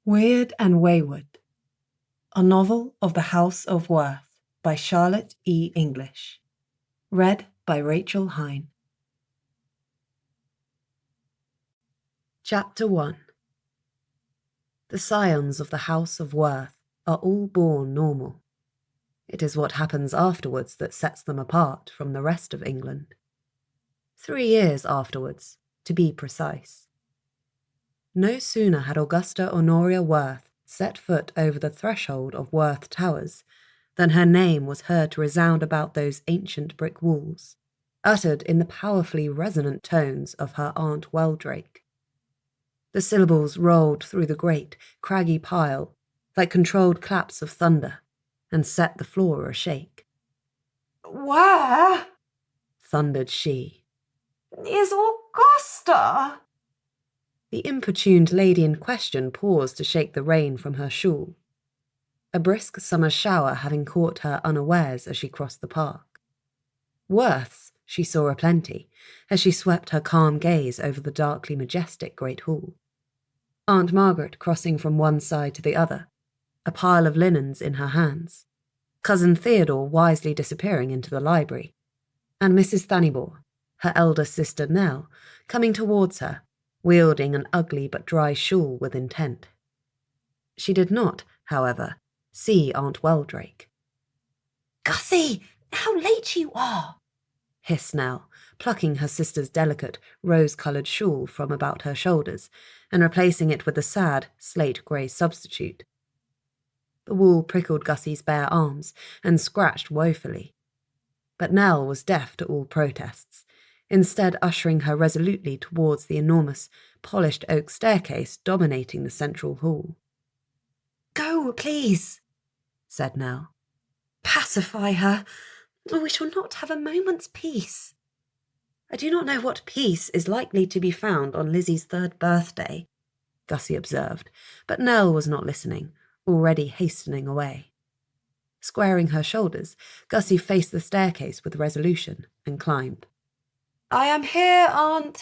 Wyrde and Wayward, a novel of the House of Werth by Charlotte E. English. Read by Rachel Hine. Chapter 1. The scions of the House of Werth are all born normal. It is what happens afterwards that sets them apart from the rest of England. 3 years afterwards, to be precise. No sooner had Augusta Honoria Werth set foot over the threshold of Werth Towers than her name was heard to resound about those ancient brick walls, uttered in the powerfully resonant tones of her Aunt Weldrake. The syllables rolled through the great, craggy pile like controlled claps of thunder, and set the floor a-shake. "Where," thundered she, "is Augusta?" The importuned lady in question paused to shake the rain from her shawl, a brisk summer shower having caught her unawares as she crossed the park. Werths she saw aplenty, as she swept her calm gaze over the darkly majestic great hall. Aunt Margaret crossing from one side to the other, a pile of linens in her hands, Cousin Theodore wisely disappearing into the library, and Mrs. Thanybore, her elder sister Nell, coming towards her, wielding an ugly but dry shawl with intent. She did not, however, see Aunt Weldrake. "Gussie, how late you are!" hissed Nell, plucking her sister's delicate, rose-coloured shawl from about her shoulders and replacing it with the sad, slate-grey substitute. The wool prickled Gussie's bare arms and scratched woefully. But Nell was deaf to all protests, instead ushering her resolutely towards the enormous, polished oak staircase dominating the central hall. "Go, please," said Nell. "Pacify her, or we shall not have a moment's peace." "I do not know what peace is likely to be found on Lizzie's 3rd birthday," Gussie observed, but Nell was not listening, already hastening away. Squaring her shoulders, Gussie faced the staircase with resolution and climbed. "I am here, Aunt,"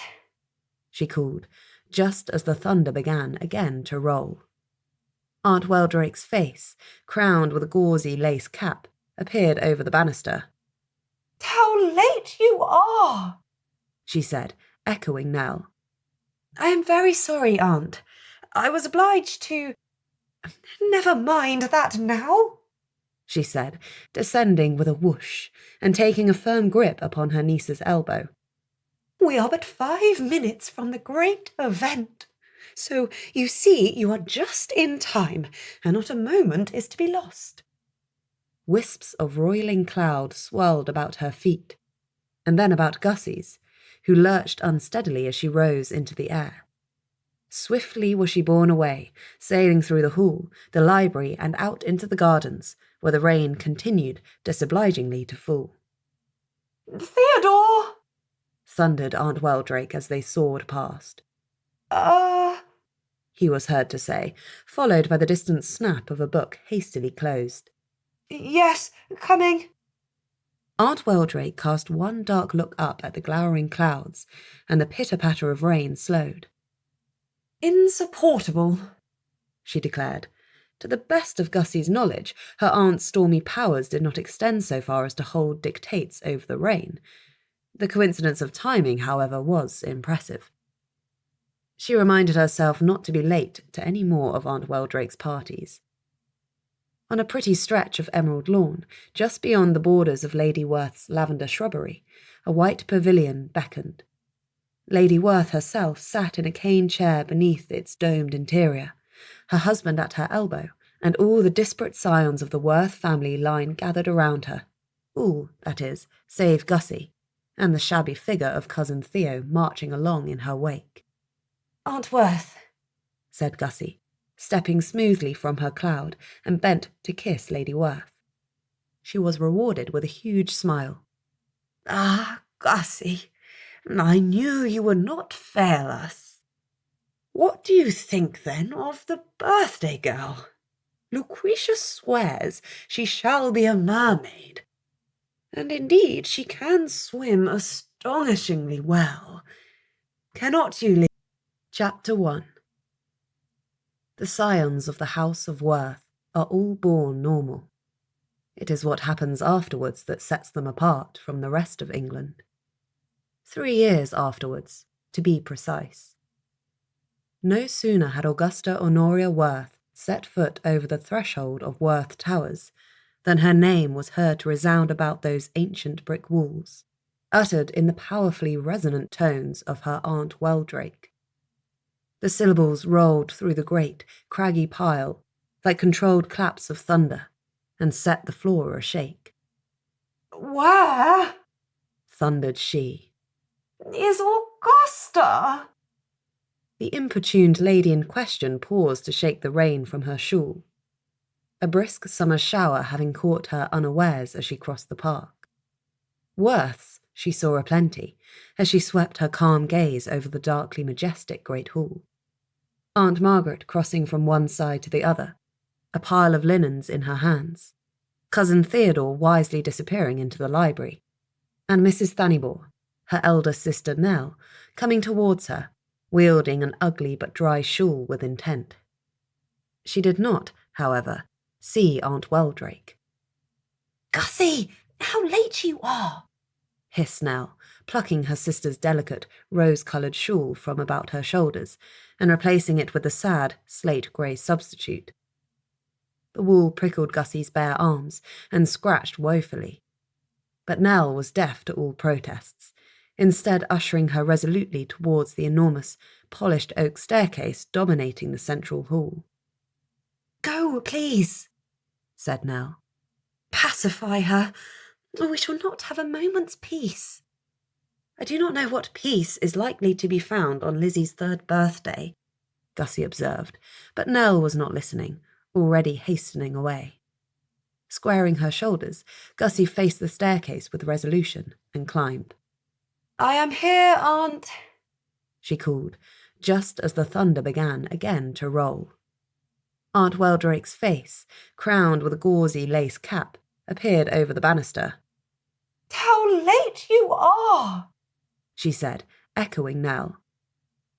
she called, just as the thunder began again to roll. Aunt Weldrake's face, crowned with a gauzy lace cap, appeared over the banister. "How late you are!" she said, echoing Nell. "I am very sorry, Aunt. I was obliged to— Never mind that now," she said, descending with a whoosh and taking a firm grip upon her niece's elbow. "We are but 5 minutes from the great event. So, you see, you are just in time, and not a moment is to be lost." Wisps of roiling cloud swirled about her feet, and then about Gussie's, who lurched unsteadily as she rose into the air. Swiftly was she borne away, sailing through the hall, the library, and out into the gardens, where the rain continued disobligingly to fall. "Theodore!" thundered Aunt Weldrake as they soared past. He was heard to say, followed by the distant snap of a book hastily closed. "Yes, coming." Aunt Weldrake cast one dark look up at the glowering clouds, and the pitter-patter of rain slowed. "Insupportable," she declared. To the best of Gussie's knowledge, her aunt's stormy powers did not extend so far as to hold dictates over the rain. The coincidence of timing, however, was impressive. She reminded herself not to be late to any more of Aunt Weldrake's parties. On a pretty stretch of emerald lawn, just beyond the borders of Lady Werth's lavender shrubbery, a white pavilion beckoned. Lady Werth herself sat in a cane chair beneath its domed interior, her husband at her elbow, and all the disparate scions of the Werth family line gathered around her. All, that is, save Gussie, and the shabby figure of Cousin Theo marching along in her wake. "Aunt Werth," said Gussie, stepping smoothly from her cloud and bent to kiss Lady Werth. She was rewarded with a huge smile. "Ah, Gussie, I knew you would not fail us. What do you think, then, of the birthday girl? Lucretia swears she shall be a mermaid, and indeed she can swim astonishingly well. Cannot you, Chapter 1. The scions of the House of Werth are all born normal. It is what happens afterwards that sets them apart from the rest of England. 3 years afterwards, to be precise. No sooner had Augusta Honoria Werth set foot over the threshold of Werth Towers than her name was heard to resound about those ancient brick walls, uttered in the powerfully resonant tones of her Aunt Weldrake. The syllables rolled through the great, craggy pile like controlled claps of thunder, and set the floor a-shake. "Where," thundered she, "is Augusta?" The importuned lady in question paused to shake the rain from her shawl, a brisk summer shower having caught her unawares as she crossed the park. Worths she saw aplenty, as she swept her calm gaze over the darkly majestic great hall. Aunt Margaret crossing from one side to the other, a pile of linens in her hands, Cousin Theodore wisely disappearing into the library, and Mrs. Thanybore, her elder sister Nell, coming towards her, wielding an ugly but dry shawl with intent. She did not, however, see Aunt Weldrake. "Gussie, how late you are!" hissed Nell, plucking her sister's delicate, rose-coloured shawl from about her shoulders and replacing it with the sad, slate-grey substitute. The wool prickled Gussie's bare arms and scratched woefully. But Nell was deaf to all protests, instead ushering her resolutely towards the enormous, polished oak staircase dominating the central hall. "Go, please," said Nell. "Pacify her, or we shall not have a moment's peace." "I do not know what peace is likely to be found on Lizzie's 3rd birthday," Gussie observed, but Nell was not listening, already hastening away. Squaring her shoulders, Gussie faced the staircase with resolution and climbed. "I am here, Aunt," she called, just as the thunder began again to roll. Aunt Weldrake's face, crowned with a gauzy lace cap, appeared over the banister. "How late you are!" she said, echoing Nell.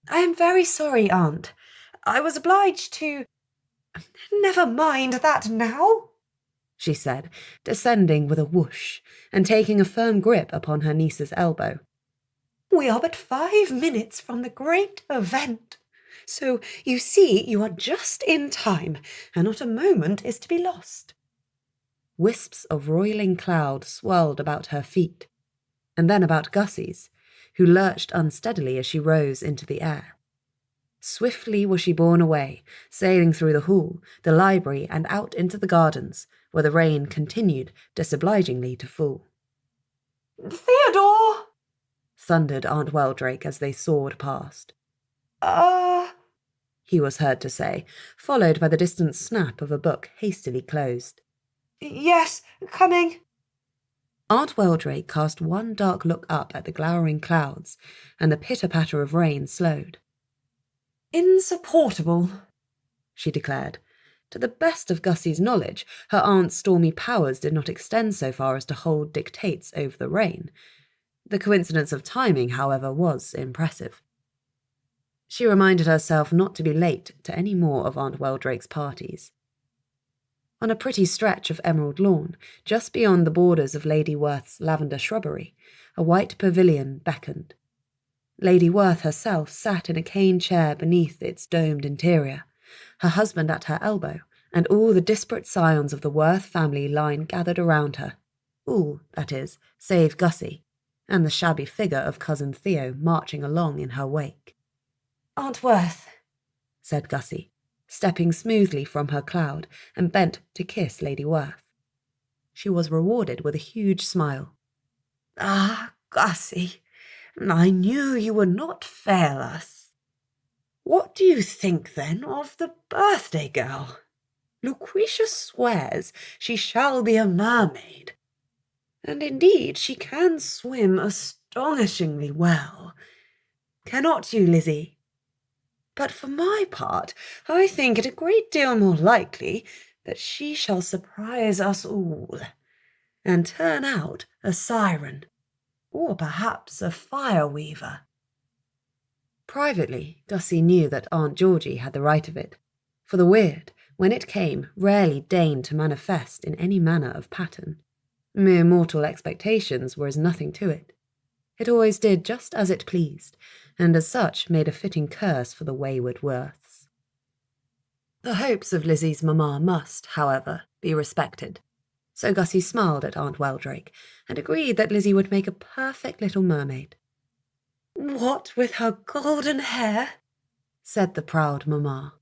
"I am very sorry, Aunt. I was obliged to—" "Never mind that now," she said, descending with a whoosh and taking a firm grip upon her niece's elbow. "We are but 5 minutes from the great event. So, you see, you are just in time, and not a moment is to be lost." Wisps of roiling cloud swirled about her feet, and then about Gussie's, who lurched unsteadily as she rose into the air. Swiftly was she borne away, sailing through the hall, the library, and out into the gardens, where the rain continued disobligingly to fall. "Theodore!" thundered Aunt Weldrake as they soared past. He was heard to say, followed by the distant snap of a book hastily closed. "Yes, coming." Aunt Weldrake cast one dark look up at the glowering clouds, and the pitter-patter of rain slowed. "Insupportable," she declared. To the best of Gussie's knowledge, her aunt's stormy powers did not extend so far as to hold dictates over the rain. The coincidence of timing, however, was impressive. She reminded herself not to be late to any more of Aunt Weldrake's parties. On a pretty stretch of emerald lawn, just beyond the borders of Lady Werth's lavender shrubbery, a white pavilion beckoned. Lady Werth herself sat in a cane chair beneath its domed interior, her husband at her elbow, and all the disparate scions of the Werth family line gathered around her. All, that is, save Gussie, and the shabby figure of Cousin Theo marching along in her wake. "Aunt Werth," said Gussie, stepping smoothly from her cloud and bent to kiss Lady Werth. She was rewarded with a huge smile. "Ah, Gussie, I knew you would not fail us. What do you think, then, of the birthday girl? Lucretia swears she shall be a mermaid. And indeed she can swim astonishingly well. Cannot you, Lizzie? But for my part, I think it a great deal more likely that she shall surprise us all, and turn out a siren, or perhaps a fire-weaver." Privately, Gussie knew that Aunt Georgie had the right of it, for the weird, when it came, rarely deigned to manifest in any manner of pattern. Mere mortal expectations were as nothing to it. It always did just as it pleased, and as such made a fitting curse for the wayward Werths. The hopes of Lizzie's mamma must, however, be respected, so Gussie smiled at Aunt Weldrake and agreed that Lizzie would make a perfect little mermaid. "What with her golden hair?" said the proud mamma.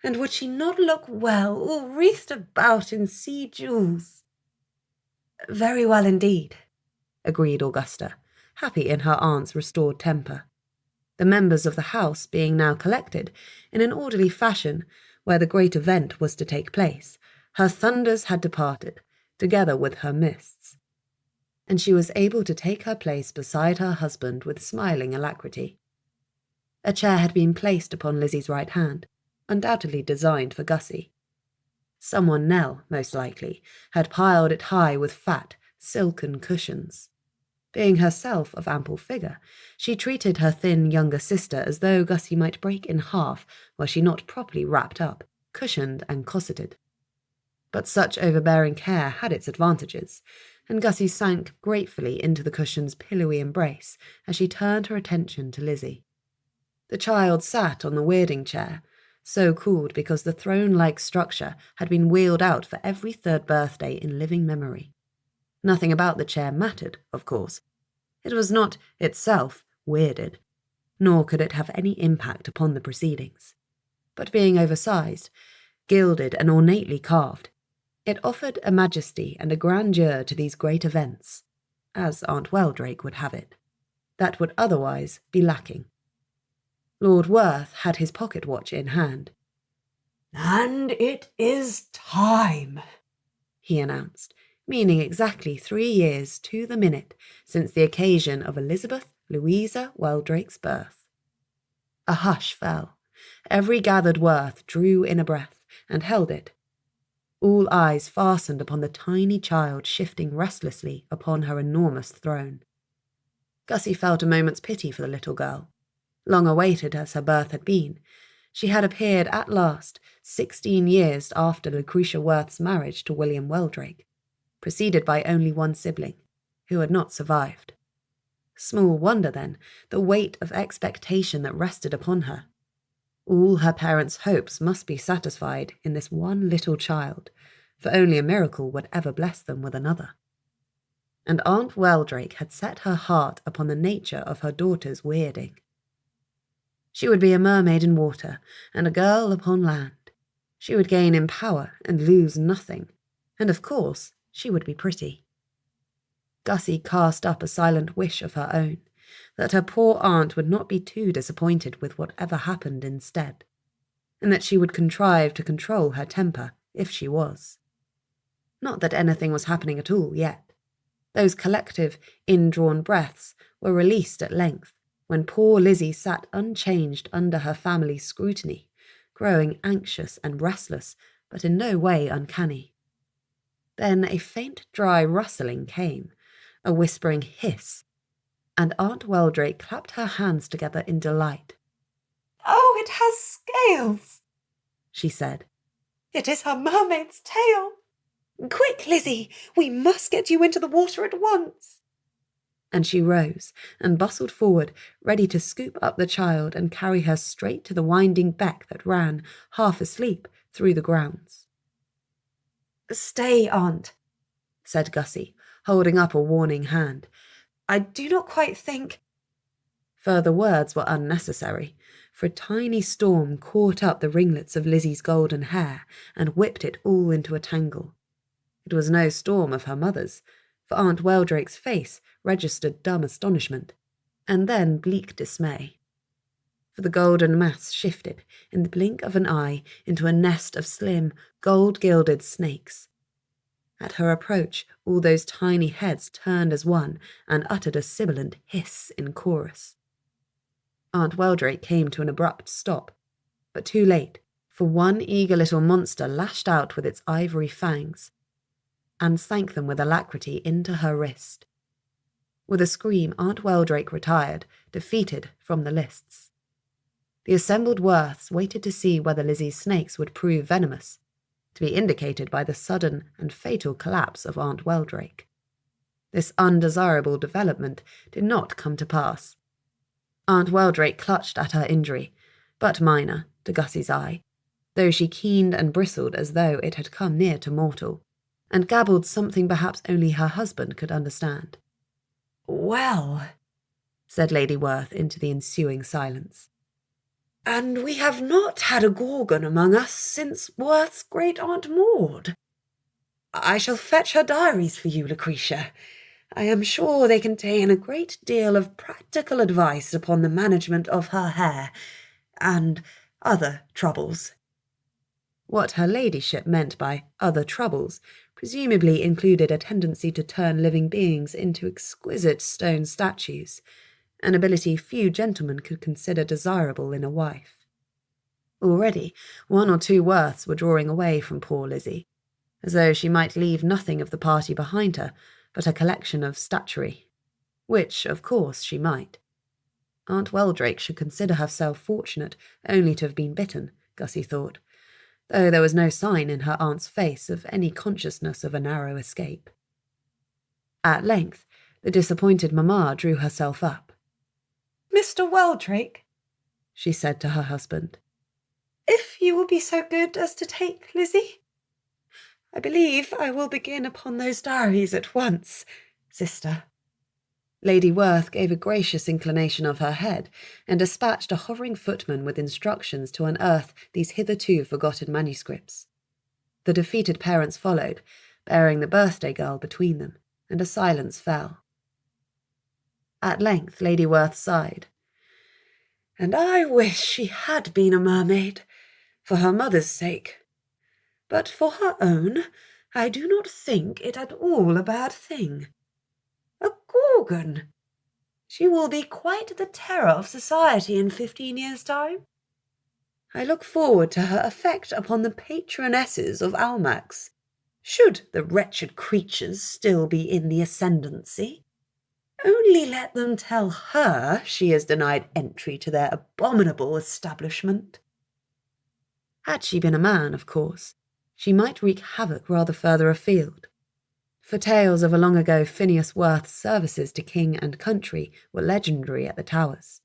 "And would she not look well, all wreathed about in sea jewels?" "Very well indeed," agreed Augusta, happy in her aunt's restored temper. The members of the house being now collected in an orderly fashion where the great event was to take place, her thunders had departed, together with her mists, and she was able to take her place beside her husband with smiling alacrity. A chair had been placed upon Lizzie's right hand, undoubtedly designed for Gussie. Someone, Nell, most likely, had piled it high with fat, silken cushions. Being herself of ample figure, she treated her thin younger sister as though Gussie might break in half were she not properly wrapped up, cushioned and cosseted. But such overbearing care had its advantages, and Gussie sank gratefully into the cushion's pillowy embrace as she turned her attention to Lizzie. The child sat on the weirding chair, so called because the throne-like structure had been wheeled out for every third birthday in living memory. Nothing about the chair mattered, of course. It was not, itself, weirded, nor could it have any impact upon the proceedings. But being oversized, gilded and ornately carved, it offered a majesty and a grandeur to these great events, as Aunt Weldrake would have it, that would otherwise be lacking. Lord Werth had his pocket watch in hand. "And it is time," he announced, meaning exactly 3 years to the minute since the occasion of Elizabeth Louisa Weldrake's birth. A hush fell. Every gathered Werth drew in a breath and held it. All eyes fastened upon the tiny child shifting restlessly upon her enormous throne. Gussie felt a moment's pity for the little girl. Long awaited as her birth had been, she had appeared at last 16 years after Lucretia Worth's marriage to William Weldrake, preceded by only one sibling, who had not survived. Small wonder, then, the weight of expectation that rested upon her. All her parents' hopes must be satisfied in this one little child, for only a miracle would ever bless them with another. And Aunt Weldrake had set her heart upon the nature of her daughter's weirding. She would be a mermaid in water and a girl upon land. She would gain in power and lose nothing, and of course she would be pretty. Gussie cast up a silent wish of her own, that her poor aunt would not be too disappointed with whatever happened instead, and that she would contrive to control her temper if she was. Not that anything was happening at all yet. Those collective, indrawn breaths were released at length, when poor Lizzie sat unchanged under her family's scrutiny, growing anxious and restless, but in no way uncanny. Then a faint dry rustling came, a whispering hiss, and Aunt Weldrake clapped her hands together in delight. "Oh, it has scales," she said. "It is her mermaid's tail. Quick, Lizzie, we must get you into the water at once." And she rose and bustled forward, ready to scoop up the child and carry her straight to the winding beck that ran, half asleep, through the grounds. "Stay, Aunt," said Gussie, holding up a warning hand. "I do not quite think—" Further words were unnecessary, for a tiny storm caught up the ringlets of Lizzie's golden hair and whipped it all into a tangle. It was no storm of her mother's, for Aunt Weldrake's face registered dumb astonishment, and then bleak dismay. For the golden mass shifted, in the blink of an eye, into a nest of slim, gold-gilded snakes. At her approach, all those tiny heads turned as one and uttered a sibilant hiss in chorus. Aunt Weldrake came to an abrupt stop, but too late, for one eager little monster lashed out with its ivory fangs, and sank them with alacrity into her wrist. With a scream, Aunt Weldrake retired, defeated from the lists. The assembled Worths waited to see whether Lizzie's snakes would prove venomous, to be indicated by the sudden and fatal collapse of Aunt Weldrake. This undesirable development did not come to pass. Aunt Weldrake clutched at her injury, but minor, to Gussie's eye, though she keened and bristled as though it had come near to mortal, and gabbled something perhaps only her husband could understand. "Well," said Lady Werth into the ensuing silence, "and we have not had a Gorgon among us since Worth's great-aunt Maud. I shall fetch her diaries for you, Lucretia. I am sure they contain a great deal of practical advice upon the management of her hair, and other troubles." What her ladyship meant by other troubles presumably included a tendency to turn living beings into exquisite stone statues, an ability few gentlemen could consider desirable in a wife. Already, 1 or 2 Worths were drawing away from poor Lizzie, as though she might leave nothing of the party behind her but a collection of statuary, which, of course, she might. Aunt Weldrake should consider herself fortunate only to have been bitten, Gussie thought, though there was no sign in her aunt's face of any consciousness of a narrow escape. At length, the disappointed mamma drew herself up. "Mr. Weldrake," she said to her husband, "if you will be so good as to take Lizzie. I believe I will begin upon those diaries at once, sister." Lady Werth gave a gracious inclination of her head and dispatched a hovering footman with instructions to unearth these hitherto forgotten manuscripts. The defeated parents followed, bearing the birthday girl between them, and a silence fell. At length Lady Werth sighed. "And I wish she had been a mermaid, for her mother's sake. But for her own, I do not think it at all a bad thing. A Gorgon! She will be quite the terror of society in 15 years' time. I look forward to her effect upon the patronesses of Almack's, should the wretched creatures still be in the ascendancy. Only let them tell her she is denied entry to their abominable establishment." Had she been a man, of course, she might wreak havoc rather further afield, for tales of a long-ago Phineas Worth's services to king and country were legendary at the Towers.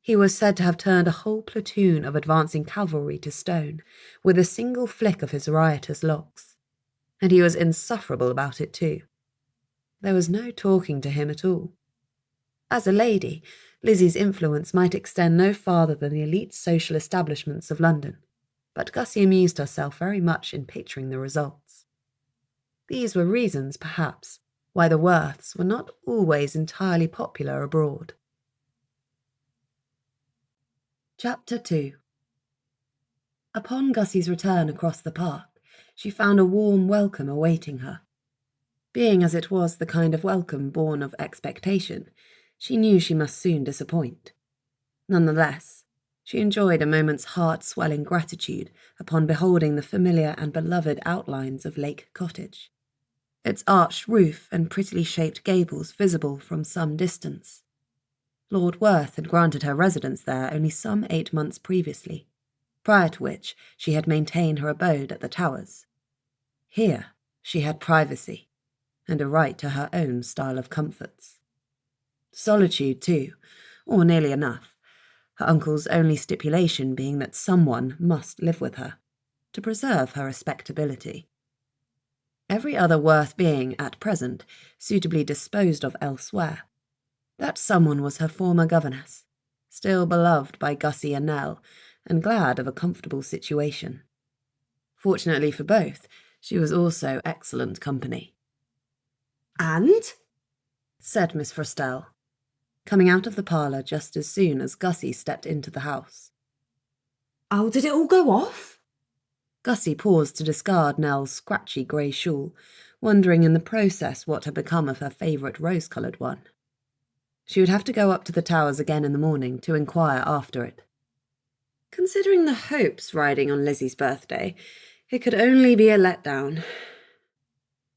He was said to have turned a whole platoon of advancing cavalry to stone with a single flick of his riotous locks, and he was insufferable about it too. There was no talking to him at all. As a lady, Lizzie's influence might extend no farther than the elite social establishments of London, but Gussie amused herself very much in picturing the results. These were reasons, perhaps, why the Worths were not always entirely popular abroad. Chapter 2. Upon Gussie's return across the park, she found a warm welcome awaiting her. Being as it was the kind of welcome born of expectation, she knew she must soon disappoint. Nonetheless, she enjoyed a moment's heart-swelling gratitude upon beholding the familiar and beloved outlines of Lake Cottage, its arched roof and prettily shaped gables visible from some distance. Lord Werth had granted her residence there only some 8 months previously, prior to which she had maintained her abode at the Towers. Here she had privacy, and a right to her own style of comforts. Solitude, too, or nearly enough, her uncle's only stipulation being that someone must live with her, to preserve her respectability. Every other Worth being, at present, suitably disposed of elsewhere. That someone was her former governess, still beloved by Gussie and Nell, and glad of a comfortable situation. Fortunately for both, she was also excellent company. "And?" said Miss Frostell, coming out of the parlour just as soon as Gussie stepped into the house. "How did it all go off?" Gussie paused to discard Nell's scratchy grey shawl, wondering in the process what had become of her favourite rose-coloured one. She would have to go up to the Towers again in the morning to inquire after it. Considering the hopes riding on Lizzie's birthday, it could only be a letdown,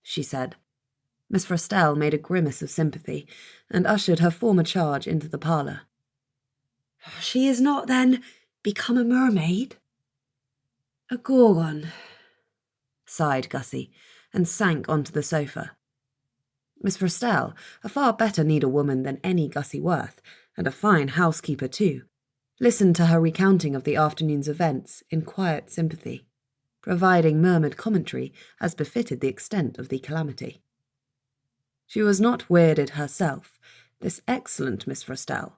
she said. Miss Frostell made a grimace of sympathy and ushered her former charge into the parlour. She is not, then, become a mermaid? A gorgon, sighed Gussie, and sank onto the sofa. Miss Frestelle, a far better needlewoman than any Gussie Werth, and a fine housekeeper too, listened to her recounting of the afternoon's events in quiet sympathy, providing murmured commentary as befitted the extent of the calamity. She was not weirded herself, this excellent Miss Frestelle,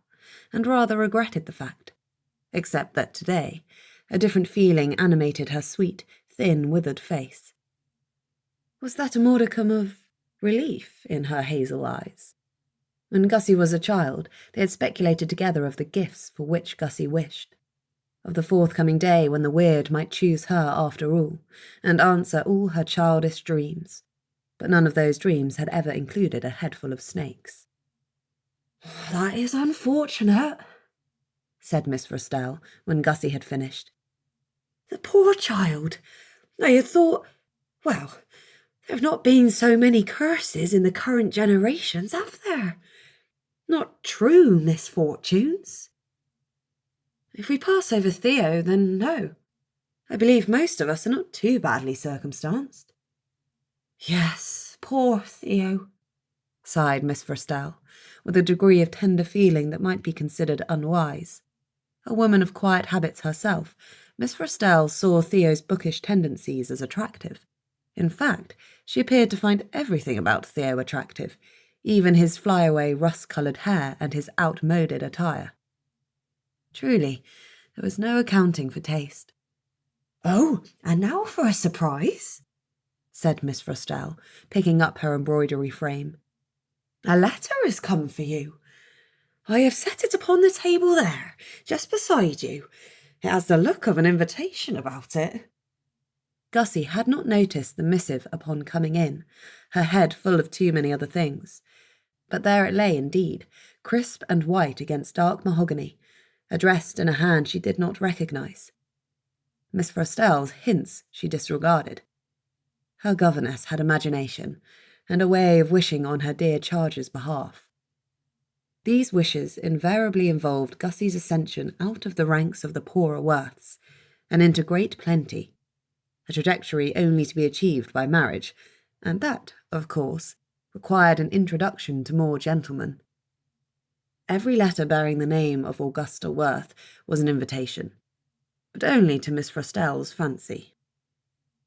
and rather regretted the fact, except that today a different feeling animated her sweet, thin, withered face. Was that a modicum of relief in her hazel eyes? When Gussie was a child, they had speculated together of the gifts for which Gussie wished, of the forthcoming day when the Wyrde might choose her after all, and answer all her childish dreams, but none of those dreams had ever included a headful of snakes. That is unfortunate, said Miss Frestelle when Gussie had finished. The poor child. I had thought, well, there have not been so many curses in the current generations, have there? Not true misfortunes. If we pass over Theo, then no. I believe most of us are not too badly circumstanced. Yes, poor Theo, sighed Miss Frestelle, with a degree of tender feeling that might be considered unwise. A woman of quiet habits herself, Miss Frestelle saw Theo's bookish tendencies as attractive. In fact, she appeared to find everything about Theo attractive, even his flyaway rust-coloured hair and his outmoded attire. Truly, there was no accounting for taste. Oh, and now for a surprise, said Miss Frestelle, picking up her embroidery frame. A letter has come for you. I have set it upon the table there, just beside you. It has the look of an invitation about it. Gussie had not noticed the missive upon coming in, her head full of too many other things. But there it lay indeed, crisp and white against dark mahogany, addressed in a hand she did not recognise. Miss Frestelle's hints she disregarded. Her governess had imagination, and a way of wishing on her dear charge's behalf. These wishes invariably involved Gussie's ascension out of the ranks of the poorer Werths, and into great plenty, a trajectory only to be achieved by marriage, and that, of course, required an introduction to more gentlemen. Every letter bearing the name of Augusta Werth was an invitation, but only to Miss Frestelle's fancy.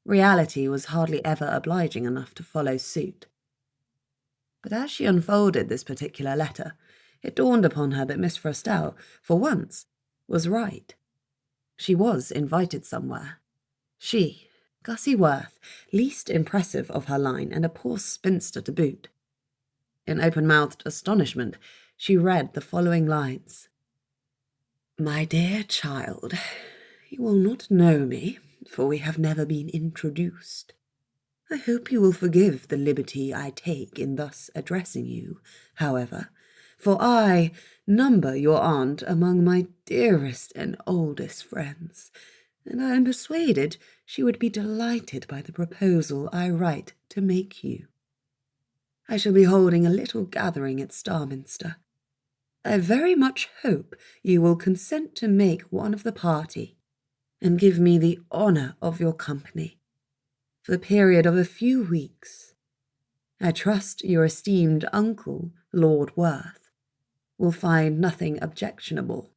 Reality was hardly ever obliging enough to follow suit. But as she unfolded this particular letter, it dawned upon her that Miss Frestelle, for once, was right. She was invited somewhere. She, Gussie Werth, least impressive of her line and a poor spinster to boot. In open-mouthed astonishment, she read the following lines. My dear child, you will not know me, for we have never been introduced. I hope you will forgive the liberty I take in thus addressing you, however, for I number your aunt among my dearest and oldest friends, and I am persuaded she would be delighted by the proposal I write to make you. I shall be holding a little gathering at Starminster. I very much hope you will consent to make one of the party, and give me the honour of your company, for the period of a few weeks. I trust your esteemed uncle, Lord Werth, will find nothing objectionable.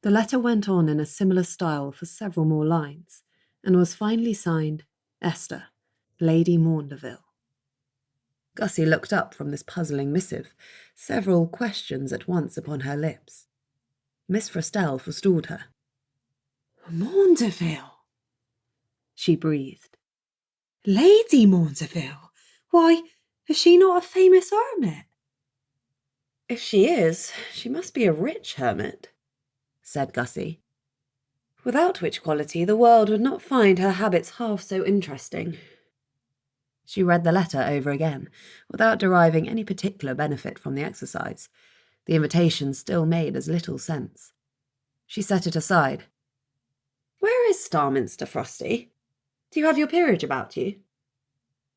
The letter went on in a similar style for several more lines, and was finally signed Esther, Lady Maundeville. Gussie looked up from this puzzling missive, several questions at once upon her lips. Miss Frestelle forestalled her. Maundeville, she breathed. Lady Maundeville? Why, is she not a famous hermit? If she is, she must be a rich hermit, said Gussie, without which quality the world would not find her habits half so interesting. She read the letter over again, without deriving any particular benefit from the exercise. The invitation still made as little sense. She set it aside. Where is Starminster, Frosty? Do you have your peerage about you?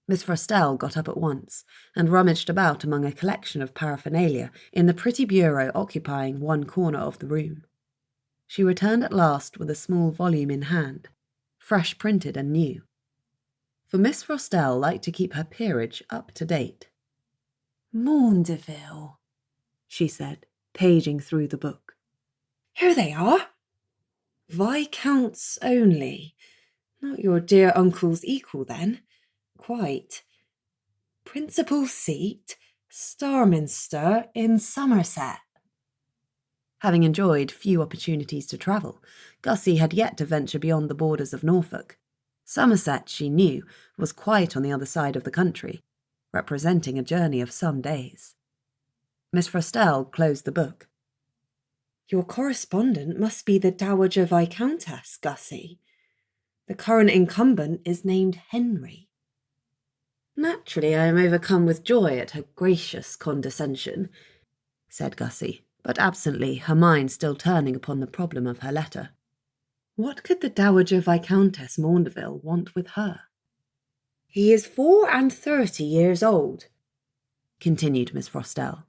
Miss Frostell got up at once and rummaged about among a collection of paraphernalia in the pretty bureau occupying one corner of the room. She returned at last with a small volume in hand, fresh printed and new. For Miss Frostell liked to keep her peerage up to date. Maundeville, she said, paging through the book. Here they are. Viscounts only. Not your dear uncle's equal, then. Quite. Principal seat, Starminster in Somerset. Having enjoyed few opportunities to travel, Gussie had yet to venture beyond the borders of Norfolk. Somerset, she knew, was quite on the other side of the country, representing a journey of some days. Miss Frostell closed the book. Your correspondent must be the Dowager Viscountess, Gussie. The current incumbent is named Henry. Naturally, I am overcome with joy at her gracious condescension, said Gussie, but absently, her mind still turning upon the problem of her letter. What could the Dowager Viscountess Maundeville want with her? He is 34 years old, continued Miss Frostell.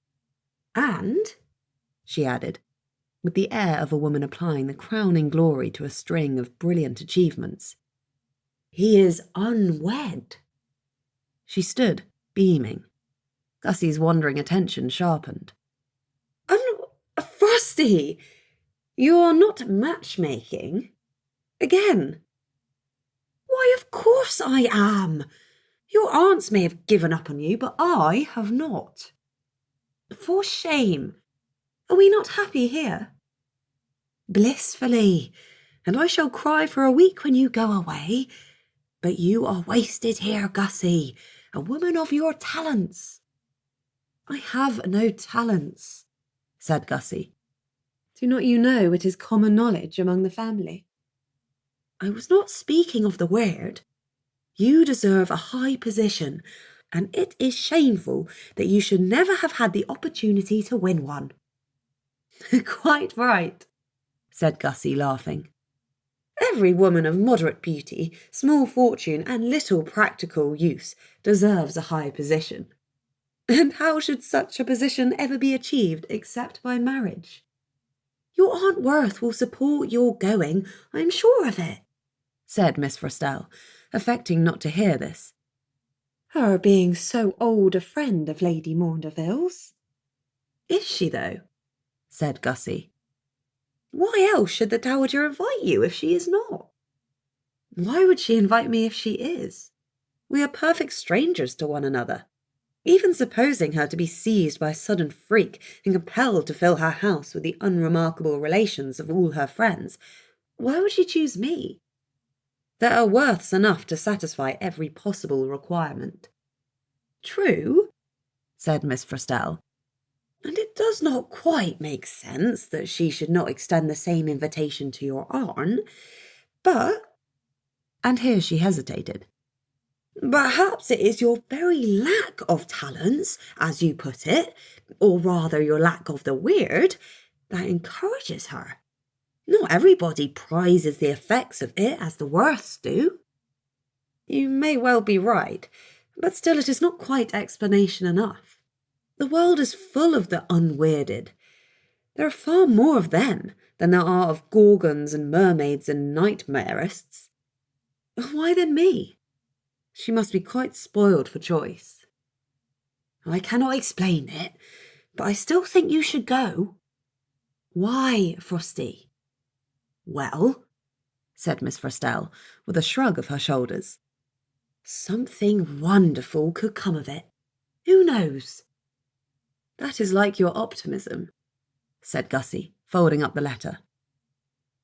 And, she added, with the air of a woman applying the crowning glory to a string of brilliant achievements, he is unwed. She stood, beaming. Gussie's wandering attention sharpened. Frosty! You are not matchmaking? Again? Why, of course I am. Your aunts may have given up on you, but I have not. For shame. Are we not happy here? Blissfully, and I shall cry for a week when you go away. But you are wasted here, Gussie, a woman of your talents. I have no talents, said Gussie. Do not you know it is common knowledge among the family? I was not speaking of the word. You deserve a high position, and it is shameful that you should never have had the opportunity to win one. Quite right, said Gussie, laughing. Every woman of moderate beauty, small fortune, and little practical use deserves a high position. And how should such a position ever be achieved except by marriage? Your Aunt Werth will support your going, I am sure of it, said Miss Frostell, affecting not to hear this. Her being so old a friend of Lady Maundeville's. Is she, though? Said Gussie. Why else should the Dowager invite you if she is not? Why would she invite me if she is? We are perfect strangers to one another. Even supposing her to be seized by a sudden freak and compelled to fill her house with the unremarkable relations of all her friends, why would she choose me? There are Werths enough to satisfy every possible requirement. True, said Miss Frostell, and it does not quite make sense that she should not extend the same invitation to your aunt, but... And here she hesitated. Perhaps it is your very lack of talents, as you put it, or rather your lack of the weird, that encourages her. Not everybody prizes the effects of it as the Werths do. You may well be right, but still it is not quite explanation enough. The world is full of the unweirded. There are far more of them than there are of gorgons and mermaids and nightmarists. Why then me? She must be quite spoiled for choice. I cannot explain it, but I still think you should go. Why, Frosty? Well, said Miss Frostell, with a shrug of her shoulders, something wonderful could come of it. Who knows? That is like your optimism, said Gussie, folding up the letter.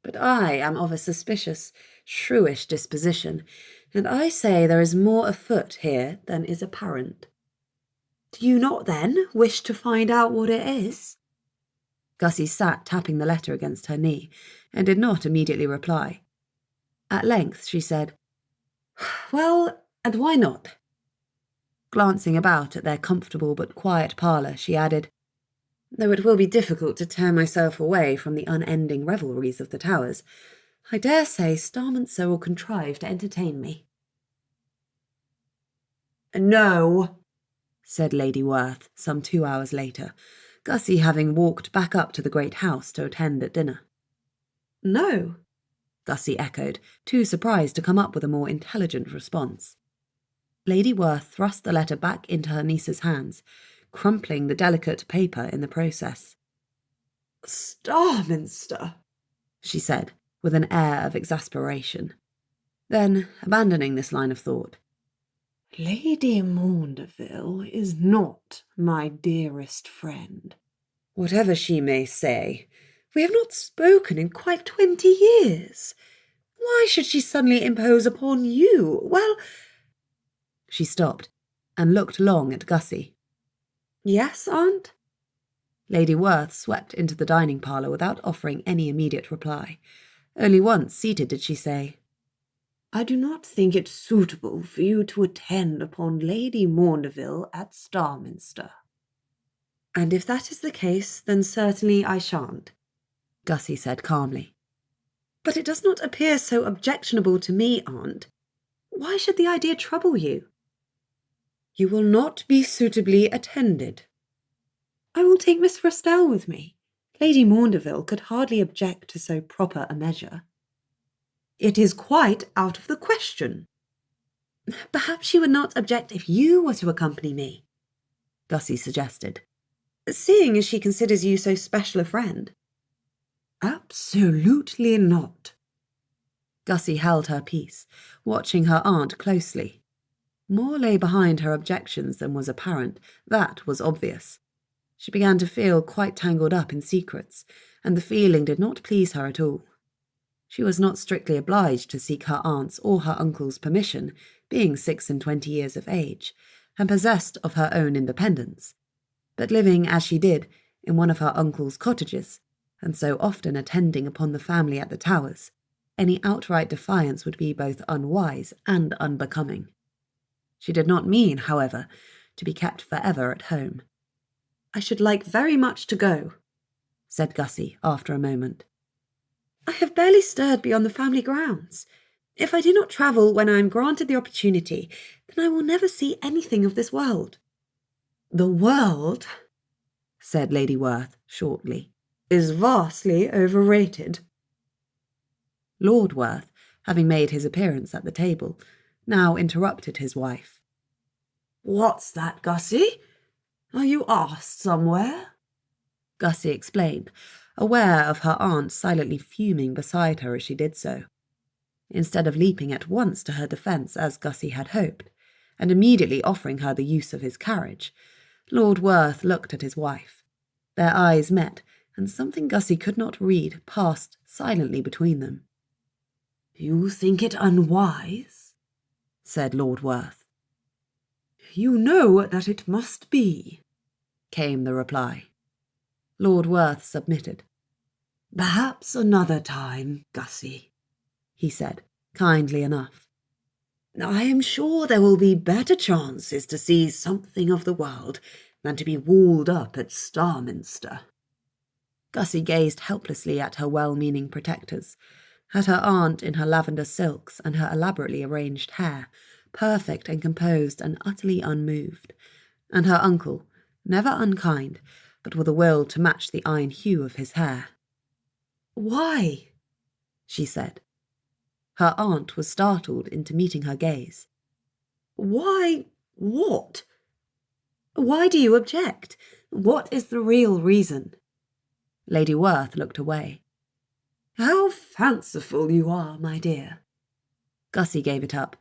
But I am of a suspicious, shrewish disposition, and I say there is more afoot here than is apparent. Do you not, then, wish to find out what it is? Gussie sat tapping the letter against her knee, and did not immediately reply. At length she said, Well, and why not? Glancing about at their comfortable but quiet parlour, she added, Though it will be difficult to tear myself away from the unending revelries of the Towers, I dare say Starminster will contrive to entertain me. No, said Lady Werth some 2 hours later, Gussie having walked back up to the great house to attend at dinner. No, Gussie echoed, too surprised to come up with a more intelligent response. Lady Werth thrust the letter back into her niece's hands, crumpling the delicate paper in the process. Starminster, she said, with an air of exasperation. Then, abandoning this line of thought, Lady Maundeville is not my dearest friend. whatever she may say, we have not spoken in quite 20 years. Why should she suddenly impose upon you? Well— She stopped and looked long at Gussie. Yes, Aunt? Lady Werth swept into the dining parlour without offering any immediate reply. Only once seated did she say, I do not think it suitable for you to attend upon Lady Maundeville at Starminster. And if that is the case, then certainly I shan't, Gussie said calmly. But it does not appear so objectionable to me, Aunt. Why should the idea trouble you? You will not be suitably attended. I will take Miss Frestelle with me. Lady Maundeville could hardly object to so proper a measure. It is quite out of the question. Perhaps she would not object if you were to accompany me, Gussie suggested, seeing as she considers you so special a friend. Absolutely not. Gussie held her peace, watching her aunt closely. More lay behind her objections than was apparent, that was obvious. She began to feel quite tangled up in secrets, and the feeling did not please her at all. She was not strictly obliged to seek her aunt's or her uncle's permission, being 26 years of age, and possessed of her own independence. But living as she did in one of her uncle's cottages, and so often attending upon the family at the Towers, any outright defiance would be both unwise and unbecoming. She did not mean, however, to be kept forever at home. I should like very much to go, said Gussie after a moment. I have barely stirred beyond the family grounds. If I do not travel when I am granted the opportunity, then I will never see anything of this world. The world, said Lady Werth shortly, is vastly overrated. Lord Werth, having made his appearance at the table, now interrupted his wife. What's that, Gussie? Are you asked somewhere? Gussie explained, aware of her aunt silently fuming beside her as she did so. Instead of leaping at once to her defence as Gussie had hoped, and immediately offering her the use of his carriage, Lord Werth looked at his wife. Their eyes met, and something Gussie could not read passed silently between them. You think it unwise? Said Lord Werth. You know that it must be, came the reply. Lord Werth submitted. Perhaps another time, Gussie, he said, kindly enough. I am sure there will be better chances to see something of the world than to be walled up at Starminster. Gussie gazed helplessly at her well-meaning protectors, at her aunt in her lavender silks and her elaborately arranged hair, perfect and composed and utterly unmoved, and her uncle, never unkind, but with a will to match the iron hue of his hair. Why? She said. Her aunt was startled into meeting her gaze. Why what? Why do you object? What is the real reason? Lady Werth looked away. How fanciful you are, my dear. Gussie gave it up.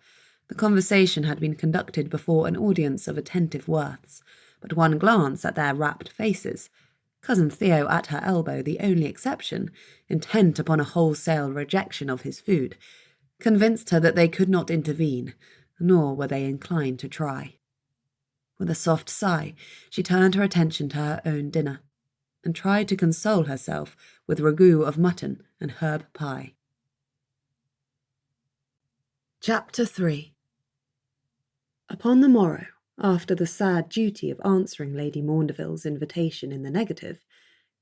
The conversation had been conducted before an audience of attentive Werths, but one glance at their rapt faces, Cousin Theo at her elbow the only exception, intent upon a wholesale rejection of his food, convinced her that they could not intervene, nor were they inclined to try. With a soft sigh, she turned her attention to her own dinner, and tried to console herself with ragout of mutton and herb pie. Chapter 3. Upon the morrow, after the sad duty of answering Lady Maundeville's invitation in the negative,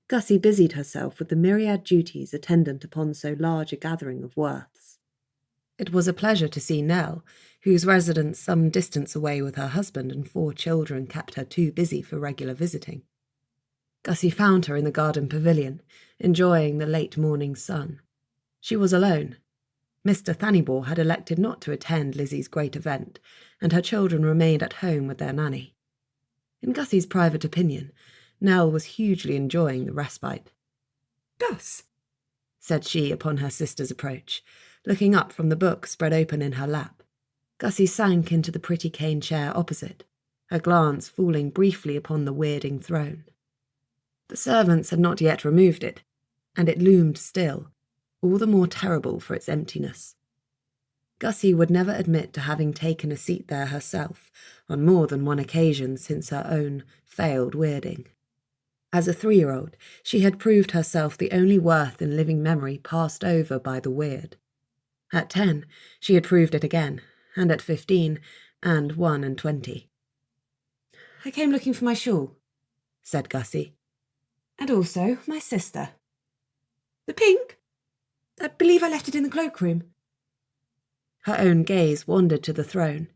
Gussie busied herself with the myriad duties attendant upon so large a gathering of Werths. It was a pleasure to see Nell, whose residence some distance away with her husband and 4 children kept her too busy for regular visiting. Gussie found her in the garden pavilion, enjoying the late morning sun. She was alone. Mr. Thannibal had elected not to attend Lizzie's great event, and her children remained at home with their nanny. In Gussie's private opinion, Nell was hugely enjoying the respite. "Gus," said she upon her sister's approach, looking up from the book spread open in her lap. Gussie sank into the pretty cane chair opposite, her glance falling briefly upon the weirding throne. The servants had not yet removed it, and it loomed still, all the more terrible for its emptiness. Gussie would never admit to having taken a seat there herself on more than one occasion since her own failed weirding. As a 3-year-old, she had proved herself the only Werth in living memory passed over by the weird. At 10, she had proved it again, and at 15, and 21. "I came looking for my shawl," said Gussie. "and also my sister. The pink? I believe I left it in the cloakroom." Her own gaze wandered to the throne.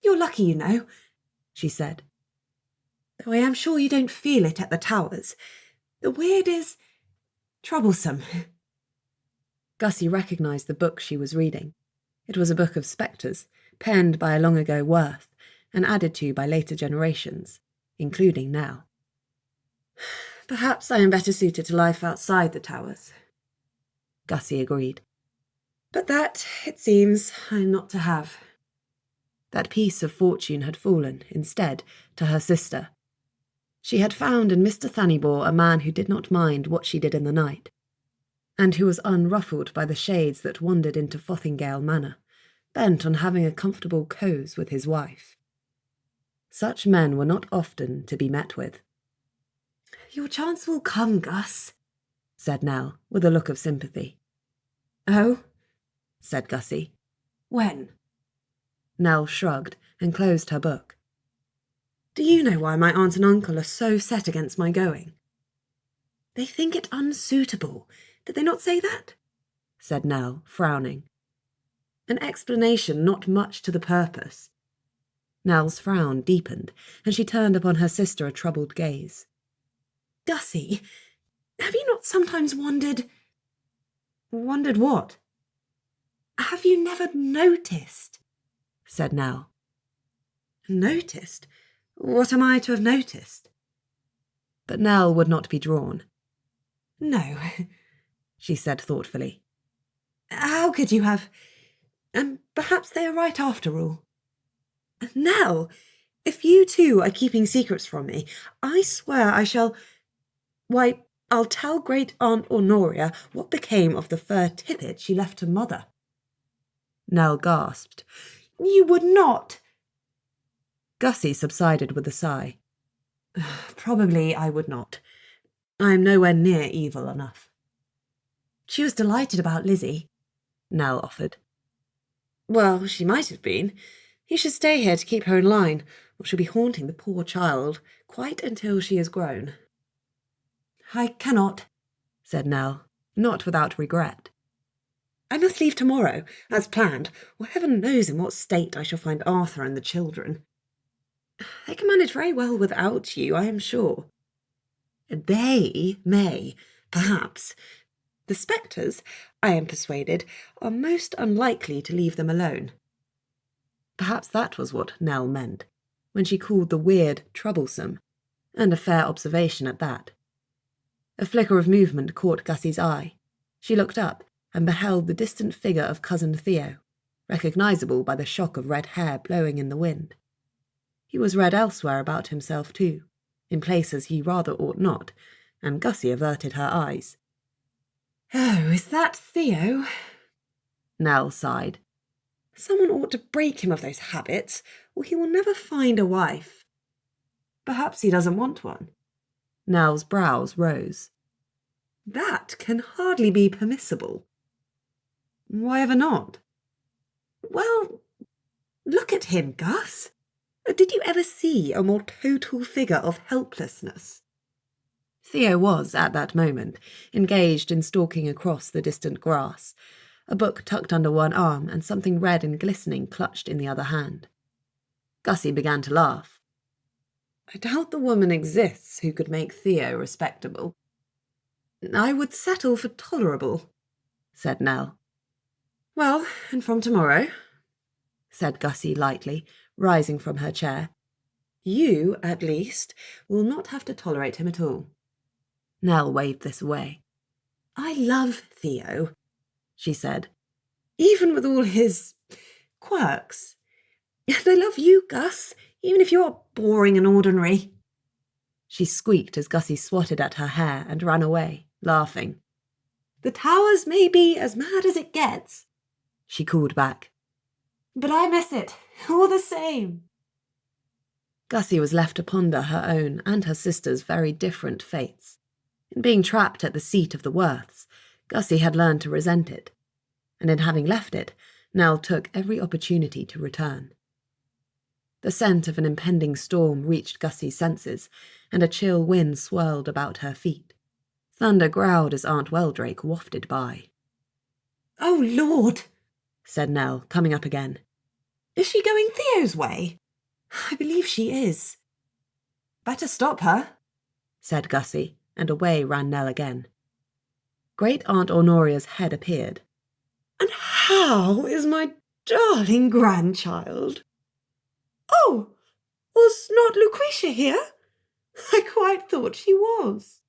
"You're lucky, you know," she said. "Though I am sure you don't feel it at the Towers. The weird is troublesome." Gussie recognised the book she was reading. It was a book of spectres, penned by a long-ago Werth, and added to by later generations, including Nell. "Perhaps I am better suited to life outside the Towers," Gussie agreed. "But that, it seems, I'm not to have." That piece of fortune had fallen, instead, to her sister. She had found in Mr. Thannibal a man who did not mind what she did in the night, and who was unruffled by the shades that wandered into Fothingale Manor, bent on having a comfortable cose with his wife. Such men were not often to be met with. "Your chance will come, Gus," said Nell, with a look of sympathy. "Oh?" said Gussie. "When?" Nell shrugged and closed her book. "Do you know why my aunt and uncle are so set against my going?" "They think it unsuitable. Did they not say that?" said Nell, frowning. "An explanation not much to the purpose." Nell's frown deepened, and she turned upon her sister a troubled gaze. "Gussie, have you not sometimes wondered—" "Wondered what?" "Have you never noticed?" said Nell. "Noticed? What am I to have noticed?" But Nell would not be drawn. "No," she said thoughtfully. "How could you have? And perhaps they are right after all. Nell, if you too are keeping secrets from me, I swear I shall— Why, I'll tell Great Aunt Honoria what became of the fur tippet she left to Mother." Nell gasped. "You would not!" Gussie subsided with a sigh. "Probably I would not. I am nowhere near evil enough." "She was delighted about Lizzie," Nell offered. "Well, she might have been. You should stay here to keep her in line, or she'll be haunting the poor child quite until she is grown." "I cannot," said Nell, not without regret. "I must leave tomorrow, as planned, or heaven knows in what state I shall find Arthur and the children. They can manage very well without you, I am sure." "They may, perhaps. The spectres, I am persuaded, are most unlikely to leave them alone." Perhaps that was what Nell meant, when she called the weird troublesome, and a fair observation at that. A flicker of movement caught Gussie's eye. She looked up and beheld the distant figure of Cousin Theo, recognisable by the shock of red hair blowing in the wind. He was red elsewhere about himself too, in places he rather ought not, and Gussie averted her eyes. "Oh, is that Theo?" Nell sighed. "Someone ought to break him of those habits, or he will never find a wife." "Perhaps he doesn't want one." Nell's brows rose. "That can hardly be permissible." "Why ever not?" "Well, look at him, Gus. Did you ever see a more total figure of helplessness?" Theo was, at that moment, engaged in stalking across the distant grass, a book tucked under one arm and something red and glistening clutched in the other hand. Gussie began to laugh. I doubt the woman exists who could make Theo respectable. I would settle for tolerable, said Nell. Well, and from tomorrow, said Gussie lightly, rising from her chair, you, at least, will not have to tolerate him at all. Nell waved this away. I love Theo, she said, even with all his quirks. And I love you, Gus, even if you're boring and ordinary. She squeaked as Gussie swatted at her hair and ran away, laughing. The Towers may be as mad as it gets, she called back. But I miss it, all the same. Gussie was left to ponder her own and her sister's very different fates. In being trapped at the seat of the Werths, Gussie had learned to resent it, and in having left it, Nell took every opportunity to return. The scent of an impending storm reached Gussie's senses, and a chill wind swirled about her feet. Thunder growled as Aunt Weldrake wafted by. Oh, Lord, said Nell, coming up again. Is she going Theo's way? I believe she is. Better stop her, said Gussie, and away ran Nell again. Great Aunt Honoria's head appeared. And how is my darling grandchild? Oh, was not Lucretia here? I quite thought she was.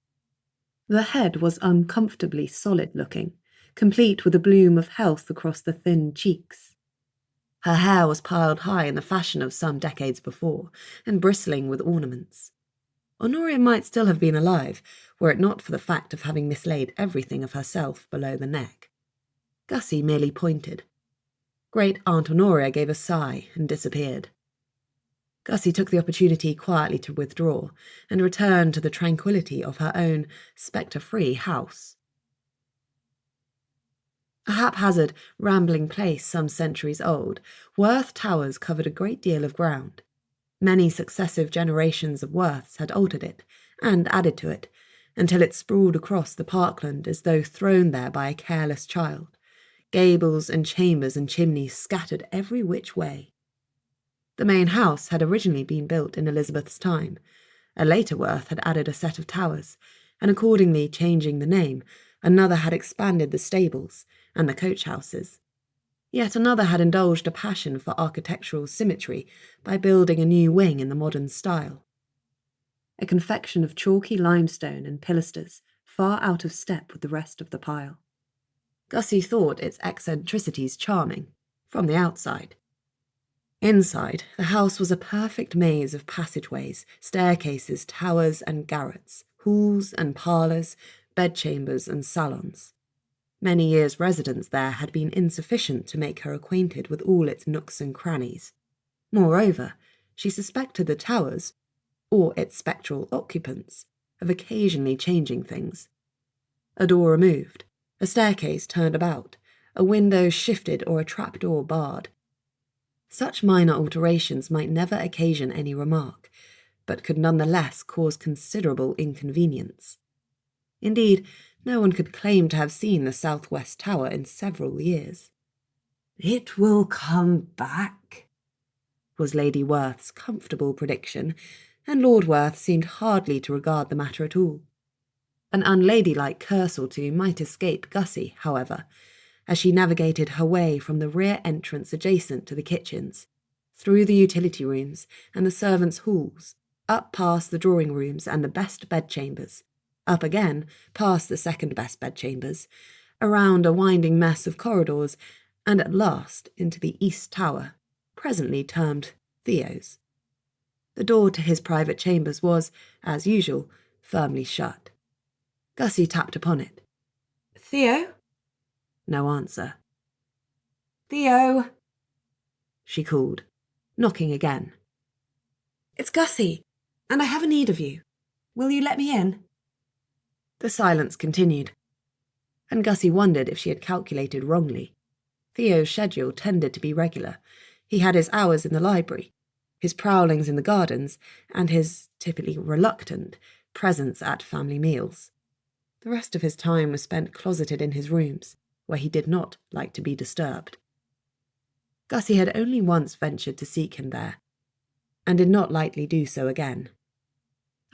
The head was uncomfortably solid-looking, complete with a bloom of health across the thin cheeks. Her hair was piled high in the fashion of some decades before, and bristling with ornaments. Honoria might still have been alive, were it not for the fact of having mislaid everything of herself below the neck. Gussie merely pointed. Great Aunt Honoria gave a sigh and disappeared. Gussie took the opportunity quietly to withdraw and return to the tranquillity of her own spectre-free house. A haphazard, rambling place some centuries old, Werth Towers covered a great deal of ground. Many successive generations of Werths had altered it, and added to it, until it sprawled across the parkland as though thrown there by a careless child, gables and chambers and chimneys scattered every which way. The main house had originally been built in Elizabeth's time. A later Werth had added a set of towers, and accordingly changing the name, another had expanded the stables and the coach houses. Yet another had indulged a passion for architectural symmetry by building a new wing in the modern style. A confection of chalky limestone and pilasters, far out of step with the rest of the pile. Gussie thought its eccentricities charming, from the outside. Inside, the house was a perfect maze of passageways, staircases, towers and garrets, halls and parlours, bedchambers and salons. Many years' residence there had been insufficient to make her acquainted with all its nooks and crannies. Moreover, she suspected the towers, or its spectral occupants, of occasionally changing things. A door removed, a staircase turned about, a window shifted or a trapdoor barred. Such minor alterations might never occasion any remark, but could none the less cause considerable inconvenience. Indeed, no one could claim to have seen the southwest tower in several years. It will come back, was Lady Werth's comfortable prediction, and Lord Werth seemed hardly to regard the matter at all. An unladylike curse or two might escape Gussie, however, as she navigated her way from the rear entrance adjacent to the kitchens, through the utility rooms and the servants' halls, up past the drawing rooms and the best bedchambers, up again past the second-best bedchambers, around a winding mess of corridors, and at last into the East Tower, presently termed Theo's. The door to his private chambers was, as usual, firmly shut. Gussie tapped upon it. Theo? No answer. Theo, she called, knocking again. It's Gussie, and I have a need of you. Will you let me in? The silence continued, and Gussie wondered if she had calculated wrongly. Theo's schedule tended to be regular. He had his hours in the library, his prowlings in the gardens, and his, typically reluctant, presence at family meals. The rest of his time was spent closeted in his rooms, where he did not like to be disturbed. Gussie had only once ventured to seek him there, and did not lightly do so again.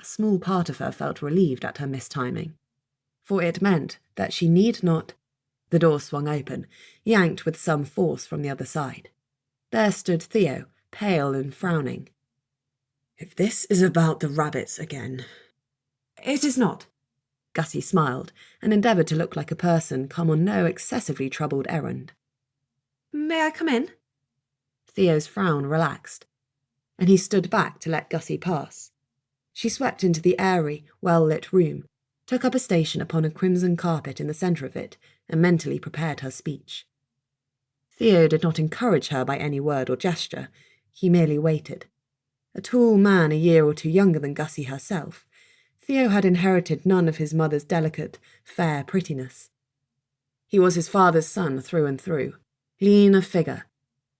A small part of her felt relieved at her mistiming, for it meant that she need not— The door swung open, yanked with some force from the other side. There stood Theo, pale and frowning. "If this is about the rabbits again—" "It is not." Gussie smiled, and endeavoured to look like a person come on no excessively troubled errand. "May I come in?" Theo's frown relaxed, and he stood back to let Gussie pass. She swept into the airy, well-lit room, took up a station upon a crimson carpet in the centre of it, and mentally prepared her speech. Theo did not encourage her by any word or gesture. He merely waited. A tall man a year or two younger than Gussie herself, Theo had inherited none of his mother's delicate, fair prettiness. He was his father's son through and through, lean of figure,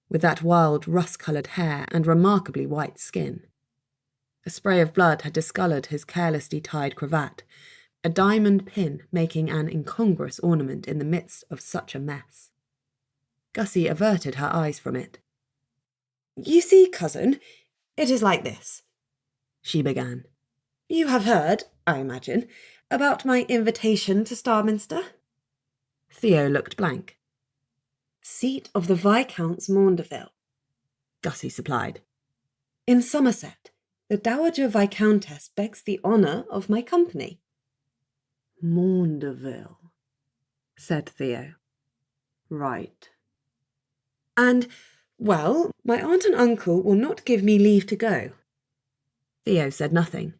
with that wild rust-coloured hair and remarkably white skin. A spray of blood had discoloured his carelessly tied cravat, a diamond pin making an incongruous ornament in the midst of such a mess. Gussie averted her eyes from it. "You see, cousin, it is like this," she began. "You have heard, I imagine, about my invitation to Starminster?" Theo looked blank. "Seat of the Viscounts Maundeville," Gussie supplied. "In Somerset, the Dowager Viscountess begs the honour of my company." "Maundeville," said Theo. "Right." "And, well, my aunt and uncle will not give me leave to go." Theo said nothing.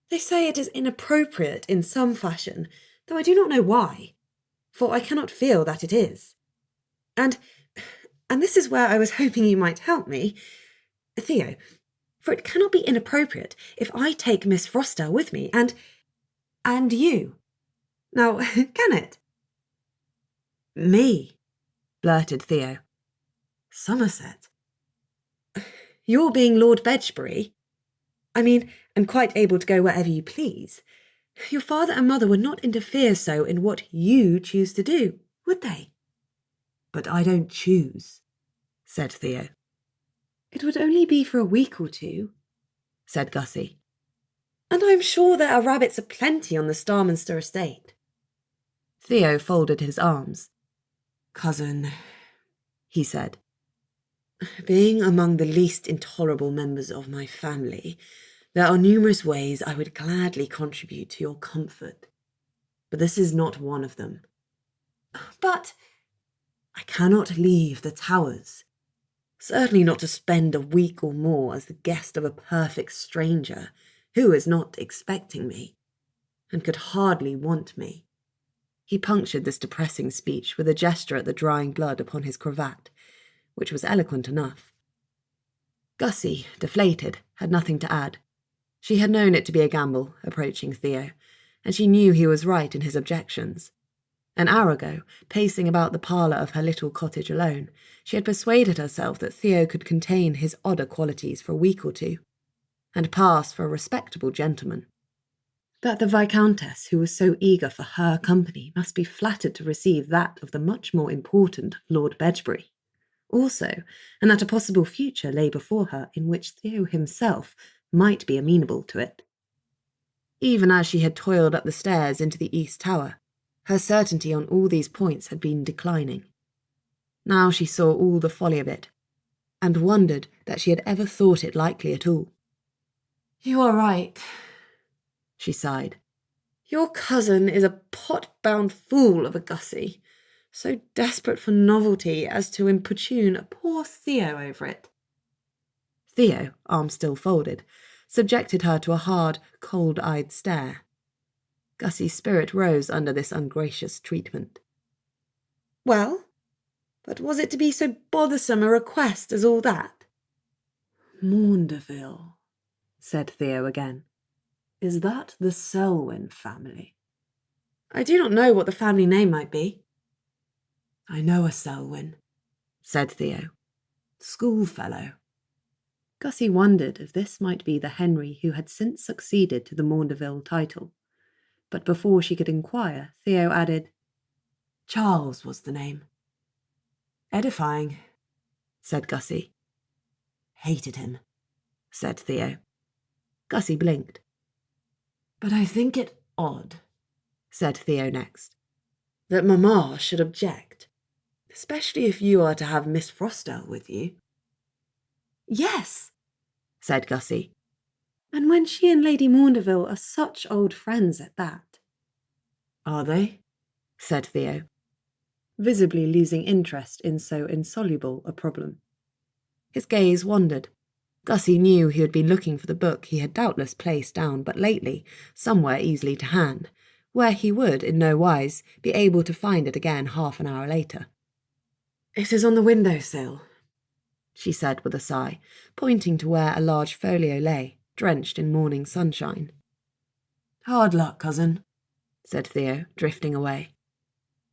"They say it is inappropriate in some fashion, though I do not know why, for I cannot feel that it is. And this is where I was hoping you might help me, Theo, for it cannot be inappropriate if I take Miss Froster with me, and you. Now, can it?" "Me," blurted Theo. "Somerset? Your being Lord Bedgebury? I mean, and quite able to go wherever you please. Your father and mother would not interfere so in what you choose to do, would they?" "But I don't choose," said Theo. "It would only be for a week or two," said Gussie. "And I'm sure there are rabbits aplenty on the Starminster estate." Theo folded his arms. "Cousin," he said, "being among the least intolerable members of my family, there are numerous ways I would gladly contribute to your comfort. But this is not one of them." "But—" "I cannot leave the Towers. Certainly not to spend a week or more as the guest of a perfect stranger who is not expecting me, and could hardly want me." He punctured this depressing speech with a gesture at the drying blood upon his cravat, which was eloquent enough. Gussie, deflated, had nothing to add. She had known it to be a gamble, approaching Theo, and she knew he was right in his objections. An hour ago, pacing about the parlour of her little cottage alone, she had persuaded herself that Theo could contain his odder qualities for a week or two, and pass for a respectable gentleman. That the Viscountess, who was so eager for her company, must be flattered to receive that of the much more important Lord Bedgebury. Also, and that a possible future lay before her in which Theo himself might be amenable to it. Even as she had toiled up the stairs into the East Tower, her certainty on all these points had been declining. Now she saw all the folly of it, and wondered that she had ever thought it likely at all. "You are right," she sighed. "Your cousin is a pot-bound fool of a Gussie, so desperate for novelty as to importune a poor Theo over it." Theo, arms still folded, subjected her to a hard, cold-eyed stare. Gussie's spirit rose under this ungracious treatment. "Well, but was it to be so bothersome a request as all that?" "Maundeville," said Theo again. "Is that the Selwyn family?" "I do not know what the family name might be." "I know a Selwyn," said Theo. "Schoolfellow." Gussie wondered if this might be the Henry who had since succeeded to the Maundeville title. But before she could inquire, Theo added, Charles was the name. Edifying, said Gussie. Hated him, said Theo. Gussie blinked. But I think it odd, said Theo next, that Mamma should object, especially if you are to have Miss Frostel with you. Yes, said Gussie, and when she and Lady Maundeville are such old friends at that. Are they? Said Theo, visibly losing interest in so insoluble a problem. His gaze wandered. Gussie knew he had been looking for the book he had doubtless placed down but lately, somewhere easily to hand, where he would in no wise be able to find it again half an hour later. It is on the window-sill, she said with a sigh, pointing to where a large folio lay, drenched in morning sunshine. Hard luck, cousin, said Theo, drifting away.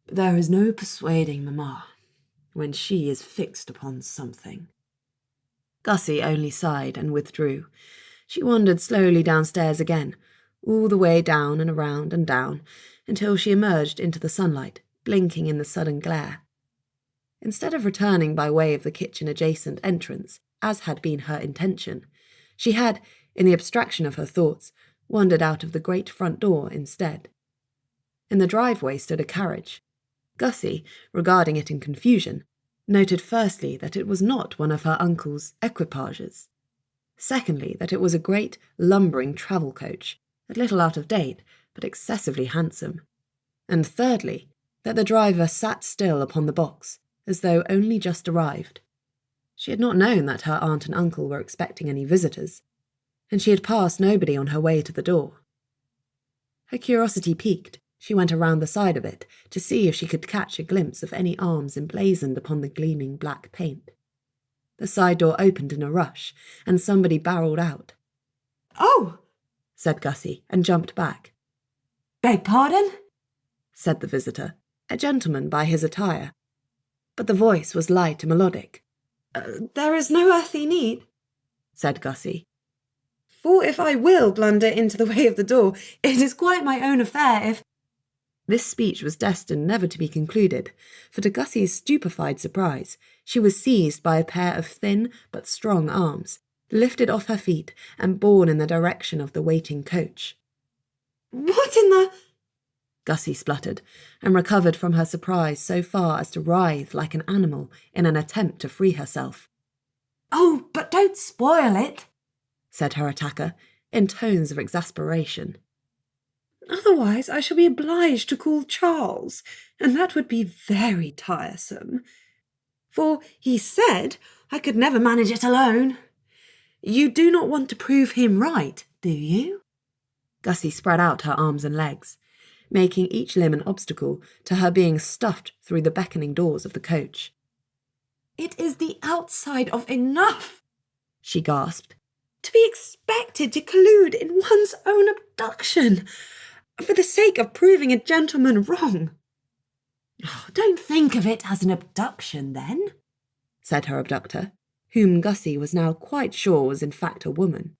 But there is no persuading Mamma when she is fixed upon something. Gussie only sighed and withdrew. She wandered slowly downstairs again, all the way down and around and down, until she emerged into the sunlight, blinking in the sudden glare. Instead of returning by way of the kitchen-adjacent entrance, as had been her intention, she had, in the abstraction of her thoughts, wandered out of the great front door instead. In the driveway stood a carriage. Gussie, regarding it in confusion, noted firstly that it was not one of her uncle's equipages. Secondly, that it was a great, lumbering travel coach, a little out of date, but excessively handsome. And thirdly, that the driver sat still upon the box, as though only just arrived. She had not known that her aunt and uncle were expecting any visitors, and she had passed nobody on her way to the door. Her curiosity piqued, she went around the side of it to see if she could catch a glimpse of any arms emblazoned upon the gleaming black paint. The side door opened in a rush, and somebody barrelled out. "Oh!" said Gussie, and jumped back. "Beg pardon?" said the visitor, a gentleman by his attire. But the voice was light and melodic. "There is no earthly need," said Gussie. "For if I will blunder into the way of the door, it is quite my own affair if—" This speech was destined never to be concluded, for to Gussie's stupefied surprise, she was seized by a pair of thin but strong arms, lifted off her feet and borne in the direction of the waiting coach. "What in the—" Gussie spluttered, and recovered from her surprise so far as to writhe like an animal in an attempt to free herself. "Oh, but don't spoil it," said her attacker, in tones of exasperation. "Otherwise I shall be obliged to call Charles, and that would be very tiresome. For he said I could never manage it alone. You do not want to prove him right, do you?" Gussie spread out her arms and legs, making each limb an obstacle to her being stuffed through the beckoning doors of the coach. "It is the outside of enough," she gasped, "to be expected to collude in one's own abduction, for the sake of proving a gentleman wrong." "Don't think of it as an abduction, then," said her abductor, whom Gussie was now quite sure was in fact a woman.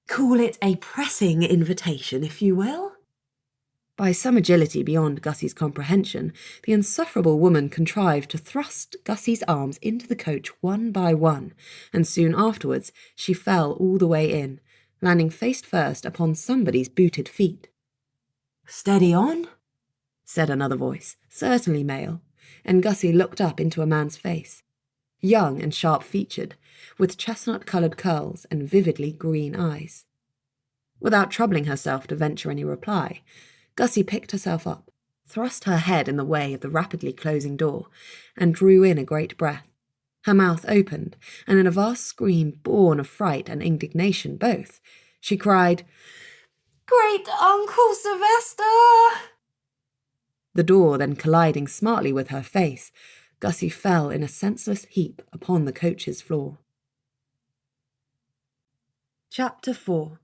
"Call it a pressing invitation, if you will." By some agility beyond Gussie's comprehension, the insufferable woman contrived to thrust Gussie's arms into the coach one by one, and soon afterwards she fell all the way in, landing face first upon somebody's booted feet. "Steady on," said another voice, certainly male, and Gussie looked up into a man's face, young and sharp-featured, with chestnut-coloured curls and vividly green eyes. Without troubling herself to venture any reply, Gussie picked herself up, thrust her head in the way of the rapidly closing door, and drew in a great breath. Her mouth opened, and in a vast scream born of fright and indignation both, she cried, "Great Uncle Sylvester!" The door then colliding smartly with her face, Gussie fell in a senseless heap upon the coach's floor. Chapter 4.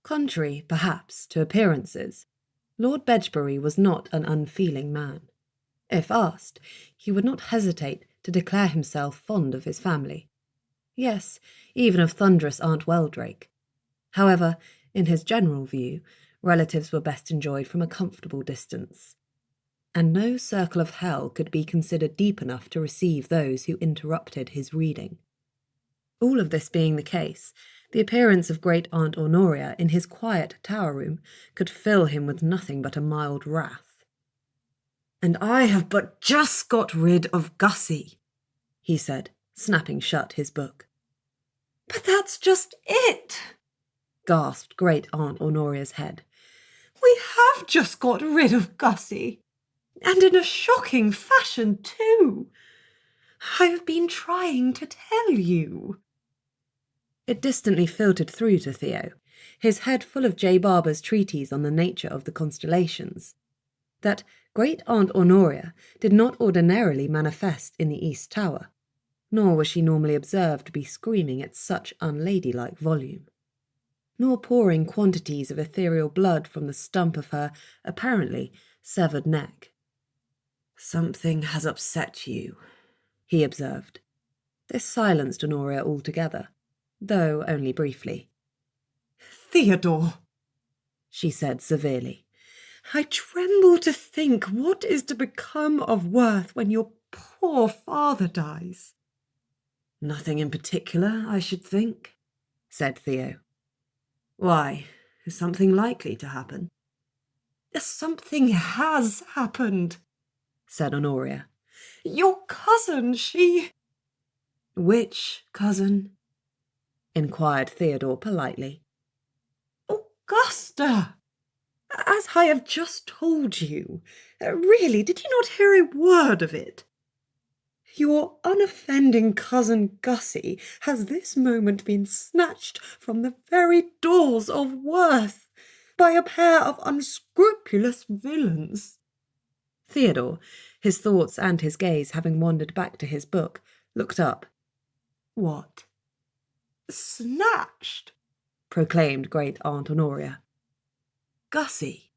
Contrary, perhaps, to appearances, Lord Bedgebury was not an unfeeling man. If asked, he would not hesitate to declare himself fond of his family. Yes, even of thunderous Aunt Weldrake. However, in his general view, relatives were best enjoyed from a comfortable distance. and no circle of hell could be considered deep enough to receive those who interrupted his reading. All of this being the case, the appearance of Great Aunt Honoria in his quiet tower room could fill him with nothing but a mild wrath. "And I have but just got rid of Gussie," he said, snapping shut his book. "But that's just it," gasped Great Aunt Honoria's head. "We have just got rid of Gussie, and in a shocking fashion too. I've been trying to tell you." It distantly filtered through to Theo, his head full of J. Barber's treatise on the nature of the constellations, that Great Aunt Honoria did not ordinarily manifest in the East Tower, nor was she normally observed to be screaming at such unladylike volume, nor pouring quantities of ethereal blood from the stump of her, apparently, severed neck. "Something has upset you," he observed. This silenced Honoria altogether, though only briefly. "Theodore," she said severely, "I tremble to think what is to become of Werth when your poor father dies." "Nothing in particular, I should think," said Theo. "Why, is something likely to happen?" "Something has happened," said Honoria. "Your cousin, she—" "Which cousin?" inquired Theodore politely. "Augusta, as I have just told you. Really, did you not hear a word of it? Your unoffending cousin Gussie has this moment been snatched from the very doors of Werth by a pair of unscrupulous villains." Theodore, his thoughts and his gaze having wandered back to his book, looked up. "What?" "Snatched," proclaimed Great Aunt Honoria. "Gussie.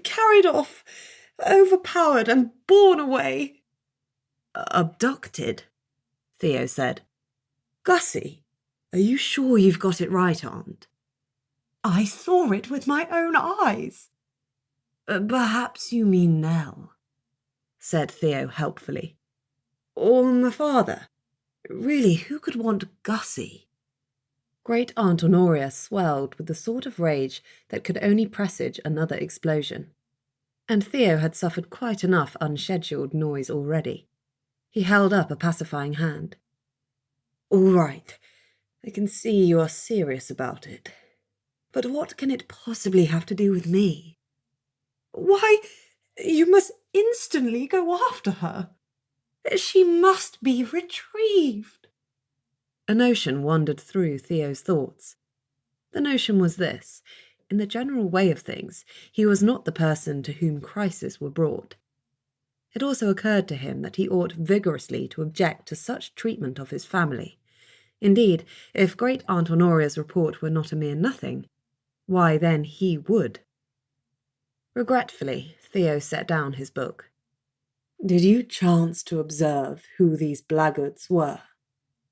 Carried off, overpowered and borne away." "Abducted," Theo said. "Gussie, are you sure you've got it right, Aunt?" "I saw it with my own eyes." "Perhaps you mean Nell," said Theo helpfully. "Or my father. Really, who could want Gussie?" Great Aunt Honoria swelled with the sort of rage that could only presage another explosion. And Theo had suffered quite enough unscheduled noise already. He held up a pacifying hand. "All right, I can see you are serious about it. But what can it possibly have to do with me?" "Why, you must instantly go after her. She must be retrieved." A notion wandered through Theo's thoughts. The notion was this: in the general way of things, he was not the person to whom crises were brought. It also occurred to him that he ought vigorously to object to such treatment of his family. Indeed, if Great Aunt Honoria's report were not a mere nothing, why then he would. Regretfully, Theo set down his book. "Did you chance to observe who these blackguards were?"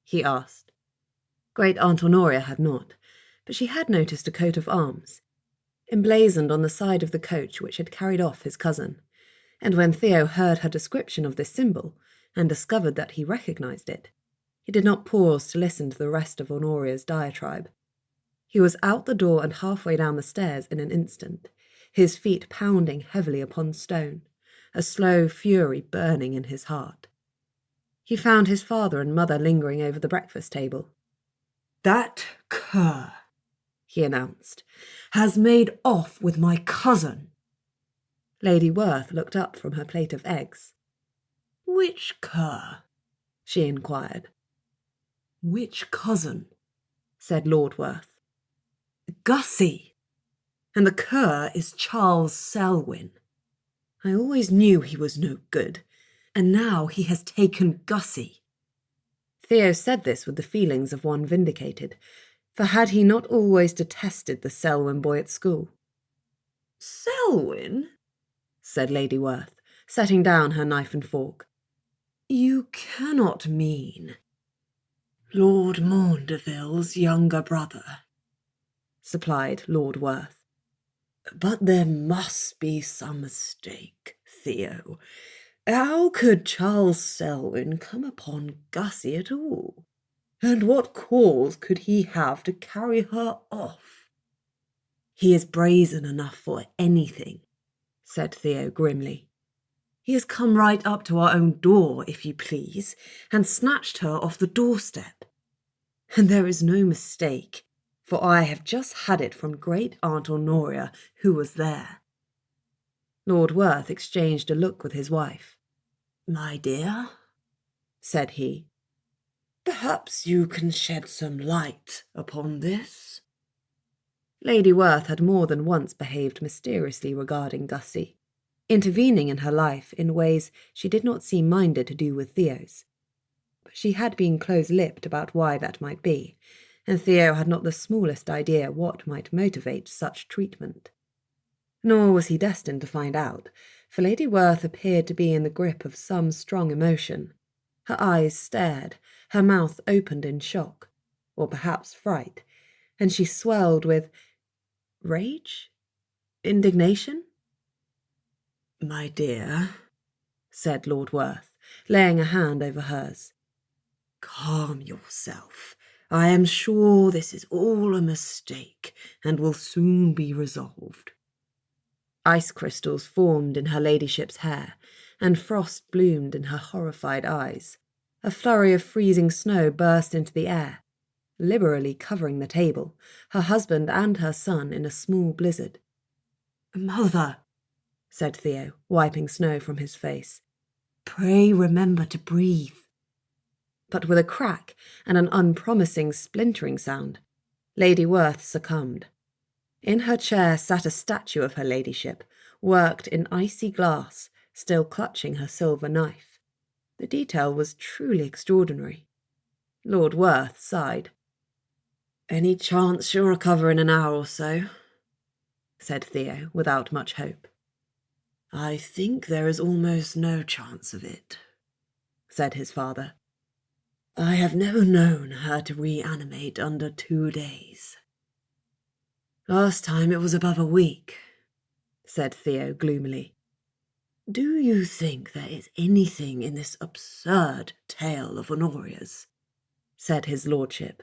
he asked. Great Aunt Honoria had not, but she had noticed a coat of arms, emblazoned on the side of the coach which had carried off his cousin, and when Theo heard her description of this symbol, and discovered that he recognised it, he did not pause to listen to the rest of Honoria's diatribe. He was out the door and halfway down the stairs in an instant, his feet pounding heavily upon stone, a slow fury burning in his heart. He found his father and mother lingering over the breakfast table. "That cur," he announced, "has made off with my cousin." Lady Werth looked up from her plate of eggs. "Which cur?" she inquired. "Which cousin?" said Lord Werth. "Gussie. And the cur is Charles Selwyn. I always knew he was no good, and now he has taken Gussie." Theo said this with the feelings of one vindicated, for had he not always detested the Selwyn boy at school? "Selwyn?" said Lady Werth, setting down her knife and fork. "You cannot mean—" "Lord Maundeville's younger brother," supplied Lord Werth. "But there must be some mistake, Theo. How could Charles Selwyn come upon Gussie at all? And what cause could he have to carry her off? He is brazen enough for anything, said Theo grimly. He has come right up to our own door, if you please, and snatched her off the doorstep. And there is no mistake, for I have just had it from Great-Aunt Honoria, who was there. Lord Werth exchanged a look with his wife. My dear, said he, perhaps you can shed some light upon this. Lady Werth had more than once behaved mysteriously regarding Gussie, intervening in her life in ways she did not seem minded to do with Theo's. But she had been close-lipped about why that might be, and Theo had not the smallest idea what might motivate such treatment. Nor was he destined to find out, for Lady Werth appeared to be in the grip of some strong emotion. Her eyes stared, her mouth opened in shock, or perhaps fright, and she swelled with rage? Indignation? My dear, said Lord Werth, laying a hand over hers. Calm yourself. I am sure this is all a mistake and will soon be resolved. Ice crystals formed in her ladyship's hair, and frost bloomed in her horrified eyes. A flurry of freezing snow burst into the air, liberally covering the table, her husband and her son in a small blizzard. Mother, said Theo, wiping snow from his face, pray remember to breathe. But with a crack and an unpromising splintering sound, Lady Werth succumbed. In her chair sat a statue of her ladyship, worked in icy glass, still clutching her silver knife. The detail was truly extraordinary. Lord Werth sighed. Any chance she'll recover in an hour or so? Said Theo, without much hope. I think there is almost no chance of it, said his father. I have never known her to reanimate under 2 days. Last time it was above a week, said Theo gloomily. Do you think there is anything in this absurd tale of Honoria's? Said his lordship.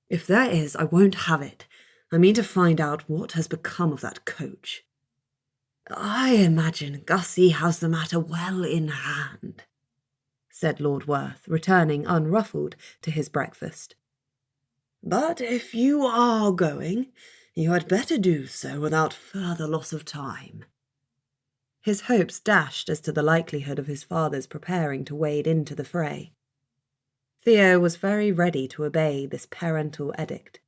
If there is, I won't have it. I mean to find out what has become of that coach. I imagine Gussie has the matter well in hand, said Lord Werth, returning unruffled to his breakfast. But if you are going, you had better do so without further loss of time. His hopes dashed as to the likelihood of his father's preparing to wade into the fray. Theo was very ready to obey this parental edict.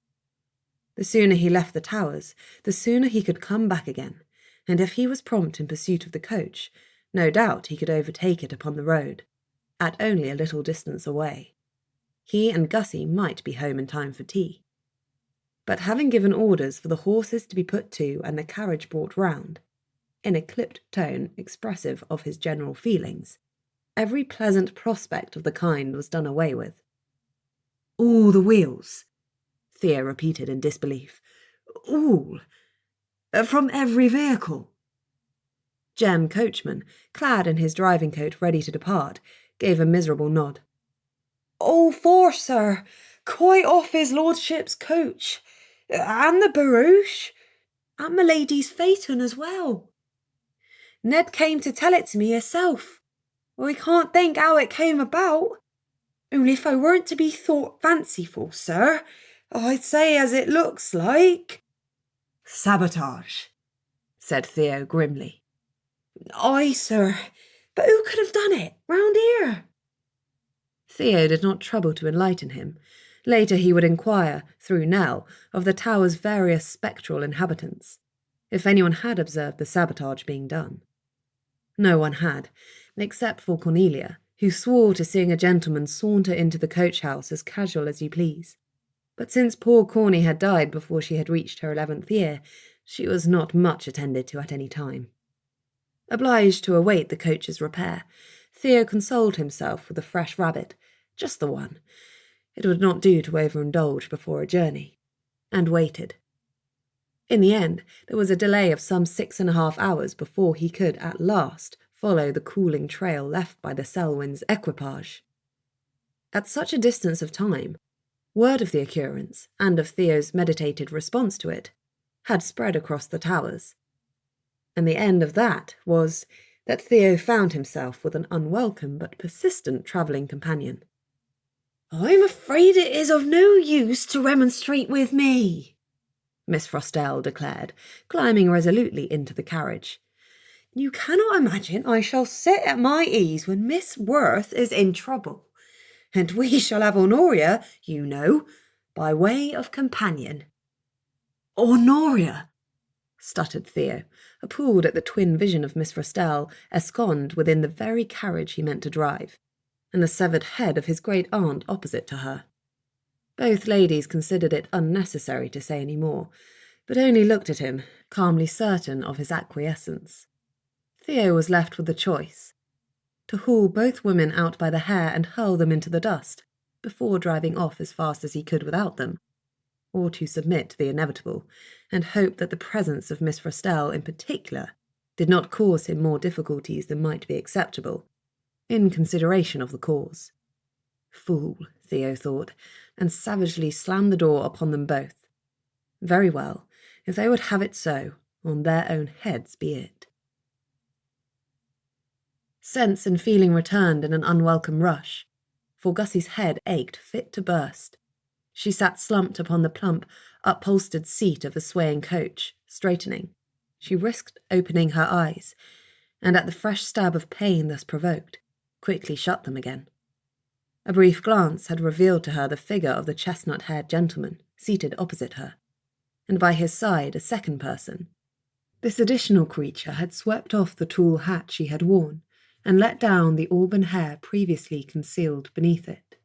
The sooner he left the Towers, the sooner he could come back again, and if he was prompt in pursuit of the coach, no doubt he could overtake it upon the road, at only a little distance away. He and Gussie might be home in time for tea. But having given orders for the horses to be put to and the carriage brought round, in a clipped tone expressive of his general feelings, every pleasant prospect of the kind was done away with. All the wheels, Theo repeated in disbelief. All? From every vehicle? Jem Coachman, clad in his driving coat ready to depart, gave a miserable nod. All 4, sir, quite off his lordship's coach, and the barouche, and my lady's phaeton as well. Ned came to tell it to me herself. Well, I can't think how it came about. Only if I weren't to be thought fanciful, sir, I'd say as it looks like... Sabotage, said Theo grimly. Aye, sir, but who could have done it round here? Theo did not trouble to enlighten him. Later he would inquire, through Nell, of the tower's various spectral inhabitants, if anyone had observed the sabotage being done. No one had, except for Cornelia, who swore to seeing a gentleman saunter into the coach-house as casual as you please. But since poor Corny had died before she had reached her 11th year, she was not much attended to at any time. Obliged to await the coach's repair, Theo consoled himself with a fresh rabbit, just the one. It would not do to overindulge before a journey, and waited. In the end, there was a delay of some 6.5 hours before he could at last follow the cooling trail left by the Selwyns' equipage. At such a distance of time, word of the occurrence, and of Theo's meditated response to it, had spread across the towers. And the end of that was that Theo found himself with an unwelcome but persistent travelling companion. "I'm afraid it is of no use to remonstrate with me," Miss Frostell declared, climbing resolutely into the carriage. "You cannot imagine I shall sit at my ease when Miss Werth is in trouble, and we shall have Honoria, you know, by way of companion." "Honoria!" stuttered Theo, appalled at the twin vision of Miss Frostell ensconced within the very carriage he meant to drive, and the severed head of his great-aunt opposite to her. Both ladies considered it unnecessary to say any more, but only looked at him, calmly certain of his acquiescence. Theo was left with the choice: to haul both women out by the hair and hurl them into the dust, before driving off as fast as he could without them, or to submit to the inevitable, and hope that the presence of Miss Frostell in particular did not cause him more difficulties than might be acceptable, in consideration of the cause. Fool, Theo thought, and savagely slammed the door upon them both. Very well, if they would have it so, on their own heads be it. Sense and feeling returned in an unwelcome rush, for Gussie's head ached fit to burst. She sat slumped upon the plump, upholstered seat of the swaying coach, straightening. She risked opening her eyes, and at the fresh stab of pain thus provoked, quickly shut them again. A brief glance had revealed to her the figure of the chestnut-haired gentleman seated opposite her, and by his side a second person. This additional creature had swept off the tall hat she had worn, and let down the auburn hair previously concealed beneath it.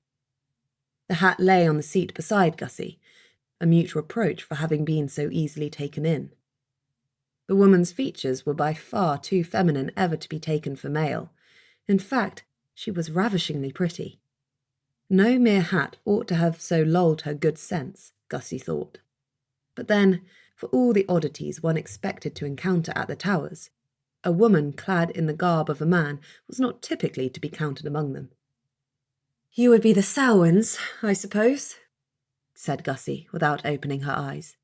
The hat lay on the seat beside Gussie, a mute reproach for having been so easily taken in. The woman's features were by far too feminine ever to be taken for male. In fact, she was ravishingly pretty. No mere hat ought to have so lulled her good sense, Gussie thought. But then, for all the oddities one expected to encounter at the Towers, a woman clad in the garb of a man was not typically to be counted among them. "You would be the Selwyns, I suppose," said Gussie, without opening her eyes.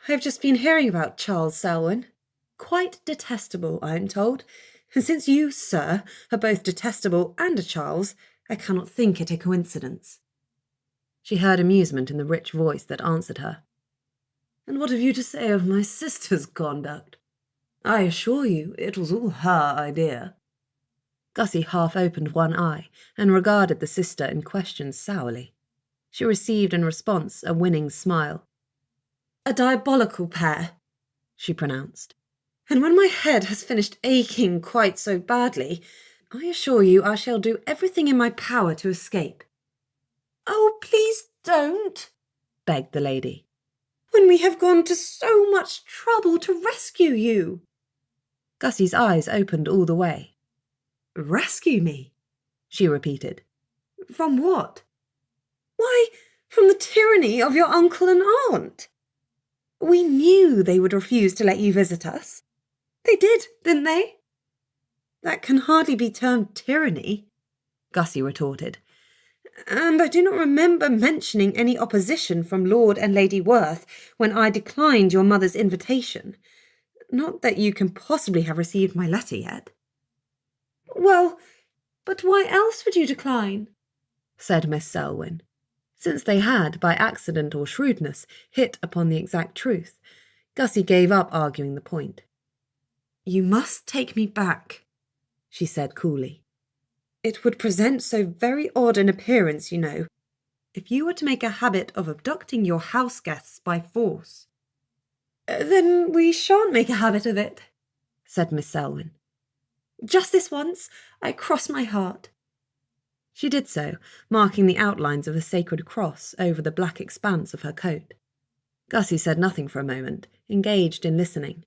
"I've just been hearing about Charles Selwyn. Quite detestable, I am told, and since you, sir, are both detestable and a Charles, I cannot think it a coincidence." She heard amusement in the rich voice that answered her. "And what have you to say of my sister's conduct? I assure you it was all her idea." Gussie half opened one eye and regarded the sister in question sourly. She received in response a winning smile. "A diabolical pair," she pronounced. "And when my head has finished aching quite so badly, I assure you I shall do everything in my power to escape." "Oh, please don't," begged the lady, "when we have gone to so much trouble to rescue you." Gussie's eyes opened all the way. "Rescue me?" she repeated. "From what?" "Why, from the tyranny of your uncle and aunt. We knew they would refuse to let you visit us. They did, didn't they?" "That can hardly be termed tyranny," Gussie retorted. "And I do not remember mentioning any opposition from Lord and Lady Werth when I declined your mother's invitation. Not that you can possibly have received my letter yet." "Well, but why else would you decline?" said Miss Selwyn. Since they had, by accident or shrewdness, hit upon the exact truth, Gussie gave up arguing the point. "You must take me back," she said coolly. "It would present so very odd an appearance, you know, if you were to make a habit of abducting your house guests by force." "Then we shan't make a habit of it," said Miss Selwyn. "Just this once, I cross my heart." She did so, marking the outlines of a sacred cross over the black expanse of her coat. Gussie said nothing for a moment, engaged in listening.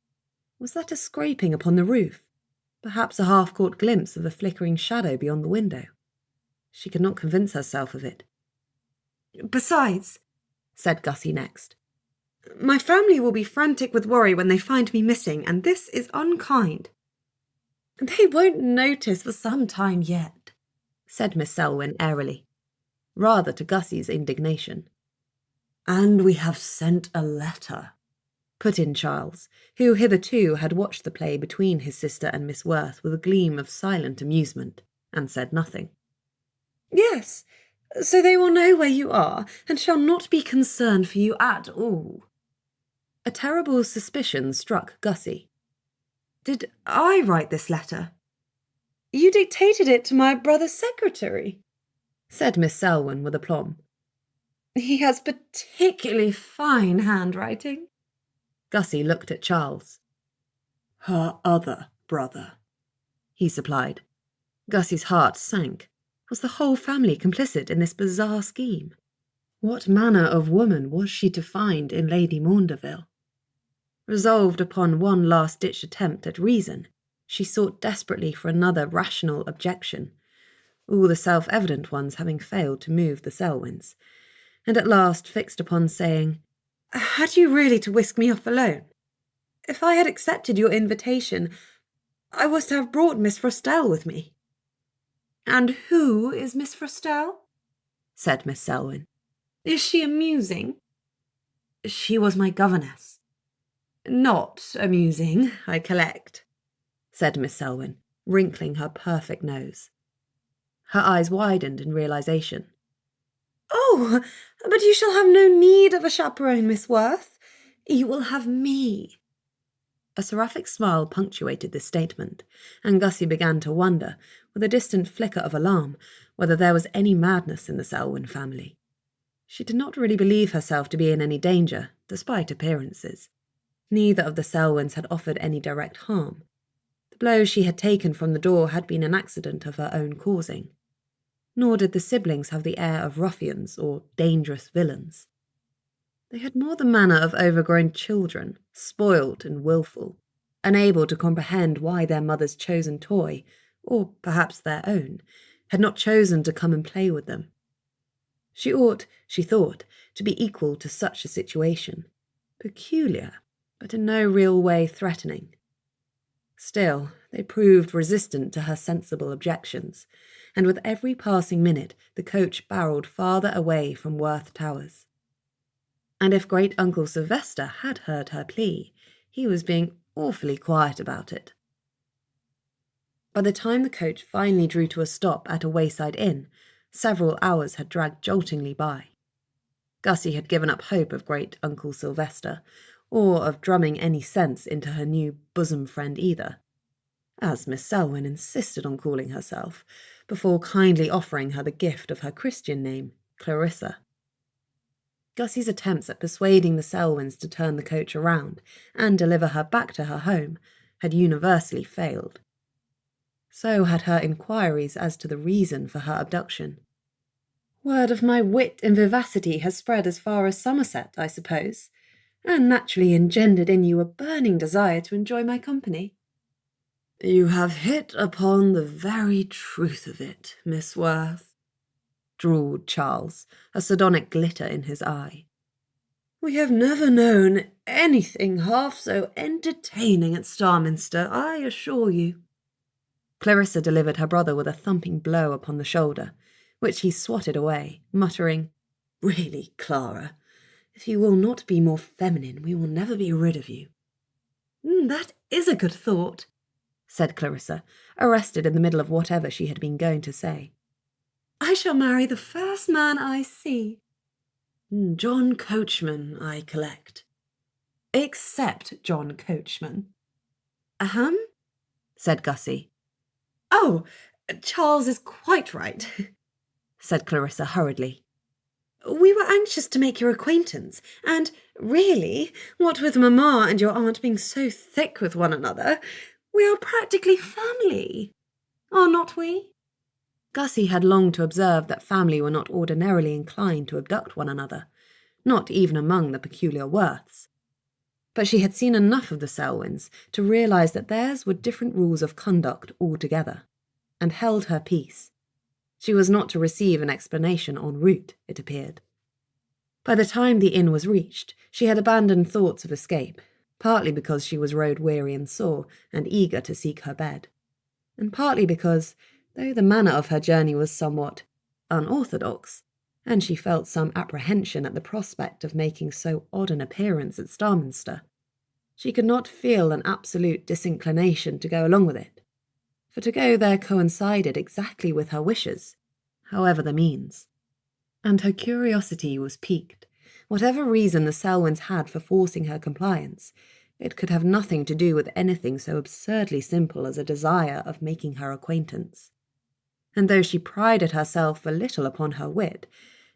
Was that a scraping upon the roof? Perhaps a half-caught glimpse of a flickering shadow beyond the window? She could not convince herself of it. "Besides," said Gussie next, My family will be frantic with worry when they find me missing, and this is unkind." "They won't notice for some time yet," said Miss Selwyn airily, rather to Gussie's indignation. "And we have sent a letter," put in Charles, who hitherto had watched the play between his sister and Miss Werth with a gleam of silent amusement, and said nothing. "Yes, so they will know where you are, and shall not be concerned for you at all." A terrible suspicion struck Gussie. "Did I write this letter?" "You dictated it to my brother's secretary," said Miss Selwyn with aplomb. "He has particularly fine handwriting." Gussie looked at Charles. "Her other brother," he supplied. Gussie's heart sank. Was the whole family complicit in this bizarre scheme? What manner of woman was she to find in Lady Maundeville? Resolved upon one last-ditch attempt at reason, she sought desperately for another rational objection, all the self-evident ones having failed to move the Selwyns, and at last fixed upon saying, "Had you really to whisk me off alone? If I had accepted your invitation, I was to have brought Miss Frostell with me." "And who is Miss Frostell?" said Miss Selwyn. "Is she amusing?" "She was my governess." "Not amusing, I collect," said Miss Selwyn, wrinkling her perfect nose. Her eyes widened in realization. "Oh, but you shall have no need of a chaperone, Miss Werth. You will have me." A seraphic smile punctuated this statement, and Gussie began to wonder, with a distant flicker of alarm, whether there was any madness in the Selwyn family. She did not really believe herself to be in any danger, despite appearances. Neither of the Selwyns had offered any direct harm. The blow she had taken from the door had been an accident of her own causing. Nor did the siblings have the air of ruffians or dangerous villains. They had more the manner of overgrown children, spoilt and wilful, unable to comprehend why their mother's chosen toy, or perhaps their own, had not chosen to come and play with them. She ought, she thought, to be equal to such a situation. Peculiar, but in no real way threatening. Still, they proved resistant to her sensible objections, and with every passing minute the coach barrelled farther away from Werth Towers. And if great-uncle Sylvester had heard her plea, he was being awfully quiet about it. By the time the coach finally drew to a stop at a wayside inn, several hours had dragged joltingly by. Gussie had given up hope of great-uncle Sylvester, or of drumming any sense into her new bosom friend either, as Miss Selwyn insisted on calling herself, before kindly offering her the gift of her Christian name, Clarissa. Gussie's attempts at persuading the Selwyns to turn the coach around and deliver her back to her home had universally failed. So had her inquiries as to the reason for her abduction. "Word of my wit and vivacity has spread as far as Somerset, I suppose, and naturally engendered in you a burning desire to enjoy my company." "You have hit upon the very truth of it, Miss Werth," drawled Charles, a sardonic glitter in his eye. "We have never known anything half so entertaining at Starminster, I assure you." Clarissa delivered her brother with a thumping blow upon the shoulder, which he swatted away, muttering, "Really, Clara, if you will not be more feminine, we will never be rid of you." "That is a good thought," said Clarissa, arrested in the middle of whatever she had been going to say. "I shall marry the first man I see." "John Coachman, I collect." "Except John Coachman." "Ahem?" said Gussie. "Oh, Charles is quite right," said Clarissa hurriedly. "We were anxious to make your acquaintance, and really, what with Mamma and your aunt being so thick with one another, we are practically family. Are not we?" Gussie had longed to observe that family were not ordinarily inclined to abduct one another, not even among the peculiar Werths. But she had seen enough of the Selwyns to realise that theirs were different rules of conduct altogether, and held her peace. She was not to receive an explanation en route, it appeared. By the time the inn was reached, she had abandoned thoughts of escape, partly because she was road-weary and sore and eager to seek her bed, and partly because, though the manner of her journey was somewhat unorthodox, and she felt some apprehension at the prospect of making so odd an appearance at Starminster, she could not feel an absolute disinclination to go along with it, for to go there coincided exactly with her wishes, however the means, and her curiosity was piqued. Whatever reason the Selwyns had for forcing her compliance, it could have nothing to do with anything so absurdly simple as a desire of making her acquaintance. And though she prided herself a little upon her wit,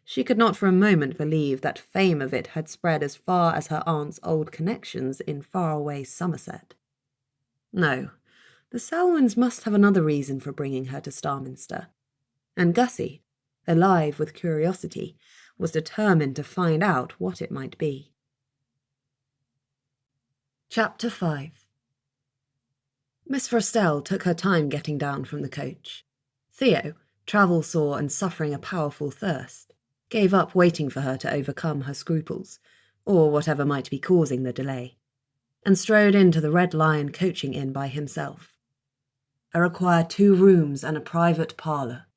she could not for a moment believe that fame of it had spread as far as her aunt's old connections in far-away Somerset. No, the Selwyns must have another reason for bringing her to Starminster, and Gussie, alive with curiosity, was determined to find out what it might be. Chapter 5. Miss Frostell took her time getting down from the coach. Theo, travel-sore and suffering a powerful thirst, gave up waiting for her to overcome her scruples, or whatever might be causing the delay, and strode into the Red Lion coaching inn by himself. "I require 2 rooms and a private parlour,"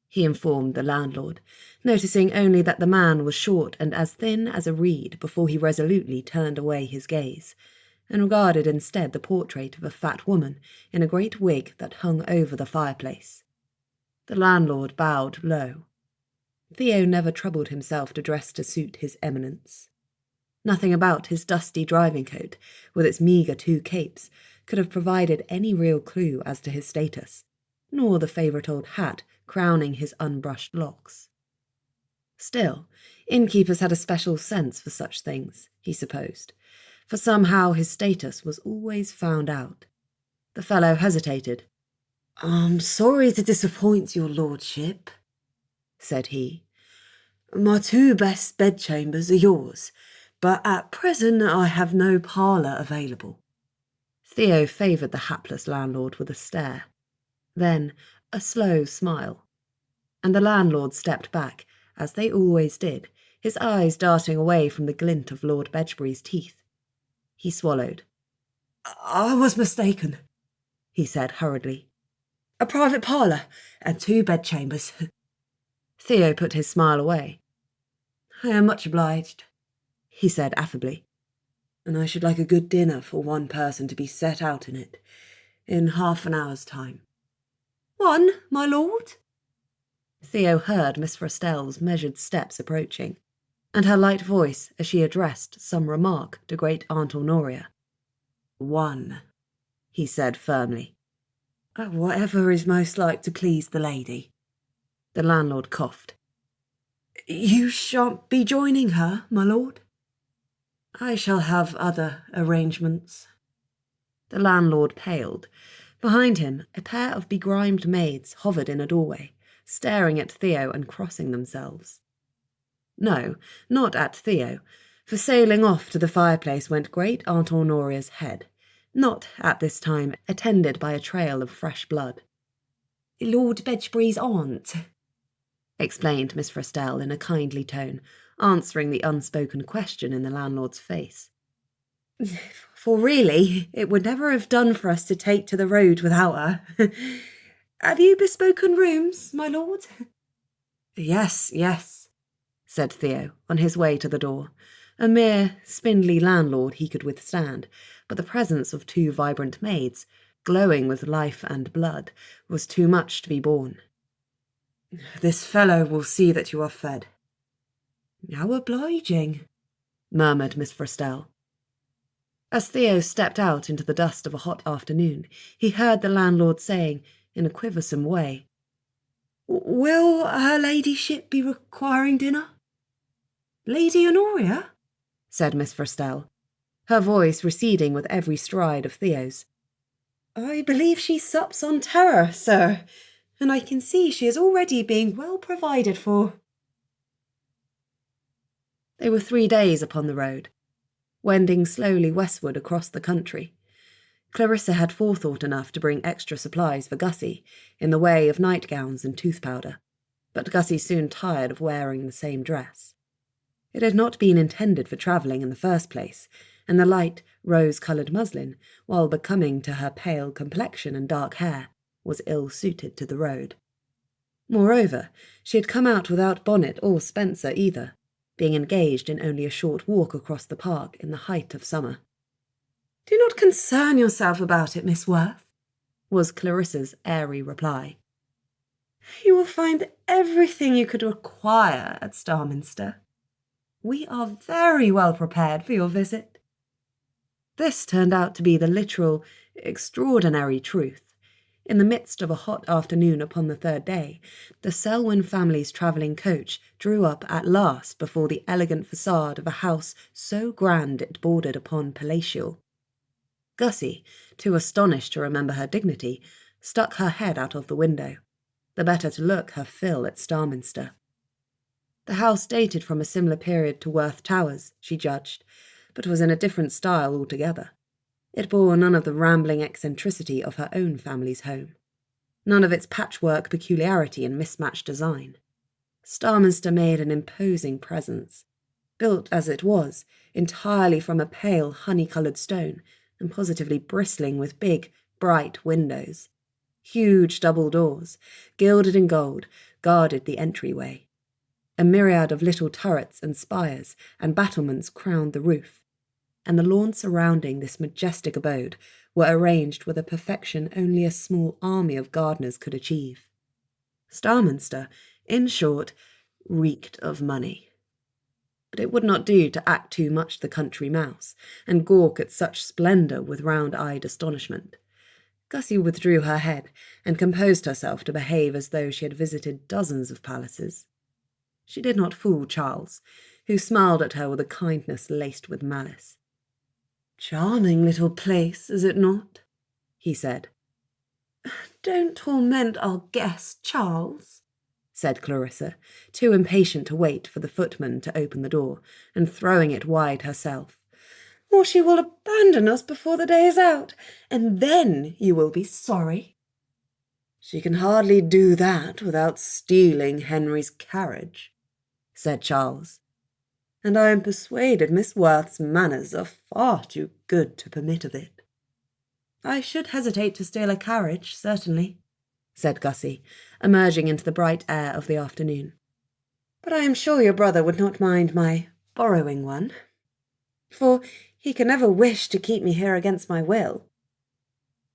he informed the landlord, noticing only that the man was short and as thin as a reed before he resolutely turned away his gaze, and regarded instead the portrait of a fat woman in a great wig that hung over the fireplace. The landlord bowed low. Theo never troubled himself to dress to suit his eminence. Nothing about his dusty driving coat, with its meagre 2 capes, could have provided any real clue as to his status, nor the favourite old hat crowning his unbrushed locks. Still, innkeepers had a special sense for such things, he supposed, for somehow his status was always found out. The fellow hesitated. "I'm sorry to disappoint your lordship," said he. "My 2 best bedchambers are yours, but at present I have no parlour available." Theo favoured the hapless landlord with a stare, then a slow smile, and the landlord stepped back, as they always did, his eyes darting away from the glint of Lord Bedgebury's teeth. He swallowed. "I was mistaken," he said hurriedly. "A private parlour and 2 bedchambers." Theo put his smile away. "I am much obliged," he said affably, "and I should like a good dinner for 1 person to be set out in it in half an hour's time." "1, my lord?" Theo heard Miss Frostell's measured steps approaching, and her light voice as she addressed some remark to great Aunt Honoria. "1," he said firmly. "Whatever is most like to please the lady." The landlord coughed. "You shan't be joining her, my lord?" "I shall have other arrangements." The landlord paled. Behind him, a pair of begrimed maids hovered in a doorway, staring at Theo and crossing themselves. No, not at Theo, for sailing off to the fireplace went great Aunt Honoria's head, not, at this time, attended by a trail of fresh blood. "Lord Bedgebury's aunt," explained Miss Frostell in a kindly tone, answering the unspoken question in the landlord's face. "For really, it would never have done for us to take to the road without her. Have you bespoken rooms, my lord?" Yes, said Theo, on his way to the door. A mere spindly landlord he could withstand, but the presence of 2 vibrant maids, glowing with life and blood, was too much to be borne. "This fellow will see that you are fed." "How obliging," murmured Miss Frostell. As Theo stepped out into the dust of a hot afternoon, he heard the landlord saying, in a quiversome way, "Will her ladyship be requiring dinner?" "Lady Honoria?" said Miss Frostell, her voice receding with every stride of Theo's. "I believe she sups on terror, sir, and I can see she is already being well provided for." They were 3 days upon the road, wending slowly westward across the country. Clarissa had forethought enough to bring extra supplies for Gussie, in the way of nightgowns and tooth-powder, but Gussie soon tired of wearing the same dress. It had not been intended for travelling in the first place, and the light, rose-coloured muslin, while becoming to her pale complexion and dark hair, was ill-suited to the road. Moreover, she had come out without bonnet or spencer either, being engaged in only a short walk across the park in the height of summer. "Do not concern yourself about it, Miss Werth," was Clarissa's airy reply. "You will find everything you could require at Starminster. We are very well prepared for your visit." This turned out to be the literal, extraordinary truth. In the midst of a hot afternoon upon the third day, the Selwyn family's travelling coach drew up at last before the elegant facade of a house so grand it bordered upon palatial. Gussie, too astonished to remember her dignity, stuck her head out of the window, the better to look her fill at Starminster. The house dated from a similar period to Werth Towers, she judged, but was in a different style altogether. It bore none of the rambling eccentricity of her own family's home, none of its patchwork peculiarity and mismatched design. Starminster made an imposing presence, built as it was, entirely from a pale honey-coloured stone, and positively bristling with big, bright windows. Huge double doors, gilded in gold, guarded the entryway. A myriad of little turrets and spires and battlements crowned the roof, and the lawns surrounding this majestic abode were arranged with a perfection only a small army of gardeners could achieve. Starminster, in short, reeked of money. But it would not do to act too much the country mouse, and gawk at such splendour with round-eyed astonishment. Gussie withdrew her head, and composed herself to behave as though she had visited dozens of palaces. She did not fool Charles, who smiled at her with a kindness laced with malice. "Charming little place, is it not?" he said. "Don't torment our guest, Charles," said Clarissa, too impatient to wait for the footman to open the door, and throwing it wide herself, "or she will abandon us before the day is out, and then you will be sorry." "She can hardly do that without stealing Henry's carriage," said Charles, "and I am persuaded Miss Worth's manners are far too good to permit of it." "I should hesitate to steal a carriage, certainly," said Gussie, emerging into the bright air of the afternoon. "But I am sure your brother would not mind my borrowing one, for he can never wish to keep me here against my will."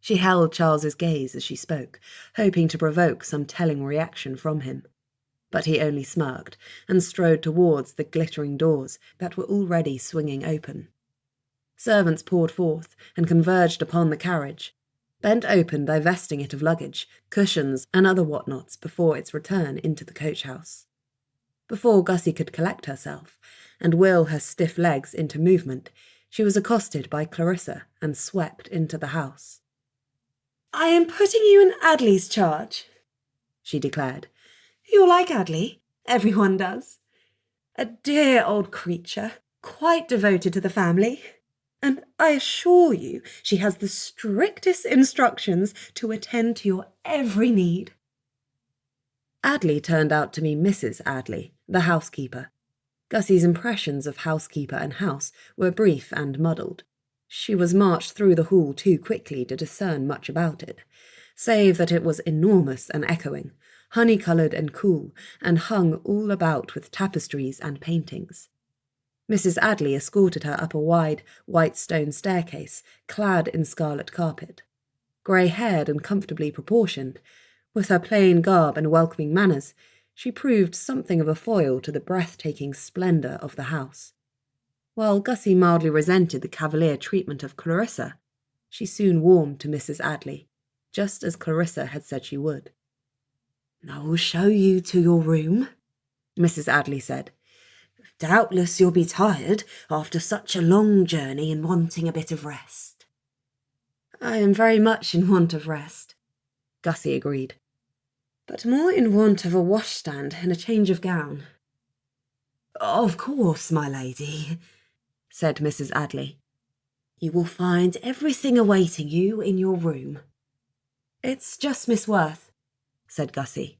She held Charles's gaze as she spoke, hoping to provoke some telling reaction from him. But he only smirked, and strode towards the glittering doors that were already swinging open. Servants poured forth, and converged upon the carriage, bent open divesting it of luggage, cushions, and other whatnots before its return into the coach-house. Before Gussie could collect herself, and will her stiff legs into movement, she was accosted by Clarissa, and swept into the house. "I am putting you in Addley's charge," she declared. "You'll like Addley. Everyone does. A dear old creature, quite devoted to the family. And I assure you she has the strictest instructions to attend to your every need." Addley turned out to be Mrs. Addley, the housekeeper. Gussie's impressions of housekeeper and house were brief and muddled. She was marched through the hall too quickly to discern much about it, save that it was enormous and echoing, honey-coloured and cool, and hung all about with tapestries and paintings. Mrs. Addley escorted her up a wide, white stone staircase, clad in scarlet carpet. Grey-haired and comfortably proportioned, with her plain garb and welcoming manners, she proved something of a foil to the breathtaking splendour of the house. While Gussie mildly resented the cavalier treatment of Clarissa, she soon warmed to Mrs. Addley, just as Clarissa had said she would. "I will show you to your room," Mrs. Addley said. "Doubtless you'll be tired after such a long journey and wanting a bit of rest." "I am very much in want of rest," Gussie agreed, "but more in want of a washstand and a change of gown." "Of course, my lady," said Mrs. Addley. "You will find everything awaiting you in your room." "It's just Miss Werth," said Gussie.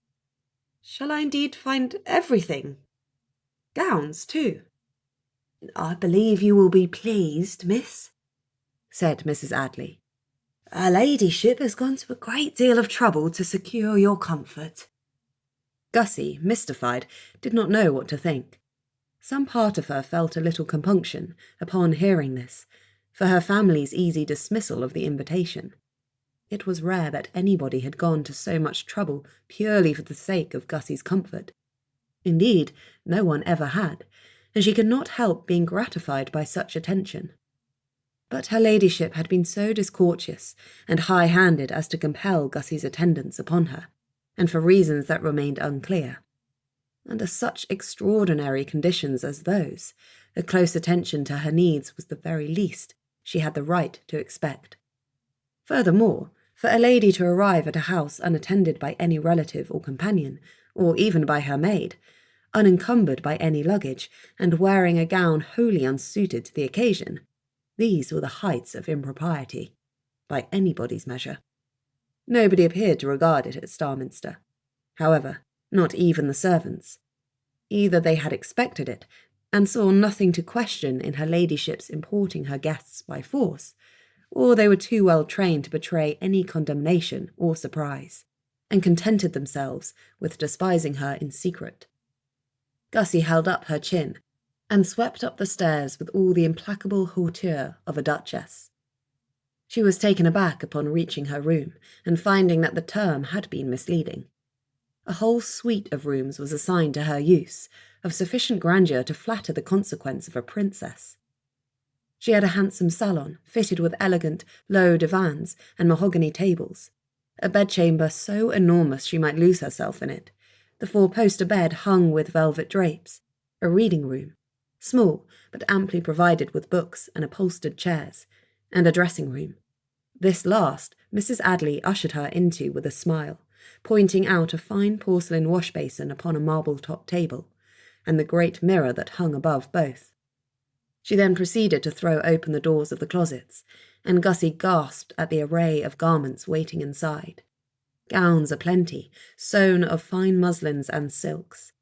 "Shall I indeed find everything? Gowns, too?" I believe you will be pleased, miss, said Mrs. Addley. Her ladyship has gone to a great deal of trouble to secure your comfort. Gussie, mystified, did not know what to think. Some part of her felt a little compunction upon hearing this, for her family's easy dismissal of the invitation. It was rare that anybody had gone to so much trouble purely for the sake of Gussie's comfort. Indeed, no one ever had, and she could not help being gratified by such attention. But her ladyship had been so discourteous and high-handed as to compel Gussie's attendance upon her, and for reasons that remained unclear. Under such extraordinary conditions as those, a close attention to her needs was the very least she had the right to expect. Furthermore, for a lady to arrive at a house unattended by any relative or companion, or even by her maid, unencumbered by any luggage, and wearing a gown wholly unsuited to the occasion, these were the heights of impropriety, by anybody's measure. Nobody appeared to regard it at Starminster. However, not even the servants. Either they had expected it, and saw nothing to question in her ladyship's importing her guests by force, or they were too well trained to betray any condemnation or surprise, and contented themselves with despising her in secret. Gussie held up her chin, and swept up the stairs with all the implacable hauteur of a duchess. She was taken aback upon reaching her room, and finding that the term had been misleading. A whole suite of rooms was assigned to her use, of sufficient grandeur to flatter the consequence of a princess. She had a handsome salon, fitted with elegant, low divans and mahogany tables, a bedchamber so enormous she might lose herself in it, the four-poster bed hung with velvet drapes, a reading room, small but amply provided with books and upholstered chairs, and a dressing-room. This last Mrs. Addley ushered her into with a smile, pointing out a fine porcelain wash-basin upon a marble-topped table, and the great mirror that hung above both. She then proceeded to throw open the doors of the closets, and Gussie gasped at the array of garments waiting inside. Gowns aplenty, sewn of fine muslins and silks,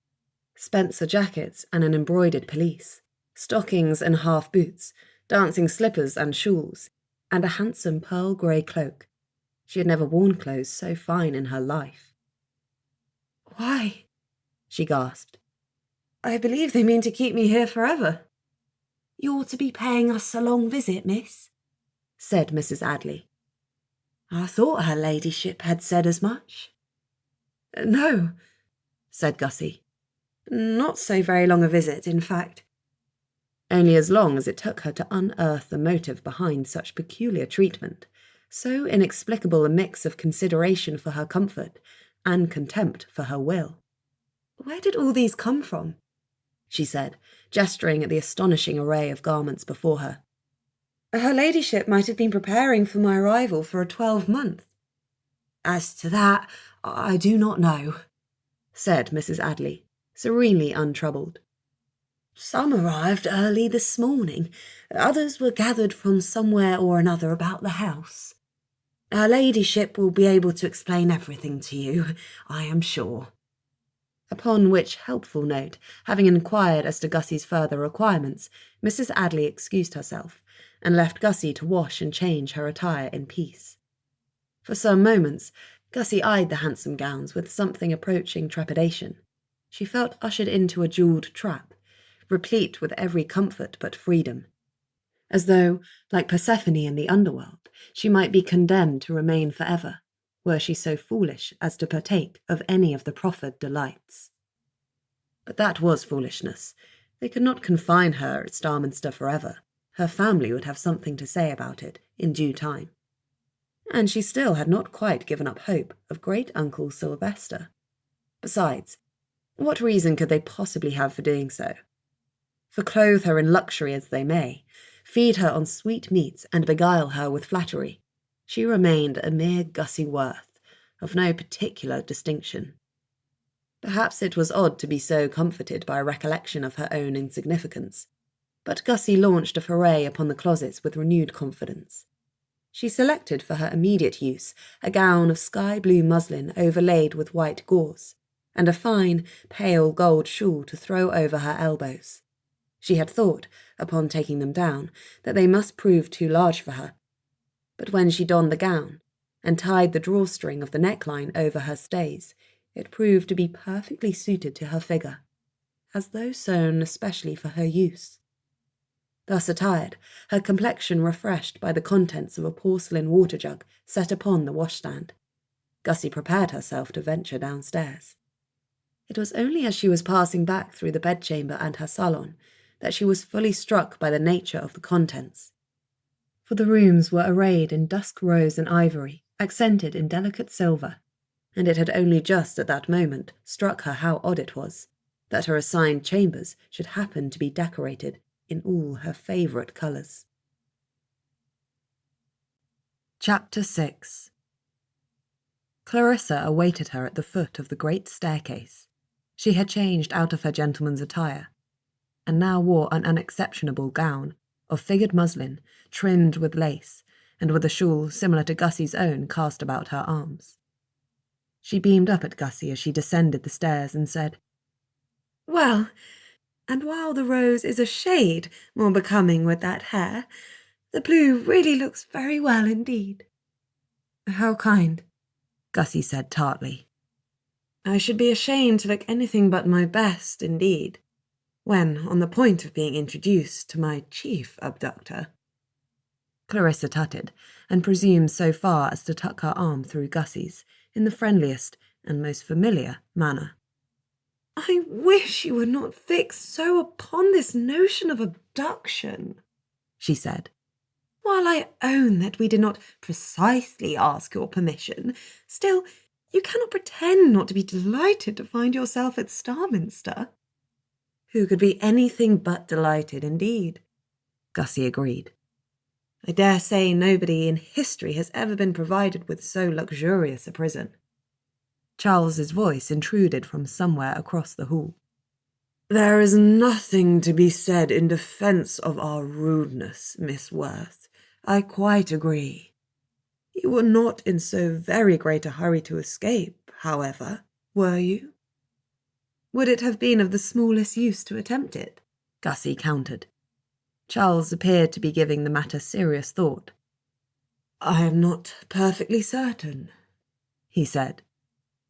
Spencer jackets and an embroidered pelisse, stockings and half-boots, dancing slippers and shawls, and a handsome pearl-grey cloak. She had never worn clothes so fine in her life. "Why," she gasped, "I believe they mean to keep me here forever." "You're to be paying us a long visit, miss," said Mrs. Addley. "I thought her ladyship had said as much." "No," said Gussie. "Not so very long a visit, in fact. Only as long as it took her to unearth the motive behind such peculiar treatment, so inexplicable a mix of consideration for her comfort and contempt for her will. "Where did all these come from?" she said, gesturing at the astonishing array of garments before her. "Her ladyship might have been preparing for my arrival for a 12-month. "As to that, I do not know," said Mrs. Addley, serenely untroubled. "Some arrived early this morning, others were gathered from somewhere or another about the house. Her ladyship will be able to explain everything to you, I am sure." Upon which helpful note, having inquired as to Gussie's further requirements, Mrs. Addley excused herself, and left Gussie to wash and change her attire in peace. For some moments, Gussie eyed the handsome gowns with something approaching trepidation. She felt ushered into a jewelled trap, replete with every comfort but freedom, as though, like Persephone in the underworld, she might be condemned to remain forever, were she so foolish as to partake of any of the proffered delights. But that was foolishness. They could not confine her at Starminster forever. Her family would have something to say about it in due time. And she still had not quite given up hope of great-uncle Sylvester. Besides, what reason could they possibly have for doing so? For clothe her in luxury as they may, feed her on sweet meats and beguile her with flattery, she remained a mere Gussie Werth, of no particular distinction. Perhaps it was odd to be so comforted by a recollection of her own insignificance, but Gussie launched a foray upon the closets with renewed confidence. She selected for her immediate use a gown of sky-blue muslin overlaid with white gauze, and a fine, pale gold shawl to throw over her elbows. She had thought, upon taking them down, that they must prove too large for her. But when she donned the gown, and tied the drawstring of the neckline over her stays, it proved to be perfectly suited to her figure, as though sewn especially for her use. Thus attired, her complexion refreshed by the contents of a porcelain water-jug set upon the washstand, Gussie prepared herself to venture downstairs. It was only as she was passing back through the bedchamber and her salon that she was fully struck by the nature of the contents. For the rooms were arrayed in dusk rose and ivory, accented in delicate silver, and it had only just at that moment struck her how odd it was that her assigned chambers should happen to be decorated in all her favourite colours. Chapter 6. Clarissa awaited her at the foot of the great staircase. She had changed out of her gentleman's attire, and now wore an unexceptionable gown of figured muslin, trimmed with lace, and with a shawl similar to Gussie's own cast about her arms. She beamed up at Gussie as she descended the stairs and said, "Well, and while the rose is a shade more becoming with that hair, the blue really looks very well indeed." "How kind," Gussie said tartly. "I should be ashamed to look anything but my best indeed, when on the point of being introduced to my chief abductor." Clarissa tutted, and presumed so far as to tuck her arm through Gussie's in the friendliest and most familiar manner. "I wish you were not fixed so upon this notion of abduction," she said. "While I own that we did not precisely ask your permission, still you cannot pretend not to be delighted to find yourself at Starminster." "Who could be anything but delighted, indeed," Gussie agreed. "I dare say nobody in history has ever been provided with so luxurious a prison." Charles's voice intruded from somewhere across the hall. "There is nothing to be said in defence of our rudeness, Miss Werth. I quite agree. You were not in so very great a hurry to escape, however, were you?" "Would it have been of the smallest use to attempt it?" Gussie countered. Charles appeared to be giving the matter serious thought. "I am not perfectly certain," he said.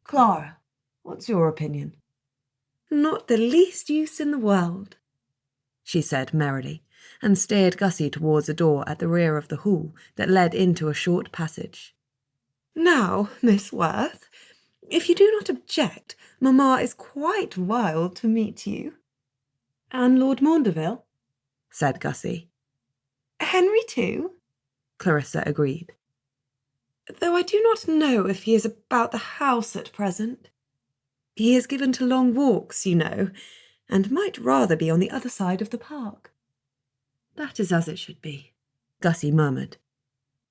"Clara, what's your opinion?" "Not the least use in the world," she said merrily, and steered Gussie towards a door at the rear of the hall that led into a short passage. "Now, Miss Werth, if you do not object, Mamma is quite wild to meet you." "And Lord Maundeville?" said Gussie. "Henry too," Clarissa agreed. "Though I do not know if he is about the house at present. He is given to long walks, you know, and might rather be on the other side of the park." "That is as it should be," Gussie murmured.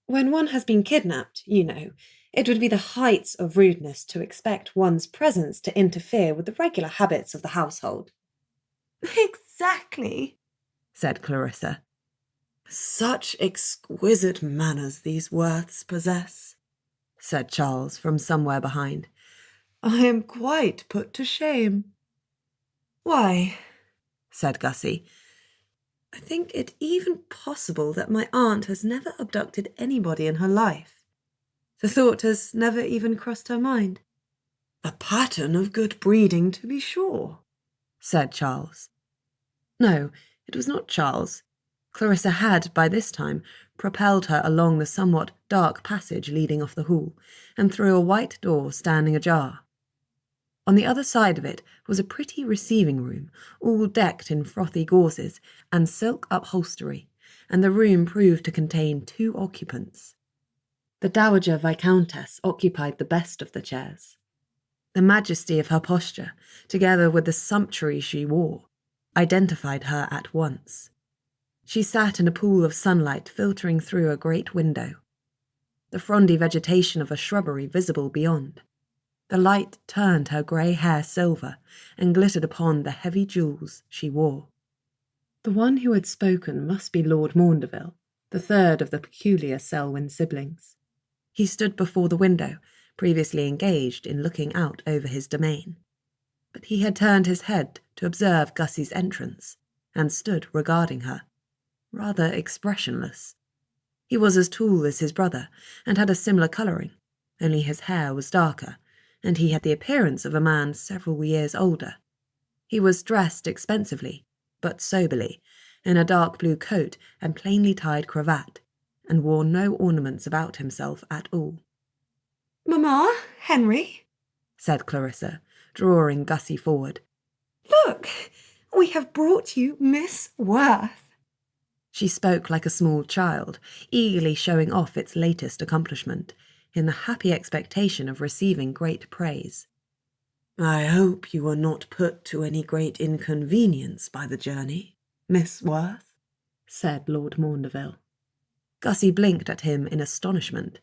"When one has been kidnapped, you know, it would be the heights of rudeness to expect one's presence to interfere with the regular habits of the household." "Exactly," said Clarissa. "Such exquisite manners these Werths possess," said Charles from somewhere behind. "I am quite put to shame." "Why," said Gussie, "I think it even possible that my aunt has never abducted anybody in her life. The thought has never even crossed her mind." "A pattern of good breeding, to be sure," said Charles. No, it was not Charles. Clarissa had, by this time, propelled her along the somewhat dark passage leading off the hall, and through a white door standing ajar. On the other side of it was a pretty receiving room, all decked in frothy gauzes and silk upholstery, and the room proved to contain 2 occupants. The Dowager Viscountess occupied the best of the chairs. The majesty of her posture, together with the sumptuary she wore, identified her at once. She sat in a pool of sunlight filtering through a great window, the frondy vegetation of a shrubbery visible beyond. The light turned her grey hair silver and glittered upon the heavy jewels she wore. The one who had spoken must be Lord Maundeville, the third of the peculiar Selwyn siblings. He stood before the window, previously engaged in looking out over his domain. But he had turned his head to observe Gussie's entrance, and stood regarding her, rather expressionless. He was as tall as his brother, and had a similar colouring, only his hair was darker, and he had the appearance of a man several years older. He was dressed expensively, but soberly, in a dark blue coat and plainly tied cravat, and wore no ornaments about himself at all. "Mamma, Henry," said Clarissa, drawing Gussie forward. "Look, we have brought you Miss Werth." She spoke like a small child, eagerly showing off its latest accomplishment, in the happy expectation of receiving great praise. "I hope you were not put to any great inconvenience by the journey, Miss Werth," said Lord Maundeville. Gussie blinked at him in astonishment.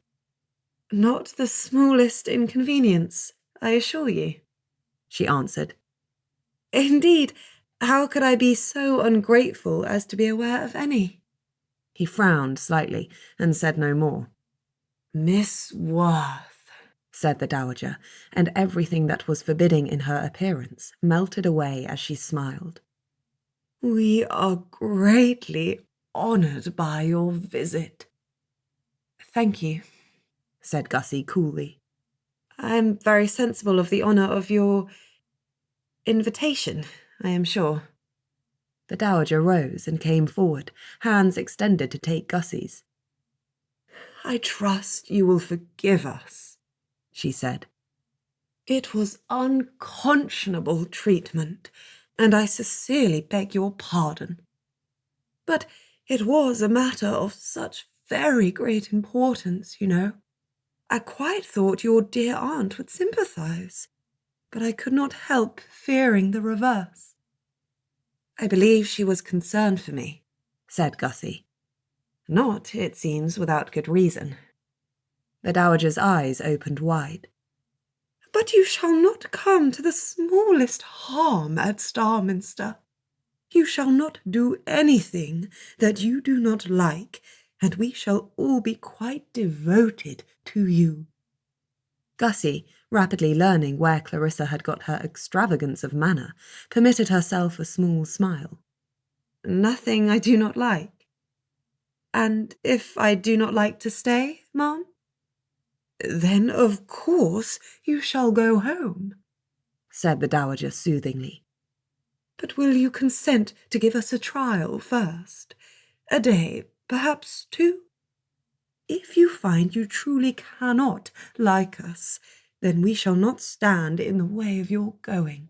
"Not the smallest inconvenience, I assure you," she answered. "Indeed, how could I be so ungrateful as to be aware of any?" He frowned slightly and said no more. "Miss Werth," said the dowager, and everything that was forbidding in her appearance melted away as she smiled. "We are greatly honoured by your visit." "Thank you," said Gussie coolly. "I am very sensible of the honour of your invitation, I am sure." The dowager rose and came forward, hands extended to take Gussie's. "I trust you will forgive us," she said. "It was unconscionable treatment, and I sincerely beg your pardon. But it was a matter of such very great importance, you know. I quite thought your dear aunt would sympathise, but I could not help fearing the reverse." "I believe she was concerned for me," said Gussie. "Not, it seems, without good reason." The dowager's eyes opened wide. "But you shall not come to the smallest harm at Starminster. You shall not do anything that you do not like, and we shall all be quite devoted to you." Gussie, rapidly learning where Clarissa had got her extravagance of manner, permitted herself a small smile. "Nothing I do not like. And if I do not like to stay, Ma'am?" "Then, of course, you shall go home," said the dowager soothingly. "But will you consent to give us a trial first? A day, perhaps 2? If you find you truly cannot like us, then we shall not stand in the way of your going."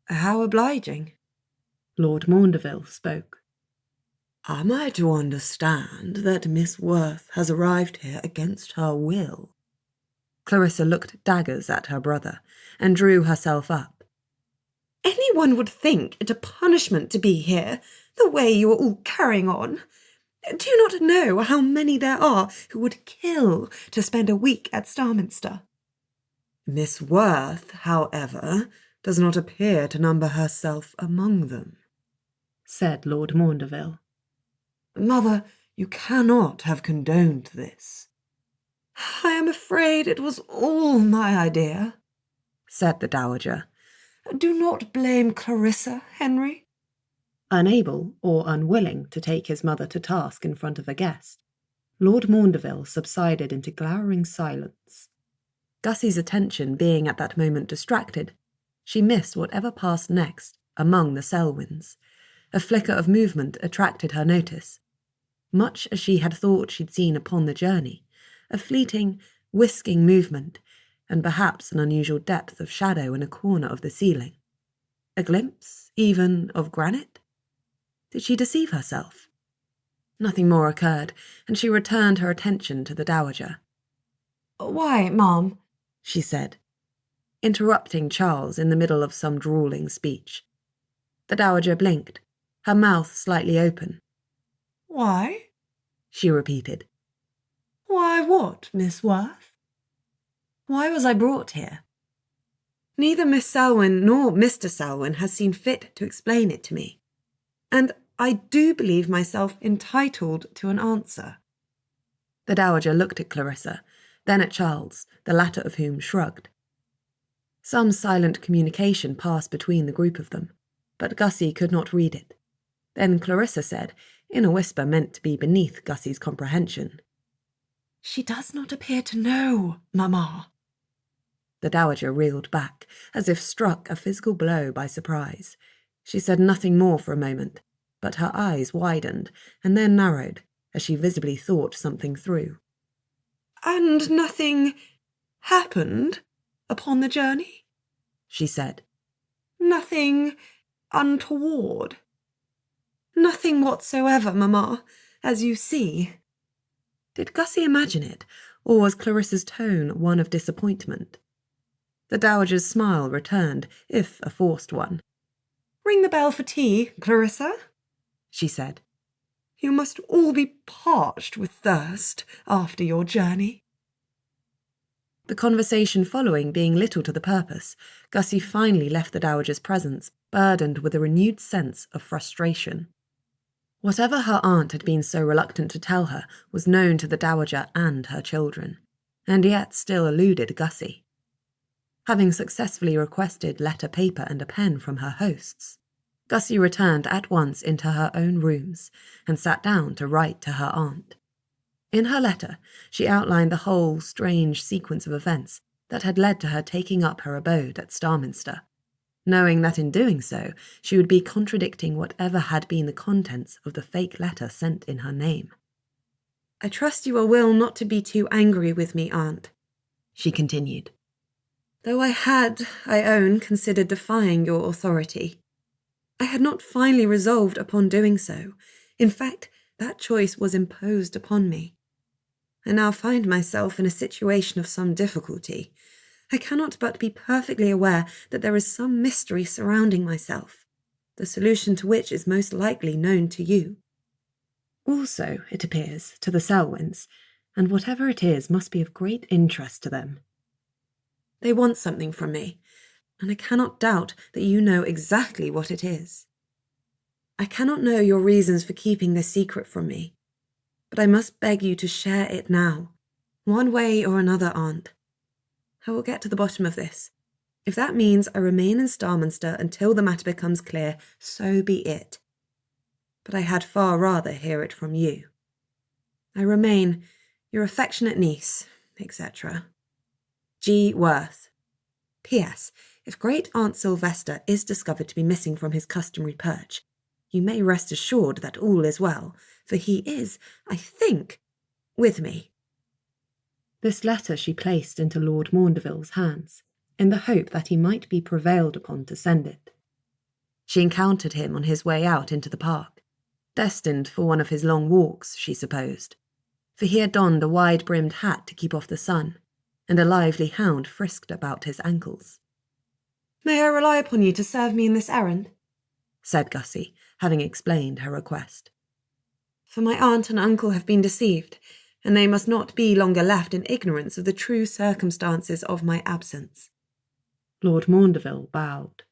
"How obliging." Lord Maundeville spoke. "Am I to understand that Miss Werth has arrived here against her will?" Clarissa looked daggers at her brother, and drew herself up. "Anyone would think it a punishment to be here, the way you are all carrying on. Do you not know how many there are who would kill to spend a week at Starminster?" "Miss Werth, however, does not appear to number herself among them," said Lord Maundeville. "Mother, you cannot have condoned this." "I am afraid it was all my idea," said the dowager. "Do not blame Clarissa, Henry." Unable or unwilling to take his mother to task in front of a guest, Lord Maundeville subsided into glowering silence. Gussie's attention being at that moment distracted, she missed whatever passed next among the Selwyns. A flicker of movement attracted her notice. Much as she had thought she'd seen upon the journey, a fleeting, whisking movement, and perhaps an unusual depth of shadow in a corner of the ceiling. A glimpse, even, of granite? Did she deceive herself? Nothing more occurred, and she returned her attention to the dowager. "Why, Ma'am," she said, interrupting Charles in the middle of some drooling speech. The dowager blinked, her mouth slightly open. "Why?" she repeated. "Why what, Miss Werth? Why was I brought here? Neither Miss Selwyn nor Mr. Selwyn has seen fit to explain it to me, and I do believe myself entitled to an answer." The dowager looked at Clarissa, then at Charles, the latter of whom shrugged. Some silent communication passed between the group of them, but Gussie could not read it. Then Clarissa said, in a whisper meant to be beneath Gussie's comprehension, "She does not appear to know, Mamma." The dowager reeled back, as if struck a physical blow by surprise. She said nothing more for a moment, but her eyes widened and then narrowed, as she visibly thought something through. "And nothing happened upon the journey?" she said. "Nothing untoward?" "Nothing whatsoever, Mamma, as you see." Did Gussie imagine it, or was Clarissa's tone one of disappointment? The dowager's smile returned, if a forced one. "Ring the bell for tea, Clarissa," she said. "You must all be parched with thirst after your journey." The conversation following being little to the purpose, Gussie finally left the dowager's presence, burdened with a renewed sense of frustration. Whatever her aunt had been so reluctant to tell her was known to the dowager and her children, and yet still eluded Gussie. Having successfully requested letter paper and a pen from her hosts, Gussie returned at once into her own rooms and sat down to write to her aunt. In her letter, she outlined the whole strange sequence of events that had led to her taking up her abode at Starminster, knowing that in doing so she would be contradicting whatever had been the contents of the fake letter sent in her name. "I trust you will not to be too angry with me, Aunt," she continued. "Though I own, considered defying your authority. I had not finally resolved upon doing so. In fact, that choice was imposed upon me. I now find myself in a situation of some difficulty. I cannot but be perfectly aware that there is some mystery surrounding myself, the solution to which is most likely known to you. Also, it appears, to the Selwyns, and whatever it is must be of great interest to them. They want something from me, and I cannot doubt that you know exactly what it is. I cannot know your reasons for keeping this secret from me, but I must beg you to share it now, one way or another, Aunt. I will get to the bottom of this. If that means I remain in Starminster until the matter becomes clear, so be it. But I had far rather hear it from you. I remain your affectionate niece, etc. G. Werth. P.S. If Great Aunt Sylvester is discovered to be missing from his customary perch, you may rest assured that all is well, for he is, I think, with me." This letter she placed into Lord Maundeville's hands, in the hope that he might be prevailed upon to send it. She encountered him on his way out into the park, destined for one of his long walks, she supposed, for he had donned a wide-brimmed hat to keep off the sun, and a lively hound frisked about his ankles. "May I rely upon you to serve me in this errand?" said Gussie, having explained her request. "For my aunt and uncle have been deceived, and they must not be longer left in ignorance of the true circumstances of my absence." Lord Maundeville bowed.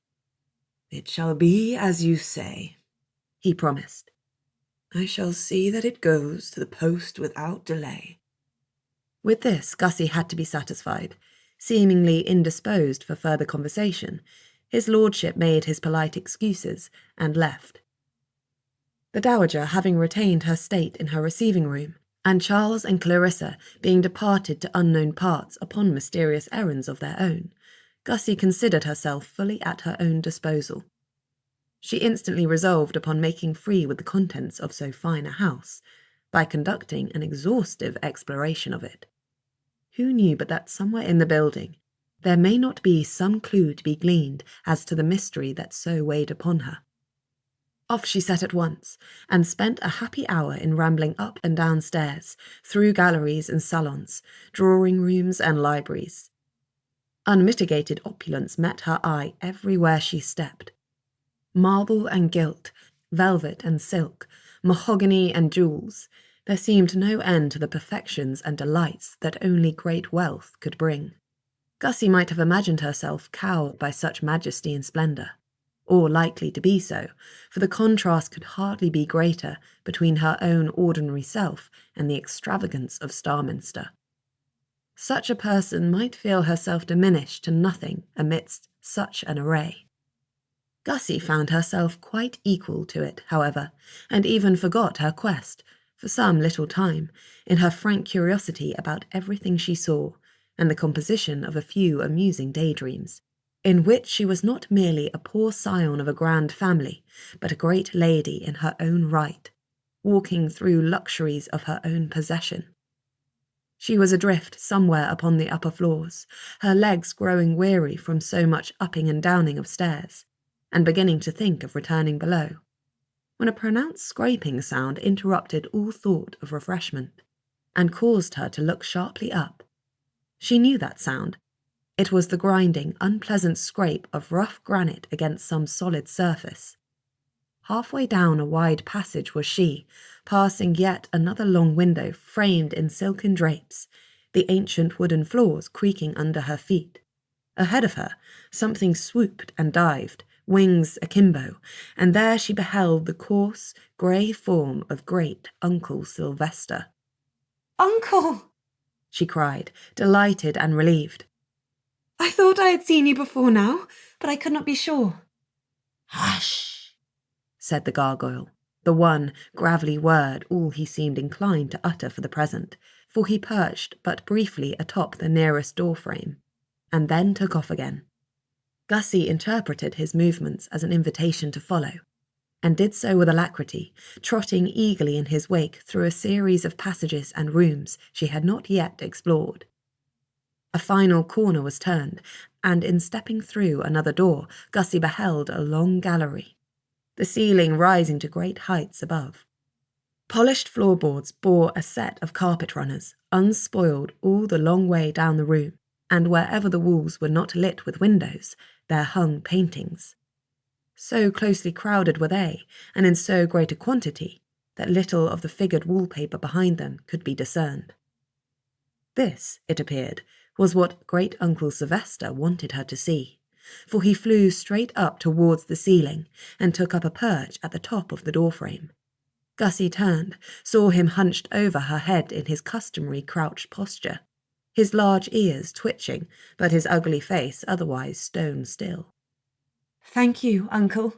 "It shall be as you say," he promised. "I shall see that it goes to the post without delay." With this, Gussie had to be satisfied. Seemingly indisposed for further conversation, his lordship made his polite excuses and left. The dowager having retained her state in her receiving room, and Charles and Clarissa being departed to unknown parts upon mysterious errands of their own, Gussie considered herself fully at her own disposal. She instantly resolved upon making free with the contents of so fine a house, by conducting an exhaustive exploration of it. Who knew but that somewhere in the building there may not be some clue to be gleaned as to the mystery that so weighed upon her? Off she set at once, and spent a happy hour in rambling up and down stairs, through galleries and salons, drawing-rooms and libraries. Unmitigated opulence met her eye everywhere she stepped. Marble and gilt, velvet and silk, mahogany and jewels, there seemed no end to the perfections and delights that only great wealth could bring. Gussie might have imagined herself cowed by such majesty and splendour, or likely to be so, for the contrast could hardly be greater between her own ordinary self and the extravagance of Starminster. Such a person might feel herself diminished to nothing amidst such an array. Gussie found herself quite equal to it, however, and even forgot her quest, for some little time, in her frank curiosity about everything she saw, and the composition of a few amusing daydreams, in which she was not merely a poor scion of a grand family, but a great lady in her own right, walking through luxuries of her own possession. She was adrift somewhere upon the upper floors, her legs growing weary from so much upping and downing of stairs, and beginning to think of returning below, when a pronounced scraping sound interrupted all thought of refreshment, and caused her to look sharply up. She knew that sound. It was the grinding, unpleasant scrape of rough granite against some solid surface. Halfway down a wide passage was she, passing yet another long window framed in silken drapes, the ancient wooden floors creaking under her feet. Ahead of her, something swooped and dived, wings akimbo, and there she beheld the coarse, grey form of great Uncle Sylvester. "Uncle!" she cried, delighted and relieved. "I thought I had seen you before now, but I could not be sure." "Hush!" said the gargoyle, the one gravelly word all he seemed inclined to utter for the present, for he perched but briefly atop the nearest door frame, and then took off again. Gussie interpreted his movements as an invitation to follow, and did so with alacrity, trotting eagerly in his wake through a series of passages and rooms she had not yet explored. A final corner was turned, and in stepping through another door, Gussie beheld a long gallery, the ceiling rising to great heights above. Polished floorboards bore a set of carpet runners, unspoiled all the long way down the room, and wherever the walls were not lit with windows, there hung paintings. So closely crowded were they, and in so great a quantity, that little of the figured wallpaper behind them could be discerned. This, it appeared, was what great Uncle Sylvester wanted her to see, for he flew straight up towards the ceiling and took up a perch at the top of the doorframe. Gussie turned, saw him hunched over her head in his customary crouched posture, his large ears twitching, but his ugly face otherwise stone still. "Thank you, Uncle,"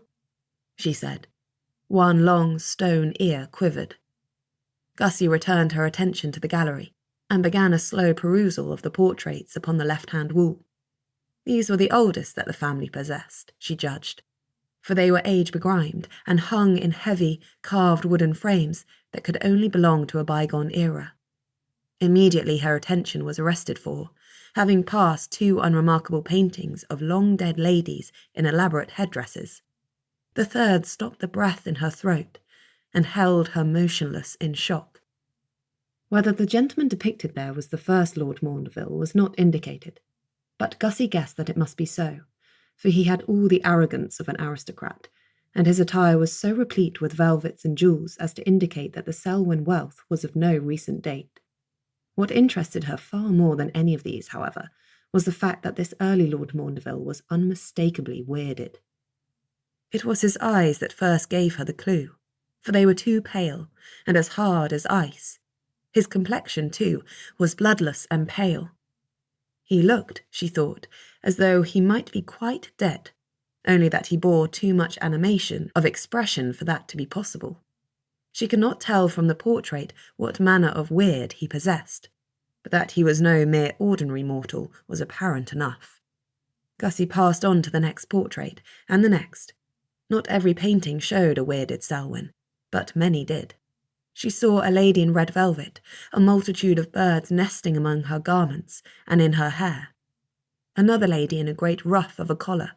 she said. One long stone ear quivered. Gussie returned her attention to the gallery, and began a slow perusal of the portraits upon the left-hand wall. These were the oldest that the family possessed, she judged, for they were age-begrimed and hung in heavy, carved wooden frames that could only belong to a bygone era. Immediately her attention was arrested for, having passed two unremarkable paintings of long-dead ladies in elaborate headdresses. The third stopped the breath in her throat, and held her motionless in shock. Whether the gentleman depicted there was the first Lord Maundeville was not indicated, but Gussie guessed that it must be so, for he had all the arrogance of an aristocrat, and his attire was so replete with velvets and jewels as to indicate that the Selwyn wealth was of no recent date. What interested her far more than any of these, however, was the fact that this early Lord Maundeville was unmistakably weirded. It was his eyes that first gave her the clue, for they were too pale and as hard as ice. His complexion, too, was bloodless and pale. He looked, she thought, as though he might be quite dead, only that he bore too much animation of expression for that to be possible. She could not tell from the portrait what manner of weird he possessed, but that he was no mere ordinary mortal was apparent enough. Gussie passed on to the next portrait, and the next. Not every painting showed a weirded Selwyn, but many did. She saw a lady in red velvet, a multitude of birds nesting among her garments and in her hair. Another lady in a great ruff of a collar,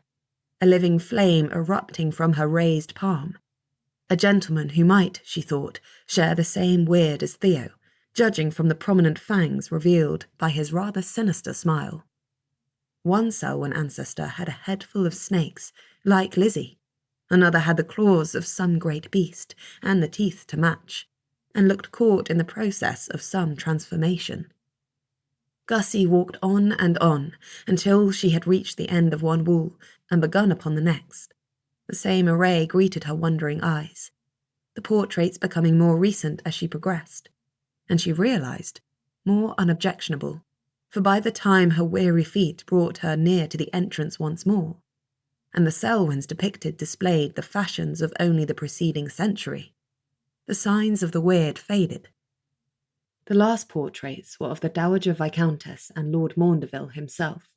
a living flame erupting from her raised palm. A gentleman who might, she thought, share the same weird as Theo, judging from the prominent fangs revealed by his rather sinister smile. One Selwyn ancestor had a head full of snakes, like Lizzie. Another had the claws of some great beast, and the teeth to match, and looked caught in the process of some transformation. Gussie walked on and on, until she had reached the end of one wall and begun upon the next. The same array greeted her wondering eyes, the portraits becoming more recent as she progressed, and she realized, more unobjectionable, for by the time her weary feet brought her near to the entrance once more, and the Selwyns depicted displayed the fashions of only the preceding century. The signs of the weird faded. The last portraits were of the Dowager Viscountess and Lord Maundeville himself.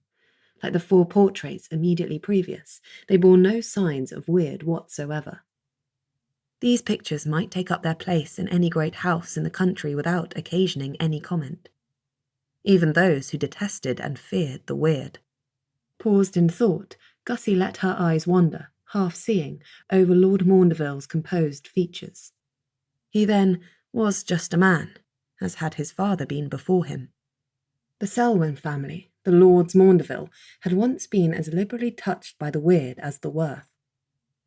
Like the 4 portraits immediately previous, they bore no signs of weird whatsoever. These pictures might take up their place in any great house in the country without occasioning any comment. Even those who detested and feared the weird. Paused in thought, Gussie let her eyes wander, half seeing, over Lord Maundeville's composed features. He then was just a man, as had his father been before him. The Selwyn family, the Lords Maundeville, had once been as liberally touched by the weird as the Werth.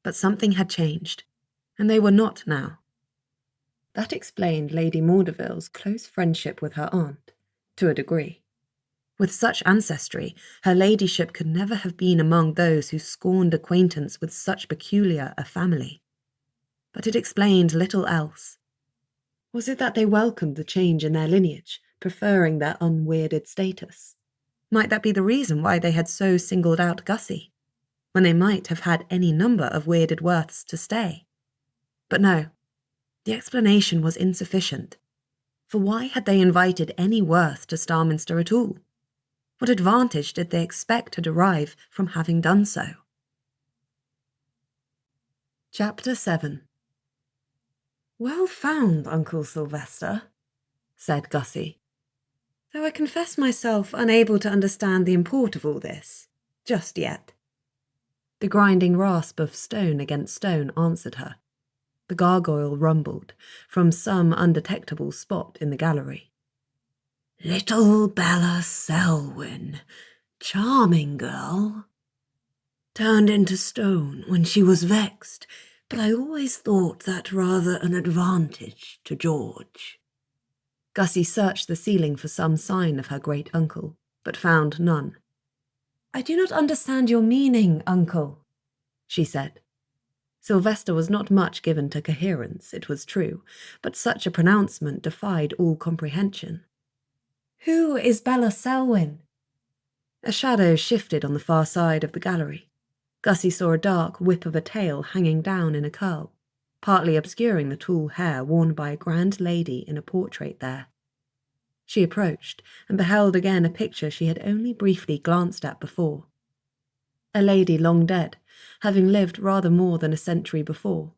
But something had changed, and they were not now. That explained Lady Maundeville's close friendship with her aunt, to a degree. With such ancestry, her ladyship could never have been among those who scorned acquaintance with such peculiar a family. But it explained little else. Was it that they welcomed the change in their lineage, preferring their unweirded status? Might that be the reason why they had so singled out Gussie, when they might have had any number of weirded Werths to stay? But no, the explanation was insufficient. For why had they invited any Werth to Starminster at all? What advantage did they expect to derive from having done so? Chapter 7. "Well found, Uncle Sylvester," said Gussie, "though I confess myself unable to understand the import of all this, just yet." The grinding rasp of stone against stone answered her. The gargoyle rumbled from some undetectable spot in the gallery. "Little Bella Selwyn, charming girl. Turned into stone when she was vexed, but I always thought that rather an advantage to George." Gussie searched the ceiling for some sign of her great-uncle, but found none. "I do not understand your meaning, uncle," she said. Sylvester was not much given to coherence, it was true, but such a pronouncement defied all comprehension. "Who is Bella Selwyn?" A shadow shifted on the far side of the gallery. Gussie saw a dark whip of a tail hanging down in a curl, partly obscuring the tall hair worn by a grand lady in a portrait there. She approached, and beheld again a picture she had only briefly glanced at before. A lady long dead, having lived rather more than a century before.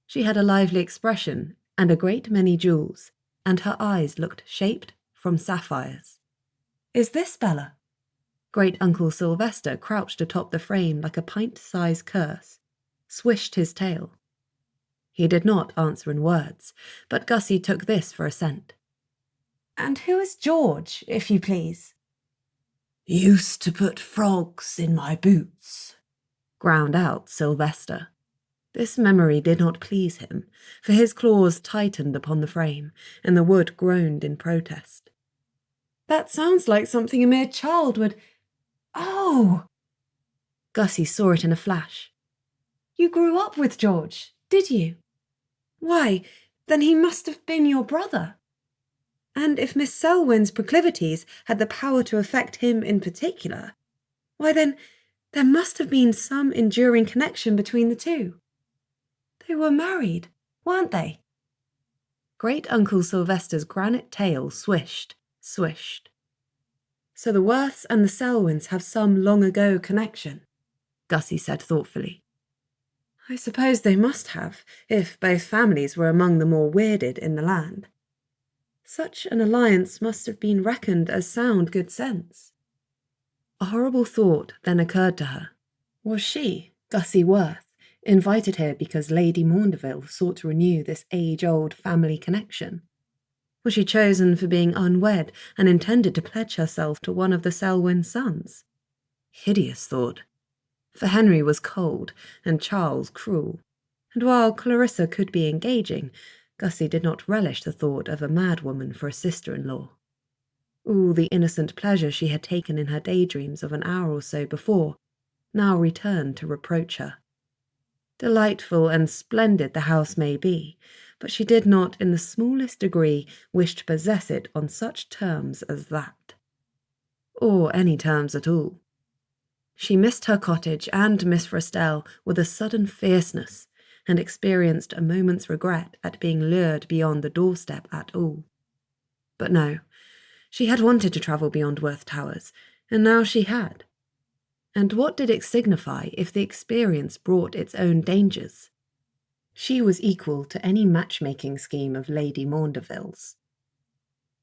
She had a lively expression and a great many jewels, and her eyes looked shaped from sapphires. "Is this Bella?" Great-uncle Sylvester crouched atop the frame like a pint-sized curse, swished his tail. He did not answer in words, but Gussie took this for assent. "And who is George, if you please?" "Used to put frogs in my boots," ground out Sylvester. This memory did not please him, for his claws tightened upon the frame, and the wood groaned in protest. "That sounds like something a mere child would—" "Oh!" Gussie saw it in a flash. "You grew up with George, did you? Why, then he must have been your brother. And if Miss Selwyn's proclivities had the power to affect him in particular, why then there must have been some enduring connection between the two. They were married, weren't they?" Great-uncle Sylvester's granite tail swished, swished. "So the Werths and the Selwyns have some long-ago connection," Gussie said thoughtfully. "I suppose they must have, if both families were among the more weirded in the land. Such an alliance must have been reckoned as sound good sense." A horrible thought then occurred to her. Was she, Gussie Werth, invited here because Lady Maundeville sought to renew this age-old family connection? Was she chosen for being unwed and intended to pledge herself to one of the Selwyn sons? Hideous thought. For Henry was cold and Charles cruel, and while Clarissa could be engaging, Gussie did not relish the thought of a madwoman for a sister-in-law. All the innocent pleasure she had taken in her daydreams of an hour or so before now returned to reproach her. Delightful and splendid the house may be, but she did not in the smallest degree wish to possess it on such terms as that. Or any terms at all. She missed her cottage and Miss Frestelle with a sudden fierceness, and experienced a moment's regret at being lured beyond the doorstep at all. But no, she had wanted to travel beyond Werth Towers, and now she had. And what did it signify if the experience brought its own dangers? She was equal to any matchmaking scheme of Lady Maundeville's.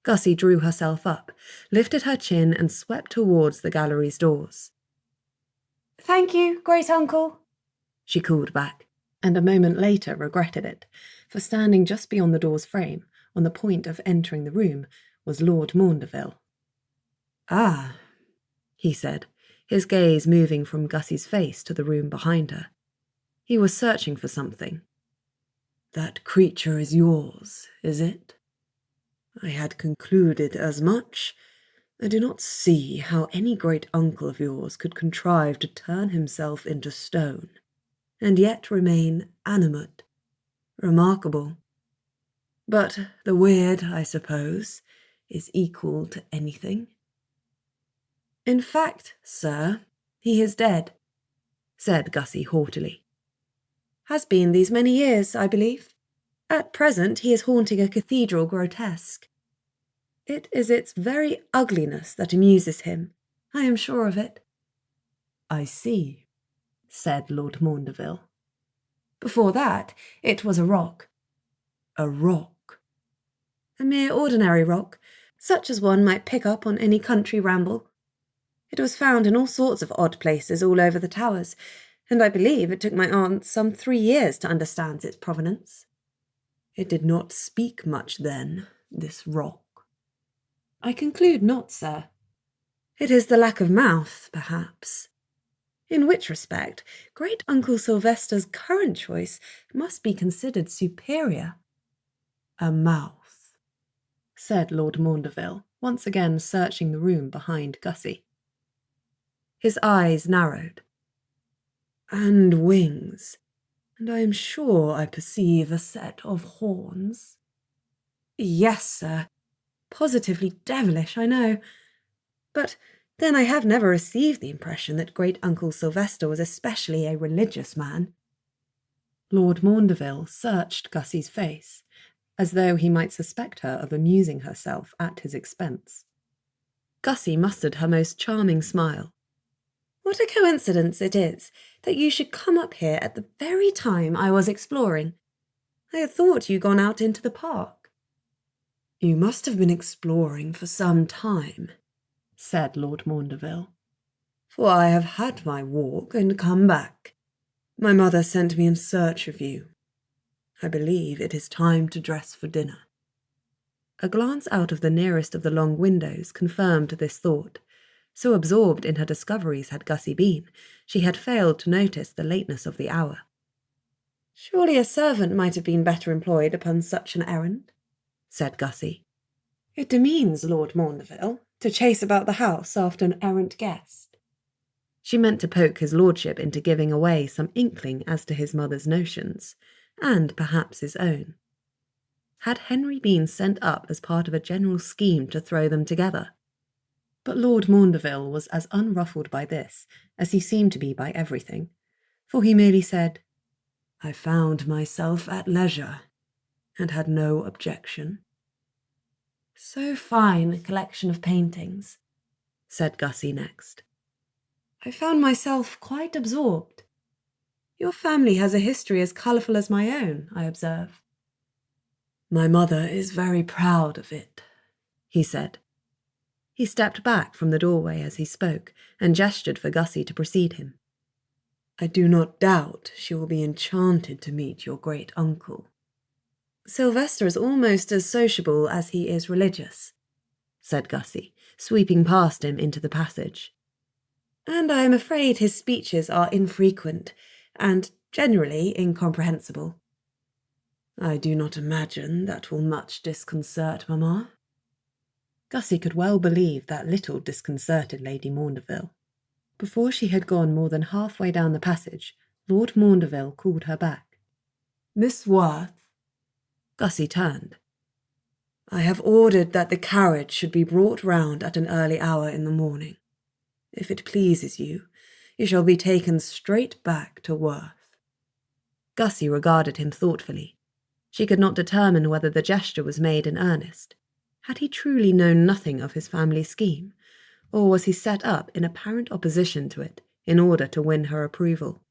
Gussie drew herself up, lifted her chin, and swept towards the gallery's doors. "Thank you, great-uncle," she called back, and a moment later regretted it, for standing just beyond the door's frame, on the point of entering the room, was Lord Maundeville. "Ah," he said, his gaze moving from Gussie's face to the room behind her. He was searching for something. "That creature is yours, is it? I had concluded as much. I do not see how any great uncle of yours could contrive to turn himself into stone, and yet remain animate. Remarkable. But the weird, I suppose, is equal to anything." "In fact, sir, he is dead," said Gussie haughtily. "Has been these many years, I believe. At present he is haunting a cathedral grotesque. It is its very ugliness that amuses him, I am sure of it." "I see," said Lord Maundeville. "Before that, it was a rock." "A rock?" "A mere ordinary rock, such as one might pick up on any country ramble. It was found in all sorts of odd places all over the towers, and I believe it took my aunt some 3 years to understand its provenance." "It did not speak much then, this rock?" "I conclude not, sir. It is the lack of mouth, perhaps. In which respect, great-uncle Sylvester's current choice must be considered superior." "A mouth," said Lord Maundeville, once again searching the room behind Gussie. His eyes narrowed. "And wings, and I am sure I perceive a set of horns." "Yes, sir. Positively devilish, I know. But then I have never received the impression that great-uncle Sylvester was especially a religious man." Lord Maundeville searched Gussie's face, as though he might suspect her of amusing herself at his expense. Gussie mustered her most charming smile. "What a coincidence it is that you should come up here at the very time I was exploring. I had thought you gone out into the park." "You must have been exploring for some time," said Lord Maundeville, "for I have had my walk and come back. My mother sent me in search of you. I believe it is time to dress for dinner." A glance out of the nearest of the long windows confirmed this thought. So absorbed in her discoveries had Gussie been, she had failed to notice the lateness of the hour. "Surely a servant might have been better employed upon such an errand," said Gussie. "It demeans Lord Maundeville to chase about the house after an errant guest." She meant to poke his lordship into giving away some inkling as to his mother's notions, and perhaps his own. Had Henry been sent up as part of a general scheme to throw them together? But Lord Maundeville was as unruffled by this as he seemed to be by everything, for he merely said, "I found myself at leisure, and had no objection." "So fine a collection of paintings," said Gussie next. "I found myself quite absorbed. Your family has a history as colourful as my own, I observe." "My mother is very proud of it," he said. He stepped back from the doorway as he spoke, and gestured for Gussie to precede him. "I do not doubt she will be enchanted to meet your great-uncle." "Sylvester is almost as sociable as he is religious," said Gussie, sweeping past him into the passage. "And I am afraid his speeches are infrequent, and generally incomprehensible." "I do not imagine that will much disconcert Mamma." Gussie could well believe that little disconcerted Lady Maundeville. Before she had gone more than halfway down the passage, Lord Maundeville called her back. "Miss Werth." Gussie turned. "I have ordered that the carriage should be brought round at an early hour in the morning. If it pleases you, You shall be taken straight back to Werth." Gussie regarded him thoughtfully. She could not determine whether the gesture was made in earnest. Had he truly known nothing of his family scheme, or was he set up in apparent opposition to it in order to win her approval?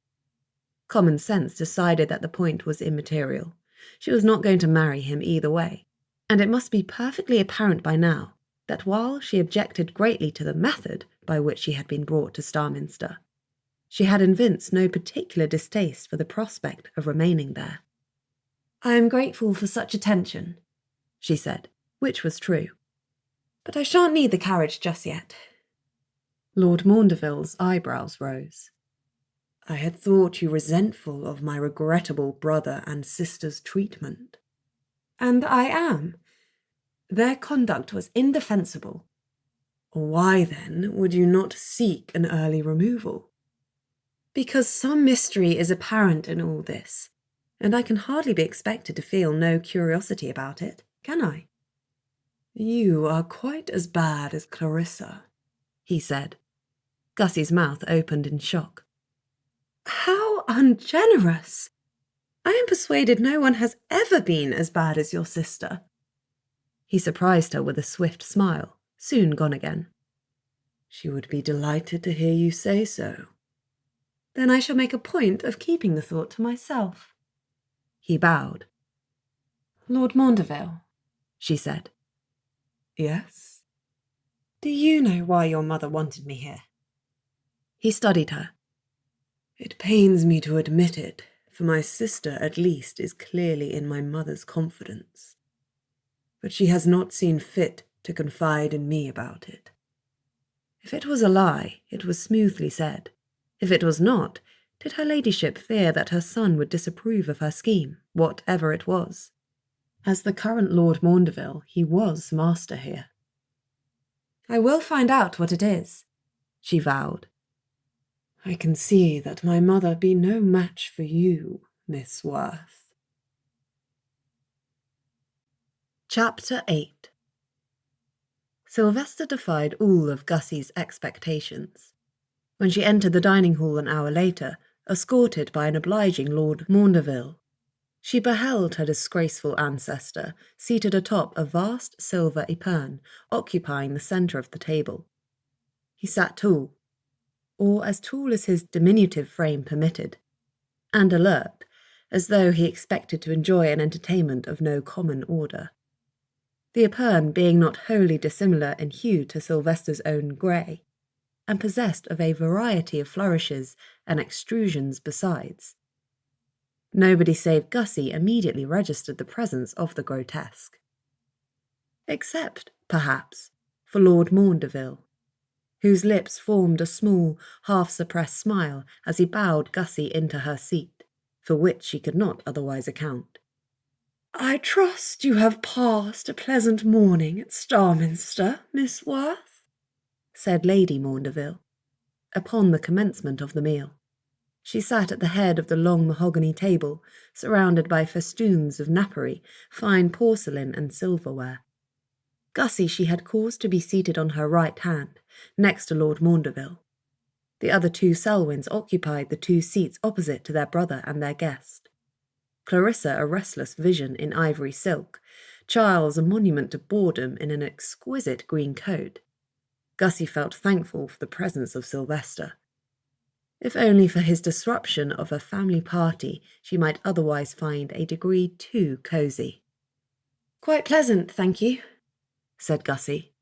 Common sense decided that the point was immaterial. She was not going to marry him either way, and it must be perfectly apparent by now that while she objected greatly to the method by which she had been brought to Starminster, she had evinced no particular distaste for the prospect of remaining there. "I am grateful for such attention," she said, which was true. "But I shan't need the carriage just yet." Lord Maundeville's eyebrows rose. "I had thought you resentful of my regrettable brother and sister's treatment." "And I am. Their conduct was indefensible." "Why, then, would you not seek an early removal?" "Because some mystery is apparent in all this, and I can hardly be expected to feel no curiosity about it, can I?" "You are quite as bad as Clarissa," he said. Gussie's mouth opened in shock. "How ungenerous! I am persuaded no one has ever been as bad as your sister." He surprised her with a swift smile, soon gone again. "She would be delighted to hear you say so." "Then I shall make a point of keeping the thought to myself." He bowed. "Lord Maundeville," she said. "Yes?" "Do you know why your mother wanted me here?" He studied her. "It pains me to admit it, for my sister at least is clearly in my mother's confidence. But she has not seen fit to confide in me about it." If it was a lie, it was smoothly said. If it was not, did her ladyship fear that her son would disapprove of her scheme, whatever it was? As the current Lord Maundeville, he was master here. "I will find out what it is," she vowed. "I can see that my mother be no match for you, Miss Werth." Chapter 8. Sylvester defied all of Gussie's expectations. When she entered the dining hall an hour later, escorted by an obliging Lord Maundeville, she beheld her disgraceful ancestor seated atop a vast silver epergne occupying the centre of the table. He sat tall, or as tall as his diminutive frame permitted, and alert, as though he expected to enjoy an entertainment of no common order. The epergne being not wholly dissimilar in hue to Sylvester's own grey, and possessed of a variety of flourishes and extrusions besides. Nobody save Gussie immediately registered the presence of the grotesque. Except, perhaps, for Lord Maundeville, whose lips formed a small, half-suppressed smile as he bowed Gussie into her seat, for which she could not otherwise account. "I trust you have passed a pleasant morning at Starminster, Miss Werth?" said Lady Maundeville, upon the commencement of the meal. She sat at the head of the long mahogany table, surrounded by festoons of napery, fine porcelain and silverware. Gussie she had caused to be seated on her right hand, next to Lord Maundeville. The other two Selwyns occupied the two seats opposite to their brother and their guest. Clarissa a restless vision in ivory silk, Charles a monument to boredom in an exquisite green coat. Gussie felt thankful for the presence of Sylvester. If only for his disruption of a family party she might otherwise find a degree too cosy. "Quite pleasant, thank you," said Gussie.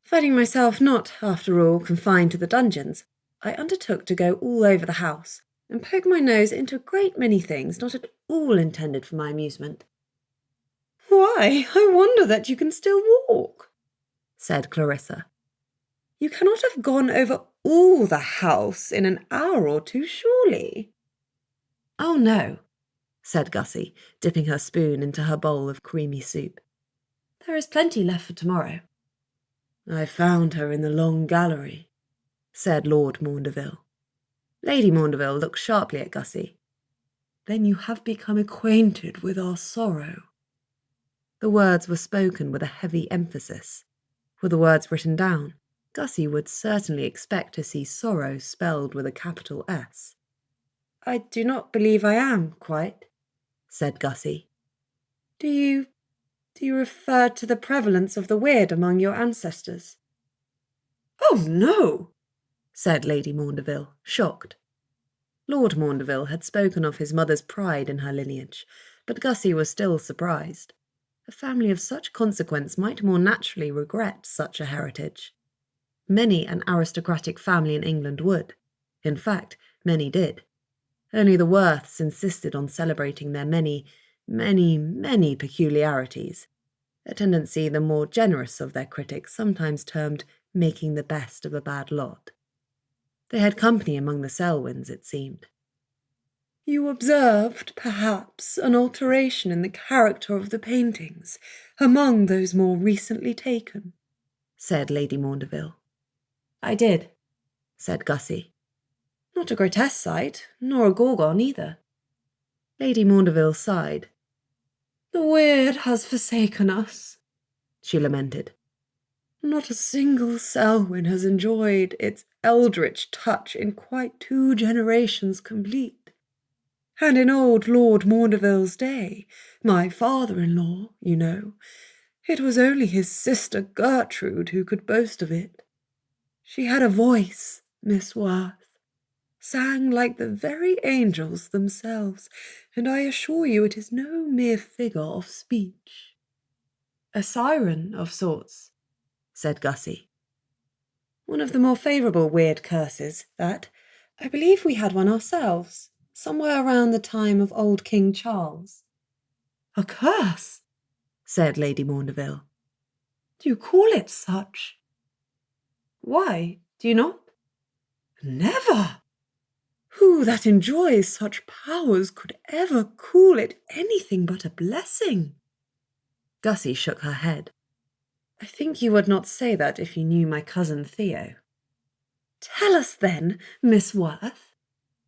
"Finding myself not, after all, confined to the dungeons, I undertook to go all over the house and poke my nose into a great many things not at all intended for my amusement." "Why, I wonder that you can still walk," said Clarissa. "You cannot have gone over all the house in an hour or two, surely?" "Oh, no," said Gussie, dipping her spoon into her bowl of creamy soup. "There is plenty left for tomorrow." "I found her in the long gallery," said Lord Maundeville. Lady Maundeville looked sharply at Gussie. "Then you have become acquainted with our sorrow." The words were spoken with a heavy emphasis. Were the words written down, Gussie would certainly expect to see sorrow spelled with a capital S. "I do not believe I am, quite," said Gussie. Do you refer to the prevalence of the weird among your ancestors?" "Oh, no," said Lady Maundeville, shocked. Lord Maundeville had spoken of his mother's pride in her lineage, but Gussie was still surprised. A family of such consequence might more naturally regret such a heritage. Many an aristocratic family in England would. In fact, many did. Only the Werths insisted on celebrating their many peculiarities, a tendency the more generous of their critics sometimes termed making the best of a bad lot. They had company among the Selwyns, it seemed. "You observed, perhaps, an alteration in the character of the paintings among those more recently taken?" said Lady Maundeville. "I did," said Gussie. "Not a grotesque sight, nor a Gorgon either." Lady Maundeville sighed. "The weird has forsaken us," she lamented. "Not a single Selwyn has enjoyed its eldritch touch in quite 2 generations complete. And in old Lord Maundeville's day, my father-in-law, you know, it was only his sister Gertrude who could boast of it. She had a voice, Miss Werth, sang like the very angels themselves, and I assure you it is no mere figure of speech." "A siren of sorts," said Gussie. "One of the more favourable weird curses, that. I believe we had one ourselves, somewhere around the time of old King Charles." "A curse?" said Lady Maundeville. "Do you call it such?" "Why, do you not?" "Never! Who that enjoys such powers could ever call it anything but a blessing?" Gussie shook her head. "I think you would not say that if you knew my cousin Theo." "Tell us then, Miss Werth,"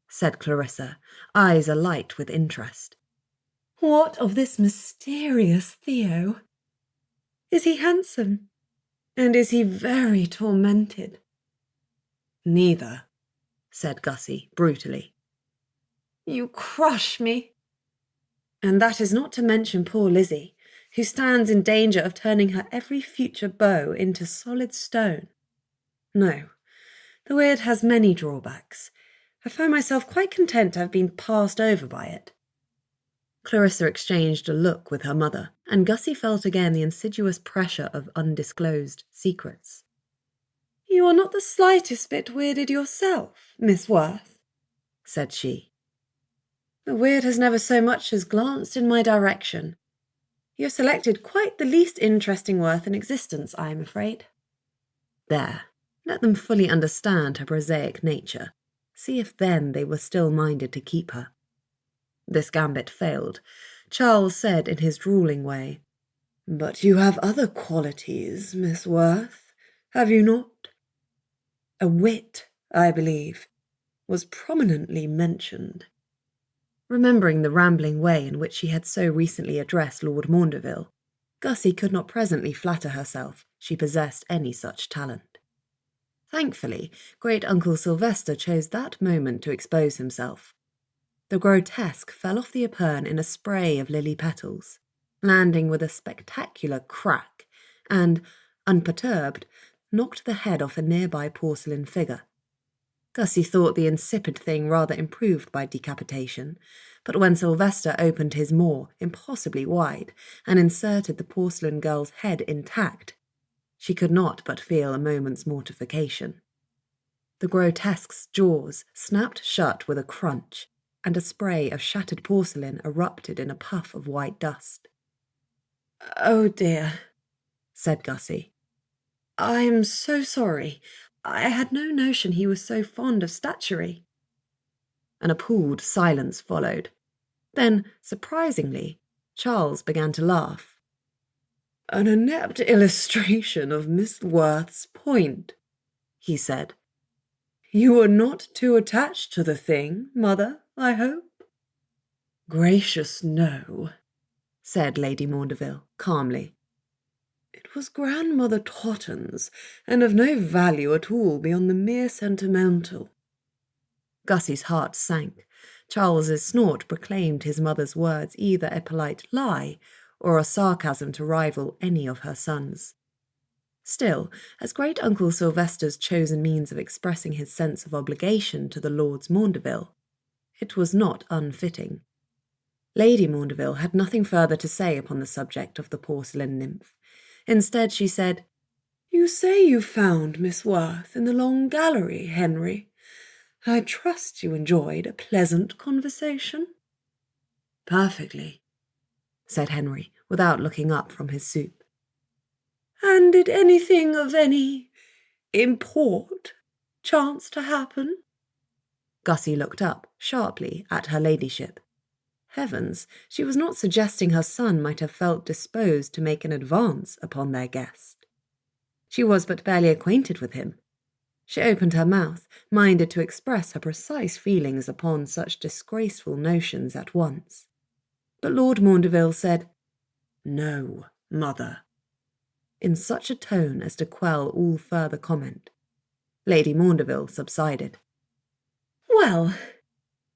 said Clarissa, eyes alight with interest. "What of this mysterious Theo? Is he handsome? And is he very tormented?" "Neither," said Gussie brutally. "You crush me." "And that is not to mention poor Lizzie, who stands in danger of turning her every future beau into solid stone. No, the weird has many drawbacks. I find myself quite content to have been passed over by it." Clarissa exchanged a look with her mother, and Gussie felt again the insidious pressure of undisclosed secrets. "You are not the slightest bit weirded yourself, Miss Werth," said she. "The weird has never so much as glanced in my direction. You have selected quite the least interesting Werth in existence, I am afraid." There, let them fully understand her prosaic nature. See if then they were still minded to keep her. This gambit failed. Charles said in his drooling way, "But you have other qualities, Miss Werth, have you not? A wit, I believe, was prominently mentioned." Remembering the rambling way in which she had so recently addressed Lord Maundeville, Gussie could not presently flatter herself she possessed any such talent. Thankfully, great-uncle Sylvester chose that moment to expose himself. The grotesque fell off the epergne in a spray of lily petals, landing with a spectacular crack, and, unperturbed, knocked the head off a nearby porcelain figure. Gussie thought the insipid thing rather improved by decapitation, but when Sylvester opened his maw impossibly wide and inserted the porcelain girl's head intact, she could not but feel a moment's mortification. The grotesque's jaws snapped shut with a crunch, and a spray of shattered porcelain erupted in a puff of white dust. "Oh dear," said Gussie. "I am so sorry. I had no notion he was so fond of statuary." An appalled silence followed. Then, surprisingly, Charles began to laugh. "An inept illustration of Miss Werth's point," he said. "You are not too attached to the thing, mother, I hope?" "Gracious, no," said Lady Maundeville calmly. It was Grandmother Totten's, and of no value at all beyond the mere sentimental. Gussie's heart sank. Charles's snort proclaimed his mother's words either a polite lie or a sarcasm to rival any of her sons. Still, as great-uncle Sylvester's chosen means of expressing his sense of obligation to the Lords Maundeville, it was not unfitting. Lady Maundeville had nothing further to say upon the subject of the porcelain nymph. Instead, she said, "You say you found Miss Werth in the long gallery, Henry. I trust you enjoyed a pleasant conversation?" "Perfectly," said Henry, without looking up from his soup. "And did anything of any import chance to happen?" Gussie looked up sharply at her ladyship. Heavens, she was not suggesting her son might have felt disposed to make an advance upon their guest. She was but barely acquainted with him. She opened her mouth, minded to express her precise feelings upon such disgraceful notions at once. But Lord Maundeville said, "No, mother," in such a tone as to quell all further comment. Lady Maundeville subsided. "Well,"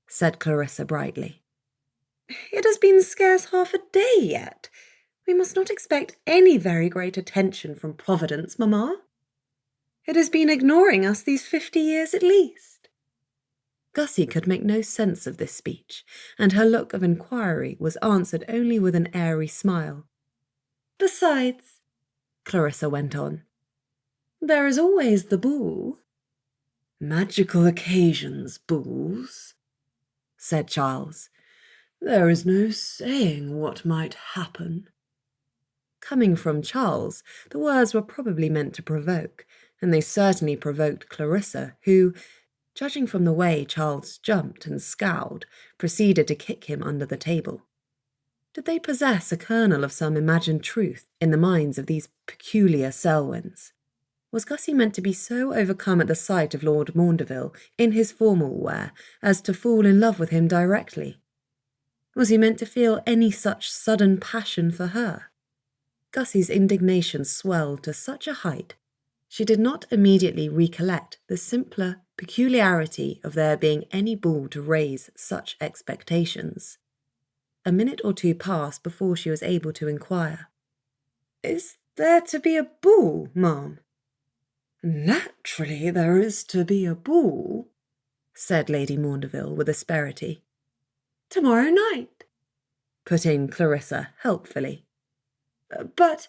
said Clarissa brightly, "it has been scarce half a day yet. We must not expect any very great attention from Providence, mamma. It has been ignoring us these 50 years at least." Gussie could make no sense of this speech, and her look of inquiry was answered only with an airy smile. "Besides," Clarissa went on, "there is always the ball." "Magical occasions, balls," said Charles. "There is no saying what might happen." Coming from Charles, the words were probably meant to provoke, and they certainly provoked Clarissa, who, judging from the way Charles jumped and scowled, proceeded to kick him under the table. Did they possess a kernel of some imagined truth in the minds of these peculiar Selwyns? Was Gussie meant to be so overcome at the sight of Lord Maundeville in his formal wear as to fall in love with him directly? Was he meant to feel any such sudden passion for her? Gussie's indignation swelled to such a height she did not immediately recollect the simpler peculiarity of there being any ball to raise such expectations. A minute or two passed before she was able to inquire, "Is there to be a ball, ma'am?" "Naturally there is to be a ball," said Lady Maundeville with asperity. "Tomorrow night," put in Clarissa helpfully. But...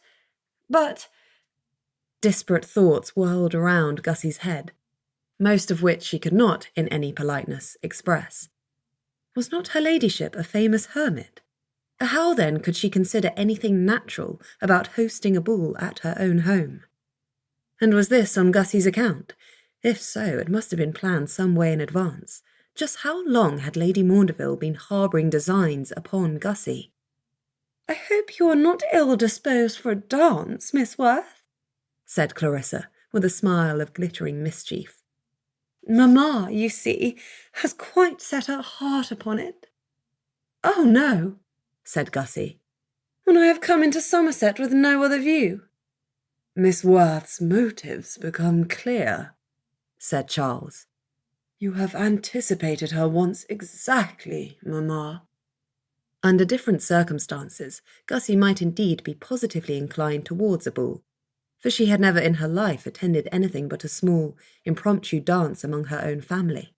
Disparate thoughts whirled around Gussie's head, most of which she could not, in any politeness, express. Was not her ladyship a famous hermit? How then could she consider anything natural about hosting a ball at her own home? And was this on Gussie's account? If so, it must have been planned some way in advance. Just how long had Lady Maundeville been harbouring designs upon Gussie? "I hope you are not ill-disposed for a dance, Miss Werth," said Clarissa, with a smile of glittering mischief. "Mamma, you see, has quite set her heart upon it." "Oh, no," said Gussie, "when I have come into Somerset with no other view." "Miss Werth's motives become clear," said Charles. "You have anticipated her wants exactly, mamma." Under different circumstances, Gussie might indeed be positively inclined towards a ball, for she had never in her life attended anything but a small, impromptu dance among her own family.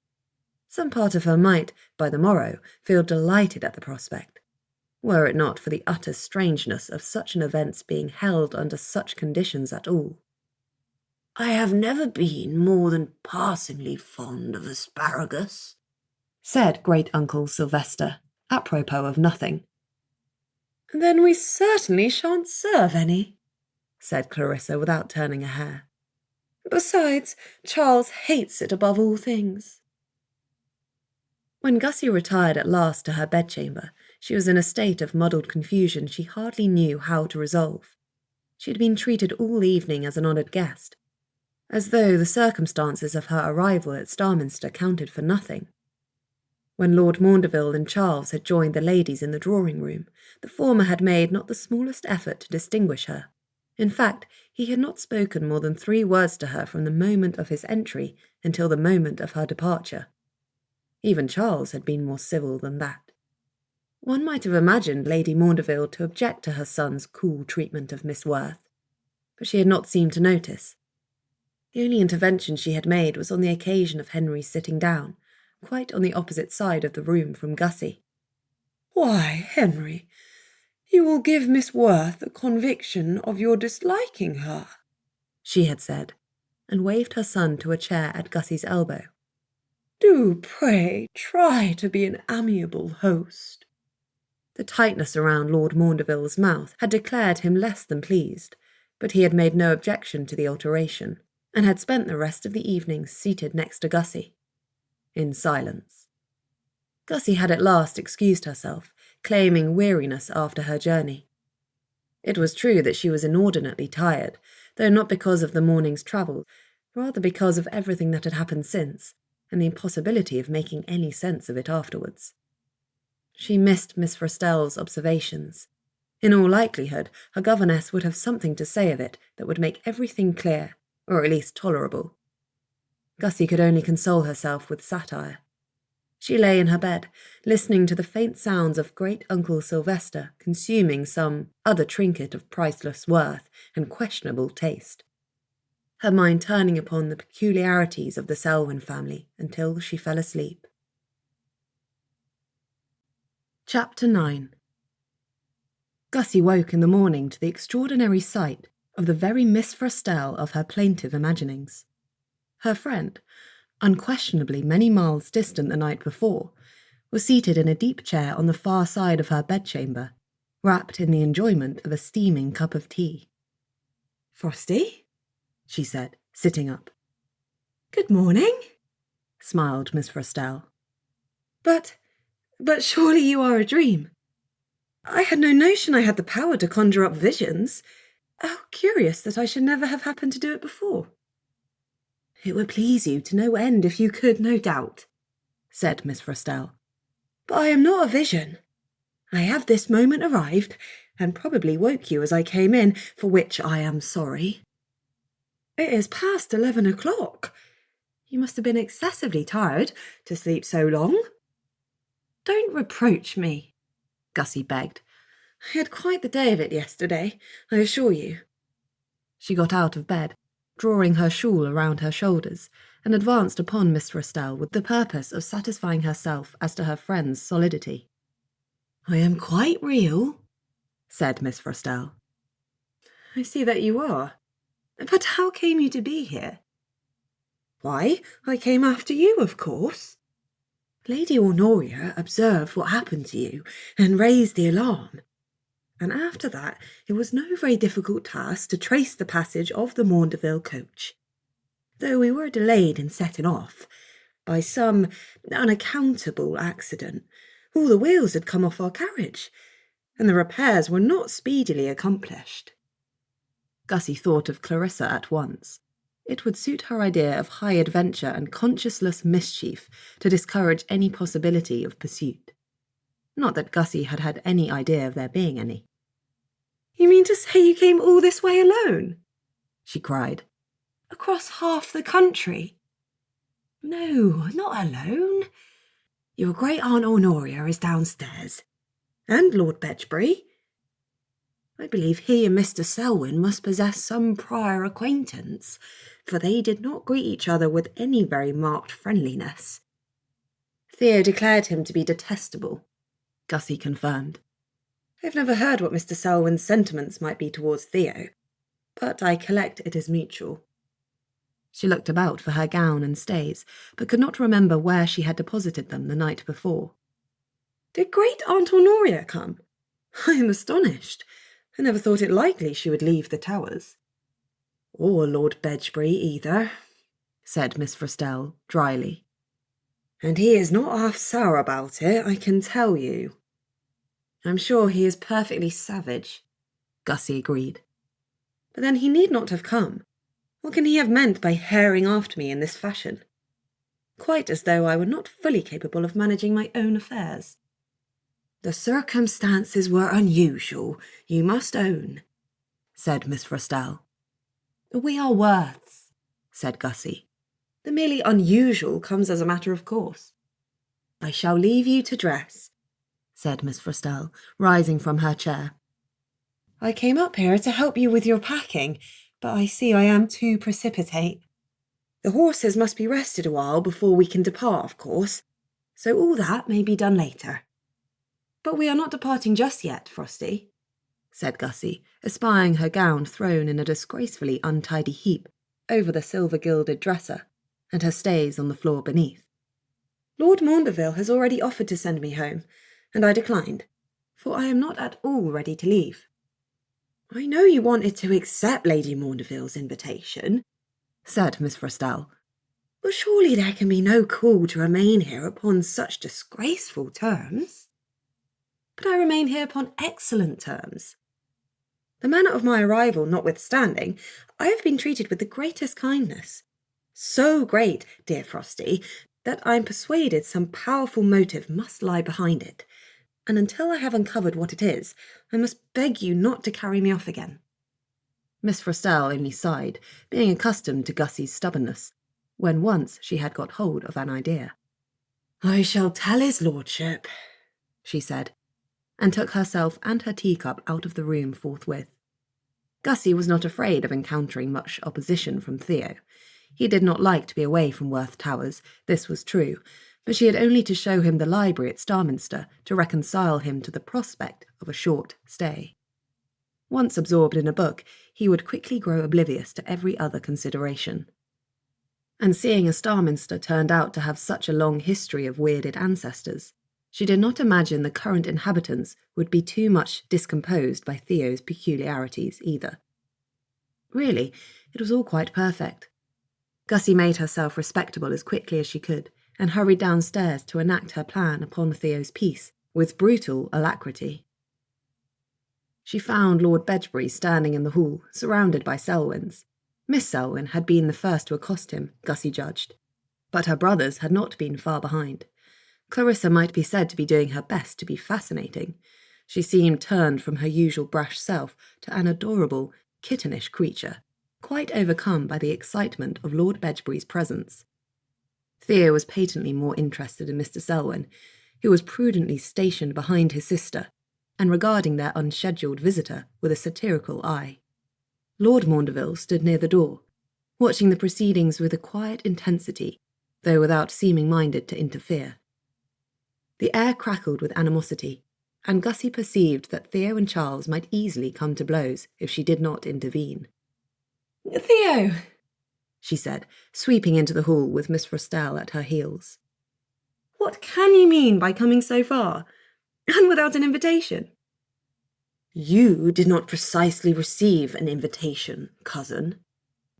Some part of her might, by the morrow, feel delighted at the prospect, were it not for the utter strangeness of such an event's being held under such conditions at all. "I have never been more than passingly fond of asparagus," said great-uncle Sylvester, apropos of nothing. "Then we certainly shan't serve any," said Clarissa without turning a hair. "Besides, Charles hates it above all things." When Gussie retired at last to her bedchamber, she was in a state of muddled confusion she hardly knew how to resolve. She had been treated all evening as an honoured guest, as though the circumstances of her arrival at Starminster counted for nothing. When Lord Maundeville and Charles had joined the ladies in the drawing-room, the former had made not the smallest effort to distinguish her. In fact, he had not spoken more than 3 words to her from the moment of his entry until the moment of her departure. Even Charles had been more civil than that. One might have imagined Lady Maundeville to object to her son's cool treatment of Miss Werth, but she had not seemed to notice. The only intervention she had made was on the occasion of Henry's sitting down, quite on the opposite side of the room from Gussie. "Why, Henry, you will give Miss Werth a conviction of your disliking her," she had said, and waved her son to a chair at Gussie's elbow. "Do pray try to be an amiable host." The tightness around Lord Maundeville's mouth had declared him less than pleased, but he had made no objection to the alteration, and had spent the rest of the evening seated next to Gussie, in silence. Gussie had at last excused herself, claiming weariness after her journey. It was true that she was inordinately tired, though not because of the morning's travel, rather because of everything that had happened since, and the impossibility of making any sense of it afterwards. She missed Miss Frostell's observations. In all likelihood, her governess would have something to say of it that would make everything clear, or at least tolerable. Gussie could only console herself with satire. She lay in her bed, listening to the faint sounds of great-uncle Sylvester consuming some other trinket of priceless worth and questionable taste, her mind turning upon the peculiarities of the Selwyn family until she fell asleep. Chapter 9. Gussie woke in the morning to the extraordinary sight of the very Miss Frostell of her plaintive imaginings. Her friend, unquestionably many miles distant the night before, was seated in a deep chair on the far side of her bedchamber, wrapped in the enjoyment of a steaming cup of tea. "Frosty?" she said, sitting up. "Good morning," smiled Miss Frostell. But surely you are a dream. I had no notion I had the power to conjure up visions. How curious that I should never have happened to do it before." "It would please you to no end if you could, no doubt," said Miss Frostell. "But I am not a vision. I have this moment arrived, and probably woke you as I came in, for which I am sorry. It is past 11 o'clock. You must have been excessively tired to sleep so long." "Don't reproach me," Gussie begged. "I had quite the day of it yesterday, I assure you." She got out of bed, drawing her shawl around her shoulders, and advanced upon Miss Frostell with the purpose of satisfying herself as to her friend's solidity. "I am quite real," said Miss Frostell. "I see that you are. But how came you to be here?" "Why, I came after you, of course. Lady Honoria observed what happened to you and raised the alarm. And after that, it was no very difficult task to trace the passage of the Maundeville coach. Though we were delayed in setting off, by some unaccountable accident, all the wheels had come off our carriage, and the repairs were not speedily accomplished." Gussie thought of Clarissa at once. It would suit her idea of high adventure and conscienceless mischief to discourage any possibility of pursuit. Not that Gussie had had any idea of there being any. "You mean to say you came all this way alone?" she cried. "Across half the country?" "No, not alone. Your great-aunt Honoria is downstairs, and Lord Bedgebury. I believe he and Mr. Selwyn must possess some prior acquaintance, for they did not greet each other with any very marked friendliness." "Theo declared him to be detestable," Gussie confirmed. "I've never heard what Mr. Selwyn's sentiments might be towards Theo, but I collect it is mutual." She looked about for her gown and stays, but could not remember where she had deposited them the night before. "Did great-aunt Honoria come? I am astonished. I never thought it likely she would leave the Towers." "Or Lord Bedgebury either," said Miss Frostell dryly. "And he is not half sour about it, I can tell you." "I'm sure he is perfectly savage," Gussie agreed. "But then he need not have come. What can he have meant by herring after me in this fashion? Quite as though I were not fully capable of managing my own affairs." "The circumstances were unusual, you must own," said Miss Frostell. "We are Werths," said Gussie. "The merely unusual comes as a matter of course." "I shall leave you to dress," said Miss Frostell, rising from her chair. "I came up here to help you with your packing, but I see I am too precipitate. The horses must be rested a while before we can depart, of course, so all that may be done later." "But we are not departing just yet, Frosty," said Gussie, espying her gown thrown in a disgracefully untidy heap over the silver-gilded dresser, and her stays on the floor beneath. "Lord Maundeville has already offered to send me home, and I declined, for I am not at all ready to leave." "I know you wanted to accept Lady Maundeville's invitation," said Miss Frostell, "but surely there can be no call to remain here upon such disgraceful terms." "But I remain here upon excellent terms. The manner of my arrival notwithstanding, I have been treated with the greatest kindness. So great, dear Frosty, that I am persuaded some powerful motive must lie behind it, and until I have uncovered what it is, I must beg you not to carry me off again." Miss Frostell only sighed, being accustomed to Gussie's stubbornness, when once she had got hold of an idea. "I shall tell his lordship," she said, and took herself and her teacup out of the room forthwith. Gussie was not afraid of encountering much opposition from Theo. He did not like to be away from Werth Towers, this was true, but she had only to show him the library at Starminster to reconcile him to the prospect of a short stay. Once absorbed in a book, he would quickly grow oblivious to every other consideration. And seeing as Starminster turned out to have such a long history of weirded ancestors, she did not imagine the current inhabitants would be too much discomposed by Theo's peculiarities either. Really, it was all quite perfect. Gussie made herself respectable as quickly as she could, and hurried downstairs to enact her plan upon Theo's peace with brutal alacrity. She found Lord Bedgebury standing in the hall, surrounded by Selwyns. Miss Selwyn had been the first to accost him, Gussie judged, but her brothers had not been far behind. Clarissa might be said to be doing her best to be fascinating. She seemed turned from her usual brash self to an adorable, kittenish creature, quite overcome by the excitement of Lord Bedgebury's presence. Theo was patently more interested in Mr. Selwyn, who was prudently stationed behind his sister, and regarding their unscheduled visitor with a satirical eye. Lord Maundeville stood near the door, watching the proceedings with a quiet intensity, though without seeming minded to interfere. The air crackled with animosity, and Gussie perceived that Theo and Charles might easily come to blows if she did not intervene. "Theo!" she said, sweeping into the hall with Miss Frostell at her heels. "What can you mean by coming so far, and without an invitation?" "You did not precisely receive an invitation, cousin,"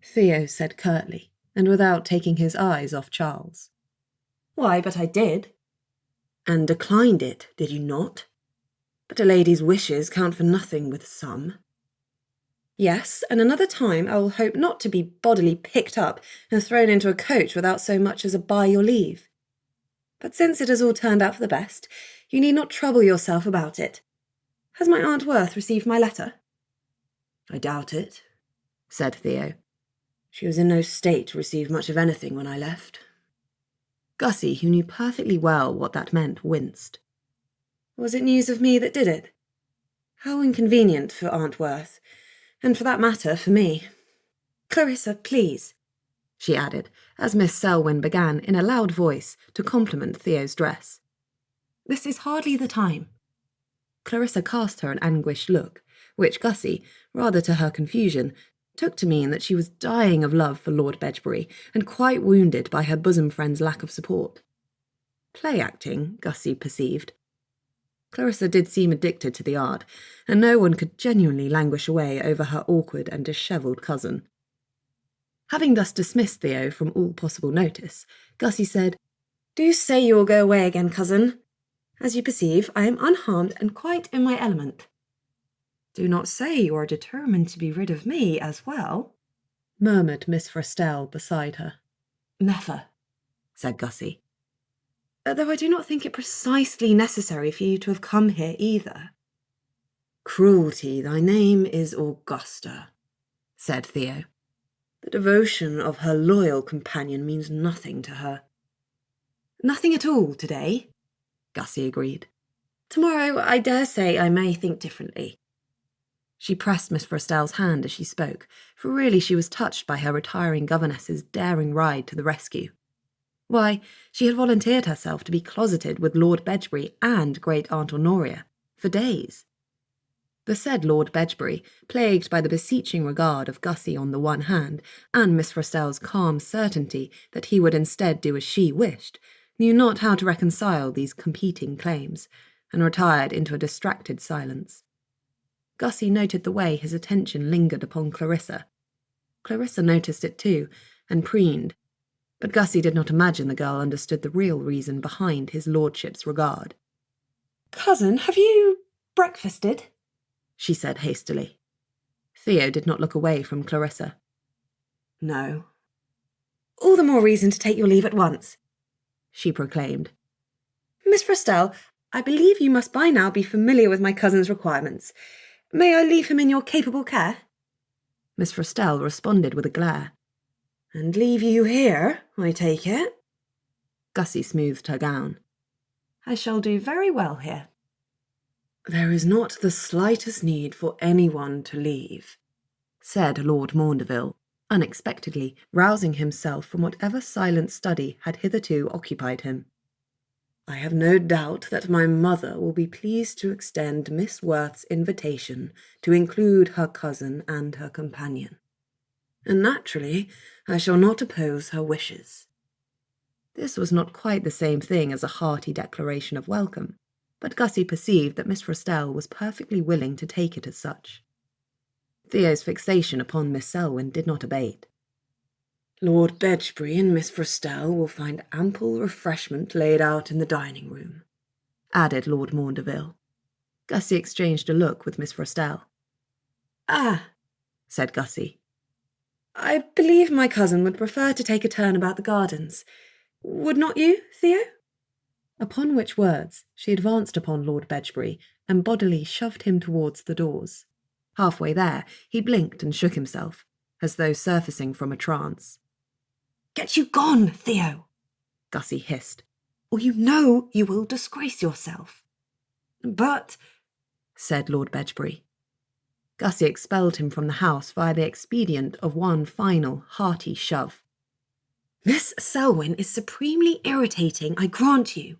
Theo said curtly, and without taking his eyes off Charles. "Why, but I did." "And declined it, did you not? But a lady's wishes count for nothing with some." "Yes, and another time I will hope not to be bodily picked up and thrown into a coach without so much as a by your leave. But since it has all turned out for the best, you need not trouble yourself about it. Has my Aunt Werth received my letter?" "I doubt it," said Theo. "She was in no state to receive much of anything when I left." Gussie, who knew perfectly well what that meant, winced. "Was it news of me that did it? How inconvenient for Aunt Werth, and for that matter, for me. Clarissa, please," she added, as Miss Selwyn began in a loud voice to compliment Theo's dress. "This is hardly the time." Clarissa cast her an anguished look, which Gussie, rather to her confusion, took to mean that she was dying of love for Lord Bedgebury and quite wounded by her bosom friend's lack of support. Play-acting, Gussie perceived. Clarissa did seem addicted to the art, and no one could genuinely languish away over her awkward and dishevelled cousin. Having thus dismissed Theo from all possible notice, Gussie said, "Do say you will go away again, cousin. As you perceive, I am unharmed and quite in my element." "Do not say you are determined to be rid of me as well," murmured Miss Frostell beside her. "Never," said Gussie. "Though I do not think it precisely necessary for you to have come here either." Cruelty, thy name is Augusta, said Theo. The devotion of her loyal companion means nothing to her. Nothing at all today, Gussie agreed. Tomorrow, I dare say I may think differently. She pressed Miss Frostell's hand as she spoke, for really she was touched by her retiring governess's daring ride to the rescue. Why, she had volunteered herself to be closeted with Lord Bedgebury and Great Aunt Honoria for days. The said Lord Bedgebury, plagued by the beseeching regard of Gussie on the one hand, and Miss Frostell's calm certainty that he would instead do as she wished, knew not how to reconcile these competing claims, and retired into a distracted silence. Gussie noted the way his attention lingered upon Clarissa. Clarissa noticed it too, and preened, but Gussie did not imagine the girl understood the real reason behind his lordship's regard. "Cousin, have you breakfasted?" she said hastily. Theo did not look away from Clarissa. "No." "All the more reason to take your leave at once," she proclaimed. "Miss Frostell, I believe you must by now be familiar with my cousin's requirements. May I leave him in your capable care?" Miss Frostell responded with a glare. "And leave you here, I take it?" Gussie smoothed her gown. "I shall do very well here." "There is not the slightest need for anyone to leave," said Lord Maundeville, unexpectedly rousing himself from whatever silent study had hitherto occupied him. "I have no doubt that my mother will be pleased to extend Miss Werth's invitation to include her cousin and her companion, and naturally I shall not oppose her wishes." This was not quite the same thing as a hearty declaration of welcome, but Gussie perceived that Miss Frostell was perfectly willing to take it as such. Theo's fixation upon Miss Selwyn did not abate. "Lord Bedgebury and Miss Frostell will find ample refreshment laid out in the dining-room," added Lord Maundeville. Gussie exchanged a look with Miss Frostell. "Ah," said Gussie. "I believe my cousin would prefer to take a turn about the gardens. Would not you, Theo?" Upon which words she advanced upon Lord Bedgebury and bodily shoved him towards the doors. Halfway there, he blinked and shook himself, as though surfacing from a trance. "Get you gone, Theo," Gussie hissed. "or you know you will disgrace yourself." "But," said Lord Bedgebury. Gussie expelled him from the house via the expedient of one final, hearty shove. "Miss Selwyn is supremely irritating, I grant you,"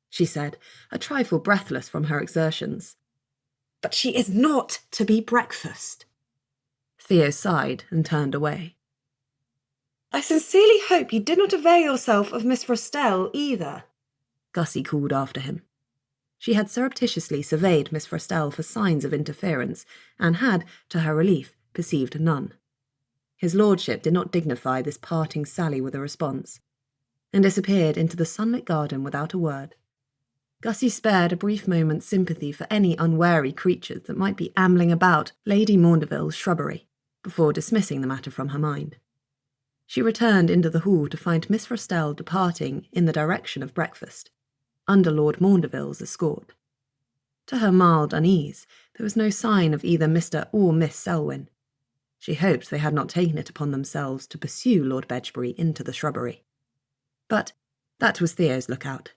she said, a trifle breathless from her exertions. "But she is not to be breakfast." Theo sighed and turned away. "I sincerely hope you did not avail yourself of Miss Frostell either," Gussie called after him. She had surreptitiously surveyed Miss Frostell for signs of interference, and had, to her relief, perceived none. His lordship did not dignify this parting sally with a response, and disappeared into the sunlit garden without a word. Gussie spared a brief moment's sympathy for any unwary creatures that might be ambling about Lady Maundeville's shrubbery, before dismissing the matter from her mind. She returned into the hall to find Miss Frostell departing in the direction of breakfast, under Lord Maundeville's escort. To her mild unease, there was no sign of either Mr. or Miss Selwyn. She hoped they had not taken it upon themselves to pursue Lord Bedgebury into the shrubbery. But that was Theo's lookout.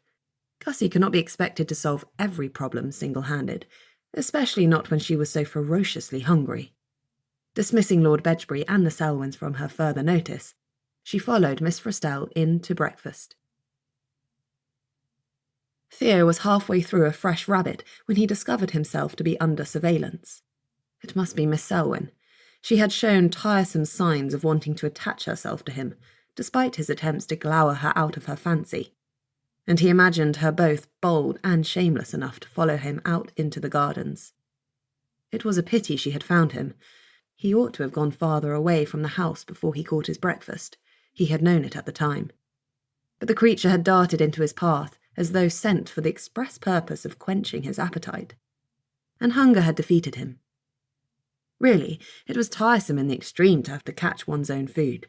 Gussie could not be expected to solve every problem single-handed, especially not when she was so ferociously hungry. Dismissing Lord Bedgebury and the Selwyns from her further notice, she followed Miss Frostell in to breakfast. Theo was halfway through a fresh rabbit when he discovered himself to be under surveillance. It must be Miss Selwyn. She had shown tiresome signs of wanting to attach herself to him, despite his attempts to glower her out of her fancy, and he imagined her both bold and shameless enough to follow him out into the gardens. It was a pity she had found him. He ought to have gone farther away from the house before he caught his breakfast. He had known it at the time. But the creature had darted into his path, as though sent for the express purpose of quenching his appetite. And hunger had defeated him. Really, it was tiresome in the extreme to have to catch one's own food.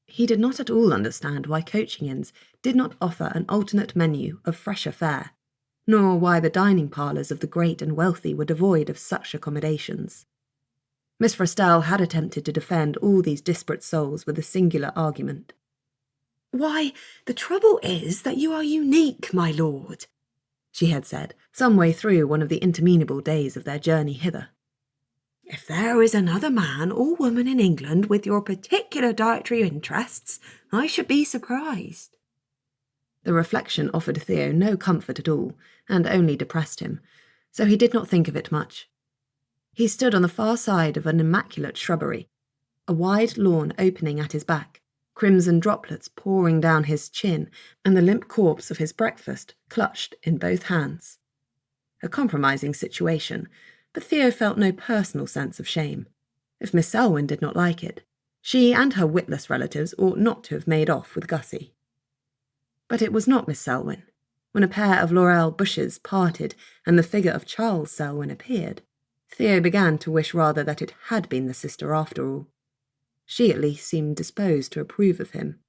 He did not at all understand why coaching inns did not offer an alternate menu of fresher fare. nor why the dining parlours of the great and wealthy were devoid of such accommodations. Miss Frestelle had attempted to defend all these disparate souls with a singular argument. "Why, the trouble is that you are unique, my lord," she had said, some way through one of the interminable days of their journey hither. "If there is another man or woman in England with your particular dietary interests, I should be surprised." The reflection offered Theo no comfort at all, and only depressed him, so he did not think of it much. He stood on the far side of an immaculate shrubbery, a wide lawn opening at his back, crimson droplets pouring down his chin, and the limp corpse of his breakfast clutched in both hands. A compromising situation, but Theo felt no personal sense of shame. If Miss Selwyn did not like it, she and her witless relatives ought not to have made off with Gussie. But it was not Miss Selwyn. When a pair of laurel bushes parted and the figure of Charles Selwyn appeared, Theo began to wish rather that it had been the sister after all. She at least seemed disposed to approve of him,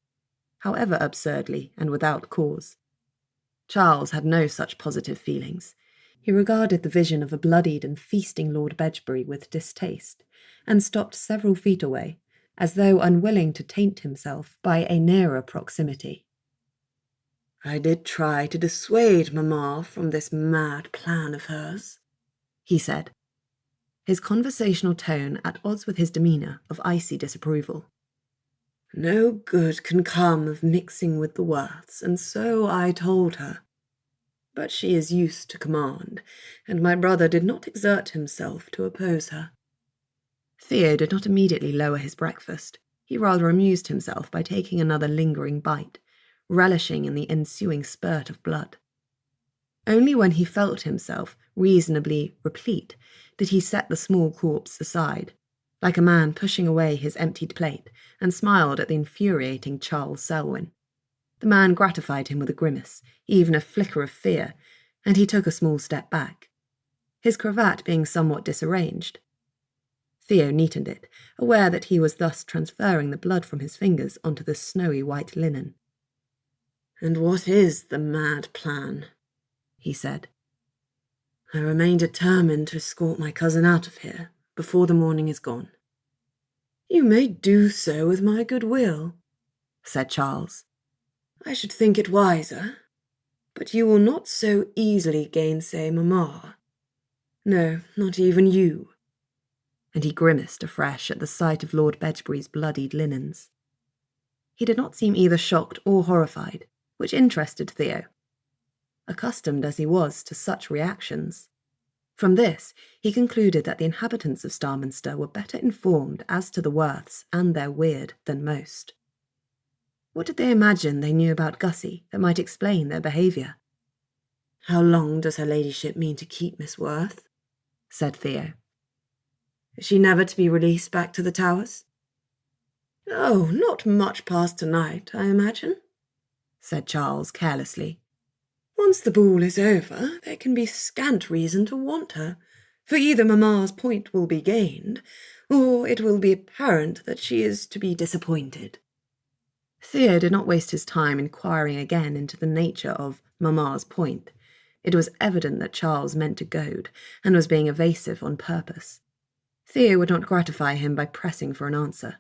however absurdly and without cause. Charles had no such positive feelings. He regarded the vision of a bloodied and feasting Lord Bedgebury with distaste, and stopped several feet away, as though unwilling to taint himself by a nearer proximity. "I did try to dissuade Mamma from this mad plan of hers," he said, his conversational tone at odds with his demeanour of icy disapproval. "No good can come of mixing with the Werths, and so I told her. But she is used to command, and my brother did not exert himself to oppose her." Theo did not immediately lower his breakfast. He rather amused himself by taking another lingering bite, relishing in the ensuing spurt of blood. Only when he felt himself reasonably replete did he set the small corpse aside, like a man pushing away his emptied plate, and smiled at the infuriating Charles Selwyn. The man gratified him with a grimace, even a flicker of fear, and he took a small step back, his cravat being somewhat disarranged. Theo neatened it, aware that he was thus transferring the blood from his fingers onto the snowy white linen. "And what is the mad plan?" he said. "I remain determined to escort my cousin out of here before the morning is gone." "You may do so with my good will," said Charles. "I should think it wiser, but you will not so easily gainsay Mamma. No, not even you." And he grimaced afresh at the sight of Lord Bedgebury's bloodied linens. He did not seem either shocked or horrified, which interested Theo, accustomed as he was to such reactions. From this, he concluded that the inhabitants of Starminster were better informed as to the Werths and their Wyrde than most. What did they imagine they knew about Gussie that might explain their behaviour? "How long does her ladyship mean to keep Miss Werth?" said Theo. "Is she never to be released back to the Towers?" "Oh, not much past tonight, I imagine," said Charles carelessly. "Once the ball is over, there can be scant reason to want her, for either Mamma's point will be gained, or it will be apparent that she is to be disappointed." Theo did not waste his time inquiring again into the nature of Mamma's point. It was evident that Charles meant to goad, and was being evasive on purpose. Theo would not gratify him by pressing for an answer.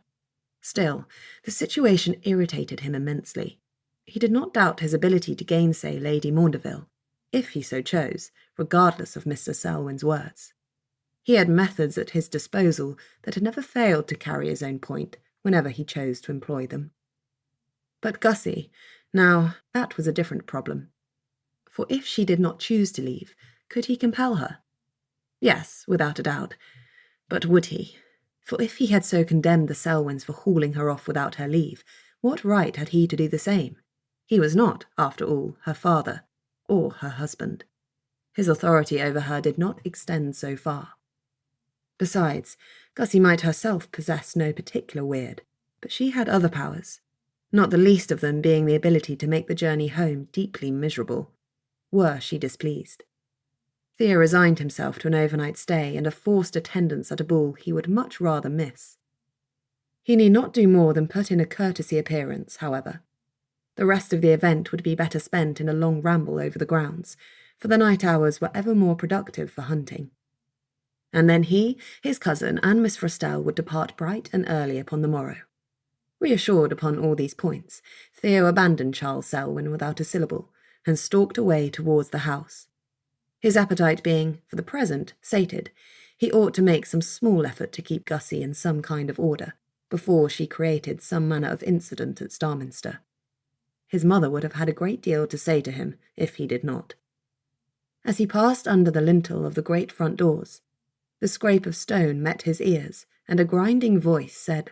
Still, the situation irritated him immensely. He did not doubt his ability to gainsay Lady Maundeville, if he so chose, regardless of Mr. Selwyn's words. He had methods at his disposal that had never failed to carry his own point whenever he chose to employ them. But Gussie, now, that was a different problem. For if she did not choose to leave, could he compel her? Yes, without a doubt. But would he? For if he had so condemned the Selwyns for hauling her off without her leave, what right had he to do the same? He was not, after all, her father, or her husband. His authority over her did not extend so far. Besides, Gussie might herself possess no particular Wyrde, but she had other powers, not the least of them being the ability to make the journey home deeply miserable, were she displeased. Theo resigned himself to an overnight stay and a forced attendance at a ball he would much rather miss. He need not do more than put in a courtesy appearance, however. The rest of the event would be better spent in a long ramble over the grounds, for the night hours were ever more productive for hunting. And then he, his cousin, and Miss Frostell would depart bright and early upon the morrow. Reassured upon all these points, Theo abandoned Charles Selwyn without a syllable, and stalked away towards the house. His appetite being, for the present, sated, he ought to make some small effort to keep Gussie in some kind of order, before she created some manner of incident at Starminster. His mother would have had a great deal to say to him if he did not. As he passed under the lintel of the great front doors, the scrape of stone met his ears, and a grinding voice said,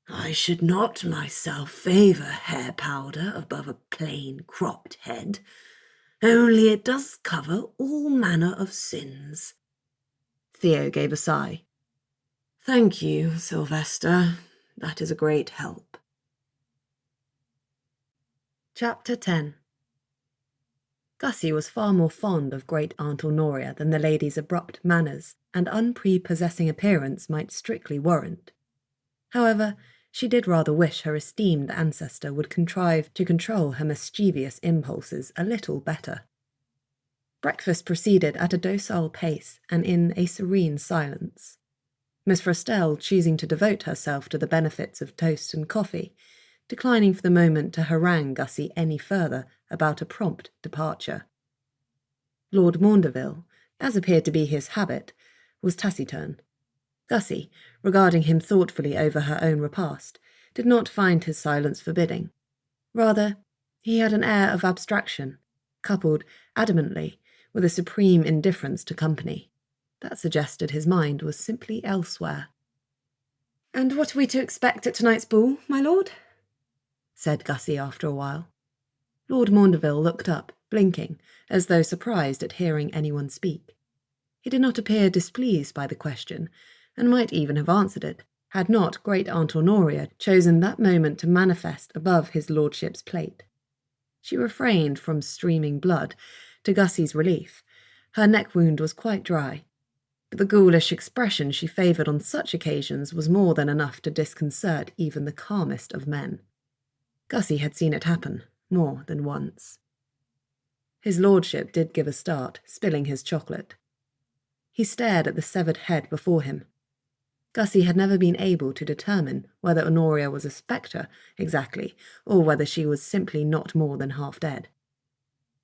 "I should not myself favour hair powder above a plain cropped head, only it does cover all manner of sins." Theo gave a sigh. "Thank you, Sylvester. That is a great help." Chapter 10. Gussie was far more fond of great Aunt Honoria than the lady's abrupt manners and unprepossessing appearance might strictly warrant. However, she did rather wish her esteemed ancestor would contrive to control her mischievous impulses a little better. Breakfast proceeded at a docile pace and in a serene silence. Miss Frostell choosing to devote herself to the benefits of toast and coffee, declining for the moment to harangue Gussie any further about a prompt departure. Lord Maundeville, as appeared to be his habit, was taciturn. Gussie, regarding him thoughtfully over her own repast, did not find his silence forbidding. Rather, he had an air of abstraction, coupled, adamantly, with a supreme indifference to company, that suggested his mind was simply elsewhere. "And what are we to expect at tonight's ball, my lord?" said Gussie after a while. Lord Maundeville looked up, blinking, as though surprised at hearing anyone speak. He did not appear displeased by the question, and might even have answered it, had not great Aunt Honoria chosen that moment to manifest above his lordship's plate. She refrained from streaming blood, to Gussie's relief. Her neck wound was quite dry, but the ghoulish expression she favoured on such occasions was more than enough to disconcert even the calmest of men. Gussie had seen it happen more than once. His lordship did give a start, spilling his chocolate. He stared at the severed head before him. Gussie had never been able to determine whether Honoria was a spectre exactly, or whether she was simply not more than half dead.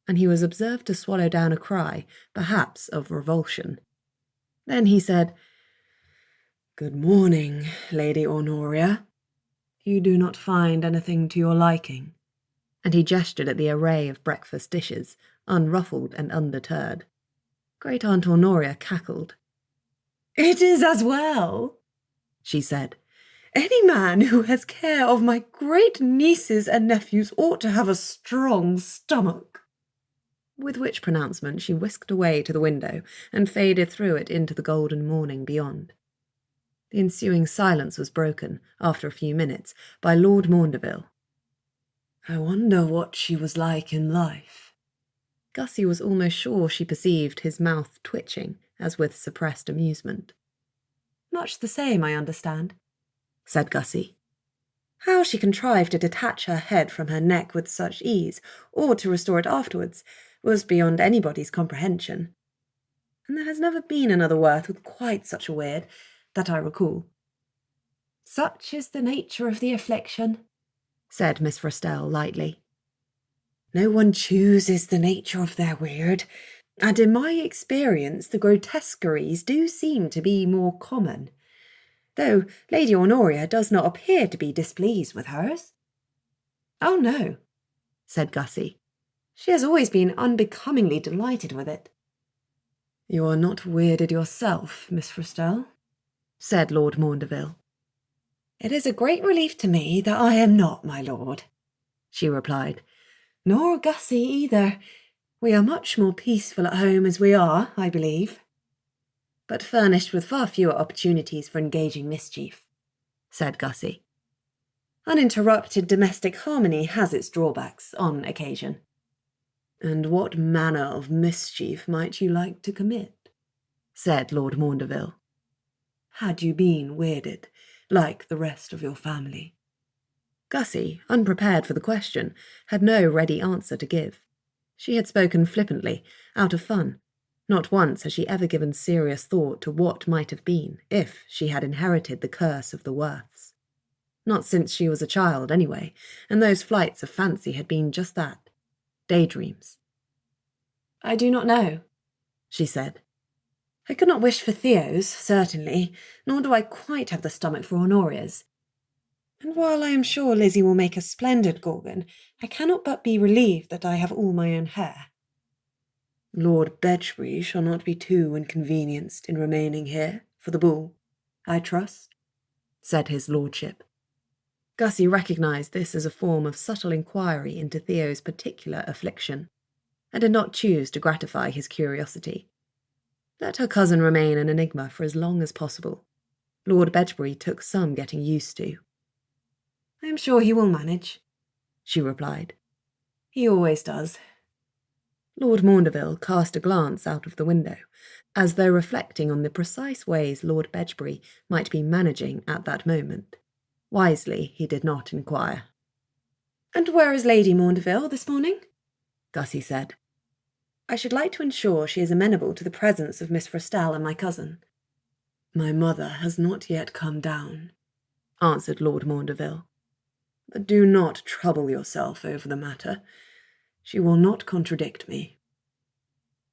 And he was observed to swallow down a cry, perhaps of revulsion. Then he said, "Good morning, Lady Honoria. You do not find anything to your liking?" And he gestured at the array of breakfast dishes, unruffled and undeterred. Great Aunt Honoria cackled. "It is as well," she said. "Any man who has care of my great nieces and nephews ought to have a strong stomach." With which pronouncement she whisked away to the window and faded through it into the golden morning beyond. The ensuing silence was broken, after a few minutes, by Lord Maundeville. "I wonder what she was like in life." Gussie was almost sure she perceived his mouth twitching, as with suppressed amusement. "Much the same, I understand," said Gussie. "How she contrived to detach her head from her neck with such ease, or to restore it afterwards, was beyond anybody's comprehension. And there has never been another Werth with quite such a weird, that I recall." "Such is the nature of the affliction," said Miss Frostell lightly. "No one chooses the nature of their weird, and in my experience the grotesqueries do seem to be more common, though Lady Honoria does not appear to be displeased with hers." "Oh, no," said Gussie. "She has always been unbecomingly delighted with it." "You are not weirded yourself, Miss Frostell?" said Lord Maundeville. "It is a great relief to me that I am not, my lord," she replied. "Nor Gussie either. We are much more peaceful at home as we are, I believe." "But furnished with far fewer opportunities for engaging mischief," said Gussie. "Uninterrupted domestic harmony has its drawbacks, on occasion." "And what manner of mischief might you like to commit?" said Lord Maundeville. "Had you been weirded, like the rest of your family?" Gussie, unprepared for the question, had no ready answer to give. She had spoken flippantly, out of fun. Not once had she ever given serious thought to what might have been if she had inherited the curse of the Werths. Not since she was a child, anyway, and those flights of fancy had been just that, daydreams. "I do not know," she said. "I could not wish for Theo's, certainly, nor do I quite have the stomach for Honoria's. And while I am sure Lizzie will make a splendid Gorgon, I cannot but be relieved that I have all my own hair." "Lord Bedgebury shall not be too inconvenienced in remaining here for the ball, I trust," said his lordship. Gussie recognised this as a form of subtle inquiry into Theo's particular affliction, and did not choose to gratify his curiosity. Let her cousin remain an enigma for as long as possible. Lord Bedgebury took some getting used to. "I am sure he will manage," she replied. "He always does." Lord Maundeville cast a glance out of the window, as though reflecting on the precise ways Lord Bedgebury might be managing at that moment. Wisely, he did not inquire. "And where is Lady Maundeville this morning?" Gussie said. "I should like to ensure she is amenable to the presence of Miss Frestelle and my cousin." "My mother has not yet come down," answered Lord Maundeville. "But do not trouble yourself over the matter. She will not contradict me."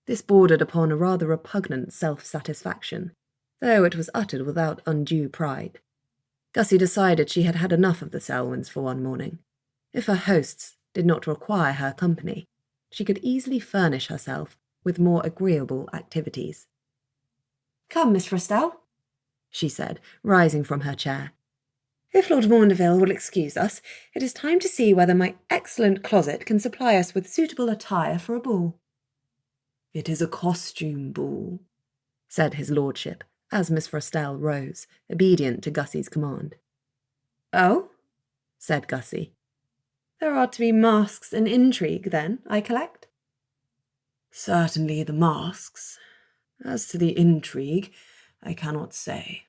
This bordered upon a rather repugnant self-satisfaction, though it was uttered without undue pride. Gussie decided she had had enough of the Selwyns for one morning. If her hosts did not require her company, she could easily furnish herself with more agreeable activities. "Come, Miss Frestelle," she said, rising from her chair. "If Lord Maundeville will excuse us, it is time to see whether my excellent closet can supply us with suitable attire for a ball." "It is a costume ball," said his lordship, as Miss Frestelle rose, obedient to Gussie's command. "Oh?" said Gussie. "There are to be masks and intrigue, then, I collect?" "Certainly the masks. As to the intrigue, I cannot say."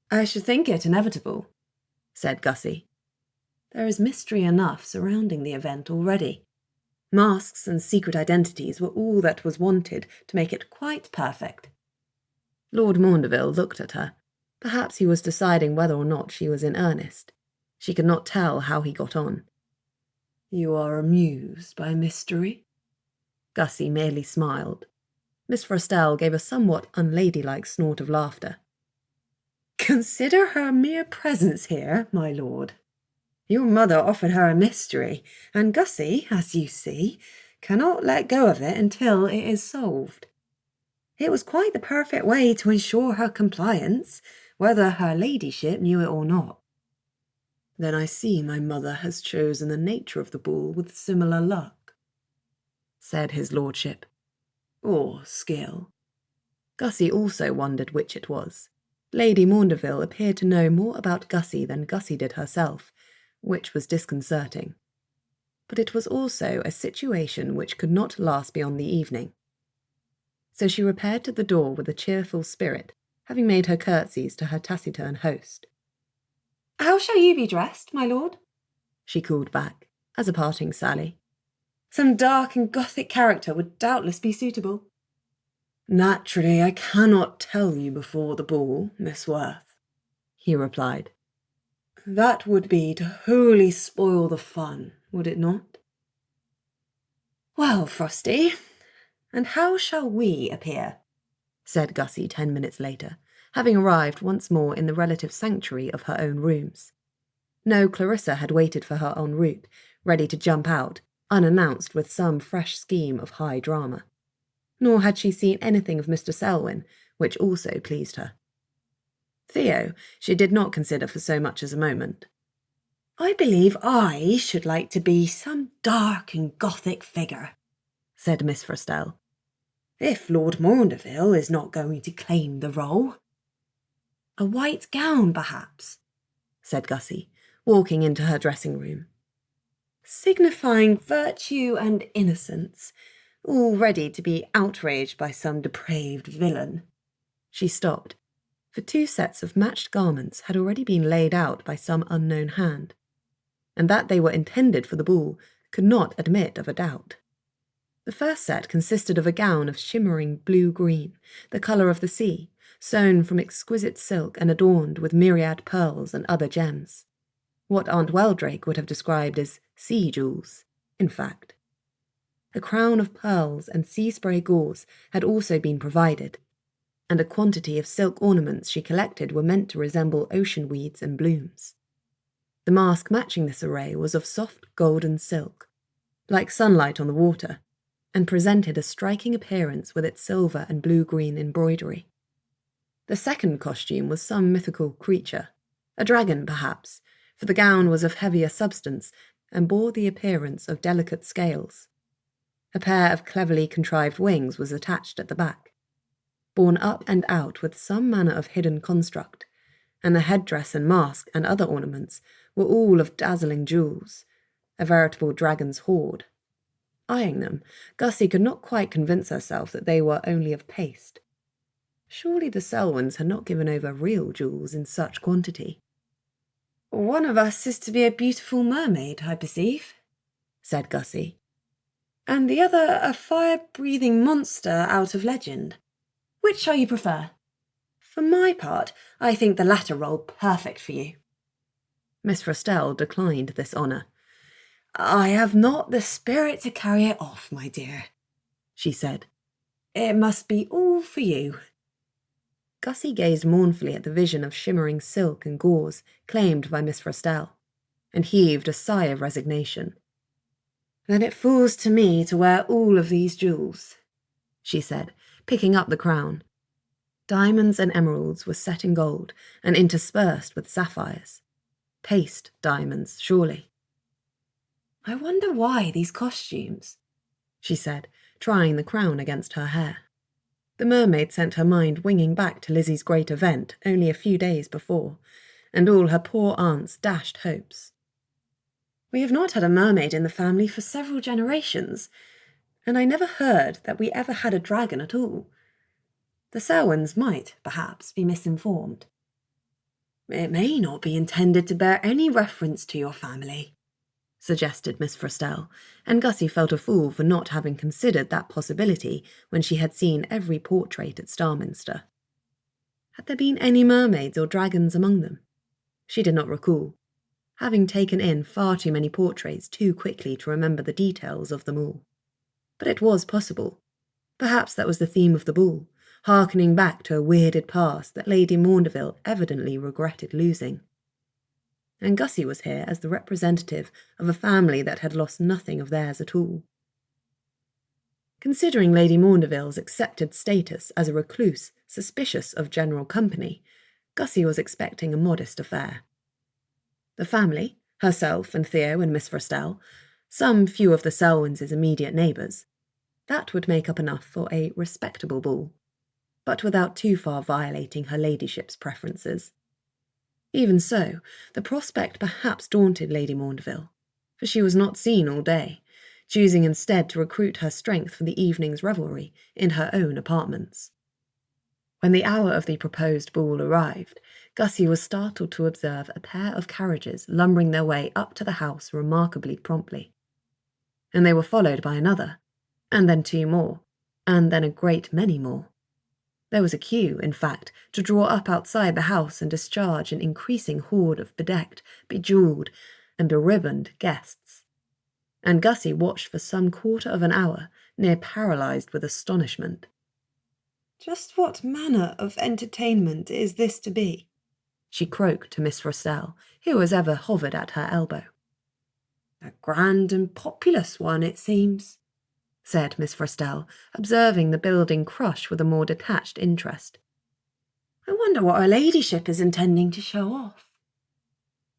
"I should think it inevitable," said Gussie. "There is mystery enough surrounding the event already. Masks and secret identities were all that was wanted to make it quite perfect." Lord Maundeville looked at her. Perhaps he was deciding whether or not she was in earnest. She could not tell how he got on. "You are amused by mystery?" Gussie merely smiled. Miss Frestelle gave a somewhat unladylike snort of laughter. "Consider her mere presence here, my lord. Your mother offered her a mystery, and Gussie, as you see, cannot let go of it until it is solved. It was quite the perfect way to ensure her compliance, whether her ladyship knew it or not." "Then I see my mother has chosen the nature of the ball with similar luck," said his lordship. "Or skill." Gussie also wondered which it was. Lady Maundeville appeared to know more about Gussie than Gussie did herself, which was disconcerting. But it was also a situation which could not last beyond the evening. So she repaired to the door with a cheerful spirit, having made her curtsies to her taciturn host. "How shall you be dressed, my lord?" she called back, as a parting sally. "Some dark and Gothic character would doubtless be suitable." "Naturally, I cannot tell you before the ball, Miss Werth," he replied. "That would be to wholly spoil the fun, would it not?" "Well, Frosty, and how shall we appear?" said Gussie 10 minutes later, having arrived once more in the relative sanctuary of her own rooms. No Clarissa had waited for her en route, ready to jump out, unannounced with some fresh scheme of high drama. Nor had she seen anything of Mr. Selwyn, which also pleased her. Theo she did not consider for so much as a moment. "I believe I should like to be some dark and Gothic figure," said Miss Frestelle. "If Lord Maundeville is not going to claim the role." "A white gown, perhaps," said Gussie, walking into her dressing-room. "Signifying virtue and innocence, all ready to be outraged by some depraved villain." She stopped, for 2 sets of matched garments had already been laid out by some unknown hand, and that they were intended for the ball could not admit of a doubt. The first set consisted of a gown of shimmering blue-green, the colour of the sea, sewn from exquisite silk and adorned with myriad pearls and other gems. What Aunt Weldrake would have described as sea jewels, in fact. A crown of pearls and sea spray gauze had also been provided, and a quantity of silk ornaments she collected were meant to resemble ocean weeds and blooms. The mask matching this array was of soft golden silk, like sunlight on the water, and presented a striking appearance with its silver and blue-green embroidery. The second costume was some mythical creature, a dragon perhaps, for the gown was of heavier substance and bore the appearance of delicate scales. A pair of cleverly contrived wings was attached at the back, borne up and out with some manner of hidden construct, and the headdress and mask and other ornaments were all of dazzling jewels, a veritable dragon's hoard. Eyeing them, Gussie could not quite convince herself that they were only of paste. Surely the Selwyns had not given over real jewels in such quantity. "One of us is to be a beautiful mermaid, I perceive," said Gussie, "and the other a fire-breathing monster out of legend. Which shall you prefer? For my part, I think the latter role perfect for you." Miss Frestelle declined this honour. "I have not the spirit to carry it off, my dear," she said. "It must be all for you." Gussie gazed mournfully at the vision of shimmering silk and gauze claimed by Miss Frestelle, and heaved a sigh of resignation. "Then it falls to me to wear all of these jewels," she said, picking up the crown. Diamonds and emeralds were set in gold and interspersed with sapphires. Paste diamonds, surely. "I wonder why these costumes," she said, trying the crown against her hair. The mermaid sent her mind winging back to Lizzie's great event only a few days before, and all her poor aunt's dashed hopes. "We have not had a mermaid in the family for several generations, and I never heard that we ever had a dragon at all. The Selwyns might, perhaps, be misinformed. It may not be intended to bear any reference to your family," suggested Miss Frestelle, and Gussie felt a fool for not having considered that possibility when she had seen every portrait at Starminster. Had there been any mermaids or dragons among them? She did not recall, having taken in far too many portraits too quickly to remember the details of them all. But it was possible. Perhaps that was the theme of the ball, hearkening back to a weirded past that Lady Maundeville evidently regretted losing. And Gussie was here as the representative of a family that had lost nothing of theirs at all. Considering Lady Maundeville's accepted status as a recluse suspicious of general company, Gussie was expecting a modest affair. The family, herself and Theo and Miss Frestelle, some few of the Selwyns' immediate neighbours, that would make up enough for a respectable ball, but without too far violating her ladyship's preferences. Even so, the prospect perhaps daunted Lady Maundeville, for she was not seen all day, choosing instead to recruit her strength for the evening's revelry in her own apartments. When the hour of the proposed ball arrived, Gussie was startled to observe a pair of carriages lumbering their way up to the house remarkably promptly. And they were followed by another, and then two more, and then a great many more. There was a queue, in fact, to draw up outside the house and discharge an increasing horde of bedecked, bejewelled, and beribboned guests. And Gussie watched for some quarter of an hour, near paralysed with astonishment. "Just what manner of entertainment is this to be?" she croaked to Miss Frestelle, who as ever hovered at her elbow. "A grand and populous one, it seems," said Miss Frestelle, observing the building crush with a more detached interest. "I wonder what her ladyship is intending to show off."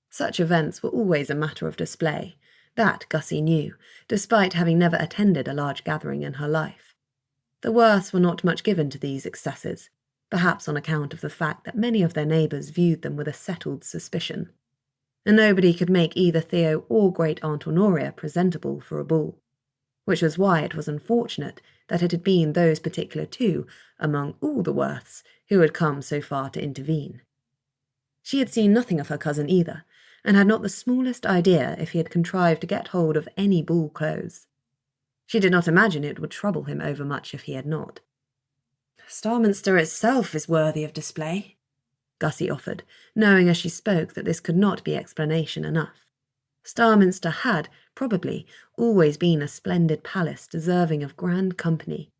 Such events were always a matter of display. That Gussie knew, despite having never attended a large gathering in her life. The Werths were not much given to these excesses, perhaps on account of the fact that many of their neighbours viewed them with a settled suspicion, and nobody could make either Theo or Great Aunt Honoria presentable for a ball, which was why it was unfortunate that it had been those particular two, among all the Werths, who had come so far to intervene. She had seen nothing of her cousin either, and had not the smallest idea if he had contrived to get hold of any ball clothes. She did not imagine it would trouble him overmuch if he had not. Starminster itself is worthy of display, Gussie offered, knowing as she spoke that this could not be explanation enough. Starminster had, probably, always been a splendid palace deserving of grand company,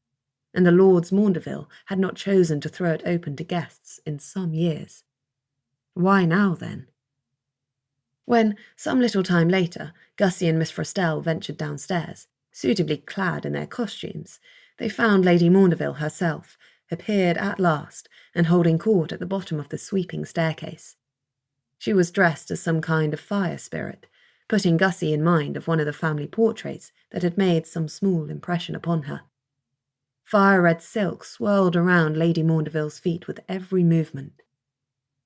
and the Lords Maundeville had not chosen to throw it open to guests in some years. Why now, then? When, some little time later, Gussie and Miss Frostell ventured downstairs, suitably clad in their costumes, they found Lady Maundeville herself, appeared at last, and holding court at the bottom of the sweeping staircase. She was dressed as some kind of fire spirit, putting Gussie in mind of one of the family portraits that had made some small impression upon her. Fire-red silk swirled around Lady Maundeville's feet with every movement.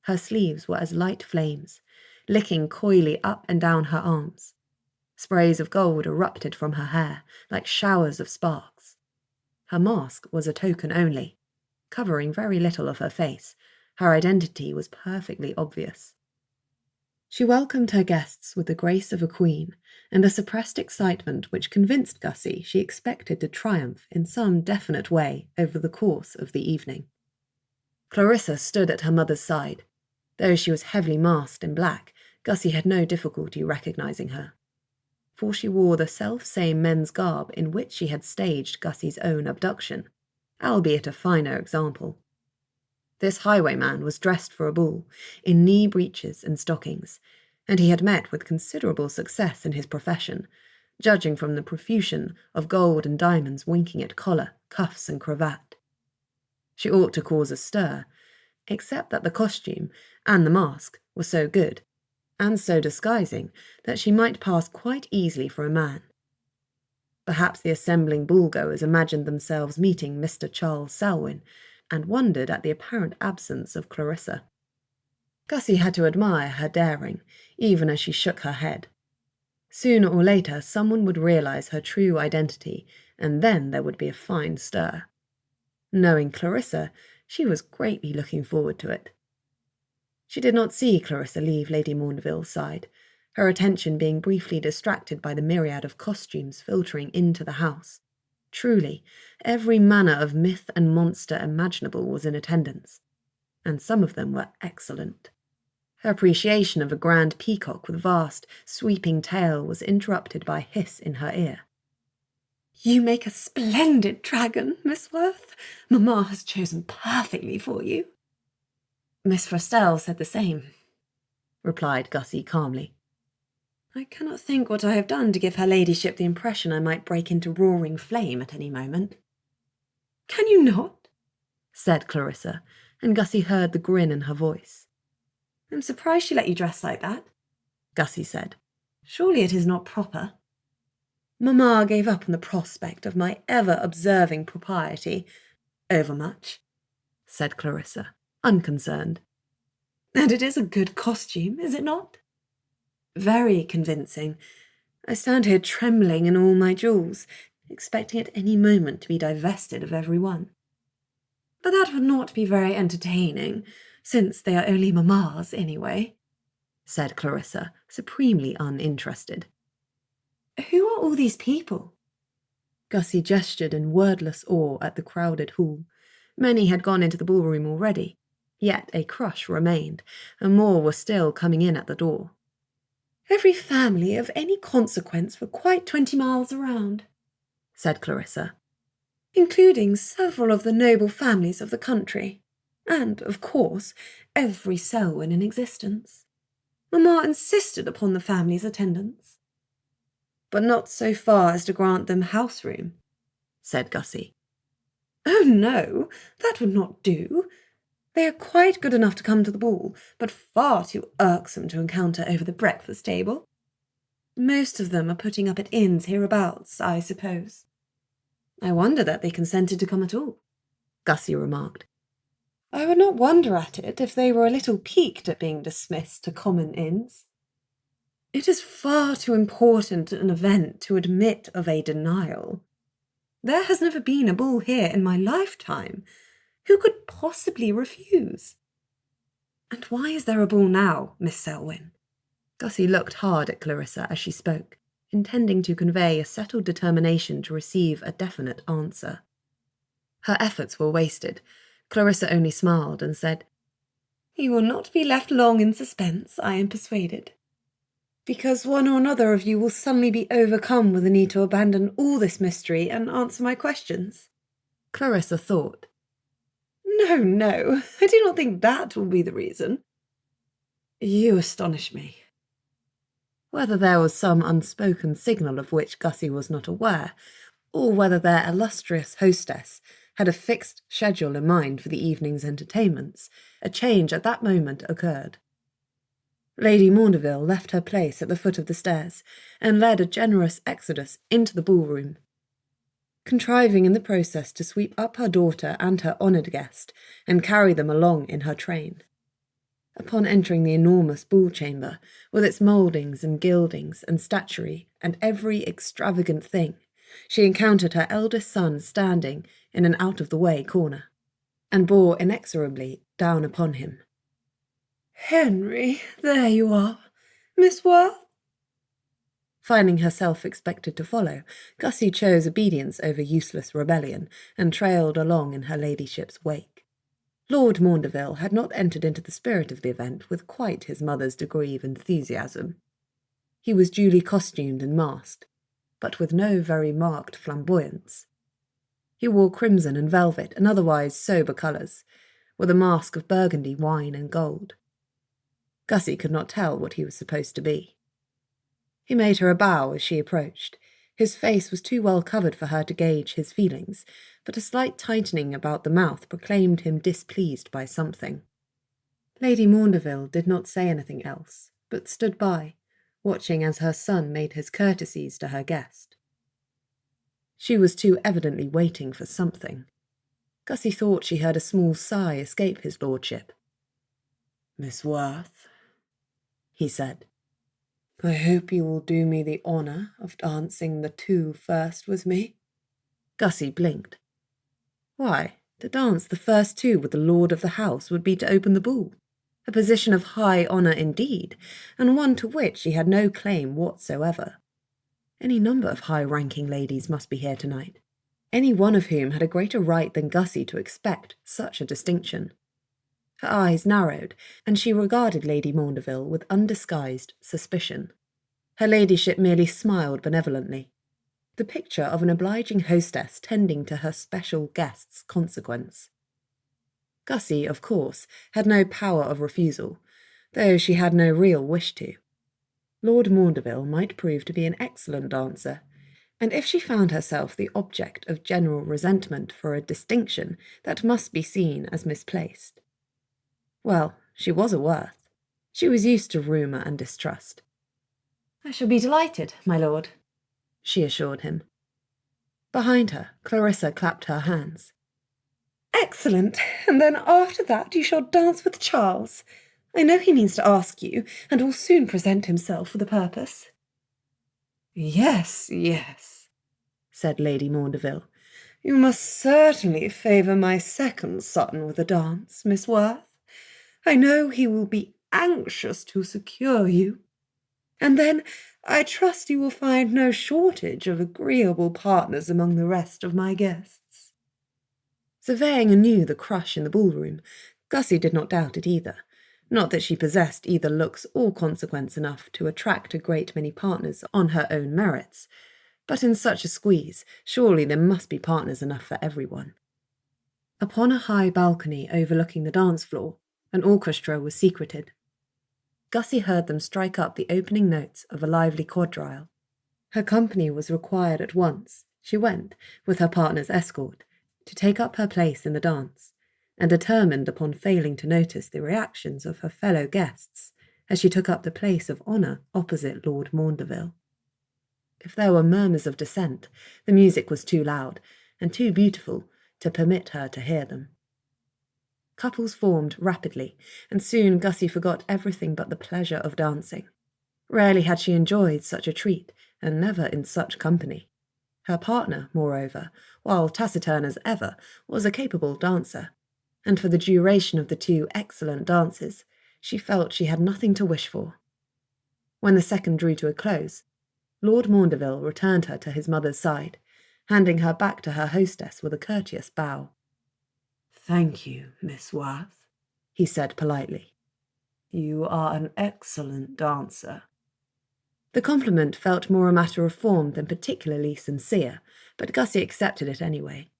Her sleeves were as light flames, licking coyly up and down her arms. Sprays of gold erupted from her hair like showers of sparks. Her mask was a token only, covering very little of her face. Her identity was perfectly obvious. She welcomed her guests with the grace of a queen and a suppressed excitement which convinced Gussie she expected to triumph in some definite way over the course of the evening. Clarissa stood at her mother's side. Though she was heavily masked in black, Gussie had no difficulty recognising her, for she wore the self-same men's garb in which she had staged Gussie's own abduction, albeit a finer example. This highwayman was dressed for a ball, in knee breeches and stockings, and he had met with considerable success in his profession, judging from the profusion of gold and diamonds winking at collar, cuffs and cravat. She ought to cause a stir, except that the costume and the mask were so good, and so disguising, that she might pass quite easily for a man. Perhaps the assembling ball-goers imagined themselves meeting Mr. Charles Selwyn, and wondered at the apparent absence of Clarissa. Gussie had to admire her daring, even as she shook her head. Sooner or later someone would realise her true identity, and then there would be a fine stir. Knowing Clarissa, she was greatly looking forward to it. She did not see Clarissa leave Lady Maundeville's side, her attention being briefly distracted by the myriad of costumes filtering into the house. Truly, every manner of myth and monster imaginable was in attendance, and some of them were excellent. Her appreciation of a grand peacock with vast, sweeping tail was interrupted by a hiss in her ear. "You make a splendid dragon, Miss Werth. Mamma has chosen perfectly for you." Miss Frostell said the same, replied Gussie calmly. "I cannot think what I have done to give her ladyship the impression I might break into roaring flame at any moment." "Can you not?" said Clarissa, and Gussie heard the grin in her voice. "I'm surprised she let you dress like that," Gussie said. "Surely it is not proper." "Mamma gave up on the prospect of my ever observing propriety overmuch," said Clarissa, unconcerned. "And it is a good costume, is it not?" "Very convincing. I stand here trembling in all my jewels, expecting at any moment to be divested of every one." "But that would not be very entertaining, since they are only mamma's anyway," said Clarissa, supremely uninterested. "Who are all these people?" Gussie gestured in wordless awe at the crowded hall. Many had gone into the ballroom already, yet a crush remained, and more were still coming in at the door. "Every family of any consequence for quite 20 miles around," said Clarissa, "including several of the noble families of the country, and, of course, every Selwyn in existence. Mamma insisted upon the family's attendance." "But not so far as to grant them house-room," said Gussie. "Oh, no, that would not do. They are quite good enough to come to the ball, but far too irksome to encounter over the breakfast table. Most of them are putting up at inns hereabouts, I suppose." "I wonder that they consented to come at all," Gussie remarked. "I would not wonder at it if they were a little piqued at being dismissed to common inns. It is far too important an event to admit of a denial. There has never been a ball here in my lifetime. Who could possibly refuse?" "And why is there a ball now, Miss Selwyn?" Gussie looked hard at Clarissa as she spoke, intending to convey a settled determination to receive a definite answer. Her efforts were wasted. Clarissa only smiled and said, "You will not be left long in suspense, I am persuaded, because one or another of you will suddenly be overcome with the need to abandon all this mystery and answer my questions." Clarissa thought. No, I do not think that will be the reason." "You astonish me." Whether there was some unspoken signal of which Gussie was not aware, or whether their illustrious hostess had a fixed schedule in mind for the evening's entertainments, a change at that moment occurred. Lady Maundeville left her place at the foot of the stairs and led a generous exodus into the ballroom, contriving in the process to sweep up her daughter and her honoured guest and carry them along in her train. Upon entering the enormous ball chamber, with its mouldings and gildings and statuary and every extravagant thing, she encountered her eldest son standing in an out-of-the-way corner, and bore inexorably down upon him. "Henry, there you are. Miss Werth?" Finding herself expected to follow, Gussie chose obedience over useless rebellion, and trailed along in her ladyship's wake. Lord Maundeville had not entered into the spirit of the event with quite his mother's degree of enthusiasm. He was duly costumed and masked, but with no very marked flamboyance. He wore crimson and velvet and otherwise sober colours, with a mask of burgundy, wine and gold. Gussie could not tell what he was supposed to be. He made her a bow as she approached. His face was too well covered for her to gauge his feelings, but a slight tightening about the mouth proclaimed him displeased by something. Lady Maundeville did not say anything else, but stood by, watching as her son made his courtesies to her guest. She was too evidently waiting for something. Gussie thought she heard a small sigh escape his lordship. "Miss Werth," he said, "I hope you will do me the honour of dancing the two first with me." Gussie blinked. Why, to dance the first two with the lord of the house would be to open the ball, a position of high honour indeed, and one to which she had no claim whatsoever. Any number of high-ranking ladies must be here tonight, any one of whom had a greater right than Gussie to expect such a distinction. Her eyes narrowed, and she regarded Lady Maundeville with undisguised suspicion. Her ladyship merely smiled benevolently, the picture of an obliging hostess tending to her special guest's consequence. Gussie, of course, had no power of refusal, though she had no real wish to. Lord Maundeville might prove to be an excellent dancer, and if she found herself the object of general resentment for a distinction that must be seen as misplaced, well, she was a Werth. She was used to rumour and distrust. "I shall be delighted, my lord," she assured him. Behind her, Clarissa clapped her hands. "Excellent! And then after that you shall dance with Charles. I know he means to ask you, and will soon present himself for the purpose." Yes, said Lady Maundeville. "You must certainly favour my second son with a dance, Miss Werth. I know he will be anxious to secure you. And then I trust you will find no shortage of agreeable partners among the rest of my guests." Surveying anew the crush in the ballroom, Gussie did not doubt it either. Not that she possessed either looks or consequence enough to attract a great many partners on her own merits, but in such a squeeze, surely there must be partners enough for everyone. Upon a high balcony overlooking the dance floor, an orchestra was secreted. Gussie heard them strike up the opening notes of a lively quadrille. Her company was required at once. She went, with her partner's escort, to take up her place in the dance, and determined upon failing to notice the reactions of her fellow guests as she took up the place of honour opposite Lord Maundeville. If there were murmurs of dissent, the music was too loud and too beautiful to permit her to hear them. Couples formed rapidly, and soon Gussie forgot everything but the pleasure of dancing. Rarely had she enjoyed such a treat, and never in such company. Her partner, moreover, while taciturn as ever, was a capable dancer, and for the duration of the two excellent dances, she felt she had nothing to wish for. When the second drew to a close, Lord Maundeville returned her to his mother's side, handing her back to her hostess with a courteous bow. "Thank you, Miss Werth," he said politely. "You are an excellent dancer." The compliment felt more a matter of form than particularly sincere, but Gussie accepted it anyway.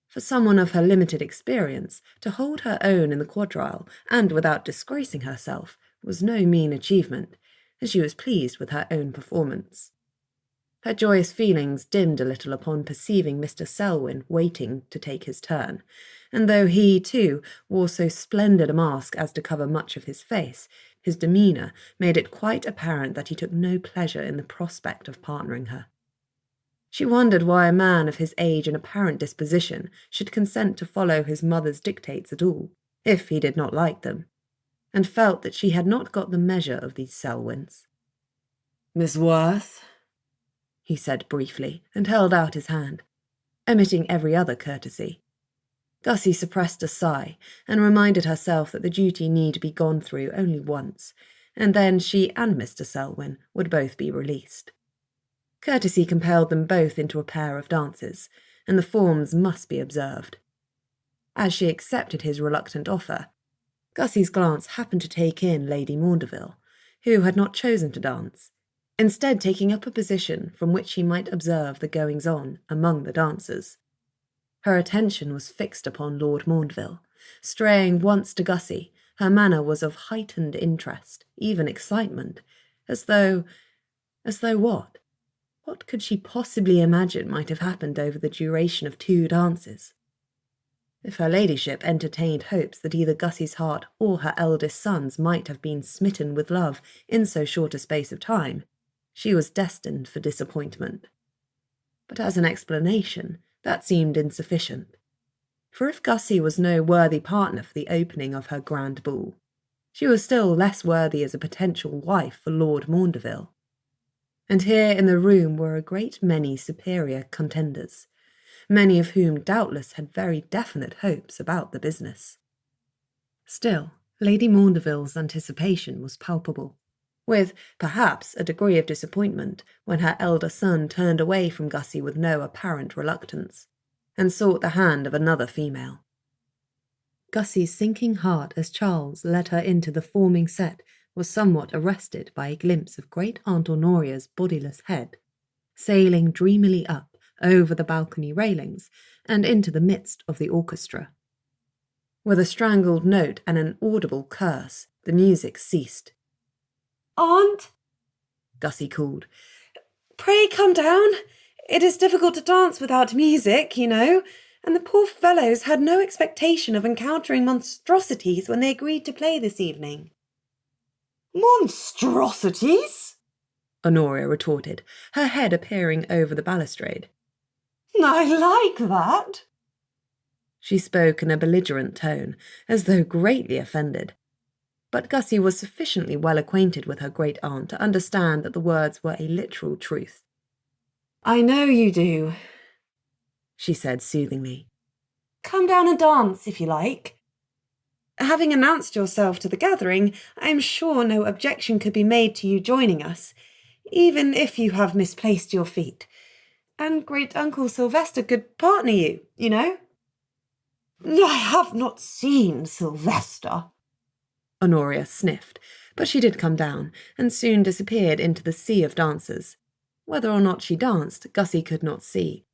For someone of her limited experience, to hold her own in the quadrille, and without disgracing herself, was no mean achievement, and she was pleased with her own performance. Her joyous feelings dimmed a little upon perceiving Mr. Selwyn waiting to take his turn, and though he, too, wore so splendid a mask as to cover much of his face, his demeanour made it quite apparent that he took no pleasure in the prospect of partnering her. She wondered why a man of his age and apparent disposition should consent to follow his mother's dictates at all, if he did not like them, and felt that she had not got the measure of these Selwyns. "Miss Werth," he said briefly, and held out his hand, omitting every other courtesy. Gussie suppressed a sigh, and reminded herself that the duty need be gone through only once, and then she and Mr. Selwyn would both be released. Courtesy compelled them both into a pair of dances, and the forms must be observed. As she accepted his reluctant offer, Gussie's glance happened to take in Lady Maundeville, who had not chosen to dance, instead taking up a position from which he might observe the goings-on among the dancers. Her attention was fixed upon Lord Maundeville. Straying once to Gussie, her manner was of heightened interest, even excitement, as though what? What could she possibly imagine might have happened over the duration of 2 dances? If her ladyship entertained hopes that either Gussie's heart or her eldest son's might have been smitten with love in so short a space of time, she was destined for disappointment. But as an explanation, that seemed insufficient. For if Gussie was no worthy partner for the opening of her grand ball, she was still less worthy as a potential wife for Lord Maundeville. And here in the room were a great many superior contenders, many of whom doubtless had very definite hopes about the business. Still, Lady Maundeville's anticipation was palpable, with, perhaps, a degree of disappointment when her elder son turned away from Gussie with no apparent reluctance, and sought the hand of another female. Gussie's sinking heart as Charles led her into the forming set was somewhat arrested by a glimpse of great Aunt Honoria's bodiless head, sailing dreamily up over the balcony railings and into the midst of the orchestra. With a strangled note and an audible curse, the music ceased. "Aunt," Gussie called, "pray come down. It is difficult to dance without music, you know, and the poor fellows had no expectation of encountering monstrosities when they agreed to play this evening." "Monstrosities?" Honoria retorted, her head appearing over the balustrade. "I like that." She spoke in a belligerent tone, as though greatly offended. But Gussie was sufficiently well acquainted with her great-aunt to understand that the words were a literal truth. "I know you do," she said soothingly. "Come down and dance, if you like. Having announced yourself to the gathering, I am sure no objection could be made to you joining us, even if you have misplaced your feet. And great-uncle Sylvester could partner you, you know." "I have not seen Sylvester," Honoria sniffed, but she did come down, and soon disappeared into the sea of dancers. Whether or not she danced, Gussie could not see,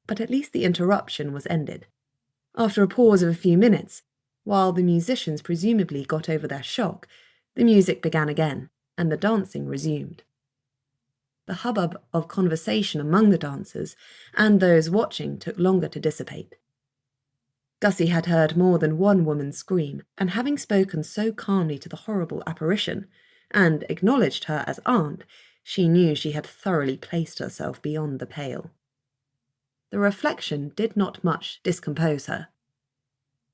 but at least the interruption was ended. After a pause of a few minutes, while the musicians presumably got over their shock, the music began again, and the dancing resumed. The hubbub of conversation among the dancers and those watching took longer to dissipate. Gussie had heard more than one woman scream, and having spoken so calmly to the horrible apparition, and acknowledged her as aunt, she knew she had thoroughly placed herself beyond the pale. The reflection did not much discompose her.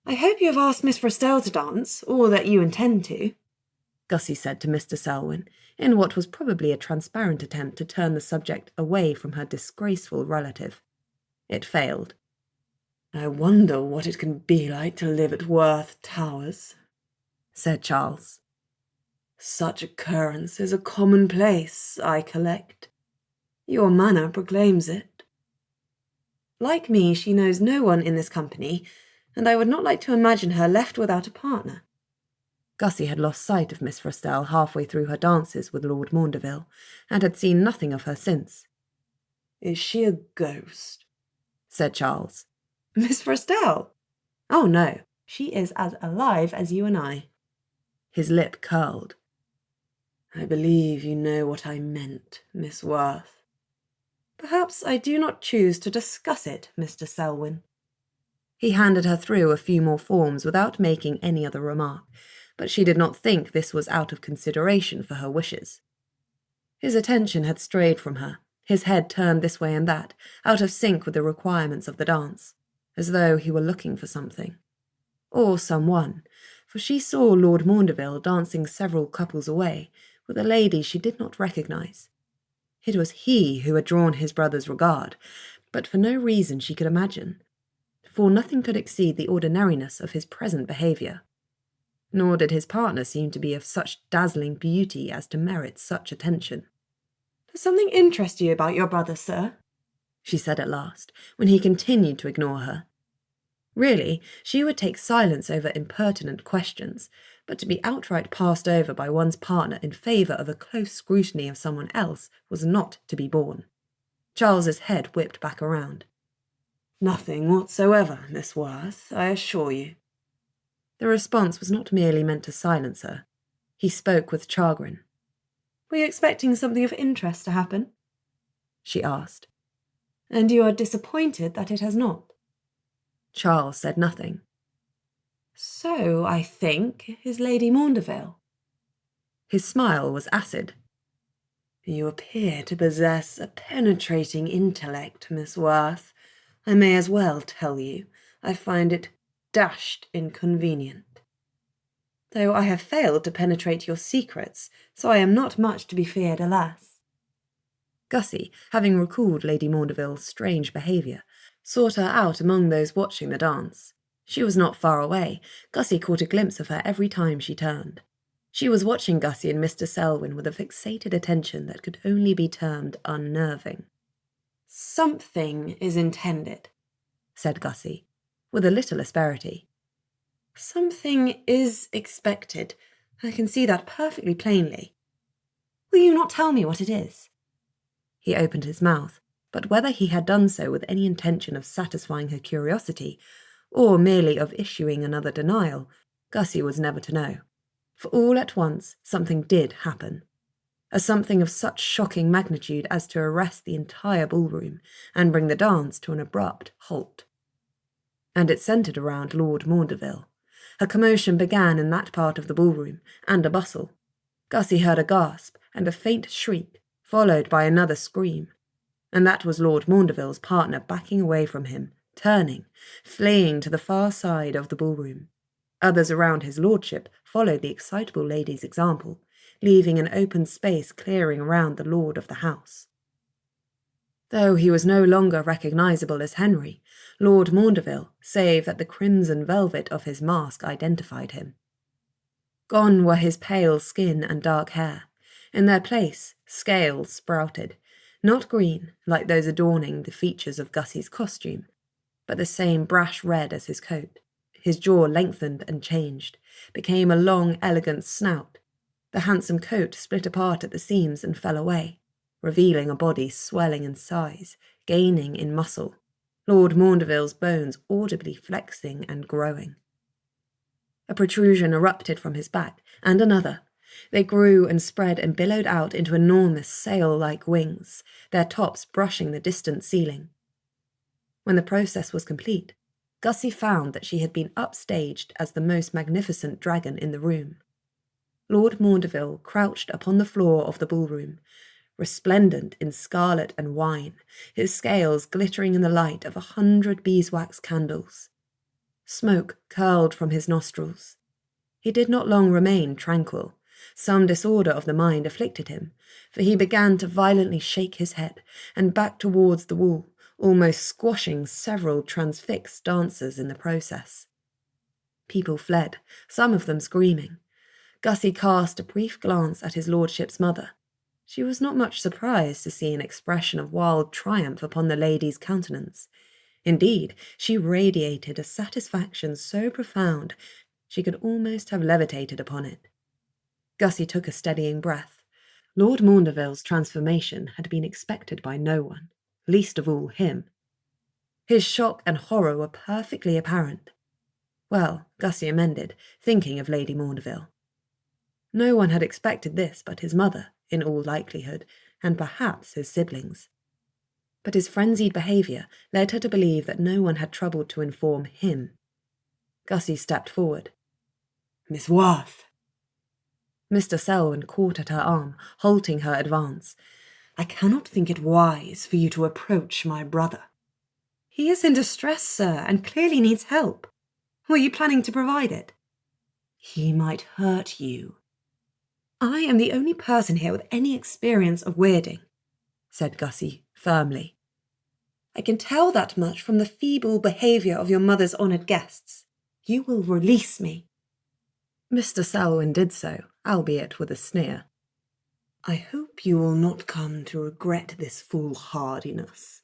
"I hope you have asked Miss Frestelle to dance, or that you intend to," Gussie said to Mr. Selwyn, in what was probably a transparent attempt to turn the subject away from her disgraceful relative. It failed. "I wonder what it can be like to live at Werth Towers," said Charles. "Such occurrences are commonplace, I collect." Your manner proclaims it. Like me, she knows no one in this company, and I would not like to imagine her left without a partner. Gussie had lost sight of Miss Frostell halfway through her dances with Lord Maundeville, and had seen nothing of her since. Is she a ghost? Said Charles. Miss Frostell? Oh no, she is as alive as you and I. His lip curled. I believe you know what I meant, Miss Werth. Perhaps I do not choose to discuss it, Mr. Selwyn. He handed her through a few more forms without making any other remark, but she did not think this was out of consideration for her wishes. His attention had strayed from her, his head turned this way and that, out of sync with the requirements of the dance, as though he were looking for something. Or someone, for she saw Lord Maundeville dancing several couples away, with a lady she did not recognise. It was he who had drawn his brother's regard, but for no reason she could imagine, for nothing could exceed the ordinariness of his present behaviour. Nor did his partner seem to be of such dazzling beauty as to merit such attention. Does something interest you about your brother, sir? She said at last, when he continued to ignore her. Really, she would take silence over impertinent questions, but to be outright passed over by one's partner in favour of a close scrutiny of someone else was not to be borne. Charles's head whipped back around. Nothing whatsoever, Miss Werth, I assure you. The response was not merely meant to silence her. He spoke with chagrin. Were you expecting something of interest to happen? She asked. And you are disappointed that it has not? Charles said nothing. So, I think, is Lady Maundeville. His smile was acid. You appear to possess a penetrating intellect, Miss Werth. I may as well tell you, I find it dashed inconvenient. Though I have failed to penetrate your secrets, so I am not much to be feared, alas. Gussie, having recalled Lady Maundeville's strange behaviour, sought her out among those watching the dance. She was not far away. Gussie caught a glimpse of her every time she turned. She was watching Gussie and Mr. Selwyn with a fixated attention that could only be termed unnerving. Something is intended, said Gussie, with a little asperity. Something is expected. I can see that perfectly plainly. Will you not tell me what it is? He opened his mouth, but whether he had done so with any intention of satisfying her curiosity, or merely of issuing another denial, Gussie was never to know. For all at once something did happen. A something of such shocking magnitude as to arrest the entire ballroom and bring the dance to an abrupt halt. And it centred around Lord Maundeville. A commotion began in that part of the ballroom, and a bustle. Gussie heard a gasp and a faint shriek, followed by another scream. And that was Lord Maundeville's partner backing away from him, turning, fleeing to the far side of the ballroom. Others around his lordship followed the excitable lady's example, leaving an open space clearing around the lord of the house. Though he was no longer recognisable as Henry, Lord Maundeville, save that the crimson velvet of his mask identified him. Gone were his pale skin and dark hair. In their place, scales sprouted, not green, like those adorning the features of Gussie's costume, but the same brash red as his coat. His jaw lengthened and changed, became a long, elegant snout. The handsome coat split apart at the seams and fell away, revealing a body swelling in size, gaining in muscle, Lord Maundeville's bones audibly flexing and growing. A protrusion erupted from his back, and another. They grew and spread and billowed out into enormous sail-like wings, their tops brushing the distant ceiling. When the process was complete, Gussie found that she had been upstaged as the most magnificent dragon in the room. Lord Maundeville crouched upon the floor of the ballroom, resplendent in scarlet and wine, his scales glittering in the light of 100 beeswax candles. Smoke curled from his nostrils. He did not long remain tranquil. Some disorder of the mind afflicted him, for he began to violently shake his head and back towards the wall, almost squashing several transfixed dancers in the process. People fled, some of them screaming. Gussie cast a brief glance at his lordship's mother. She was not much surprised to see an expression of wild triumph upon the lady's countenance. Indeed, she radiated a satisfaction so profound she could almost have levitated upon it. Gussie took a steadying breath. Lord Maundeville's transformation had been expected by no one, least of all him. His shock and horror were perfectly apparent. Well, Gussie amended, thinking of Lady Maundeville. No one had expected this but his mother, in all likelihood, and perhaps his siblings. But his frenzied behaviour led her to believe that no one had troubled to inform him. Gussie stepped forward. "Miss Werth." Mr. Selwyn caught at her arm, halting her advance. "I cannot think it wise for you to approach my brother. He is in distress, sir, and clearly needs help. Were you planning to provide it?" "He might hurt you." "I am the only person here with any experience of weirding," said Gussie firmly. "I can tell that much from the feeble behaviour of your mother's honoured guests. You will release me." Mr. Selwyn did so, albeit with a sneer. "I hope you will not come to regret this foolhardiness."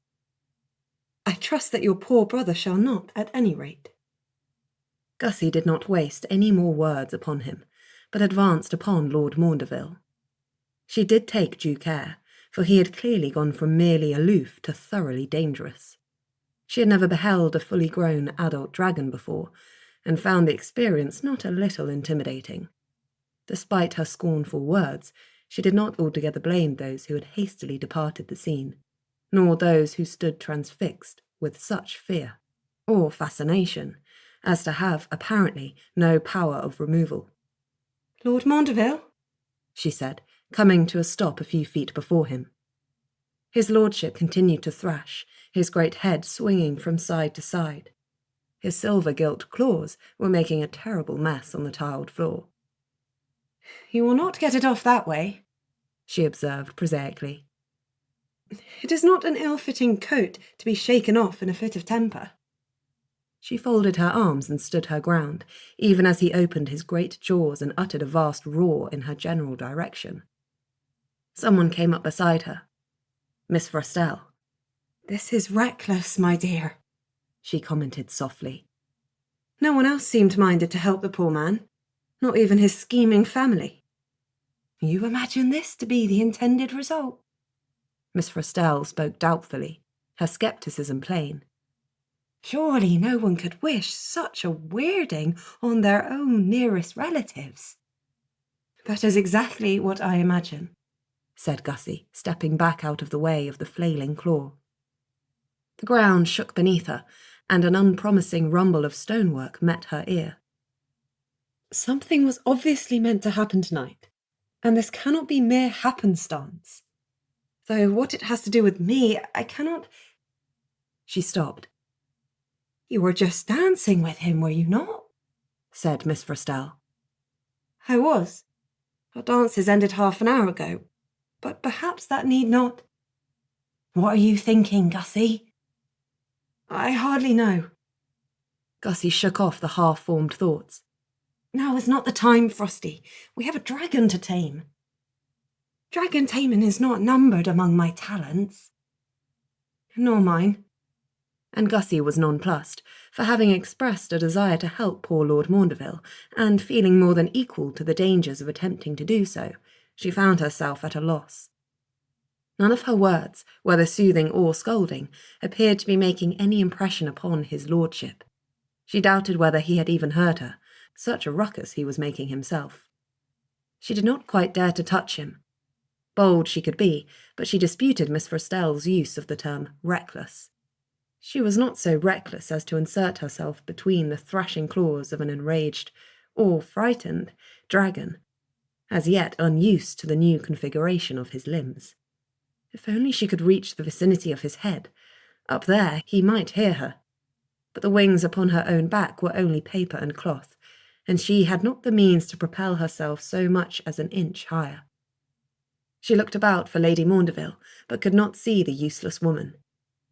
"I trust that your poor brother shall not, at any rate." Gussie did not waste any more words upon him, but advanced upon Lord Maundeville. She did take due care, for he had clearly gone from merely aloof to thoroughly dangerous. She had never beheld a fully grown adult dragon before, and found the experience not a little intimidating. Despite her scornful words, she did not altogether blame those who had hastily departed the scene, nor those who stood transfixed with such fear, or fascination, as to have, apparently, no power of removal. "Lord Maundeville," she said, coming to a stop a few feet before him. His lordship continued to thrash, his great head swinging from side to side. His silver-gilt claws were making a terrible mess on the tiled floor. "You will not get it off that way," she observed prosaically. "It is not an ill-fitting coat to be shaken off in a fit of temper." She folded her arms and stood her ground, even as he opened his great jaws and uttered a vast roar in her general direction. Someone came up beside her. Miss Frostell. "This is reckless, my dear," she commented softly. "No one else seemed minded to help the poor man, not even his scheming family." "You imagine this to be the intended result?" Miss Frostell spoke doubtfully, her scepticism plain. "Surely no one could wish such a weirding on their own nearest relatives." "That is exactly what I imagine," said Gussie, stepping back out of the way of the flailing claw. The ground shook beneath her, and an unpromising rumble of stonework met her ear. "Something was obviously meant to happen tonight, and this cannot be mere happenstance. Though what it has to do with me, I cannot—" She stopped. "You were just dancing with him, were you not?" said Miss Frostell. "I was. Our dances ended half an hour ago, but perhaps that need not—" "What are you thinking, Gussie?" "I hardly know." Gussie shook off the half-formed thoughts. "Now is not the time, Frosty. We have a dragon to tame." "Dragon taming is not numbered among my talents." "Nor mine." And Gussie was nonplussed, for having expressed a desire to help poor Lord Maundeville, and feeling more than equal to the dangers of attempting to do so, she found herself at a loss. None of her words, whether soothing or scolding, appeared to be making any impression upon his lordship. She doubted whether he had even heard her, such a ruckus he was making himself. She did not quite dare to touch him. Bold she could be, but she disputed Miss Frostell's use of the term reckless. She was not so reckless as to insert herself between the thrashing claws of an enraged, or frightened, dragon, as yet unused to the new configuration of his limbs. If only she could reach the vicinity of his head. Up there he might hear her. But the wings upon her own back were only paper and cloth, and she had not the means to propel herself so much as an inch higher. She looked about for Lady Maundeville, but could not see the useless woman.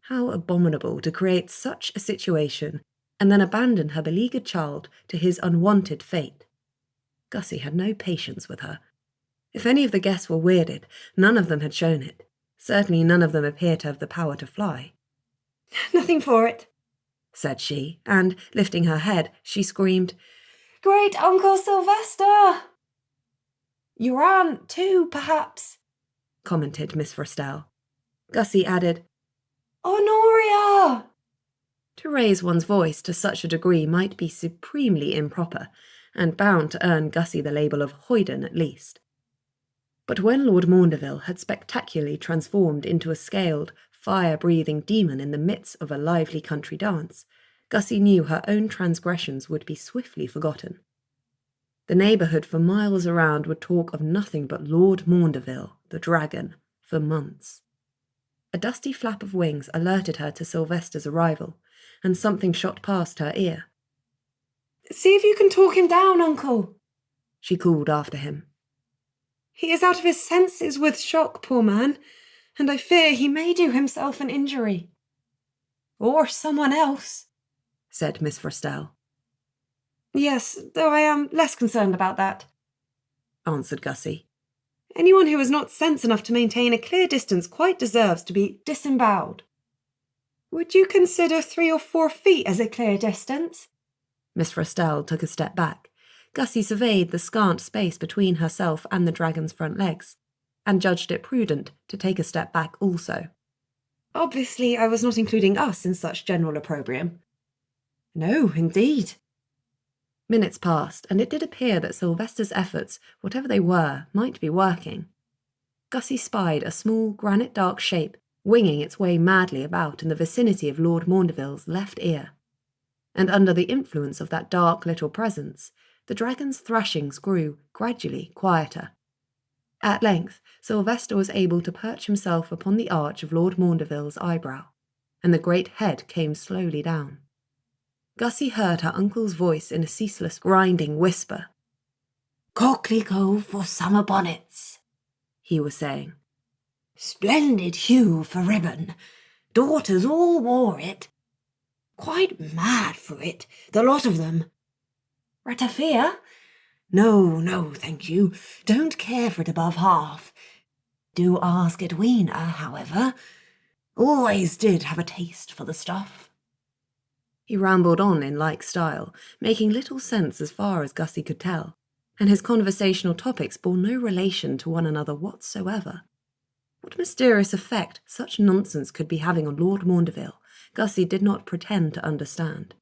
How abominable to create such a situation, and then abandon her beleaguered child to his unwanted fate. Gussie had no patience with her. If any of the guests were weirded, none of them had shown it. Certainly none of them appeared to have the power to fly. "Nothing for it," said she, and, lifting her head, she screamed, "Great Uncle Sylvester!" "Your aunt, too, perhaps," commented Miss Forstell. Gussie added, "Honoria!" To raise one's voice to such a degree might be supremely improper, and bound to earn Gussie the label of hoyden at least. But when Lord Maundeville had spectacularly transformed into a scaled, fire-breathing demon in the midst of a lively country dance, Gussie knew her own transgressions would be swiftly forgotten. The neighbourhood for miles around would talk of nothing but Lord Maundeville, the dragon, for months. A dusty flap of wings alerted her to Sylvester's arrival, and something shot past her ear. "See if you can talk him down, Uncle," she called after him. "He is out of his senses with shock, poor man, and I fear he may do himself an injury. Or someone else," said Miss Forstell. "Yes, though I am less concerned about that," answered Gussie. "Anyone who has not sense enough to maintain a clear distance quite deserves to be disemboweled. Would you consider 3 or 4 feet as a clear distance?" Miss Forstell took a step back. Gussie surveyed the scant space between herself and the dragon's front legs, and judged it prudent to take a step back also. "Obviously, I was not including us in such general opprobrium." "No, indeed." Minutes passed, and it did appear that Sylvester's efforts, whatever they were, might be working. Gussie spied a small, granite-dark shape winging its way madly about in the vicinity of Lord Maundeville's left ear. And under the influence of that dark little presence, the dragon's thrashings grew gradually quieter. At length, Sylvester was able to perch himself upon the arch of Lord Maundeville's eyebrow, and the great head came slowly down. Gussie heard her uncle's voice in a ceaseless, grinding whisper. "Coquelicot for summer bonnets," he was saying. "Splendid hue for ribbon. Daughters all wore it. Quite mad for it, the lot of them. Ratafia? No, thank you. Don't care for it above half. Do ask Edwina, however. Always did have a taste for the stuff." He rambled on in like style, making little sense as far as Gussie could tell, and his conversational topics bore no relation to one another whatsoever. What mysterious effect such nonsense could be having on Lord Maundeville, Gussie did not pretend to understand.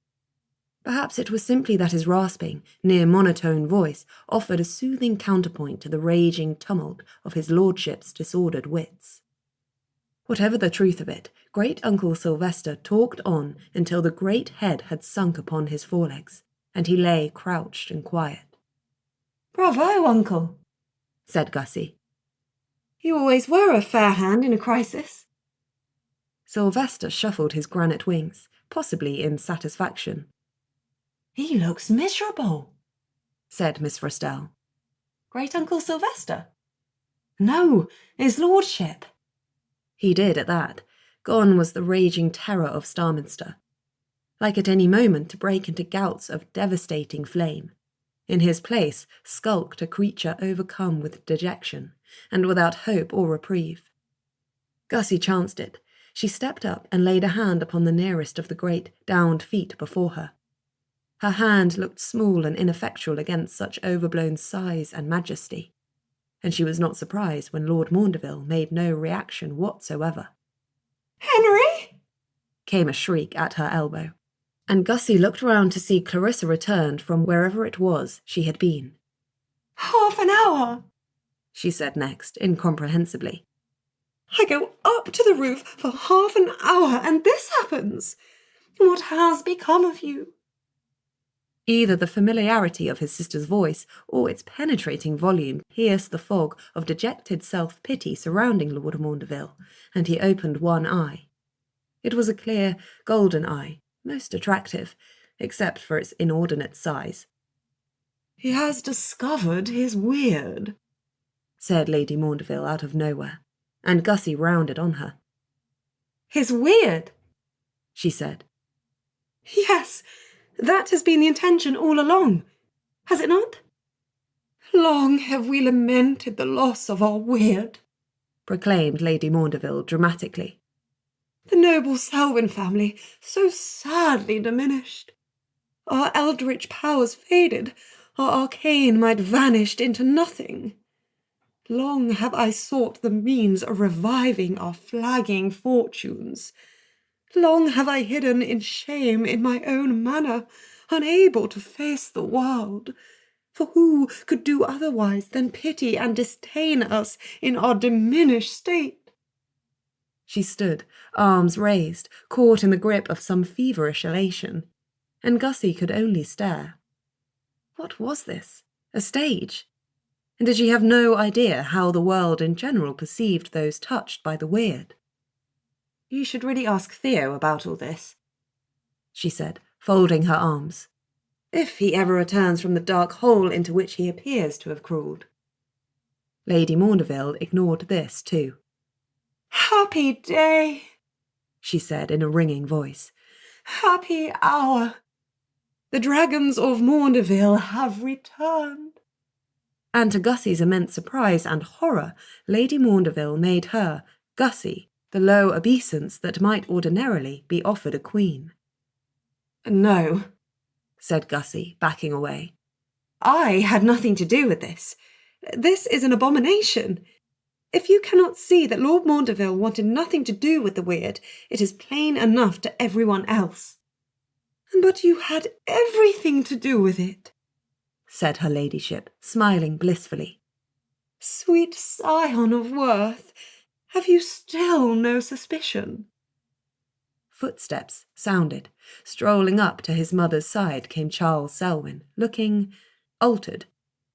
Perhaps it was simply that his rasping, near-monotone voice offered a soothing counterpoint to the raging tumult of his lordship's disordered wits. Whatever the truth of it, great-uncle Sylvester talked on until the great head had sunk upon his forelegs, and he lay crouched and quiet. "Bravo, Uncle," said Gussie. "You always were a fair hand in a crisis." Sylvester shuffled his granite wings, possibly in satisfaction. "He looks miserable," said Miss Forstell. "Great-uncle Sylvester?" "No, his lordship." He did at that. Gone was the raging terror of Starminster, like at any moment to break into gouts of devastating flame. In his place skulked a creature overcome with dejection, and without hope or reprieve. Gussie chanced it. She stepped up and laid a hand upon the nearest of the great downed feet before her. Her hand looked small and ineffectual against such overblown size and majesty, and she was not surprised when Lord Maundeville made no reaction whatsoever. "Henry!" came a shriek at her elbow, and Gussie looked round to see Clarissa returned from wherever it was she had been. "Half an hour," she said next, incomprehensibly. "I go up to the roof for half an hour, and this happens. What has become of you?" Either the familiarity of his sister's voice or its penetrating volume pierced the fog of dejected self-pity surrounding Lord Maundeville, and he opened one eye. It was a clear, golden eye, most attractive, except for its inordinate size. "He has discovered his weird," said Lady Maundeville out of nowhere, and Gussie rounded on her. "His weird," she said. "Yes, that has been the intention all along, has it not? long have we lamented the loss of our Wyrde, proclaimed Lady Maundeville dramatically. The noble Selwyn family so sadly diminished. Our eldritch powers faded, our arcane might vanished into nothing. Long have I sought the means of reviving our flagging fortunes. Long have I hidden in shame in my own manor, unable to face the world. For who could do otherwise than pity and disdain us in our diminished state? She stood, arms raised, caught in the grip of some feverish elation, and Gussie could only stare. What was this? A stage? And did she have no idea how the world in general perceived those touched by the weird? You should really ask Theo about all this, she said, folding her arms, if he ever returns from the dark hole into which he appears to have crawled. Lady Maundeville ignored this too. Happy day, she said in a ringing voice. Happy hour. The dragons of Maundeville have returned. And to Gussie's immense surprise and horror, Lady Maundeville made her, Gussie, the low obeisance that might ordinarily be offered a queen. No, said Gussie, backing away. I had nothing to do with this. This is an abomination. If you cannot see that Lord Maundeville wanted nothing to do with the weird, it is plain enough to everyone else. But you had everything to do with it, said her ladyship, smiling blissfully. Sweet scion of Werth, have you still no suspicion? Footsteps sounded. Strolling up to his mother's side came Charles Selwyn, looking altered.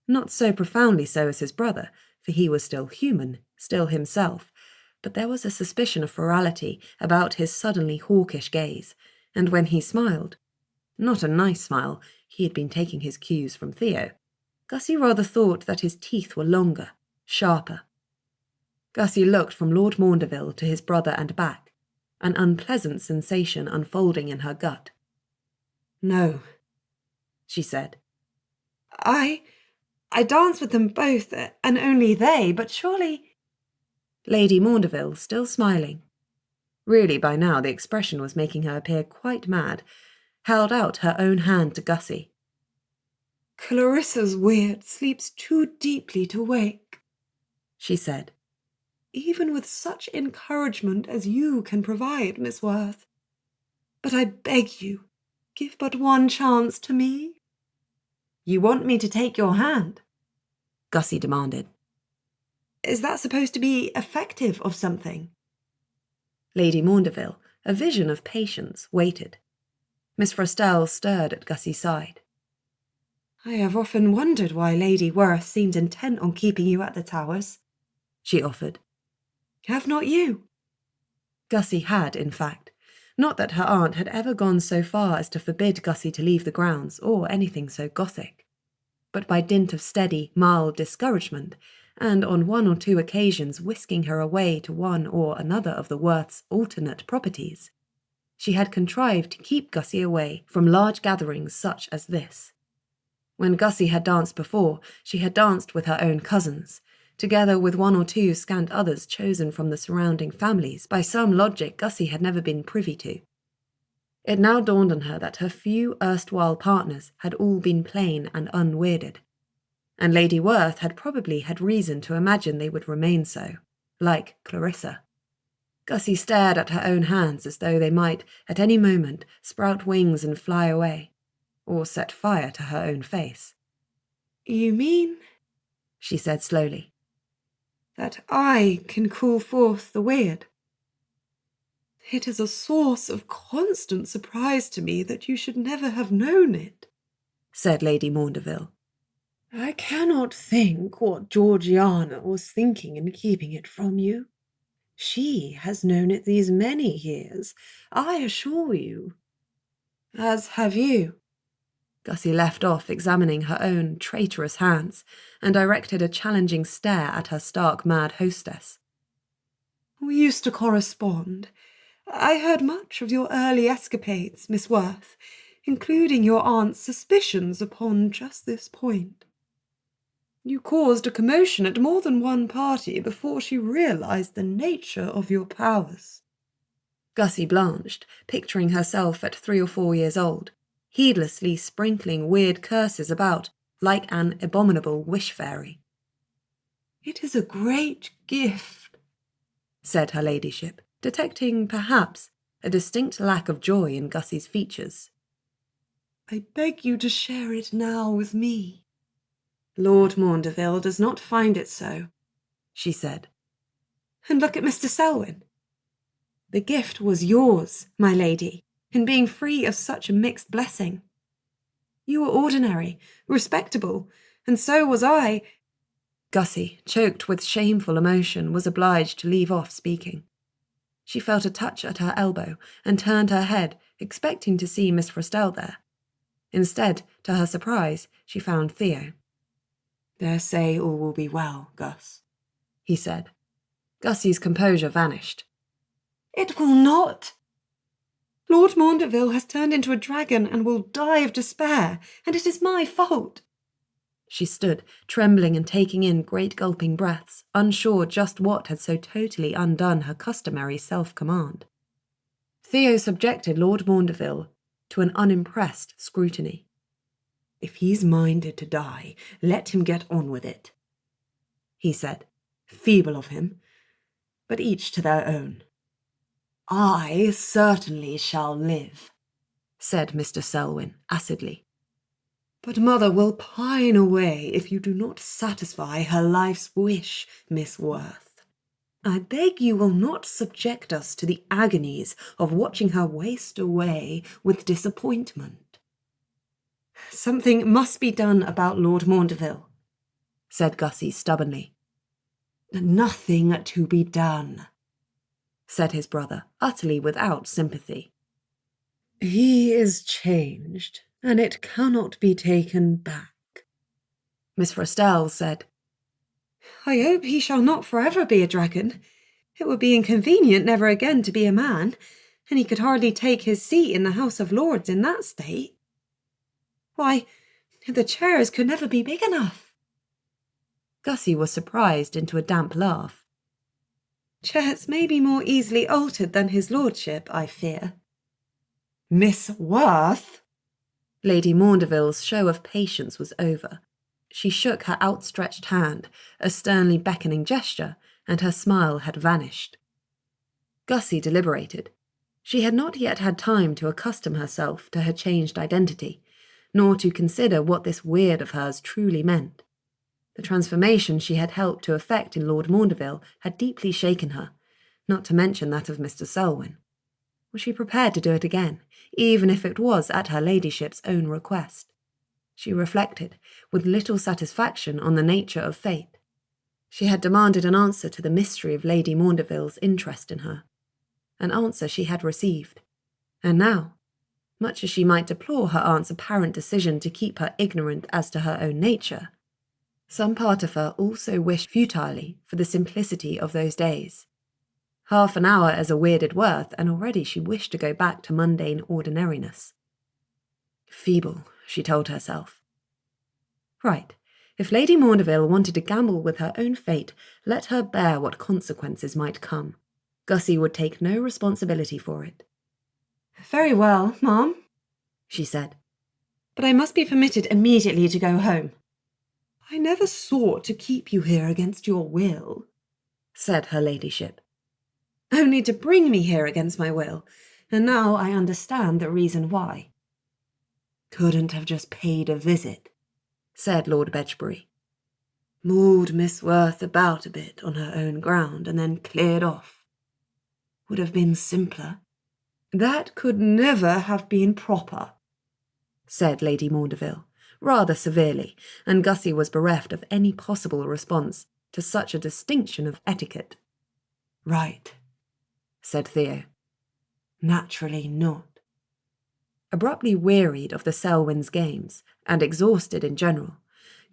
Not so profoundly so as his brother, for he was still human, still himself, but there was a suspicion of ferality about his suddenly hawkish gaze, and when he smiled, not a nice smile, he had been taking his cues from Theo, Gussie rather thought that his teeth were longer, sharper. Gussie looked from Lord Maundeville to his brother and back, an unpleasant sensation unfolding in her gut. No, she said. I danced with them both, and only they, but surely... Lady Maundeville, still smiling. Really, by now the expression was making her appear quite mad, held out her own hand to Gussie. Clarissa's weird sleeps too deeply to wake, she said. Even with such encouragement as you can provide, Miss Werth. But I beg you, give but one chance to me. You want me to take your hand? Gussie demanded. Is that supposed to be effective of something? Lady Maundeville, a vision of patience, waited. Miss Frostell stirred at Gussie's side. I have often wondered why Lady Werth seemed intent on keeping you at the Towers, she offered. Have not you? Gussie had, in fact. Not that her aunt had ever gone so far as to forbid Gussie to leave the grounds or anything so Gothic. But by dint of steady, mild discouragement, and on one or two occasions whisking her away to one or another of the Werth's alternate properties, she had contrived to keep Gussie away from large gatherings such as this. When Gussie had danced before, she had danced with her own cousins, together with one or two scant others chosen from the surrounding families by some logic Gussie had never been privy to. It now dawned on her that her few erstwhile partners had all been plain and unweirded, and Lady Werth had probably had reason to imagine they would remain so, like Clarissa. Gussie stared at her own hands as though they might, at any moment, sprout wings and fly away, or set fire to her own face. You mean, she said slowly, that I can call forth the weird? It is a source of constant surprise to me that you should never have known it, said Lady Maundeville. I cannot think what Georgiana was thinking in keeping it from you. She has known it these many years, I assure you. As have you. Gussie left off examining her own traitorous hands and directed a challenging stare at her stark mad hostess. We used to correspond. I heard much of your early escapades, Miss Werth, including your aunt's suspicions upon just this point. You caused a commotion at more than one party before she realized the nature of your powers." Gussie blanched, picturing herself at 3 or 4 years old, heedlessly sprinkling weird curses about like an abominable wish-fairy. "It is a great gift," said her ladyship, detecting, perhaps, a distinct lack of joy in Gussie's features. "I beg you to share it now with me." "Lord Maundeville does not find it so," she said. "And look at Mr. Selwyn." "The gift was yours, my lady, in being free of such a mixed blessing. You were ordinary, respectable, and so was I." Gussie, choked with shameful emotion, was obliged to leave off speaking. She felt a touch at her elbow and turned her head, expecting to see Miss Frostell there. Instead, to her surprise, she found Theo. "Dare say all will be well, Gus," he said. Gussie's composure vanished. "It will not. Lord Maundeville has turned into a dragon and will die of despair, and it is my fault." She stood, trembling and taking in great gulping breaths, unsure just what had so totally undone her customary self-command. Theo subjected Lord Maundeville to an unimpressed scrutiny. "If he's minded to die, let him get on with it," he said. "Feeble of him, but each to their own." "I certainly shall live," said Mr. Selwyn acidly. "But mother will pine away if you do not satisfy her life's wish, Miss Werth. I beg you will not subject us to the agonies of watching her waste away with disappointment." "Something must be done about Lord Maundeville," said Gussie stubbornly. "Nothing to be done," said his brother, utterly without sympathy. "He is changed, and it cannot be taken back." Miss Frostell said, "I hope he shall not forever be a dragon. It would be inconvenient never again to be a man, and he could hardly take his seat in the House of Lords in that state. Why, the chairs could never be big enough." Gussie was surprised into a damp laugh. "Chairs may be more easily altered than his lordship, I fear." "Miss Werth!" Lady Maundeville's show of patience was over. She shook her outstretched hand, a sternly beckoning gesture, and her smile had vanished. Gussie deliberated. She had not yet had time to accustom herself to her changed identity, nor to consider what this weird of hers truly meant. The transformation she had helped to effect in Lord Maundeville had deeply shaken her, not to mention that of Mr. Selwyn. Was she prepared to do it again, even if it was at her ladyship's own request? She reflected, with little satisfaction, on the nature of fate. She had demanded an answer to the mystery of Lady Maundeville's interest in her. An answer she had received. And now, much as she might deplore her aunt's apparent decision to keep her ignorant as to her own nature, some part of her also wished futilely for the simplicity of those days. Half an hour as a Wyrde Worth, and already she wished to go back to mundane ordinariness. Feeble, she told herself. Right, if Lady Maundeville wanted to gamble with her own fate, let her bear what consequences might come. Gussie would take no responsibility for it. "Very well, ma'am," she said, "but I must be permitted immediately to go home." "I never sought to keep you here against your will," said her ladyship. "Only to bring me here against my will, and now I understand the reason why." "Couldn't have just paid a visit," said Lord Bedgebury. "Moved Miss Werth about a bit on her own ground and then cleared off. Would have been simpler." "That could never have been proper," said Lady Maundeville, rather severely, and Gussie was bereft of any possible response to such a distinction of etiquette. "Right," said Theo. "Naturally not." Abruptly wearied of the Selwyns' games, and exhausted in general,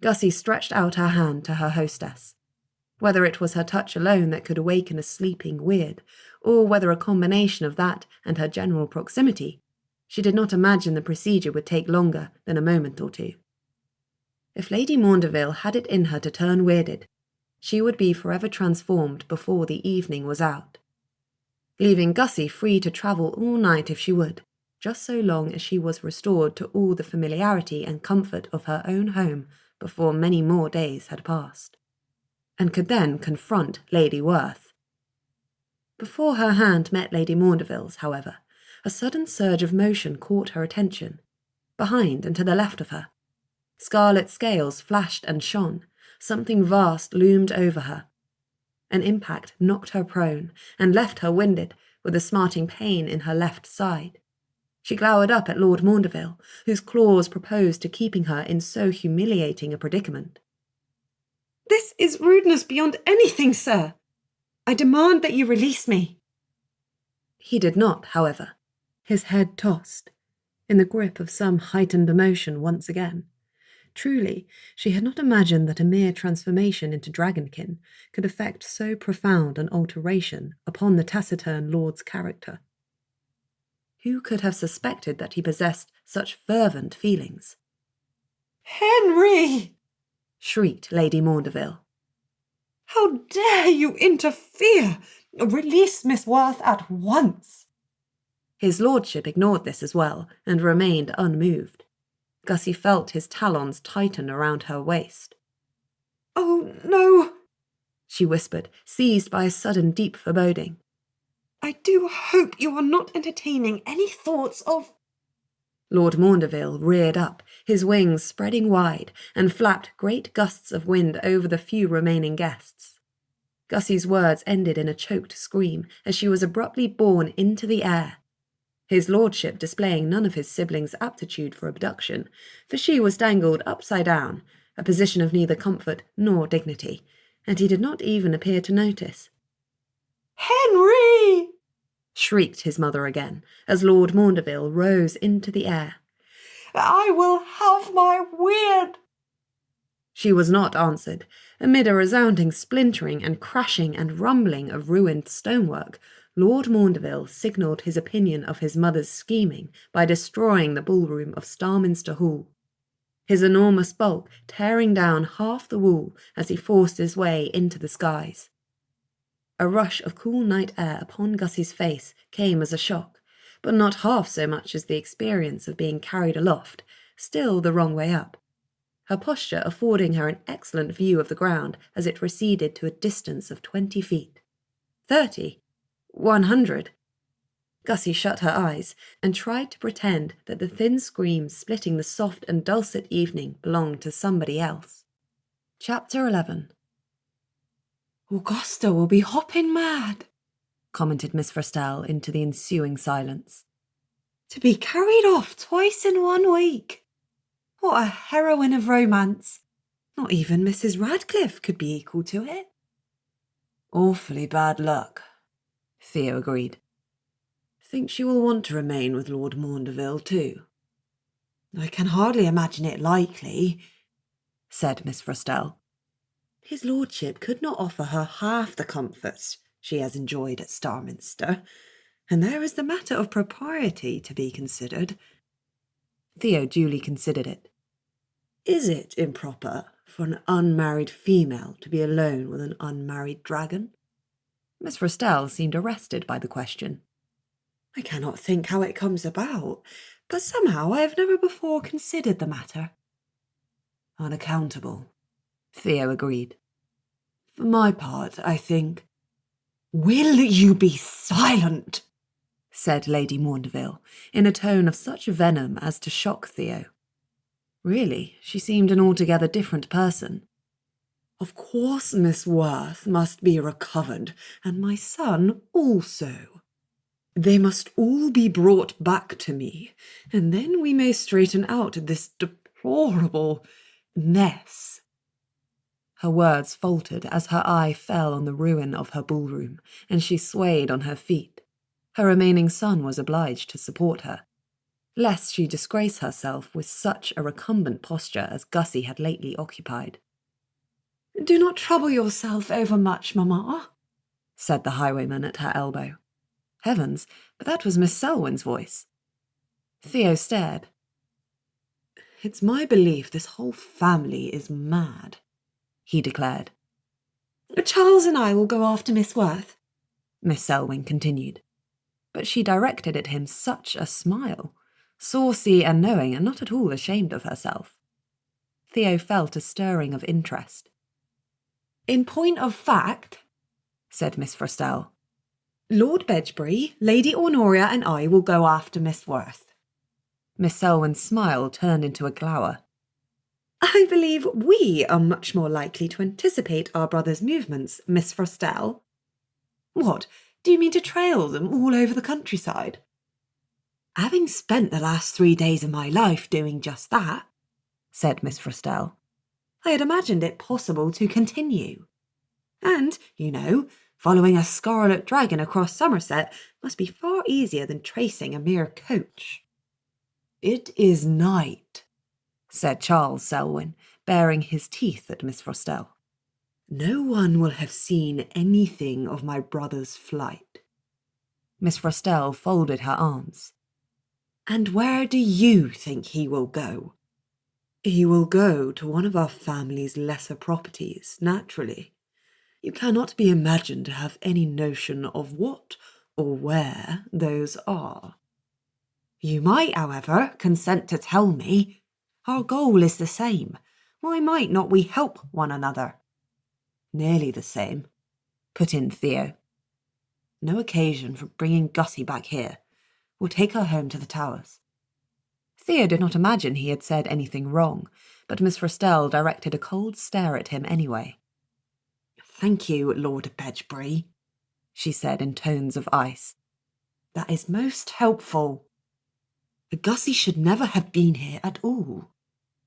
Gussie stretched out her hand to her hostess. Whether it was her touch alone that could awaken a sleeping Wyrde, or whether a combination of that and her general proximity, she did not imagine the procedure would take longer than a moment or two. If Lady Maundeville had it in her to turn weirded, she would be forever transformed before the evening was out, leaving Gussie free to travel all night if she would, just so long as she was restored to all the familiarity and comfort of her own home before many more days had passed, and could then confront Lady Werth. Before her hand met Lady Maundeville's, however, a sudden surge of motion caught her attention, behind and to the left of her. Scarlet scales flashed and shone, something vast loomed over her. An impact knocked her prone and left her winded, with a smarting pain in her left side. She glowered up at Lord Maundeville, whose claws proposed to keeping her in so humiliating a predicament. "This is rudeness beyond anything, sir. I demand that you release me." He did not, however. His head tossed, in the grip of some heightened emotion once again. Truly, she had not imagined that a mere transformation into dragonkin could effect so profound an alteration upon the taciturn lord's character. Who could have suspected that he possessed such fervent feelings? "Henry!" shrieked Lady Maundeville. "How dare you interfere? Release Miss Werth at once." His lordship ignored this as well, and remained unmoved. Gussie felt his talons tighten around her waist. "Oh, no," she whispered, seized by a sudden deep foreboding. "I do hope you are not entertaining any thoughts of—" Lord Maundeville reared up, his wings spreading wide, and flapped great gusts of wind over the few remaining guests. Gussie's words ended in a choked scream as she was abruptly borne into the air. His lordship displaying none of his siblings' aptitude for abduction, for she was dangled upside down, a position of neither comfort nor dignity, and he did not even appear to notice. "Henry!" shrieked his mother again, as Lord Maundeville rose into the air. "I will have my weird—" She was not answered. Amid a resounding splintering and crashing and rumbling of ruined stonework, Lord Maundeville signalled his opinion of his mother's scheming by destroying the ballroom of Starminster Hall, his enormous bulk tearing down half the wall as he forced his way into the skies. A rush of cool night air upon Gussie's face came as a shock, but not half so much as the experience of being carried aloft, still the wrong way up, her posture affording her an excellent view of the ground as it receded to a distance of 20 feet. 30. 100. Gussie shut her eyes and tried to pretend that the thin screams splitting the soft and dulcet evening belonged to somebody else. Chapter 11. "Augusta will be hopping mad," commented Miss Frestelle into the ensuing silence. "To be carried off twice in 1 week. What a heroine of romance. Not even Mrs. Radcliffe could be equal to it." "Awfully bad luck," Theo agreed. "Think she will want to remain with Lord Maundeville too?" "I can hardly imagine it likely," said Miss Frestelle. "His lordship could not offer her half the comforts she has enjoyed at Starminster, and there is the matter of propriety to be considered." Theo duly considered it. "Is it improper for an unmarried female to be alone with an unmarried dragon?" Miss Frestelle seemed arrested by the question. "I cannot think how it comes about, but somehow I have never before considered the matter." "Unaccountable," Theo agreed. "For my part, I think—" "Will you be silent?" said Lady Maundeville, in a tone of such venom as to shock Theo. Really, she seemed an altogether different person. "Of course Miss Werth must be recovered, and my son also. They must all be brought back to me, and then we may straighten out this deplorable mess." Her words faltered as her eye fell on the ruin of her ballroom, and she swayed on her feet. Her remaining son was obliged to support her, lest she disgrace herself with such a recumbent posture as Gussie had lately occupied. "Do not trouble yourself overmuch, mamma," said the highwayman at her elbow. Heavens, but that was Miss Selwyn's voice. Theo stared. It's my belief this whole family is mad, he declared. Charles and I will go after Miss Werth, Miss Selwyn continued. But she directed at him such a smile, saucy and knowing and not at all ashamed of herself. Theo felt a stirring of interest. In point of fact, said Miss Frostell, Lord Bedgebury, Lady Honoria and I will go after Miss Werth. Miss Selwyn's smile turned into a glower. I believe we are much more likely to anticipate our brother's movements, Miss Frostell. What, do you mean to trail them all over the countryside? Having spent the last 3 days of my life doing just that, said Miss Frostell, I had imagined it possible to continue. And, you know, following a scarlet dragon across Somerset must be far easier than tracing a mere coach. It is night, said Charles Selwyn, baring his teeth at Miss Frostell. No one will have seen anything of my brother's flight. Miss Frostell folded her arms. And where do you think he will go? He will go to one of our family's lesser properties, naturally. You cannot be imagined to have any notion of what or where those are. You might, however, consent to tell me. Our goal is the same. Why might not we help one another? Nearly the same, put in Theo. No occasion for bringing Gussie back here. We'll take her home to the Towers. Theo did not imagine he had said anything wrong, but Miss Frostell directed a cold stare at him anyway. Thank you, Lord Bedgebury, she said in tones of ice. That is most helpful. Gussie should never have been here at all,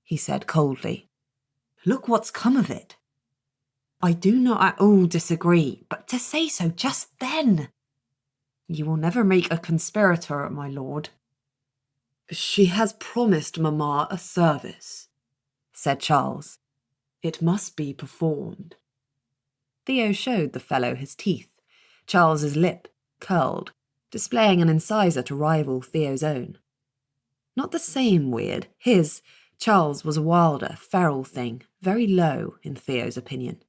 he said coldly. Look what's come of it. I do not at all disagree, but to say so just then. You will never make a conspirator, my lord. She has promised Mamma a service, said Charles. It must be performed. Theo showed the fellow his teeth. Charles's lip curled, displaying an incisor to rival Theo's own. Not the same weird. Charles, was a wilder, feral thing, very low in Theo's opinion.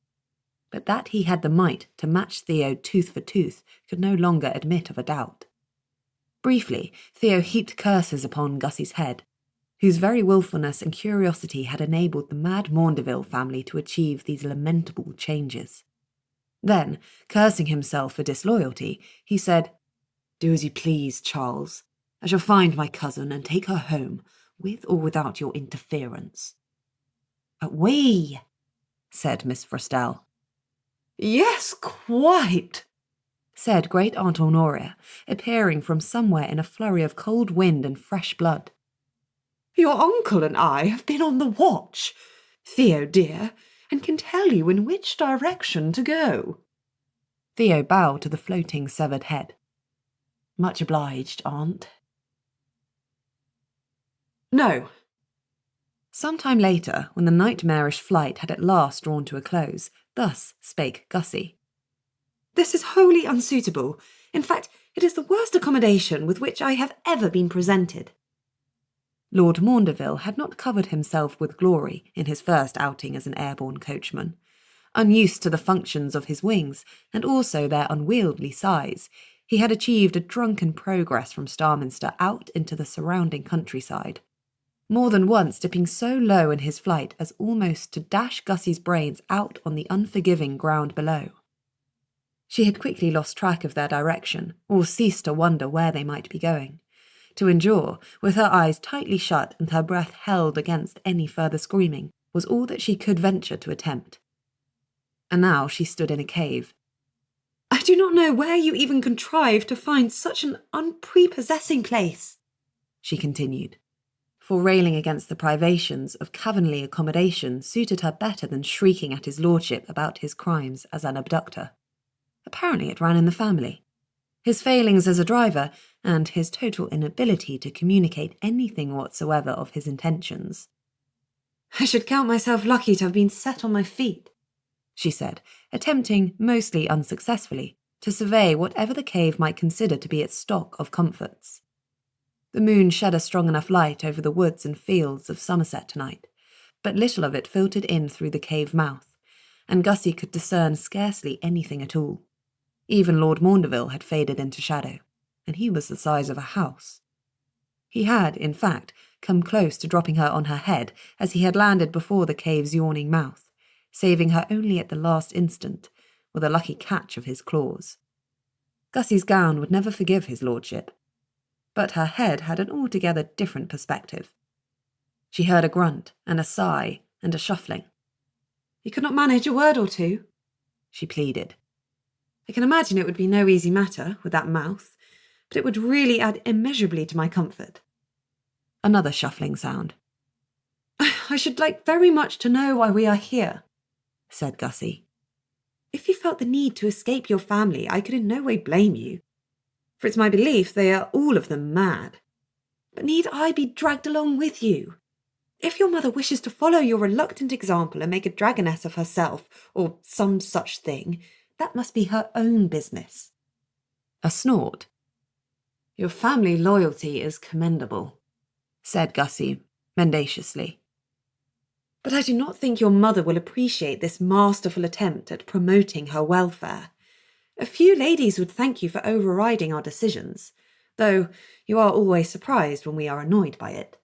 But that he had the might to match Theo tooth for tooth could no longer admit of a doubt. Briefly, Theo heaped curses upon Gussie's head, whose very wilfulness and curiosity had enabled the mad Maundeville family to achieve these lamentable changes. Then, cursing himself for disloyalty, he said, Do as you please, Charles. I shall find my cousin and take her home, with or without your interference. We, said Miss Frostell. Yes, quite, said Great Aunt Honoria, appearing from somewhere in a flurry of cold wind and fresh blood. Your uncle and I have been on the watch, Theo dear, and can tell you in which direction to go. Theo bowed to the floating severed head. Much obliged, Aunt. No. Some time later, when the nightmarish flight had at last drawn to a close, thus spake Gussie. This is wholly unsuitable. In fact, it is the worst accommodation with which I have ever been presented. Lord Maundeville had not covered himself with glory in his first outing as an airborne coachman. Unused to the functions of his wings, and also their unwieldy size, he had achieved a drunken progress from Starminster out into the surrounding countryside, more than once dipping so low in his flight as almost to dash Gussie's brains out on the unforgiving ground below. She had quickly lost track of their direction, or ceased to wonder where they might be going. To endure, with her eyes tightly shut and her breath held against any further screaming, was all that she could venture to attempt. And now she stood in a cave. I do not know where you even contrived to find such an unprepossessing place, she continued, for railing against the privations of cavernly accommodation suited her better than shrieking at his lordship about his crimes as an abductor. Apparently it ran in the family. His failings as a driver, and his total inability to communicate anything whatsoever of his intentions. I should count myself lucky to have been set on my feet, she said, attempting, mostly unsuccessfully, to survey whatever the cave might consider to be its stock of comforts. The moon shed a strong enough light over the woods and fields of Somerset tonight, but little of it filtered in through the cave mouth, and Gussie could discern scarcely anything at all. Even Lord Maundeville had faded into shadow, and he was the size of a house. He had, in fact, come close to dropping her on her head as he had landed before the cave's yawning mouth, saving her only at the last instant, with a lucky catch of his claws. Gussie's gown would never forgive his lordship, but her head had an altogether different perspective. She heard a grunt and a sigh and a shuffling. "You could not manage a word or two?" she pleaded. "I can imagine it would be no easy matter with that mouth, but it would really add immeasurably to my comfort." Another shuffling sound. "I should like very much to know why we are here," said Gussie. "If you felt the need to escape your family, I could in no way blame you, for it's my belief they are all of them mad. But need I be dragged along with you? If your mother wishes to follow your reluctant example and make a dragoness of herself, or some such thing, that must be her own business." A snort. "Your family loyalty is commendable," said Gussie mendaciously. "But I do not think your mother will appreciate this masterful attempt at promoting her welfare. A few ladies would thank you for overriding our decisions, though you are always surprised when we are annoyed by it."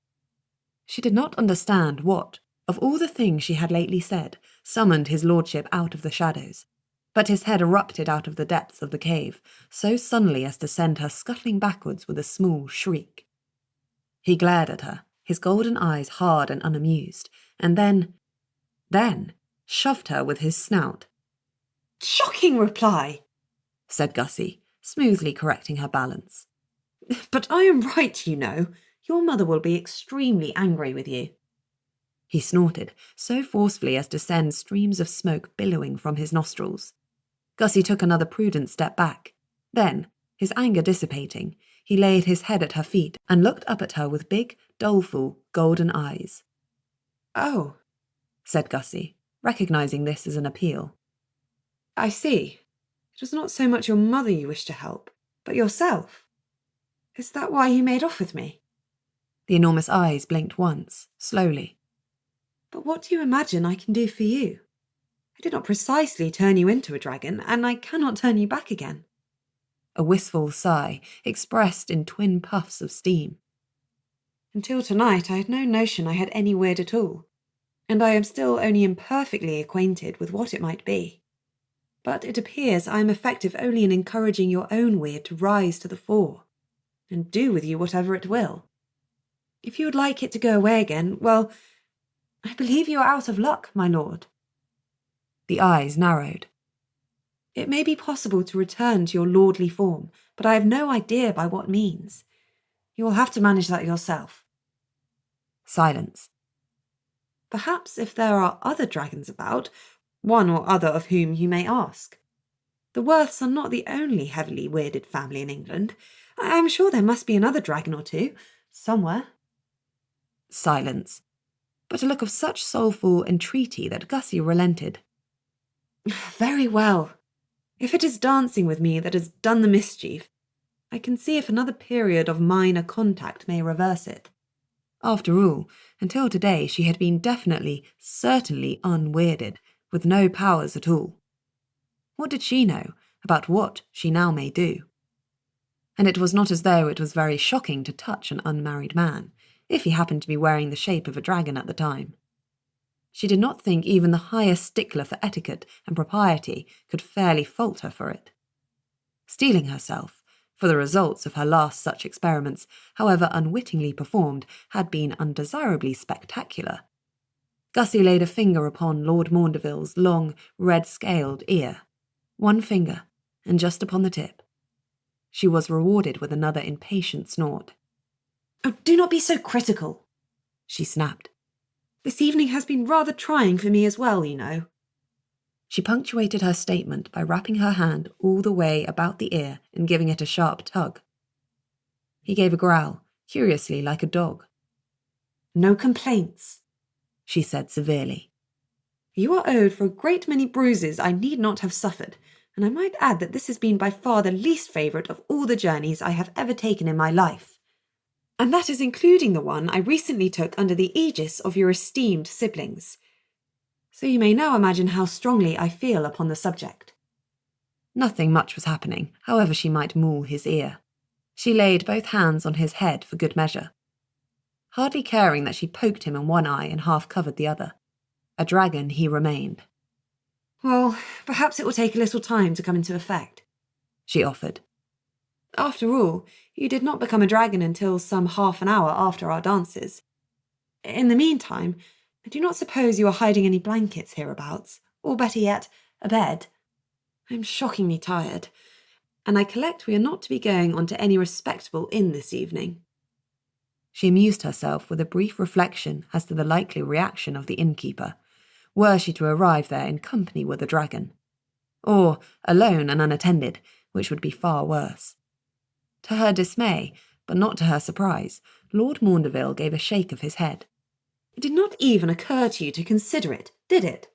She did not understand what, of all the things she had lately said, summoned his lordship out of the shadows, but his head erupted out of the depths of the cave, so suddenly as to send her scuttling backwards with a small shriek. He glared at her, his golden eyes hard and unamused, and then shoved her with his snout. "Shocking reply," said Gussie, smoothly correcting her balance. "But I am right, you know. Your mother will be extremely angry with you." He snorted, so forcefully as to send streams of smoke billowing from his nostrils. Gussie took another prudent step back. Then, his anger dissipating, he laid his head at her feet and looked up at her with big, doleful, golden eyes. "Oh," said Gussie, recognizing this as an appeal. "I see. It was not so much your mother you wished to help, but yourself. Is that why you made off with me?" The enormous eyes blinked once, slowly. "But what do you imagine I can do for you? I did not precisely turn you into a dragon, and I cannot turn you back again." A wistful sigh, expressed in twin puffs of steam. "Until tonight I had no notion I had any weird at all, and I am still only imperfectly acquainted with what it might be. But it appears I am effective only in encouraging your own weird to rise to the fore, and do with you whatever it will. If you would like it to go away again, well, I believe you are out of luck, my lord." The eyes narrowed. "It may be possible to return to your lordly form, but I have no idea by what means. You will have to manage that yourself." Silence. "Perhaps if there are other dragons about, one or other of whom you may ask. The Werths are not the only heavily weirded family in England. I am sure there must be another dragon or two, somewhere." Silence, but a look of such soulful entreaty that Gussie relented. "Very well. If it is dancing with me that has done the mischief, I can see if another period of minor contact may reverse it." After all, until today she had been definitely, certainly unweirded, with no powers at all. What did she know about what she now may do? And it was not as though it was very shocking to touch an unmarried man, if he happened to be wearing the shape of a dragon at the time. She did not think even the highest stickler for etiquette and propriety could fairly fault her for it. Steeling herself, for the results of her last such experiments, however unwittingly performed, had been undesirably spectacular. Gussie laid a finger upon Lord Maundeville's long, red-scaled ear. One finger, and just upon the tip. She was rewarded with another impatient snort. "Oh, do not be so critical," she snapped. "This evening has been rather trying for me as well, you know." She punctuated her statement by wrapping her hand all the way about the ear and giving it a sharp tug. He gave a growl, curiously like a dog. "No complaints," she said severely. "You are owed for a great many bruises I need not have suffered, and I might add that this has been by far the least favourite of all the journeys I have ever taken in my life. And that is including the one I recently took under the aegis of your esteemed siblings. So you may now imagine how strongly I feel upon the subject." Nothing much was happening, however she might maul his ear. She laid both hands on his head for good measure, hardly caring that she poked him in one eye and half covered the other. A dragon he remained. "Well, perhaps it will take a little time to come into effect," she offered. "After all, you did not become a dragon until some half an hour after our dances. In the meantime, I do not suppose you are hiding any blankets hereabouts, or better yet, a bed. I am shockingly tired, and I collect we are not to be going on to any respectable inn this evening." She amused herself with a brief reflection as to the likely reaction of the innkeeper, were she to arrive there in company with a dragon. Or alone and unattended, which would be far worse. To her dismay, but not to her surprise, Lord Maundeville gave a shake of his head. "It did not even occur to you to consider it, did it?"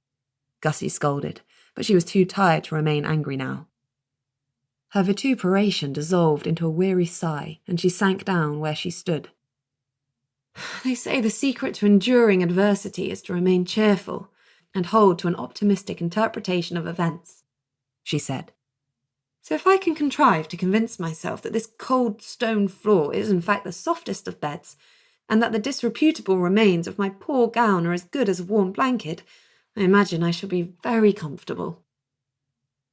Gussie scolded, but she was too tired to remain angry now. Her vituperation dissolved into a weary sigh, and she sank down where she stood. "They say the secret to enduring adversity is to remain cheerful and hold to an optimistic interpretation of events," she said. "So if I can contrive to convince myself that this cold stone floor is in fact the softest of beds, and that the disreputable remains of my poor gown are as good as a warm blanket, I imagine I shall be very comfortable."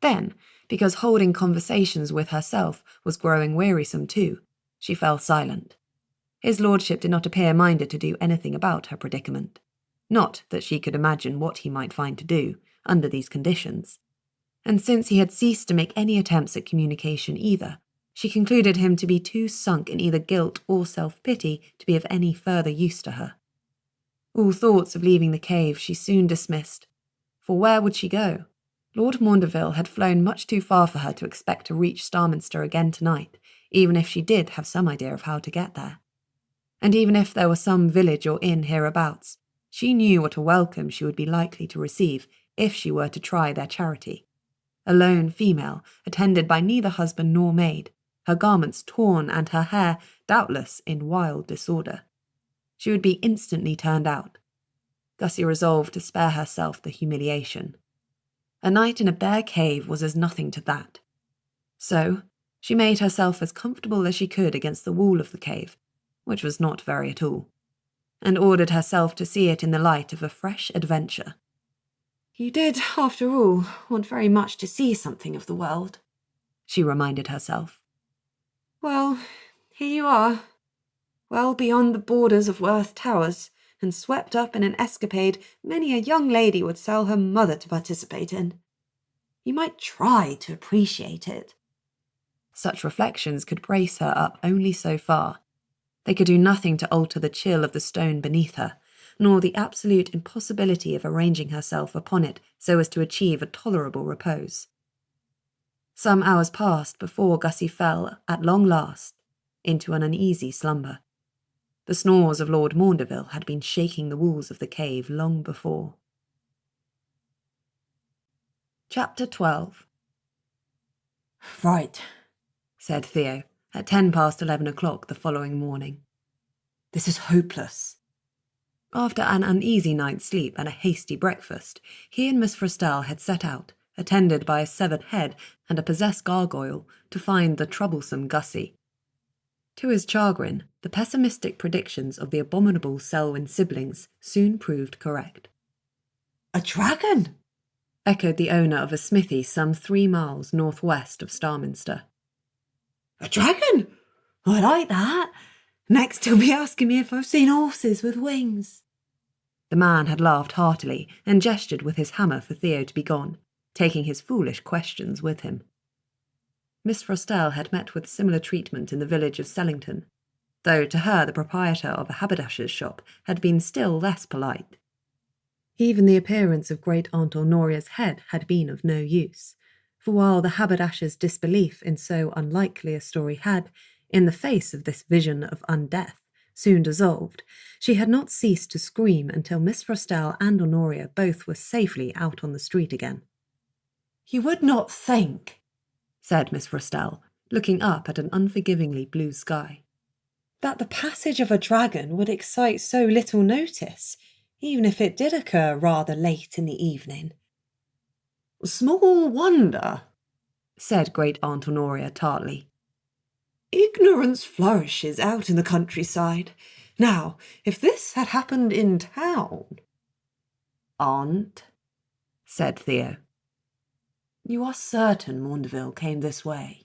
Then, because holding conversations with herself was growing wearisome too, she fell silent. His lordship did not appear minded to do anything about her predicament. Not that she could imagine what he might find to do, under these conditions. And since he had ceased to make any attempts at communication either, she concluded him to be too sunk in either guilt or self-pity to be of any further use to her. All thoughts of leaving the cave she soon dismissed, for where would she go? Lord Maundeville had flown much too far for her to expect to reach Starminster again tonight, even if she did have some idea of how to get there. And even if there were some village or inn hereabouts, she knew what a welcome she would be likely to receive if she were to try their charity. A lone female, attended by neither husband nor maid, her garments torn and her hair, doubtless, in wild disorder. She would be instantly turned out. Gussie resolved to spare herself the humiliation. A night in a bare cave was as nothing to that. So, she made herself as comfortable as she could against the wall of the cave, which was not very at all, and ordered herself to see it in the light of a fresh adventure. "You did, after all, want very much to see something of the world," she reminded herself. "Well, here you are, well beyond the borders of Werth Towers, and swept up in an escapade many a young lady would sell her mother to participate in. You might try to appreciate it." Such reflections could brace her up only so far. They could do nothing to alter the chill of the stone beneath her, nor the absolute impossibility of arranging herself upon it so as to achieve a tolerable repose. Some hours passed before Gussie fell, at long last, into an uneasy slumber. The snores of Lord Maundeville had been shaking the walls of the cave long before. Chapter 12. "Right," said Theo, at 11:10 the following morning. "This is hopeless." After an uneasy night's sleep and a hasty breakfast, he and Miss Frestelle had set out, attended by a severed head and a possessed gargoyle, to find the troublesome Gussie. To his chagrin, the pessimistic predictions of the abominable Selwyn siblings soon proved correct. "A dragon!" echoed the owner of a smithy some 3 miles northwest of Starminster. "A dragon? I like that. Next he'll be asking me if I've seen horses with wings." The man had laughed heartily and gestured with his hammer for Theo to be gone, taking his foolish questions with him. Miss Frestelle had met with similar treatment in the village of Sellington, though to her the proprietor of a haberdasher's shop had been still less polite. Even the appearance of Great-Aunt Honoria's head had been of no use, for while the haberdasher's disbelief in so unlikely a story had, in the face of this vision of undeath, soon dissolved, she had not ceased to scream until Miss Frestelle and Honoria both were safely out on the street again. "You would not think," said Miss Frestelle, looking up at an unforgivingly blue sky, that the passage of a dragon would excite so little notice, even if it did occur rather late in the evening. Small wonder, said Great Aunt Honoria tartly. Ignorance flourishes out in the countryside. Now, if this had happened in town— Aunt, said Theo, you are certain Maundeville came this way?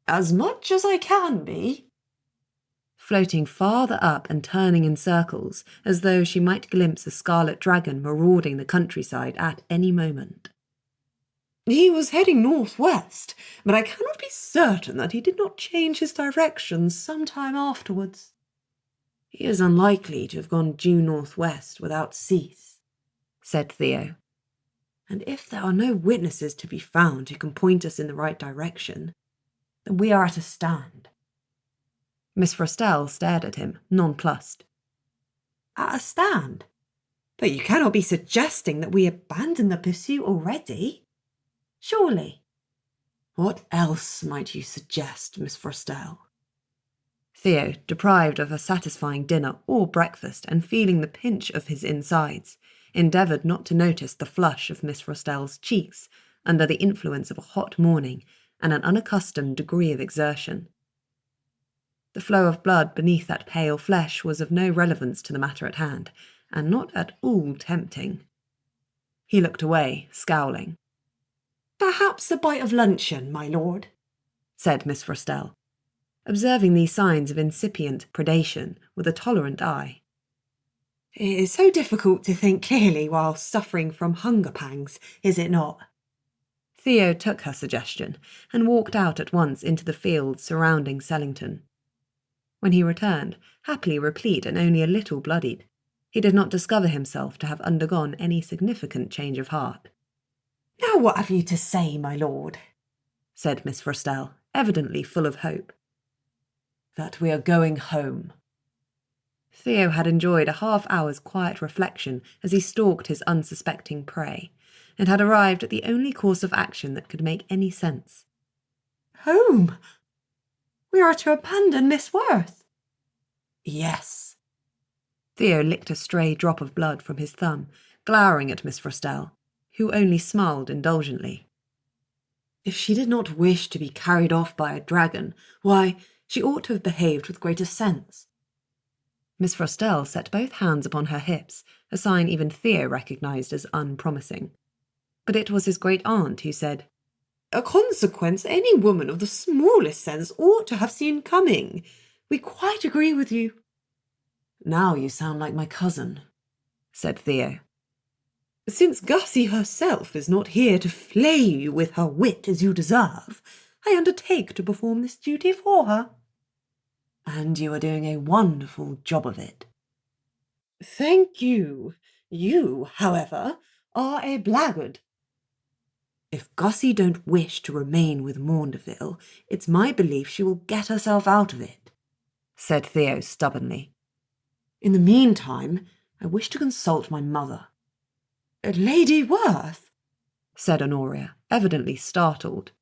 As much as I can be. Floating farther up and turning in circles, as though she might glimpse a scarlet dragon marauding the countryside at any moment. He was heading northwest, but I cannot be certain that he did not change his direction some time afterwards. He is unlikely to have gone due northwest without cease, said Theo. And if there are no witnesses to be found who can point us in the right direction, then we are at a stand. Miss Frostell stared at him, nonplussed. At a stand? But you cannot be suggesting that we abandon the pursuit already? Surely. What else might you suggest, Miss Frostell? Theo, deprived of a satisfying dinner or breakfast and feeling the pinch of his insides, endeavoured not to notice the flush of Miss Frostell's cheeks under the influence of a hot morning and an unaccustomed degree of exertion. The flow of blood beneath that pale flesh was of no relevance to the matter at hand, and not at all tempting. He looked away, scowling. Perhaps a bite of luncheon, my lord, said Miss Frostell, observing these signs of incipient predation with a tolerant eye. It is so difficult to think clearly while suffering from hunger pangs, is it not? Theo took her suggestion and walked out at once into the fields surrounding Sellington. When he returned, happily replete and only a little bloodied, he did not discover himself to have undergone any significant change of heart. Now what have you to say, my lord? Said Miss Frostell, evidently full of hope. That we are going home. Theo had enjoyed a half-hour's quiet reflection as he stalked his unsuspecting prey, and had arrived at the only course of action that could make any sense. Home? We are to abandon Miss Werth? Yes. Theo licked a stray drop of blood from his thumb, glowering at Miss Frostell, who only smiled indulgently. If she did not wish to be carried off by a dragon, why, she ought to have behaved with greater sense. Miss Frostell set both hands upon her hips, a sign even Theo recognised as unpromising. But it was his great-aunt who said, A consequence any woman of the smallest sense ought to have seen coming. We quite agree with you. Now you sound like my cousin, said Theo. Since Gussie herself is not here to flay you with her wit as you deserve, I undertake to perform this duty for her. And you are doing a wonderful job of it. Thank you. You, however, are a blackguard. If Gussie don't wish to remain with Maundeville, it's my belief she will get herself out of it, said Theo stubbornly. In the meantime, I wish to consult my mother. Lady Werth, said Honoria, evidently startled.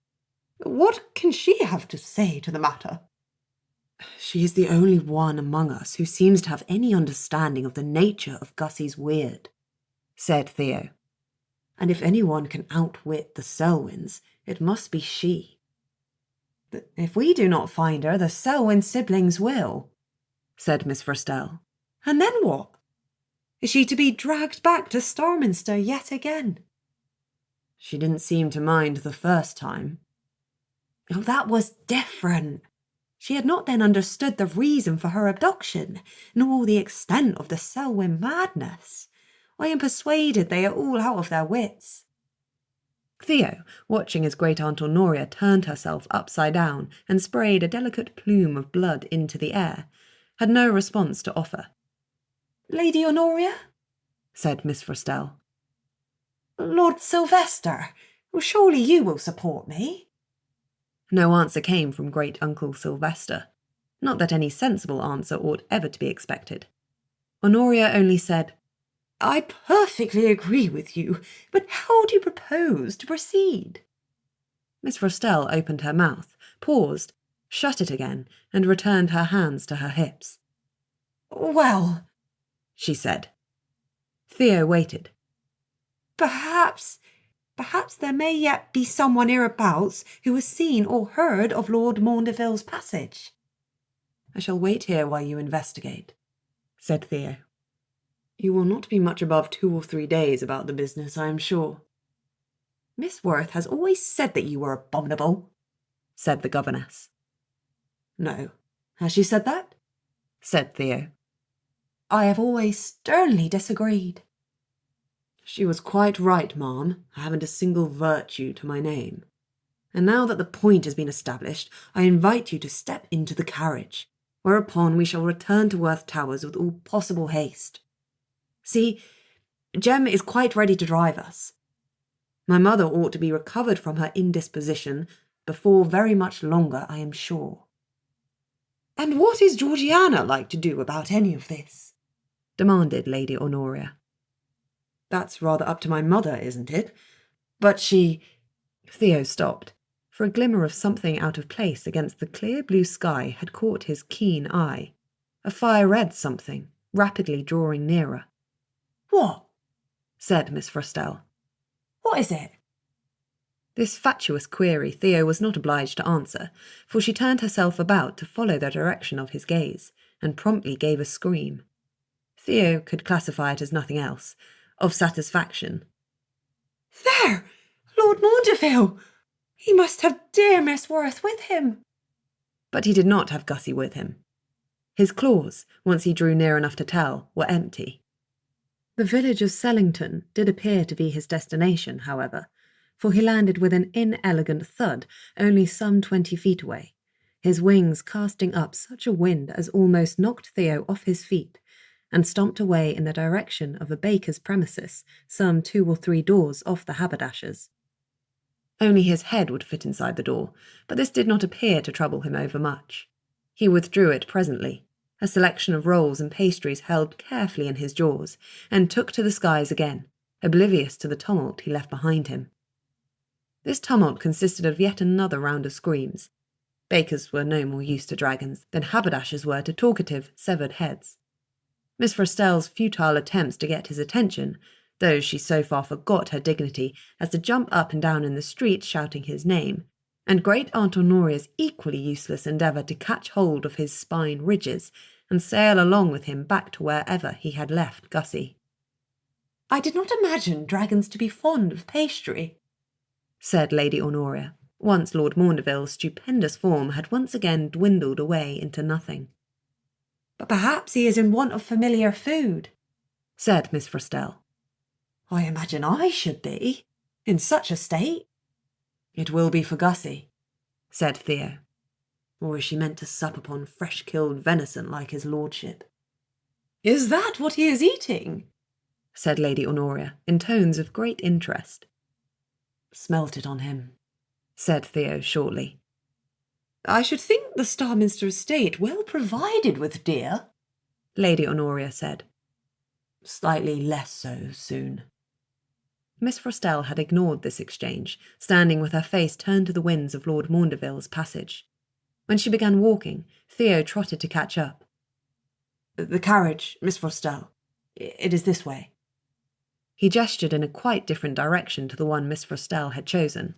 What can she have to say to the matter? She is the only one among us who seems to have any understanding of the nature of Gussie's weird, said Theo. And if anyone can outwit the Selwyns, it must be she. But if we do not find her, the Selwyn siblings will, said Miss Frostell. And then what? Is she to be dragged back to Starminster yet again? She didn't seem to mind the first time. Oh, that was different. She had not then understood the reason for her abduction, nor the extent of the Selwyn madness. I am persuaded they are all out of their wits. Theo, watching as Great-aunt Honoria turned herself upside down and sprayed a delicate plume of blood into the air, had no response to offer. Lady Honoria, said Miss Frostell. Lord Sylvester, well, surely you will support me. No answer came from Great-uncle Sylvester. Not that any sensible answer ought ever to be expected. Honoria only said, I perfectly agree with you, but how do you propose to proceed? Miss Frostell opened her mouth, paused, shut it again, and returned her hands to her hips. "Well," she said. Theo waited. Perhaps there may yet be someone hereabouts who has seen or heard of Lord Maundeville's passage." "I shall wait here while you investigate," said Theo. "You will not be much above 2 or 3 days about the business, I am sure." "Miss Werth has always said that you were abominable," said the governess. "No, has she said that?" said Theo. "I have always sternly disagreed." "She was quite right, ma'am. I haven't a single virtue to my name. And now that the point has been established, I invite you to step into the carriage, whereupon we shall return to Werth Towers with all possible haste. See, Jem is quite ready to drive us. My mother ought to be recovered from her indisposition before very much longer, I am sure." "And what is Georgiana like to do about any of this?" demanded Lady Honoria. "That's rather up to my mother, isn't it? But she—" Theo stopped, for a glimmer of something out of place against the clear blue sky had caught his keen eye, a fire-red something, rapidly drawing nearer. "What?" said Miss Frostell. "What is it?" This fatuous query Theo was not obliged to answer, for she turned herself about to follow the direction of his gaze, and promptly gave a scream. Theo could classify it as nothing else, of satisfaction. "There! Lord Maundeville! He must have dear Miss Werth with him." But he did not have Gussie with him. His claws, once he drew near enough to tell, were empty. The village of Sellington did appear to be his destination, however, for he landed with an inelegant thud only some 20 feet away, his wings casting up such a wind as almost knocked Theo off his feet, and stomped away in the direction of a baker's premises some 2 or 3 doors off the haberdasher's. Only his head would fit inside the door, but this did not appear to trouble him overmuch. He withdrew it presently, a selection of rolls and pastries held carefully in his jaws, and took to the skies again, oblivious to the tumult he left behind him. This tumult consisted of yet another round of screams. Bakers were no more used to dragons than haberdashers were to talkative, severed heads. Miss Frostell's futile attempts to get his attention, though she so far forgot her dignity as to jump up and down in the street shouting his name, and great Aunt Honoria's equally useless endeavour to catch hold of his spine ridges and sail along with him back to wherever he had left Gussie. "I did not imagine dragons to be fond of pastry," said Lady Honoria, once Lord Maundeville's stupendous form had once again dwindled away into nothing. "But perhaps he is in want of familiar food," said Miss Frostell. "I imagine I should be, in such a state." "It will be for Gussie," said Theo. "Or is she meant to sup upon fresh-killed venison like his lordship?" "Is that what he is eating?" said Lady Honoria, in tones of great interest. "Smelt it on him," said Theo shortly. "I should think the Starminster estate well provided with deer," Lady Honoria said. "Slightly less so soon." Miss Frostell had ignored this exchange, standing with her face turned to the winds of Lord Maundeville's passage. When she began walking, Theo trotted to catch up. "The carriage, Miss Frostell. It is this way." He gestured in a quite different direction to the one Miss Frostell had chosen.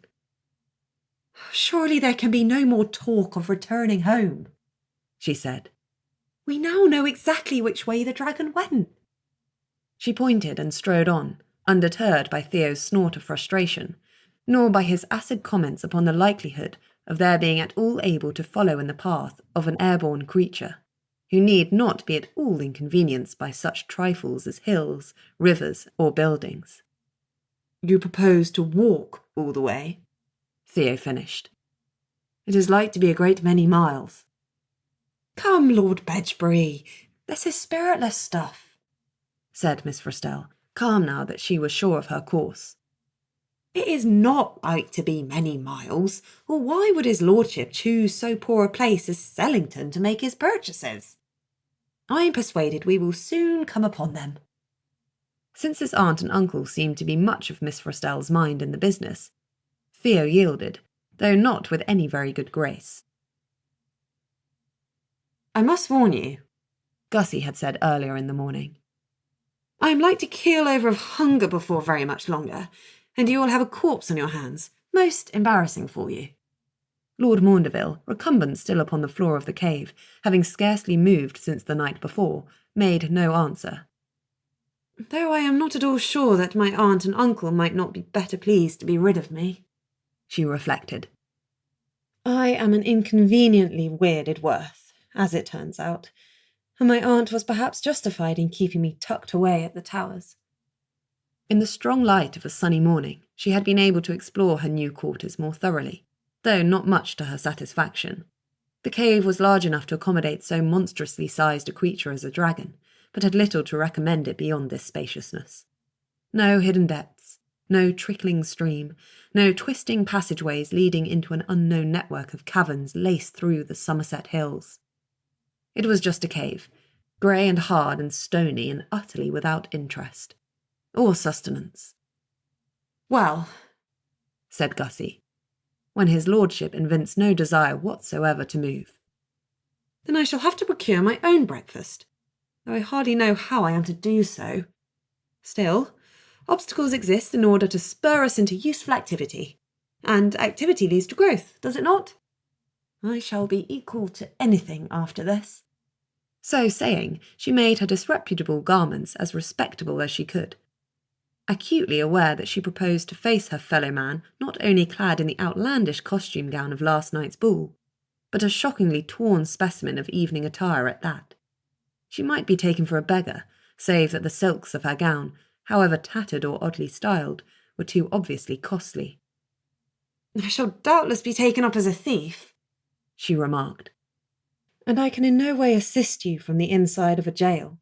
"Surely there can be no more talk of returning home," she said. "We now know exactly which way the dragon went." She pointed and strode on, undeterred by Theo's snort of frustration, nor by his acid comments upon the likelihood of their being at all able to follow in the path of an airborne creature, who need not be at all inconvenienced by such trifles as hills, rivers, or buildings. "You propose to walk all the way?" Theo finished. "It is like to be a great many miles." "Come, Lord Bedgebury, this is spiritless stuff," said Miss Frostell, calm now that she was sure of her course. "It is not like to be many miles, or why would his lordship choose so poor a place as Sellington to make his purchases? I am persuaded we will soon come upon them." Since his aunt and uncle seemed to be much of Miss Frostell's mind in the business, Theo yielded, though not with any very good grace. I must warn you, Gussie had said earlier in the morning. I am like to keel over of hunger before very much longer, and you will have a corpse on your hands. Most embarrassing for you. Lord Maundeville, recumbent still upon the floor of the cave, having scarcely moved since the night before, made no answer. Though I am not at all sure that my aunt and uncle might not be better pleased to be rid of me, she reflected. I am an inconveniently weirded Werth, as it turns out, and my aunt was perhaps justified in keeping me tucked away at the Towers. In the strong light of a sunny morning, she had been able to explore her new quarters more thoroughly, though not much to her satisfaction. The cave was large enough to accommodate so monstrously sized a creature as a dragon, but had little to recommend it beyond this spaciousness. No hidden depths, no trickling stream, no twisting passageways leading into an unknown network of caverns laced through the Somerset hills. It was just a cave, grey and hard and stony and utterly without interest, or sustenance. Well, said Gussie, when his lordship evinced no desire whatsoever to move. Then I shall have to procure my own breakfast, though I hardly know how I am to do so. Still, obstacles exist in order to spur us into useful activity, and activity leads to growth, does it not? I shall be equal to anything after this. So saying, she made her disreputable garments as respectable as she could, acutely aware that she proposed to face her fellow man not only clad in the outlandish costume gown of last night's ball, but a shockingly torn specimen of evening attire at that. She might be taken for a beggar, save that the silks of her gown, however tattered or oddly styled, were too obviously costly. I shall doubtless be taken up as a thief, she remarked, and I can in no way assist you from the inside of a jail.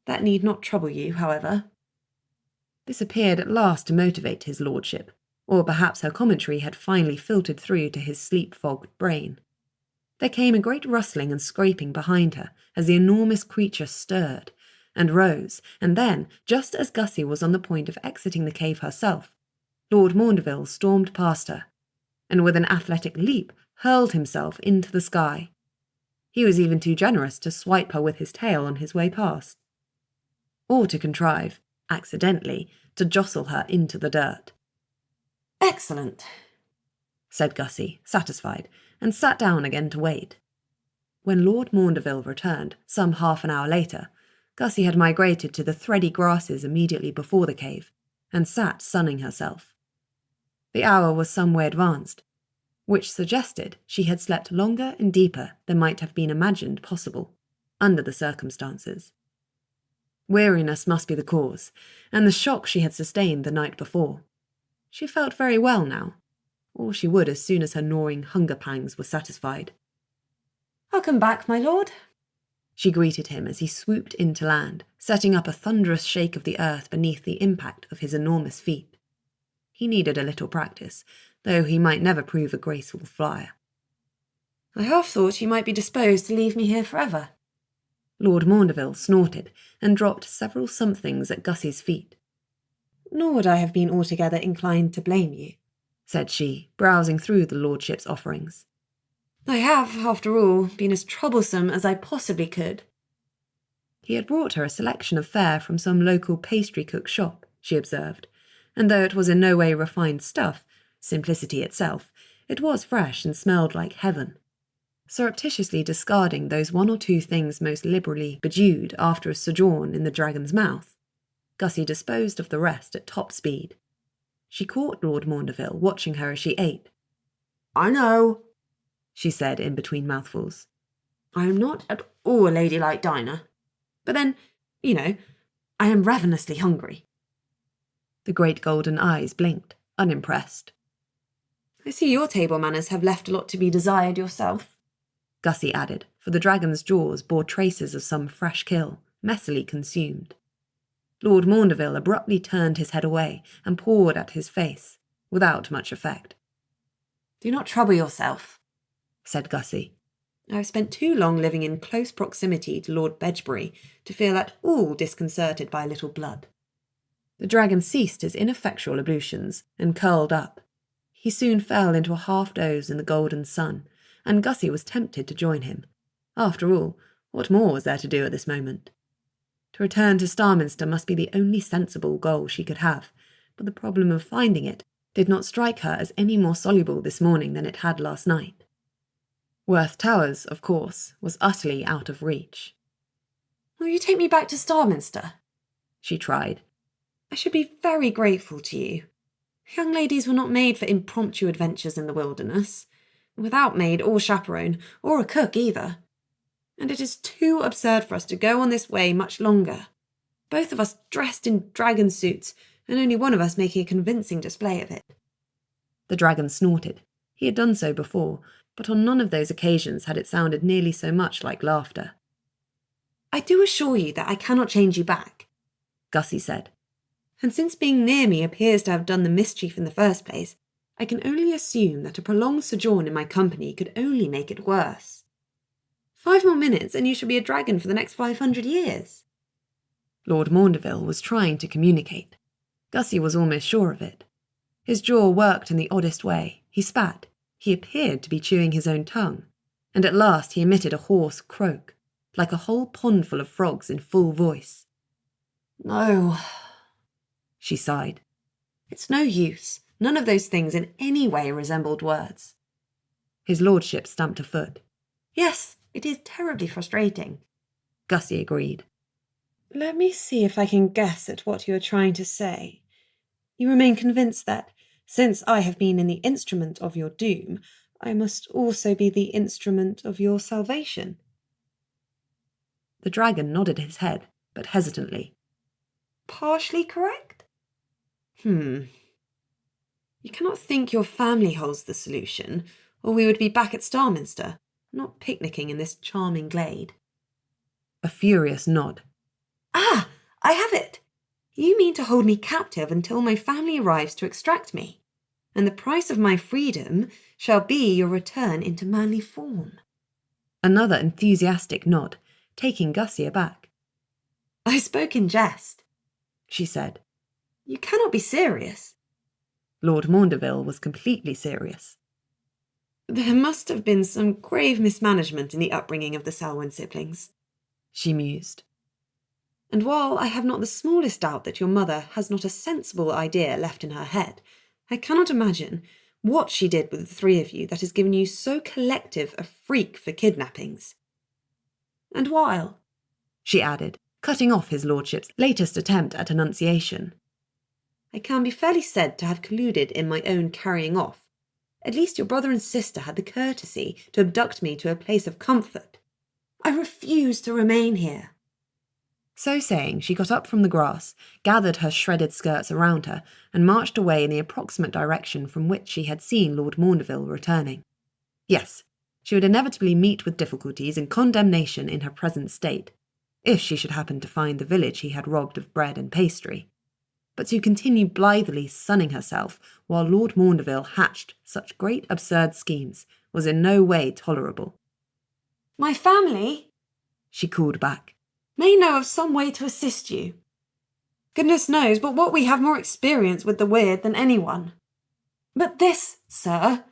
That need not trouble you, however. This appeared at last to motivate his lordship, or perhaps her commentary had finally filtered through to his sleep-fogged brain. There came a great rustling and scraping behind her as the enormous creature stirred, and rose, and then, just as Gussie was on the point of exiting the cave herself, Lord Maundeville stormed past her, and with an athletic leap hurled himself into the sky. He was even too generous to swipe her with his tail on his way past, or to contrive, accidentally, to jostle her into the dirt. Excellent, said Gussie, satisfied, and sat down again to wait. When Lord Maundeville returned, some half an hour later, Gussie had migrated to the thready grasses immediately before the cave, and sat sunning herself. The hour was some way advanced, which suggested she had slept longer and deeper than might have been imagined possible, under the circumstances. Weariness must be the cause, and the shock she had sustained the night before. She felt very well now, or she would as soon as her gnawing hunger pangs were satisfied. Welcome back, my lord, she greeted him as he swooped into land, setting up a thunderous shake of the earth beneath the impact of his enormous feet. He needed a little practice, though he might never prove a graceful flyer. I half thought you might be disposed to leave me here forever. Lord Maundeville snorted and dropped several somethings at Gussie's feet. Nor would I have been altogether inclined to blame you, said she, browsing through the lordship's offerings. I have, after all, been as troublesome as I possibly could. He had brought her a selection of fare from some local pastry-cook shop, she observed, and though it was in no way refined stuff, simplicity itself, it was fresh and smelled like heaven. Surreptitiously discarding those one or two things most liberally bedewed after a sojourn in the dragon's mouth, Gussie disposed of the rest at top speed. She caught Lord Maundeville watching her as she ate. I know, she said in between mouthfuls. I am not at all a ladylike diner. But then, you know, I am ravenously hungry. The great golden eyes blinked, unimpressed. I see your table manners have left a lot to be desired yourself, Gussie added, for the dragon's jaws bore traces of some fresh kill, messily consumed. Lord Maundeville abruptly turned his head away and pawed at his face, without much effect. Do not trouble yourself, said Gussie. I have spent too long living in close proximity to Lord Bedgebury to feel at all disconcerted by a little blood. The dragon ceased his ineffectual ablutions and curled up. He soon fell into a half-doze in the golden sun, and Gussie was tempted to join him, After all, what more was there to do at this moment? To return to Starminster must be the only sensible goal she could have, but the problem of finding it did not strike her as any more soluble this morning than it had last night. Werth Towers, of course, was utterly out of reach. "Will you take me back to Starminster?" she tried. "I should be very grateful to you. Young ladies were not made for impromptu adventures in the wilderness, without maid or chaperone, or a cook either. And it is too absurd for us to go on this way much longer. Both of us dressed in dragon suits, and only one of us making a convincing display of it." The dragon snorted. He had done so before, but on none of those occasions had it sounded nearly so much like laughter. "I do assure you that I cannot change you back," Gussie said. "and since being near me appears to have done the mischief in the first place, I can only assume that a prolonged sojourn in my company could only make it worse. 5 more minutes and you shall be a dragon for the next 500 years. Lord Maundeville was trying to communicate. Gussie was almost sure of it. His jaw worked in the oddest way. He spat. He appeared to be chewing his own tongue. And at last he emitted a hoarse croak, like a whole pond full of frogs in full voice. "No," she sighed. "It's no use. None of those things in any way resembled words." His lordship stamped a foot. "Yes, it is terribly frustrating," Gussie agreed. "Let me see if I can guess at what you are trying to say. You remain convinced that, since I have been in the instrument of your doom, I must also be the instrument of your salvation." The dragon nodded his head, but hesitantly. "Partially correct? You cannot think your family holds the solution, or we would be back at Starminster, not picnicking in this charming glade." A furious nod. "Ah, I have it! You mean to hold me captive until my family arrives to extract me, and the price of my freedom shall be your return into manly form." Another enthusiastic nod, taking Gussie aback. "I spoke in jest," she said. "You cannot be serious." Lord Maundeville was completely serious. "There must have been some grave mismanagement in the upbringing of the Selwyn siblings," she mused. "And while I have not the smallest doubt that your mother has not a sensible idea left in her head, I cannot imagine what she did with the 3 of you that has given you so collective a freak for kidnappings. And while," she added, cutting off his lordship's latest attempt at enunciation, "I can be fairly said to have colluded in my own carrying off, at least your brother and sister had the courtesy to abduct me to a place of comfort. I refuse to remain here." So saying, she got up from the grass, gathered her shredded skirts around her, and marched away in the approximate direction from which she had seen Lord Maundeville returning. Yes, she would inevitably meet with difficulties and condemnation in her present state, if she should happen to find the village he had robbed of bread and pastry. But to continue blithely sunning herself while Lord Maundeville hatched such great absurd schemes was in no way tolerable. "My family," she called back, "may know of some way to assist you. Goodness knows but what we have more experience with the weird than anyone. But this, sir,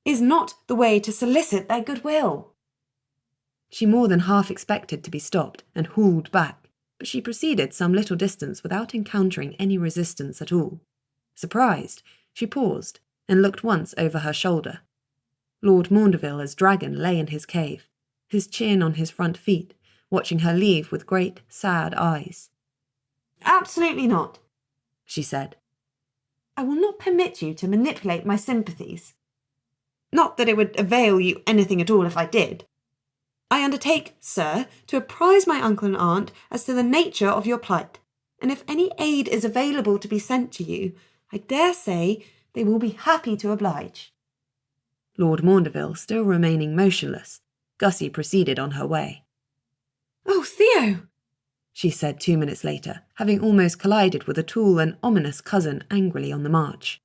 is not the way to solicit their goodwill." She more than half expected to be stopped and hauled back, but she proceeded some little distance without encountering any resistance at all. Surprised, she paused and looked once over her shoulder. Lord Maundeville as dragon lay in his cave, his chin on his front feet, watching her leave with great, sad eyes. "Absolutely not," she said. "I will not permit you to manipulate my sympathies. Not that it would avail you anything at all if I did. I undertake, sir, to apprise my uncle and aunt as to the nature of your plight, and if any aid is available to be sent to you, I dare say they will be happy to oblige." Lord Maundeville still remaining motionless, Gussie proceeded on her way. "Oh, Theo!" she said 2 minutes later, having almost collided with a tall and ominous cousin angrily on the march.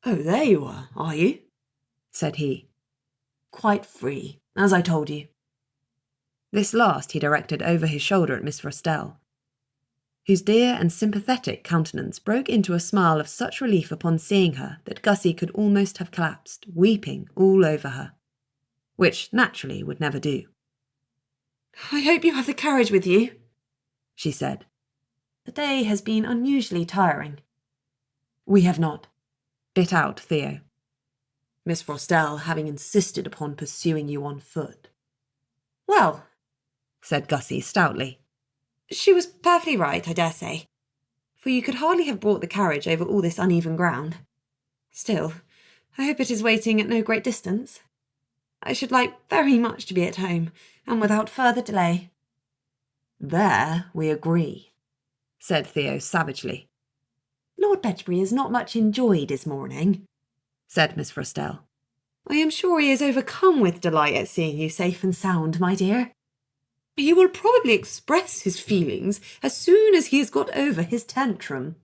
"Oh, there you are you?" said he. "Quite free, as I told you." This last he directed over his shoulder at Miss Rostell, whose dear and sympathetic countenance broke into a smile of such relief upon seeing her that Gussie could almost have collapsed, weeping all over her, which naturally would never do. I hope you have the carriage with you, she said. The day has been unusually tiring. We have not, bit out Theo. Miss Frostel having insisted upon pursuing you on foot. Well, said Gussie stoutly, she was perfectly right, I dare say, for you could hardly have brought the carriage over all this uneven ground. Still, I hope it is waiting at no great distance. I should like very much to be at home, and without further delay. There we agree, said Theo savagely. Lord Bedgebury is not much enjoyed his morning, said Miss Frostel. I am sure he is overcome with delight at seeing you safe and sound, my dear. He will probably express his feelings as soon as he has got over his tantrum,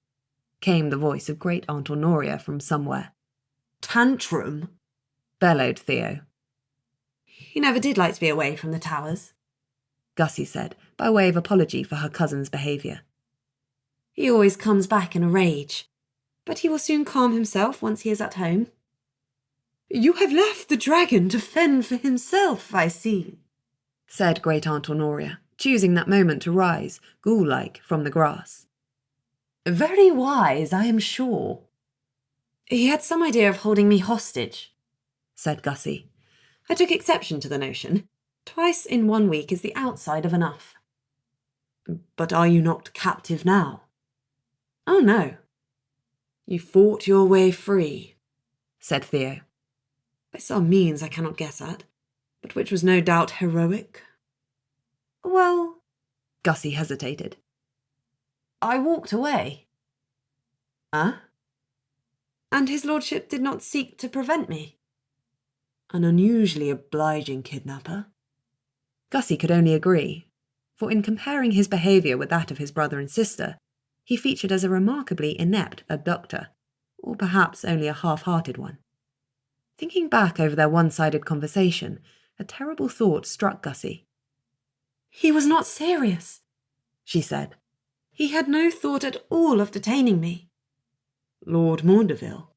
came the voice of Great Aunt Honoria from somewhere. Tantrum? Bellowed Theo. He never did like to be away from the Towers, Gussie said, by way of apology for her cousin's behaviour. He always comes back in a rage, but he will soon calm himself once he is at home. You have left the dragon to fend for himself, I see, said Great Aunt Honoria, choosing that moment to rise, ghoul-like, from the grass. Very wise, I am sure. He had some idea of holding me hostage, said Gussie. I took exception to the notion. Twice in 1 week is the outside of enough. But are you not captive now? Oh, no. You fought your way free, said Theo. By some means I cannot guess at, but which was no doubt heroic. Well, Gussie hesitated. I walked away. Huh? And his lordship did not seek to prevent me. An unusually obliging kidnapper. Gussie could only agree, for in comparing his behaviour with that of his brother and sister, he featured as a remarkably inept abductor, or perhaps only a half-hearted one. Thinking back over their one-sided conversation, a terrible thought struck Gussie. He was not serious, she said. He had no thought at all of detaining me. Lord Maundeville?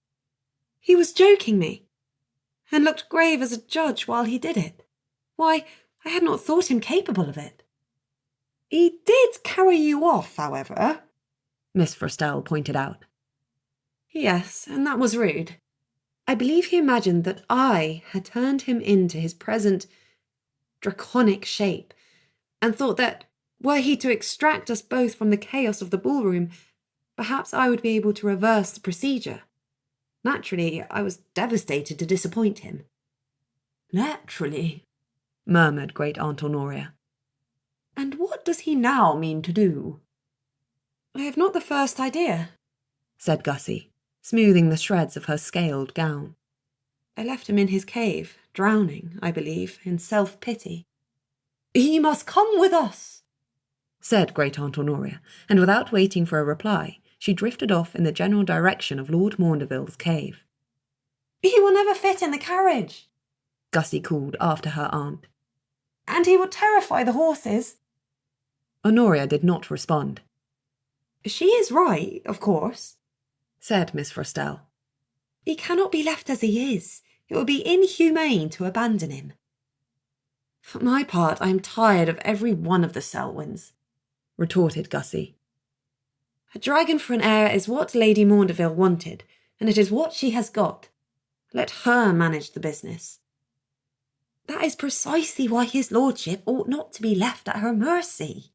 He was joking me, and looked grave as a judge while he did it. Why, I had not thought him capable of it. He did carry you off, however, Miss Frostel pointed out. Yes, and that was rude. I believe he imagined that I had turned him into his present draconic shape, and thought that, were he to extract us both from the chaos of the ballroom, perhaps I would be able to reverse the procedure. Naturally, I was devastated to disappoint him. Naturally, murmured Great Aunt Honoria. And what does he now mean to do? I have not the first idea, said Gussie, smoothing the shreds of her scaled gown. I left him in his cave, drowning, I believe, in self-pity. He must come with us, said Great Aunt Honoria, and without waiting for a reply, she drifted off in the general direction of Lord Maundeville's cave. He will never fit in the carriage, Gussie called after her aunt. And he will terrify the horses. Honoria did not respond. She is right, of course, said Miss Frostel. He cannot be left as he is. It would be inhumane to abandon him. For my part, I am tired of every one of the Selwyns, retorted Gussie. A dragon for an heir is what Lady Maundeville wanted, and it is what she has got. Let her manage the business. That is precisely why his lordship ought not to be left at her mercy,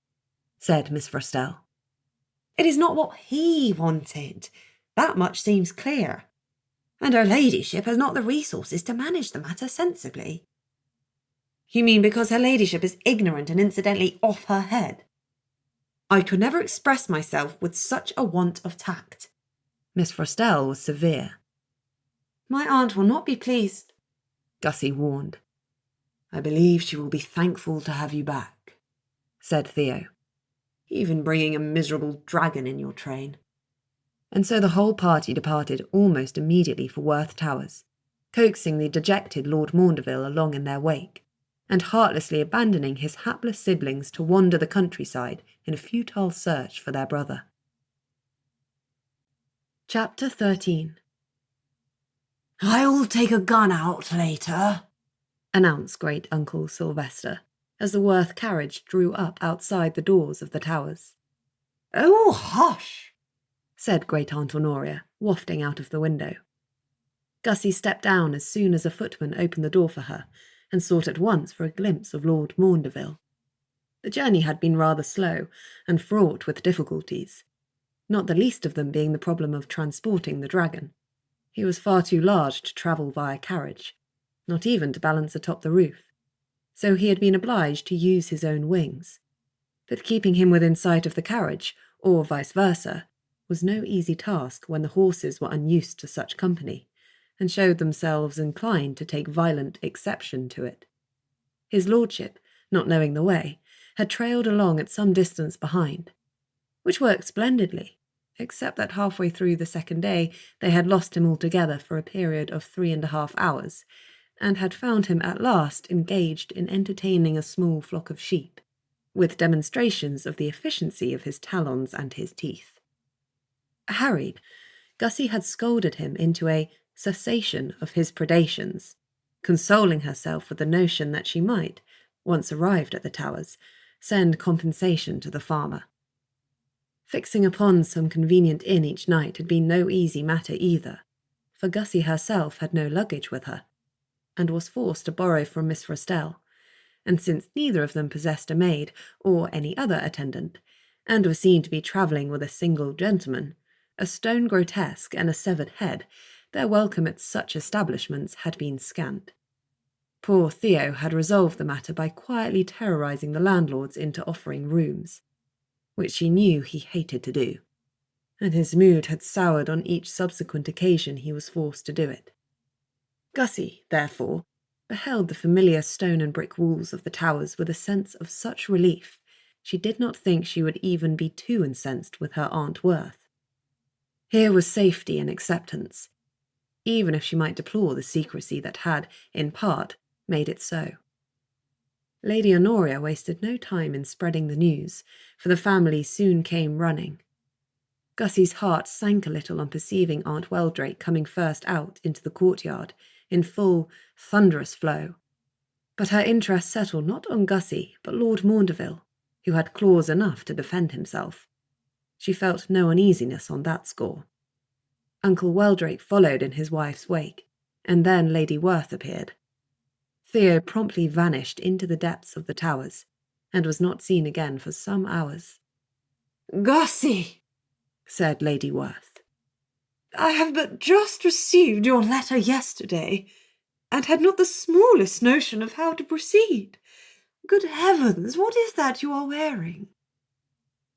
said Miss Frostel. It is not what he wanted. That much seems clear. And her ladyship has not the resources to manage the matter sensibly. You mean because her ladyship is ignorant and incidentally off her head? I could never express myself with such a want of tact. Miss Frostel was severe. My aunt will not be pleased, Gussie warned. I believe she will be thankful to have you back, said Theo, even bringing a miserable dragon in your train. And so the whole party departed almost immediately for Werth Towers, coaxing the dejected Lord Maundeville along in their wake, and heartlessly abandoning his hapless siblings to wander the countryside in a futile search for their brother. Chapter 13. I'll take a gun out later, announced Great Uncle Sylvester, as the Werth carriage drew up outside the doors of the towers. "Oh, hush!" said Great Aunt Honoria, wafting out of the window. Gussie stepped down as soon as a footman opened the door for her, and sought at once for a glimpse of Lord Maundeville. The journey had been rather slow, and fraught with difficulties, not the least of them being the problem of transporting the dragon. He was far too large to travel via carriage, not even to balance atop the roof, so he had been obliged to use his own wings. But keeping him within sight of the carriage, or vice versa, was no easy task when the horses were unused to such company, and showed themselves inclined to take violent exception to it. His lordship, not knowing the way, had trailed along at some distance behind, which worked splendidly, except that halfway through the second day they had lost him altogether for a period of 3.5 hours, and had found him at last engaged in entertaining a small flock of sheep, with demonstrations of the efficiency of his talons and his teeth. Harried, Gussie had scolded him into a cessation of his predations, consoling herself with the notion that she might, once arrived at the towers, send compensation to the farmer. Fixing upon some convenient inn each night had been no easy matter either, for Gussie herself had no luggage with her, and was forced to borrow from Miss Frostell, and since neither of them possessed a maid or any other attendant, and were seen to be travelling with a single gentleman, a stone grotesque and a severed head, their welcome at such establishments had been scant. Poor Theo had resolved the matter by quietly terrorising the landlords into offering rooms, which she knew he hated to do, and his mood had soured on each subsequent occasion he was forced to do it. Gussie, therefore, beheld the familiar stone and brick walls of the towers with a sense of such relief she did not think she would even be too incensed with her Aunt Werth. Here was safety and acceptance, even if she might deplore the secrecy that had, in part, made it so. Lady Honoria wasted no time in spreading the news, for the family soon came running. Gussie's heart sank a little on perceiving Aunt Weldrake coming first out into the courtyard, in full, thunderous flow. But her interest settled not on Gussie, but Lord Maundeville, who had claws enough to defend himself. She felt no uneasiness on that score. Uncle Weldrake followed in his wife's wake, and then Lady Werth appeared. Theo promptly vanished into the depths of the towers, and was not seen again for some hours. "Gussie," said Lady Werth, "I have but just received your letter yesterday, and had not the smallest notion of how to proceed. Good heavens, what is that you are wearing?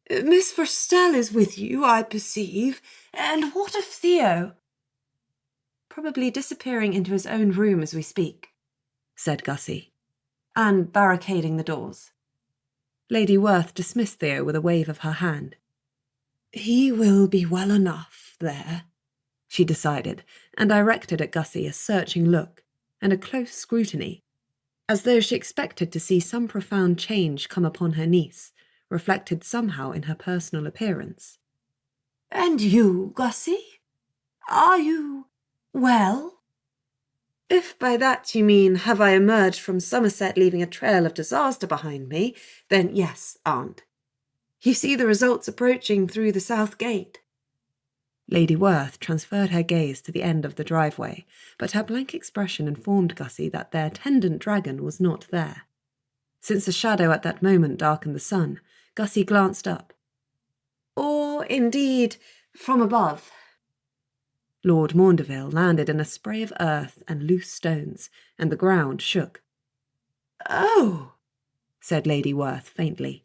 Miss Frostell is with you, I perceive, and what of Theo?" "Probably disappearing into his own room as we speak," said Gussie, "and barricading the doors." Lady Werth dismissed Theo with a wave of her hand. "He will be well enough there," she decided, and directed at Gussie a searching look and a close scrutiny, as though she expected to see some profound change come upon her niece, reflected somehow in her personal appearance. "And you, Gussie? Are you well?" "If by that you mean, have I emerged from Somerset leaving a trail of disaster behind me, then yes, Aunt. You see the results approaching through the south gate." Lady Werth transferred her gaze to the end of the driveway, but her blank expression informed Gussie that their attendant dragon was not there. Since a shadow at that moment darkened the sun, Gussie glanced up. "Or, indeed, from above." Lord Maundeville landed in a spray of earth and loose stones, and the ground shook. "Oh," said Lady Werth faintly.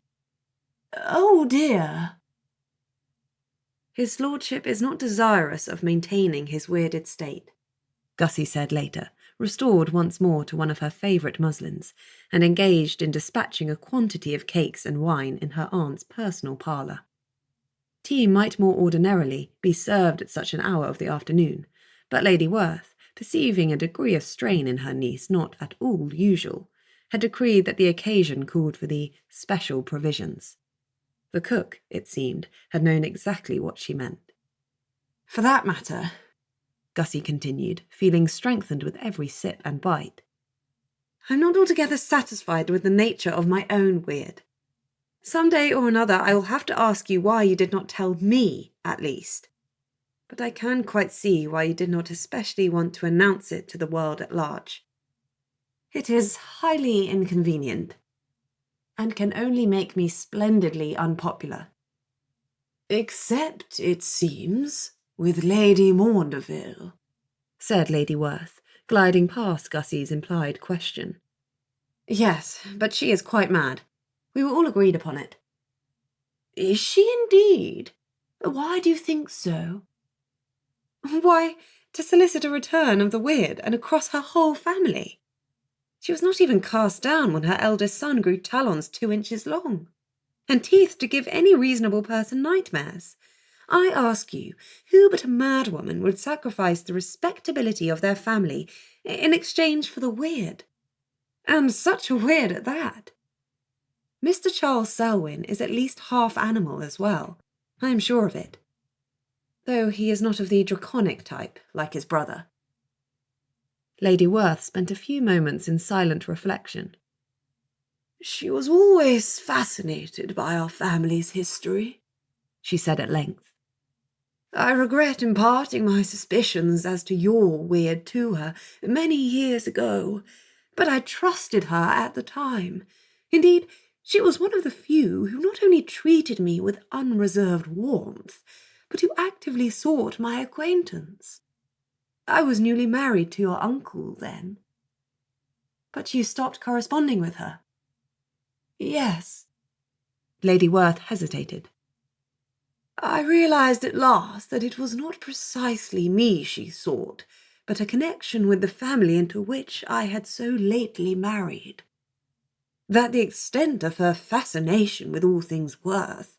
"Oh dear." "His lordship is not desirous of maintaining his weirded state," Gussie said later, restored once more to one of her favourite muslins, and engaged in dispatching a quantity of cakes and wine in her aunt's personal parlour. Tea might more ordinarily be served at such an hour of the afternoon, but Lady Werth, perceiving a degree of strain in her niece not at all usual, had decreed that the occasion called for the special provisions. The cook, it seemed, had known exactly what she meant. "For that matter," Gussie continued, feeling strengthened with every sip and bite, I'm not altogether satisfied with the nature of my own weird. Some day or another I will have to ask you why you did not tell me, at least. But I can quite see why you did not especially want to announce it to the world at large. It is highly inconvenient, and can only make me splendidly unpopular. Except, it seems, with Lady Maundeville, said Lady Werth, gliding past Gussie's implied question. Yes, but she is quite mad. We were all agreed upon it. Is she indeed? Why do you think so? Why, to solicit a return of the weird and across her whole family. She was not even cast down when her eldest son grew talons 2 inches long, and teeth to give any reasonable person nightmares. I ask you, who but a madwoman would sacrifice the respectability of their family in exchange for the weird? And such a weird at that. Mr. Charles Selwyn is at least half animal as well, I am sure of it, though he is not of the draconic type, like his brother. Lady Werth spent a few moments in silent reflection. She was always fascinated by our family's history, she said at length. I regret imparting my suspicions as to your weird to her many years ago, but I trusted her at the time. Indeed, she was one of the few who not only treated me with unreserved warmth, but who actively sought my acquaintance. I was newly married to your uncle then. But you stopped corresponding with her? Yes. Lady Werth hesitated. I realized at last that it was not precisely me she sought, but a connection with the family into which I had so lately married. That the extent of her fascination with all things Werth,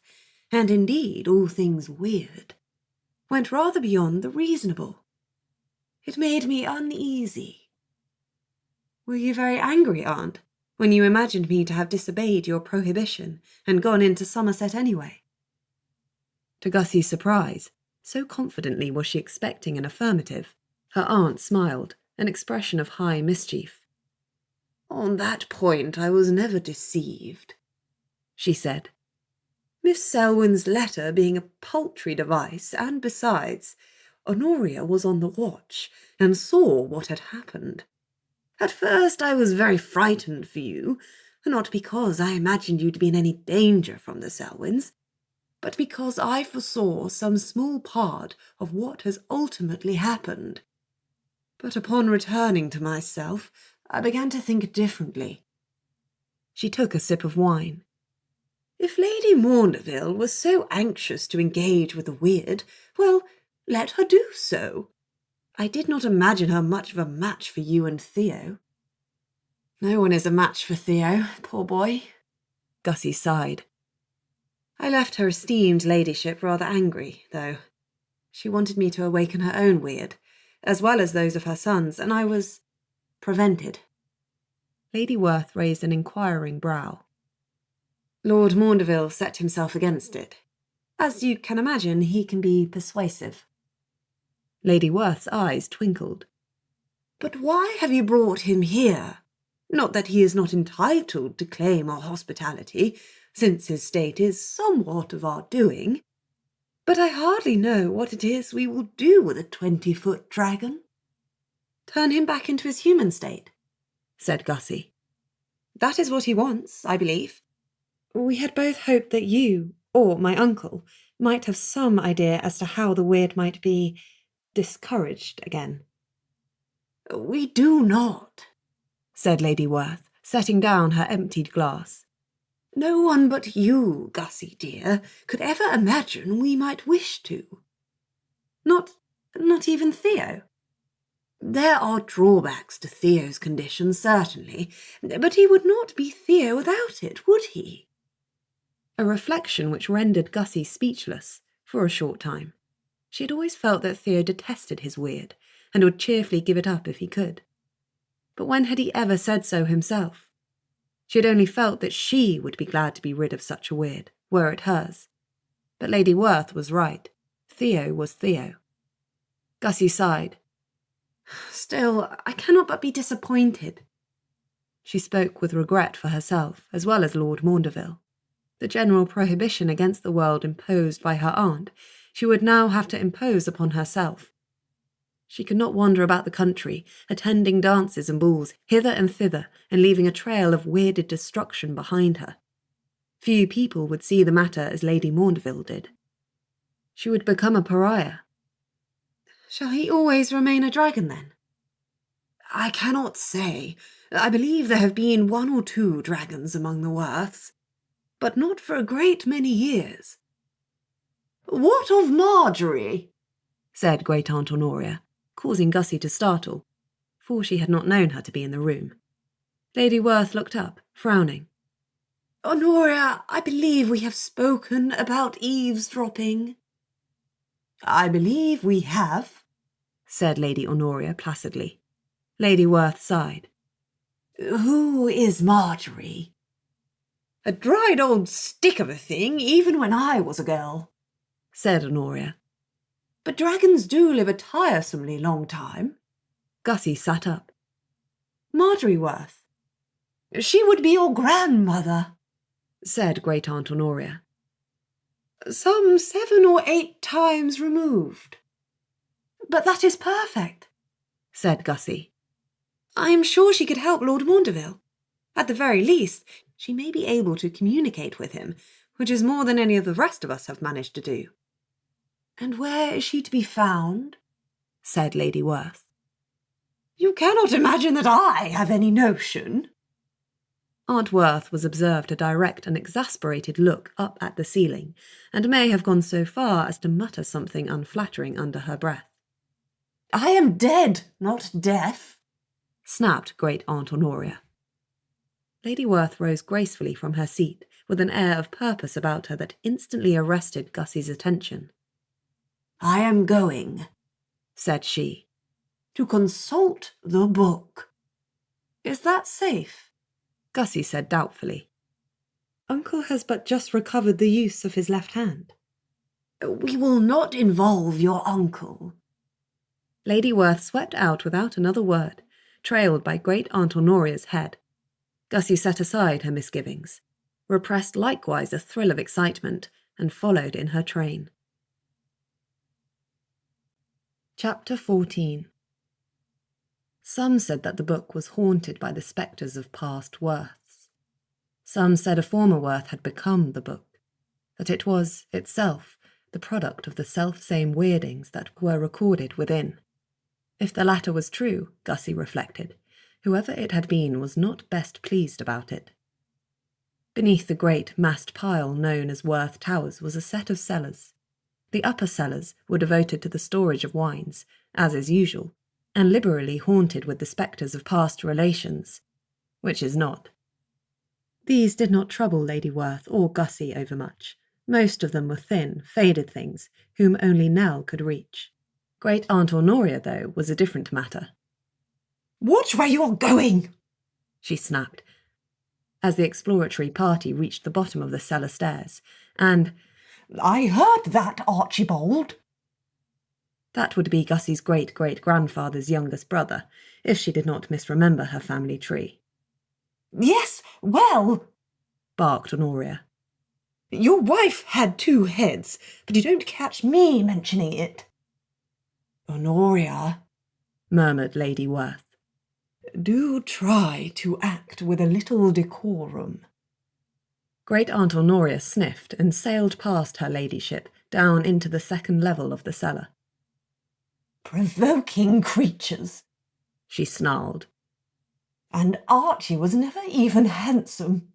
and indeed all things weird, went rather beyond the reasonable. It made me uneasy. Were you very angry, Aunt, when you imagined me to have disobeyed your prohibition and gone into Somerset anyway? To Gussie's surprise, so confidently was she expecting an affirmative, her aunt smiled, an expression of high mischief. On that point I was never deceived, she said. Miss Selwyn's letter being a paltry device, and besides, Honoria was on the watch and saw what had happened. At first I was very frightened for you, not because I imagined you to be in any danger from the Selwyns, but because I foresaw some small part of what has ultimately happened. But upon returning to myself, I began to think differently. She took a sip of wine. If Lady Maundeville was so anxious to engage with the weird, well, let her do so. I did not imagine her much of a match for you and Theo. No one is a match for Theo, poor boy. Gussie sighed. I left her esteemed ladyship rather angry, though. She wanted me to awaken her own weird, as well as those of her sons, and I was prevented. Lady Werth raised an inquiring brow. Lord Maundeville set himself against it. As you can imagine, he can be persuasive. Lady Werth's eyes twinkled. But why have you brought him here? Not that he is not entitled to claim our hospitality, since his state is somewhat of our doing. But I hardly know what it is we will do with a 20-foot dragon. Turn him back into his human state, said Gussie. That is what he wants, I believe. We had both hoped that you, or my uncle, might have some idea as to how the weird might be discouraged again. We do not, said Lady Werth, setting down her emptied glass. No one but you, Gussie dear, could ever imagine we might wish to. Not even Theo? There are drawbacks to Theo's condition, certainly, but he would not be Theo without it, would he? A reflection which rendered Gussie speechless for a short time. She had always felt that Theo detested his weird, and would cheerfully give it up if he could. But when had he ever said so himself? She had only felt that she would be glad to be rid of such a weird, were it hers. But Lady Werth was right. Theo was Theo. Gussie sighed. Still, I cannot but be disappointed. She spoke with regret for herself as well as Lord Maundeville. The general prohibition against the world imposed by her aunt, she would now have to impose upon herself. She could not wander about the country, attending dances and balls hither and thither, and leaving a trail of weirded destruction behind her. Few people would see the matter as Lady Maundeville did. She would become a pariah. Shall he always remain a dragon, then? I cannot say. I believe there have been 1 or 2 dragons among the Werths, but not for a great many years. What of Marjorie? Said Great Aunt Honoria, causing Gussie to startle, for she had not known her to be in the room. Lady Werth looked up, frowning. Honoria, I believe we have spoken about eavesdropping. I believe we have, said Lady Honoria placidly. Lady Werth sighed. Who is Marjorie? A dried old stick of a thing, even when I was a girl, said Honoria. But dragons do live a tiresomely long time. Gussie sat up. Marjorie Werth. She would be your grandmother, said Great Aunt Honoria. Some 7 or 8 times removed. But that is perfect, said Gussie. I am sure she could help Lord Maundeville. At the very least, she may be able to communicate with him, which is more than any of the rest of us have managed to do. And where is she to be found? Said Lady Werth. You cannot imagine that I have any notion. Aunt Werth was observed to direct an exasperated look up at the ceiling, and may have gone so far as to mutter something unflattering under her breath. I am dead, not deaf, snapped Great Aunt Honoria. Lady Werth rose gracefully from her seat, with an air of purpose about her that instantly arrested Gussie's attention. I am going, said she, to consult the book. Is that safe? Gussie said doubtfully. Uncle has but just recovered the use of his left hand. We will not involve your uncle. Lady Werth swept out without another word, trailed by Great Aunt Honoria's head. Gussie set aside her misgivings, repressed likewise a thrill of excitement, and followed in her train. Chapter 14. Some said that the book was haunted by the spectres of past Werths. Some said a former Werth had become the book, that it was, itself, the product of the self-same weirdings that were recorded within. If the latter was true, Gussie reflected, whoever it had been was not best pleased about it. Beneath the great massed pile known as Werth Towers was a set of cellars. The upper cellars were devoted to the storage of wines, as is usual, and liberally haunted with the spectres of past relations, which is not. These did not trouble Lady Werth or Gussie overmuch. Most of them were thin, faded things, whom only Nell could reach. Great Aunt Honoria, though, was a different matter. Watch where you are going, she snapped, as the exploratory party reached the bottom of the cellar stairs, and I heard that, Archibald. That would be Gussie's great-great-grandfather's youngest brother, if she did not misremember her family tree. Yes, well, barked Honoria. Your wife had 2 heads, but you don't catch me mentioning it. Honoria, murmured Lady Werth, do try to act with a little decorum. Great Aunt Honoria sniffed and sailed past her ladyship down into the second level of the cellar. Provoking creatures, she snarled. And Archie was never even handsome.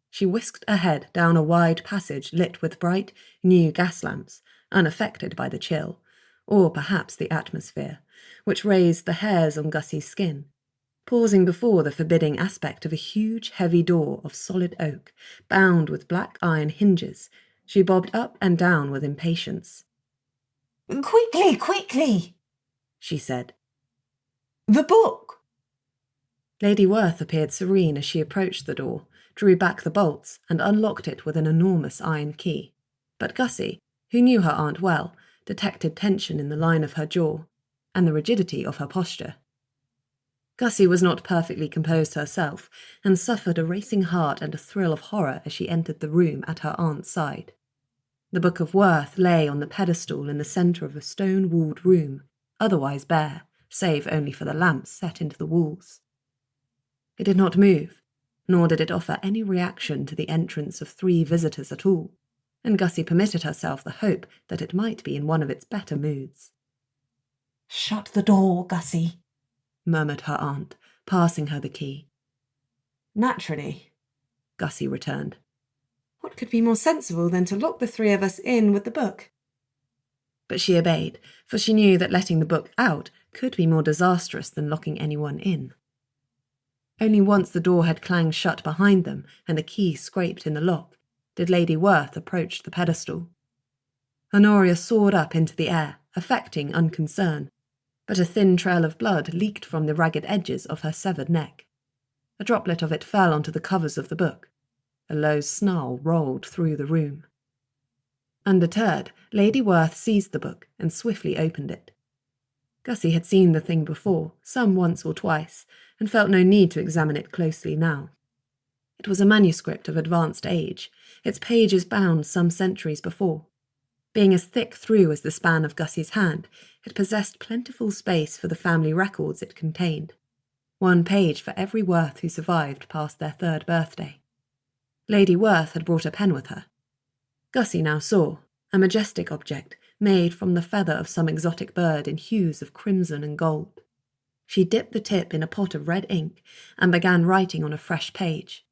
She whisked ahead down a wide passage lit with bright, new gas lamps, unaffected by the chill, or perhaps the atmosphere, which raised the hairs on Gussie's skin. Pausing before the forbidding aspect of a huge, heavy door of solid oak, bound with black iron hinges, she bobbed up and down with impatience. Quickly, quickly, she said. The book. Lady Werth appeared serene as she approached the door, drew back the bolts, and unlocked it with an enormous iron key. But Gussie, who knew her aunt well, detected tension in the line of her jaw, and the rigidity of her posture. Gussie was not perfectly composed herself, and suffered a racing heart and a thrill of horror as she entered the room at her aunt's side. The Book of Werth lay on the pedestal in the centre of a stone-walled room, otherwise bare, save only for the lamps set into the walls. It did not move, nor did it offer any reaction to the entrance of 3 visitors at all, and Gussie permitted herself the hope that it might be in one of its better moods. "Shut the door, Gussie," murmured her aunt, passing her the key. "Naturally," Gussie returned. "What could be more sensible than to lock the 3 of us in with the book?" But she obeyed, for she knew that letting the book out could be more disastrous than locking anyone in. Only once the door had clanged shut behind them and the key scraped in the lock did Lady Werth approach the pedestal. Honoria soared up into the air, affecting unconcern, but a thin trail of blood leaked from the ragged edges of her severed neck. A droplet of it fell onto the covers of the book. A low snarl rolled through the room. Undeterred, Lady Werth seized the book and swiftly opened it. Gussie had seen the thing before, some once or twice, and felt no need to examine it closely now. It was a manuscript of advanced age, its pages bound some centuries before. Being as thick through as the span of Gussie's hand, it possessed plentiful space for the family records it contained. 1 page for every Werth who survived past their 3rd birthday. Lady Werth had brought a pen with her. Gussie now saw, a majestic object made from the feather of some exotic bird in hues of crimson and gold. She dipped the tip in a pot of red ink and began writing on a fresh page.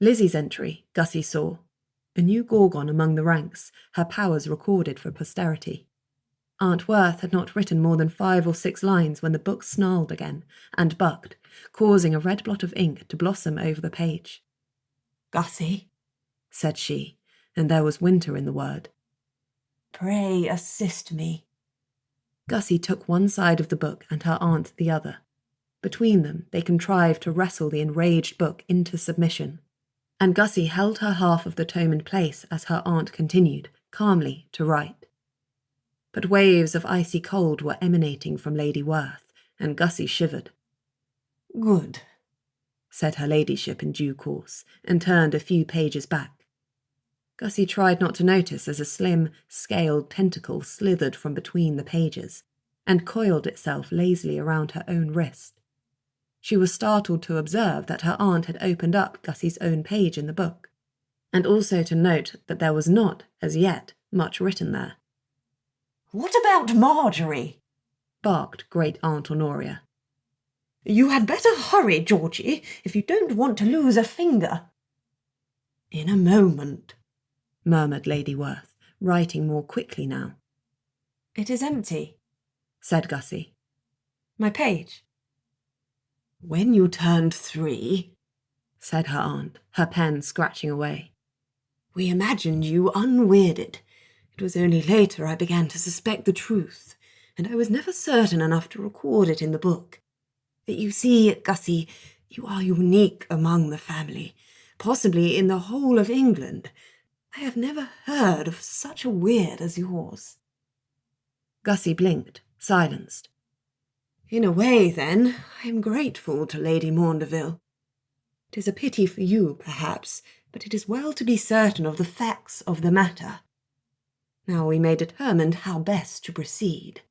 Lizzie's entry, Gussie saw. A new Gorgon among the ranks, her powers recorded for posterity. Aunt Werth had not written more than 5 or 6 lines when the book snarled again and bucked, causing a red blot of ink to blossom over the page. "Gussie," said she, and there was winter in the word. "Pray assist me." Gussie took one side of the book and her aunt the other. Between them, they contrived to wrestle the enraged book into submission, and Gussie held her half of the tome in place as her aunt continued, calmly, to write. But waves of icy cold were emanating from Lady Werth, and Gussie shivered. "Good," said her ladyship in due course, and turned a few pages back. Gussie tried not to notice as a slim, scaled tentacle slithered from between the pages and coiled itself lazily around her own wrist. She was startled to observe that her aunt had opened up Gussie's own page in the book, and also to note that there was not, as yet, much written there. "What about Marjorie?" barked Great Aunt Honoria. "You had better hurry, Georgie, if you don't want to lose a finger." "In a moment," murmured Lady Werth, writing more quickly now. "It is empty," said Gussie. "My page." "When you turned 3, said her aunt, her pen scratching away, we imagined you unweirded. It was only later I began to suspect the truth, and I was never certain enough to record it in the book. But you see, Gussie, you are unique among the family, possibly in the whole of England. I have never heard of such a weird as yours." Gussie blinked, silenced. "In a way, then, I am grateful to Lady Maundeville. It is a pity for you, perhaps, but it is well to be certain of the facts of the matter. Now we may determine how best to proceed."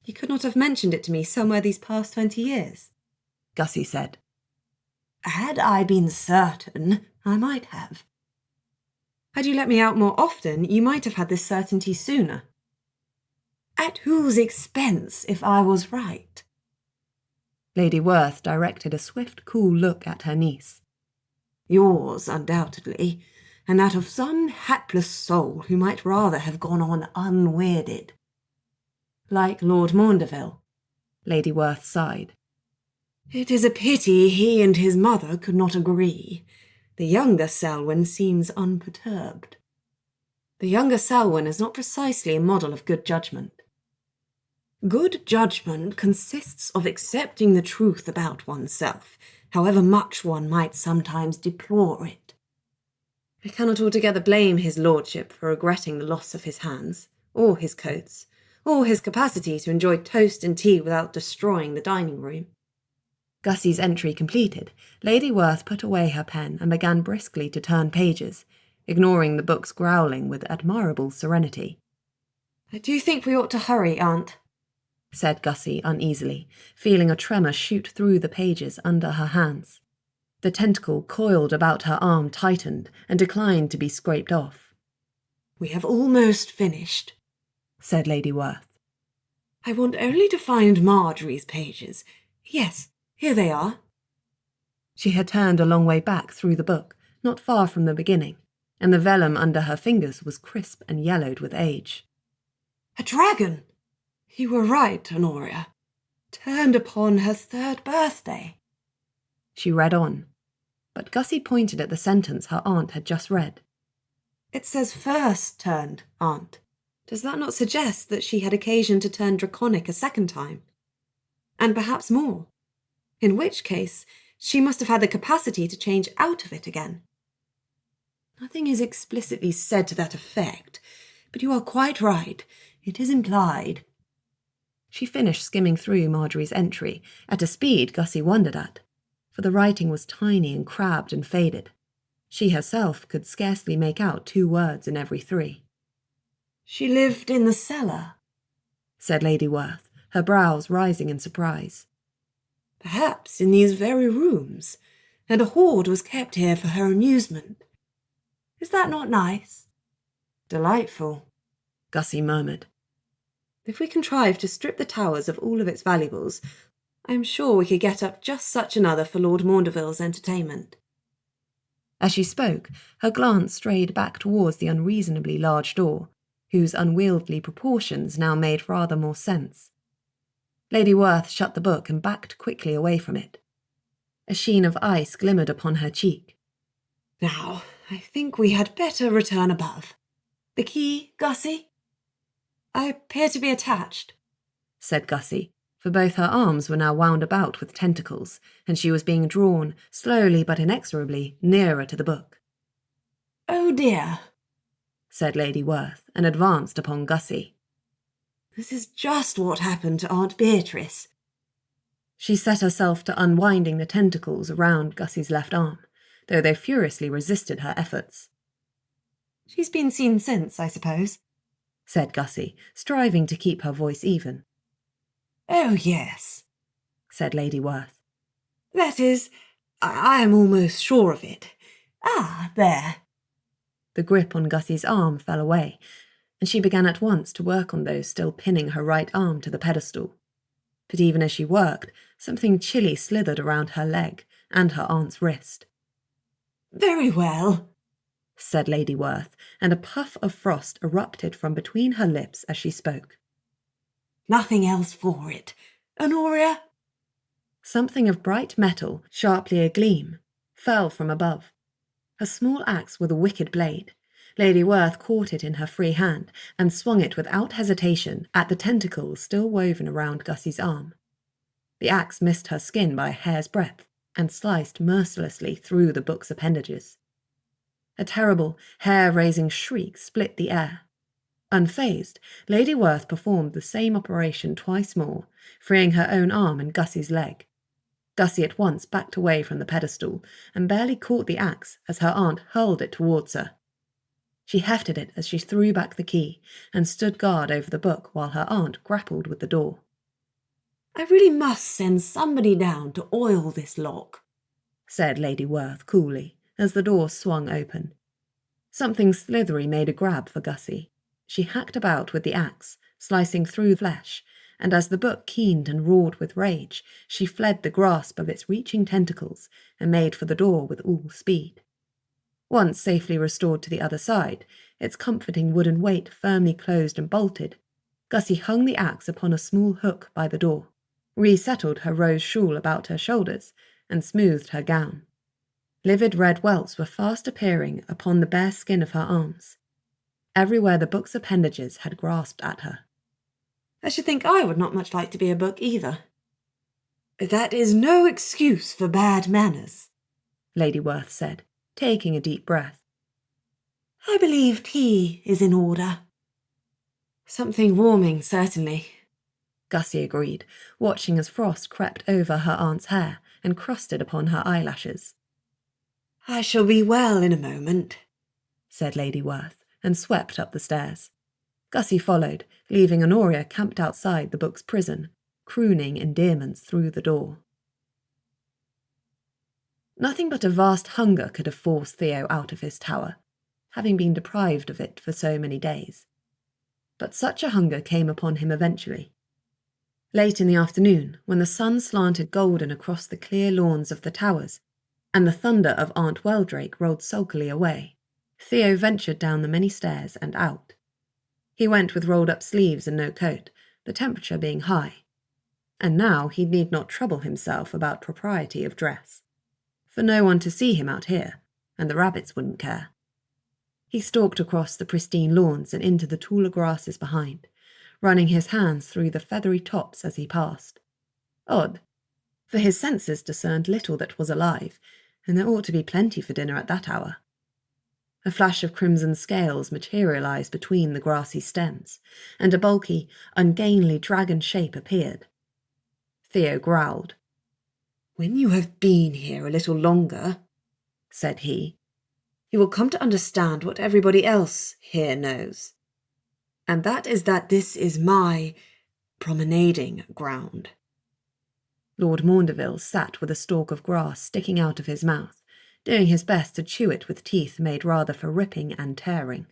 "You could not have mentioned it to me somewhere these past 20 years, Gussie said. "Had I been certain, I might have." "Had you let me out more often, you might have had this certainty sooner." "At whose expense, if I was right?" Lady Werth directed a swift, cool look at her niece. "Yours, undoubtedly, and that of some hapless soul who might rather have gone on unweirded." "Like Lord Maundeville," Lady Werth sighed. "It is a pity he and his mother could not agree. The younger Selwyn seems unperturbed." "The younger Selwyn is not precisely a model of good judgment." "Good judgment consists of accepting the truth about oneself, however much one might sometimes deplore it." "I cannot altogether blame his lordship for regretting the loss of his hands, or his coats, or his capacity to enjoy toast and tea without destroying the dining-room. Gussie's entry completed, Lady Werth put away her pen and began briskly to turn pages, ignoring the book's growling with admirable serenity. "I do think we ought to hurry, Aunt," said Gussie uneasily, feeling a tremor shoot through the pages under her hands. The tentacle coiled about her arm tightened and declined to be scraped off. "We have almost finished," said Lady Werth. "I want only to find Marjorie's pages. Yes, here they are." She had turned a long way back through the book, not far from the beginning, and the vellum under her fingers was crisp and yellowed with age. "A dragon! You were right, Honoria. Turned upon her 3rd birthday." She read on, but Gussie pointed at the sentence her aunt had just read. "It says first turned, Aunt. Does that not suggest that she had occasion to turn draconic a 2nd time? And perhaps more? In which case, she must have had the capacity to change out of it again." "Nothing is explicitly said to that effect, but you are quite right. It is implied." She finished skimming through Marjorie's entry at a speed Gussie wondered at, for the writing was tiny and crabbed and faded. She herself could scarcely make out 2 words in every 3. "She lived in the cellar," said Lady Werth, her brows rising in surprise. "Perhaps in these very rooms, and a hoard was kept here for her amusement. Is that not nice?" "Delightful," Gussie murmured. "If we contrive to strip the Towers of all of its valuables, I am sure we could get up just such another for Lord Maundeville's entertainment." As she spoke, her glance strayed back towards the unreasonably large door, whose unwieldy proportions now made rather more sense. Lady Werth shut the book and backed quickly away from it. A sheen of ice glimmered upon her cheek. "Now, I think we had better return above. The key, Gussie?" "I appear to be attached," said Gussie, for both her arms were now wound about with tentacles, and she was being drawn, slowly but inexorably, nearer to the book. "Oh dear," said Lady Werth, and advanced upon Gussie. "This is just what happened to Aunt Beatrice." She set herself to unwinding the tentacles around Gussie's left arm, though they furiously resisted her efforts. "She's been seen since, I suppose," said Gussie, striving to keep her voice even. "Oh, yes," said Lady Werth. "That is, I am almost sure of it. Ah, there." The grip on Gussie's arm fell away, and she began at once to work on those still pinning her right arm to the pedestal. But even as she worked, something chilly slithered around her leg and her aunt's wrist. "Very well," said Lady Werth, and a puff of frost erupted from between her lips as she spoke. "Nothing else for it, Honoria?" Something of bright metal, sharply agleam, fell from above. A small axe with a wicked blade. Lady Werth caught it in her free hand and swung it without hesitation at the tentacles still woven around Gussie's arm. The axe missed her skin by a hair's breadth and sliced mercilessly through the book's appendages. A terrible, hair-raising shriek split the air. Unfazed, Lady Werth performed the same operation twice more, freeing her own arm and Gussie's leg. Gussie at once backed away from the pedestal and barely caught the axe as her aunt hurled it towards her. She hefted it as she threw back the key and stood guard over the book while her aunt grappled with the door. "I really must send somebody down to oil this lock," said Lady Werth coolly as the door swung open. Something slithery made a grab for Gussie. She hacked about with the axe, slicing through flesh, and as the book keened and roared with rage, she fled the grasp of its reaching tentacles and made for the door with all speed. Once safely restored to the other side, its comforting wooden weight firmly closed and bolted, Gussie hung the axe upon a small hook by the door, resettled her rose shawl about her shoulders, and smoothed her gown. Livid red welts were fast appearing upon the bare skin of her arms. Everywhere the book's appendages had grasped at her. "I should think I would not much like to be a book either." "That is no excuse for bad manners," Lady Werth said, taking a deep breath. "I believe tea is in order." "Something warming, certainly," Gussie agreed, watching as frost crept over her aunt's hair and crusted upon her eyelashes. "I shall be well in a moment," said Lady Werth, and swept up the stairs. Gussie followed, leaving Honoria camped outside the book's prison, crooning endearments through the door. Nothing but a vast hunger could have forced Theo out of his tower, having been deprived of it for so many days. But such a hunger came upon him eventually. Late in the afternoon, when the sun slanted golden across the clear lawns of the towers, and the thunder of Aunt Weldrake rolled sulkily away, Theo ventured down the many stairs and out. He went with rolled-up sleeves and no coat, the temperature being high. And now he need not trouble himself about propriety of dress, for no one to see him out here, and the rabbits wouldn't care. He stalked across the pristine lawns and into the taller grasses behind, running his hands through the feathery tops as he passed. Odd, for his senses discerned little that was alive, and there ought to be plenty for dinner at that hour. A flash of crimson scales materialized between the grassy stems, and a bulky, ungainly dragon shape appeared. Theo growled. "When you have been here a little longer," said he, "you will come to understand what everybody else here knows. And that is that this is my promenading ground." Lord Maundeville sat with a stalk of grass sticking out of his mouth, doing his best to chew it with teeth made rather for ripping and tearing.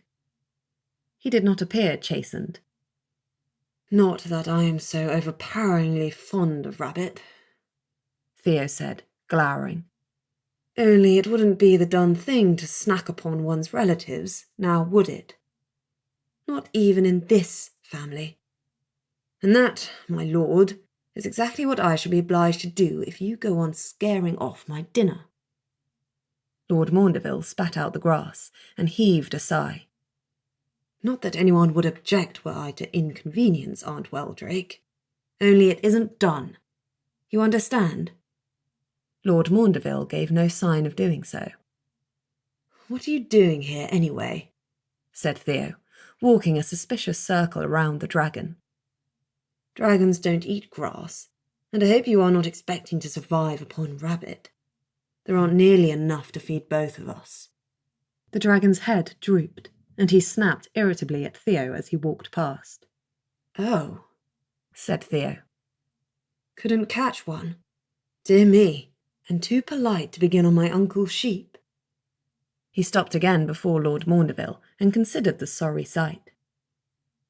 He did not appear chastened. "Not that I am so overpoweringly fond of rabbit," Theo said, glowering. "Only it wouldn't be the done thing to snack upon one's relatives, now would it? Not even in this family. And that, my lord, is exactly what I shall be obliged to do if you go on scaring off my dinner." Lord Maundeville spat out the grass and heaved a sigh. "Not that anyone would object were I to inconvenience Aunt Weldrake. Only it isn't done. You understand?" Lord Maundeville gave no sign of doing so. "What are you doing here, anyway?" said Theo, walking a suspicious circle around the dragon. "Dragons don't eat grass, and I hope you are not expecting to survive upon rabbit. There aren't nearly enough to feed both of us." The dragon's head drooped, and he snapped irritably at Theo as he walked past. "Oh," said Theo. "Couldn't catch one? Dear me, and too polite to begin on my uncle's sheep." He stopped again before Lord Maundeville and considered the sorry sight.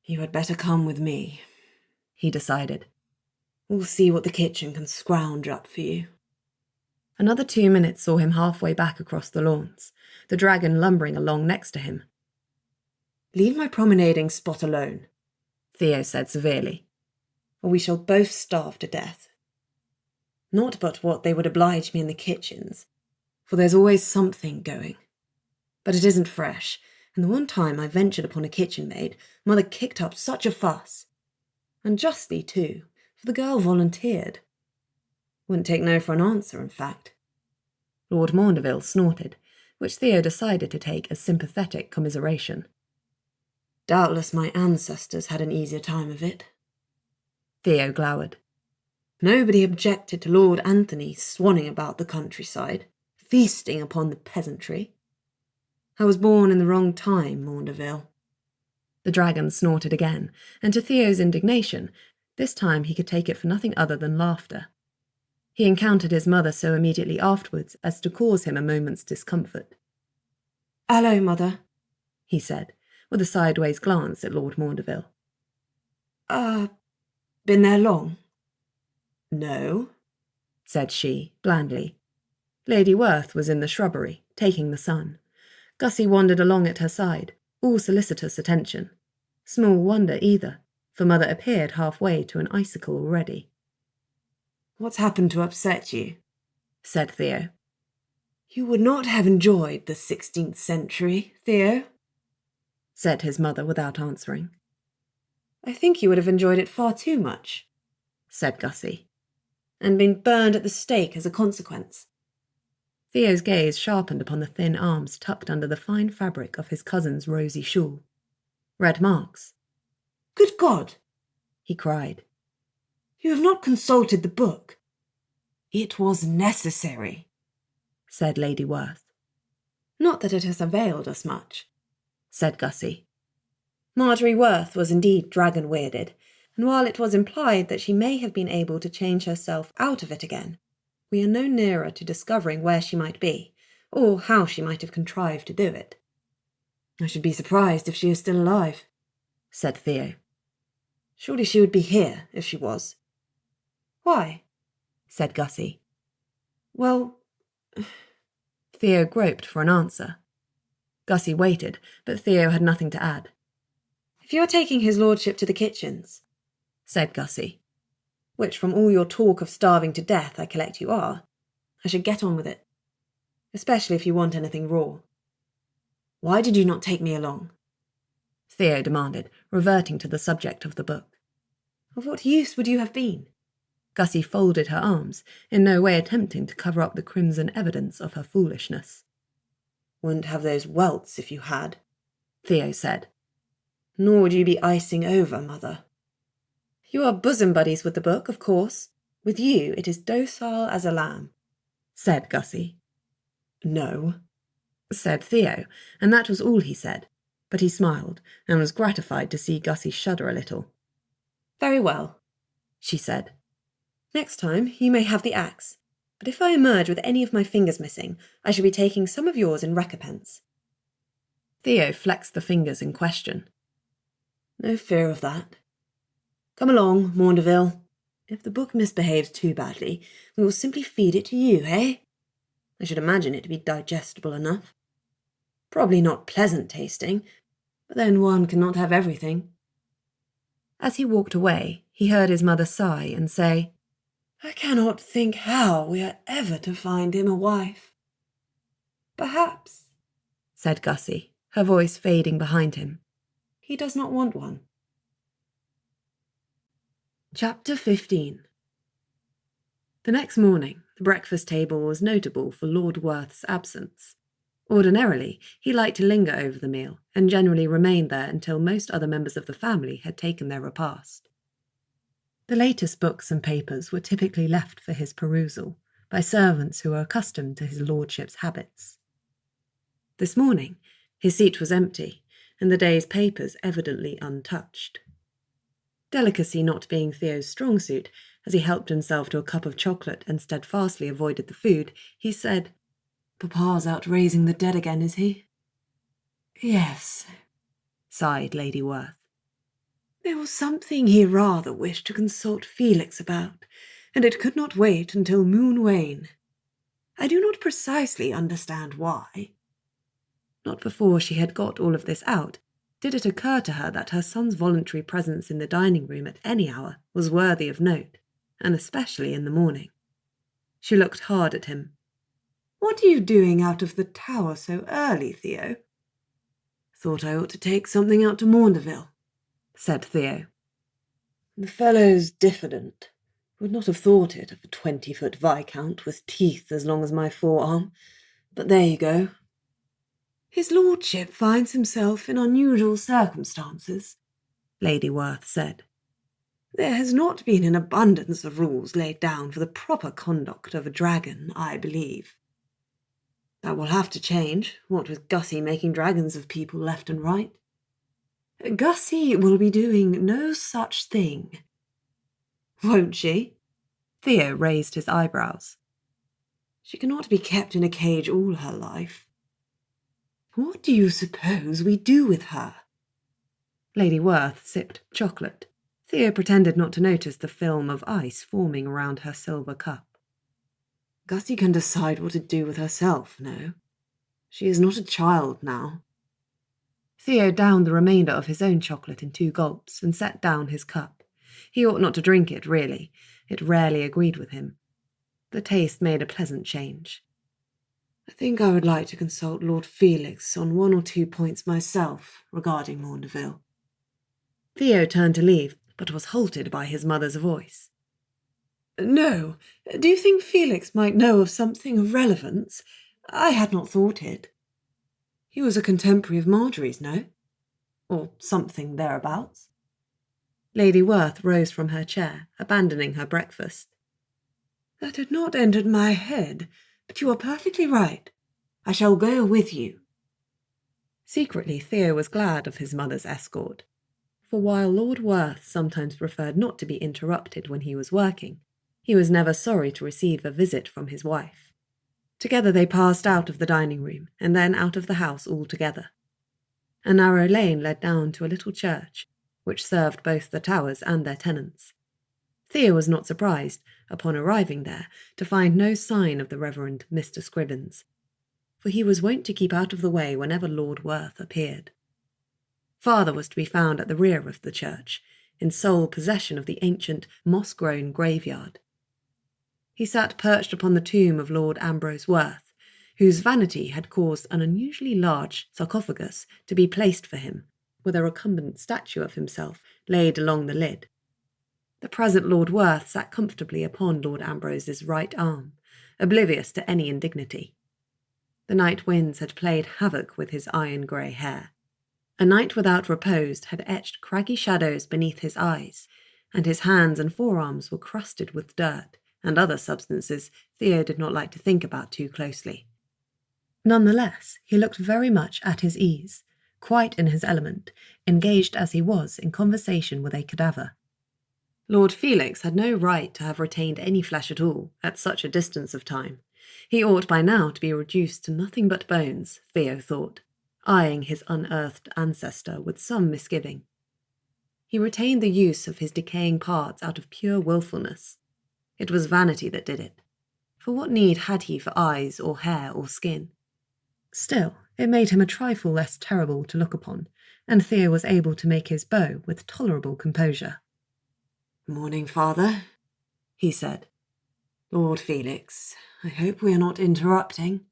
"You had better come with me," he decided. "We'll see what the kitchen can scrounge up for you." Another 2 minutes saw him halfway back across the lawns, the dragon lumbering along next to him. "Leave my promenading spot alone," Theo said severely, "or we shall both starve to death. Not but what they would oblige me in the kitchens, for there's always something going. But it isn't fresh, and the one time I ventured upon a kitchen maid, Mother kicked up such a fuss. And justly, too, for the girl volunteered. Wouldn't take no for an answer, in fact." Lord Maundeville snorted, which Theo decided to take as sympathetic commiseration. "Doubtless my ancestors had an easier time of it." Theo glowered. "Nobody objected to Lord Anthony swanning about the countryside, feasting upon the peasantry. I was born in the wrong time, Maundeville." The dragon snorted again, and to Theo's indignation, this time he could take it for nothing other than laughter. He encountered his mother so immediately afterwards as to cause him a moment's discomfort. "Hello, Mother," he said, with a sideways glance at Lord Maundeville. Been there long?" "No," said she, blandly. Lady Werth was in the shrubbery, taking the sun. Gussie wandered along at her side, all solicitous attention. Small wonder either, for Mother appeared halfway to an icicle already. "What's happened to upset you?" said Theo. "You would not have enjoyed the 16th century, Theo," said his mother without answering. "I think you would have enjoyed it far too much," said Gussie. "and been burned at the stake as a consequence." Theo's gaze sharpened upon the thin arms tucked under the fine fabric of his cousin's rosy shawl. Red marks. "Good God!" he cried. "You have not consulted the book. It was necessary, said Lady Werth. Not that it has availed us much, said Gussie. Marjorie Werth was indeed dragon-weirded, and while it was implied that she may have been able to change herself out of it again, we are no nearer to discovering where she might be, or how she might have contrived to do it. I should be surprised if she is still alive, said Theo. Surely she would be here if she was. Why? Said Gussie. Well, Theo groped for an answer. Gussie waited, but Theo had nothing to add. If you are taking his lordship to the kitchens, said Gussie, which from all your talk of starving to death I collect you are, I should get on with it, especially if you want anything raw. Why did you not take me along? Theo demanded, reverting to the subject of the book. Of what use would you have been? Gussie folded her arms, in no way attempting to cover up the crimson evidence of her foolishness. Wouldn't have those welts if you had, Theo said. Nor would you be icing over, mother. You are bosom buddies with the book, of course. With you it is docile as a lamb, said Gussie. No, said Theo, and that was all he said, but he smiled, and was gratified to see Gussie shudder a little. Very well, she said. Next time you may have the axe, but if I emerge with any of my fingers missing, I shall be taking some of yours in recompense. Theo flexed the fingers in question. No fear of that. Come along, Maundeville. If the book misbehaves too badly, we will simply feed it to you, eh? I should imagine it to be digestible enough. Probably not pleasant tasting, but then one cannot have everything. As he walked away, he heard his mother sigh and say, I cannot think how we are ever to find him a wife. Perhaps, said Gussie, her voice fading behind him. He does not want one. Chapter 15. The next morning, the breakfast table was notable for Lord Werth's absence. Ordinarily, he liked to linger over the meal, and generally remained there until most other members of the family had taken their repast. The latest books and papers were typically left for his perusal by servants who were accustomed to his lordship's habits. This morning, his seat was empty, and the day's papers evidently untouched. Delicacy not being Theo's strong suit, as he helped himself to a cup of chocolate and steadfastly avoided the food, he said, Papa's out raising the dead again, is he? Yes, sighed Lady Werth. There was something he rather wished to consult Felix about, and it could not wait until moon wane. I do not precisely understand why. Not before she had got all of this out did it occur to her that her son's voluntary presence in the dining room at any hour was worthy of note, and especially in the morning. She looked hard at him. What are you doing out of the tower so early, Theo? Thought I ought to take something out to Maundeville, said Theo. The fellow's diffident. Would not have thought it of a 20-foot viscount with teeth as long as my forearm, but there you go. His lordship finds himself in unusual circumstances, Lady Werth said. There has not been an abundance of rules laid down for the proper conduct of a dragon, I believe. That will have to change, what with Gussie making dragons of people left and right. Gussie will be doing no such thing. Won't she? Theo raised his eyebrows. She cannot be kept in a cage all her life. What do you suppose we do with her? Lady Werth sipped chocolate. Theo pretended not to notice the film of ice forming around her silver cup. Gussie can decide what to do with herself, no? She is not a child now. Theo downed the remainder of his own chocolate in 2 gulps and set down his cup. He ought not to drink it, really. It rarely agreed with him. The taste made a pleasant change. I think I would like to consult Lord Felix on 1 or 2 points myself regarding Maundeville. Theo turned to leave, but was halted by his mother's voice. No, do you think Felix might know of something of relevance? I had not thought it. He was a contemporary of Marjorie's, no? Or something thereabouts. Lady Werth rose from her chair, abandoning her breakfast. That had not entered my head, but you are perfectly right. I shall go with you. Secretly, Theo was glad of his mother's escort, for while Lord Werth sometimes preferred not to be interrupted when he was working, he was never sorry to receive a visit from his wife. Together they passed out of the dining room, and then out of the house altogether. A narrow lane led down to a little church, which served both the towers and their tenants. Theo was not surprised, upon arriving there, to find no sign of the Reverend Mr. Scribbins, for he was wont to keep out of the way whenever Lord Werth appeared. Father was to be found at the rear of the church, in sole possession of the ancient, moss-grown graveyard. He sat perched upon the tomb of Lord Ambrose Werth, whose vanity had caused an unusually large sarcophagus to be placed for him, with a recumbent statue of himself laid along the lid. The present Lord Werth sat comfortably upon Lord Ambrose's right arm, oblivious to any indignity. The night winds had played havoc with his iron-grey hair. A night without repose had etched craggy shadows beneath his eyes, and his hands and forearms were crusted with dirt and other substances Theo did not like to think about too closely. Nonetheless, he looked very much at his ease, quite in his element, engaged as he was in conversation with a cadaver. Lord Felix had no right to have retained any flesh at all at such a distance of time. He ought by now to be reduced to nothing but bones, Theo thought, eyeing his unearthed ancestor with some misgiving. He retained the use of his decaying parts out of pure wilfulness. It was vanity that did it. For what need had he for eyes or hair or skin? Still, it made him a trifle less terrible to look upon, and Theo was able to make his bow with tolerable composure. "Morning, Father," he said. "Lord Felix, I hope we are not interrupting."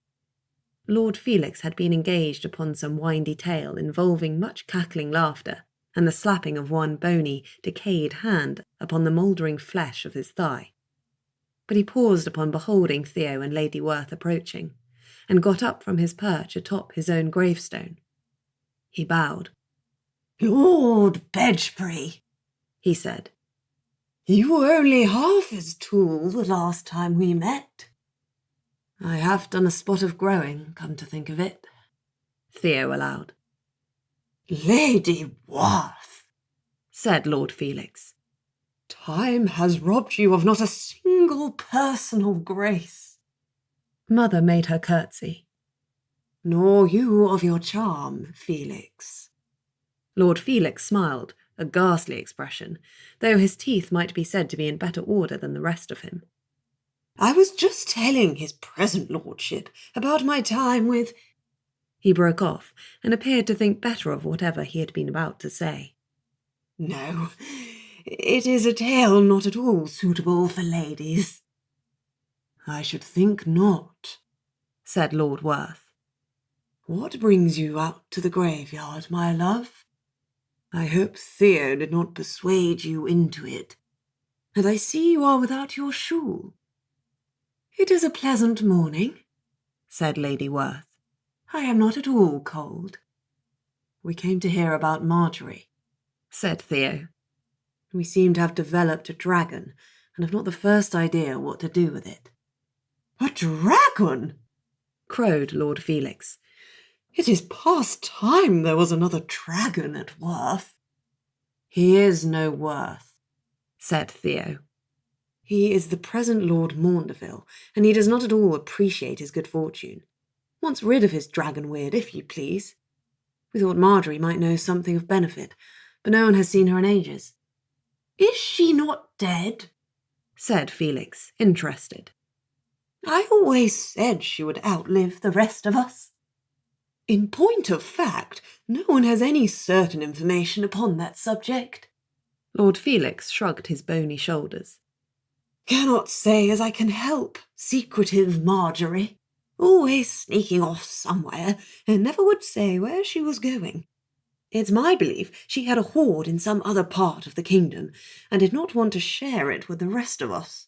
Lord Felix had been engaged upon some windy tale involving much cackling laughter and the slapping of one bony, decayed hand upon the mouldering flesh of his thigh. But he paused upon beholding Theo and Lady Werth approaching, and got up from his perch atop his own gravestone. He bowed. "Lord Bedgebury," he said, "you were only half as tall the last time we met." "I have done a spot of growing, come to think of it," Theo allowed. "Lady Werth," said Lord Felix, "time has robbed you of not a single personal grace." Mother made her curtsy. "Nor you of your charm, Felix." Lord Felix smiled, a ghastly expression, though his teeth might be said to be in better order than the rest of him. "I was just telling his present lordship about my time with—" He broke off, and appeared to think better of whatever he had been about to say. "No, it is a tale not at all suitable for ladies." "I should think not," said Lord Werth. "What brings you out to the graveyard, my love? I hope Theo did not persuade you into it. And I see you are without your shawl." "It is a pleasant morning," said Lady Werth. "I am not at all cold." "We came to hear about Marjorie," said Theo. "We seem to have developed a dragon, and have not the first idea what to do with it." "A dragon?" crowed Lord Felix. "It is past time there was another dragon at Werth." "He is no Werth," said Theo. "He is the present Lord Maundeville, and he does not at all appreciate his good fortune. Wants rid of his dragon weird, if you please. We thought Marjorie might know something of benefit, but no one has seen her in ages." "Is she not dead?" said Felix, interested. "I always said she would outlive the rest of us." "In point of fact, no one has any certain information upon that subject." Lord Felix shrugged his bony shoulders. "Cannot say as I can help secretive Marjorie. Always sneaking off somewhere, and never would say where she was going. It's my belief she had a hoard in some other part of the kingdom, and did not want to share it with the rest of us."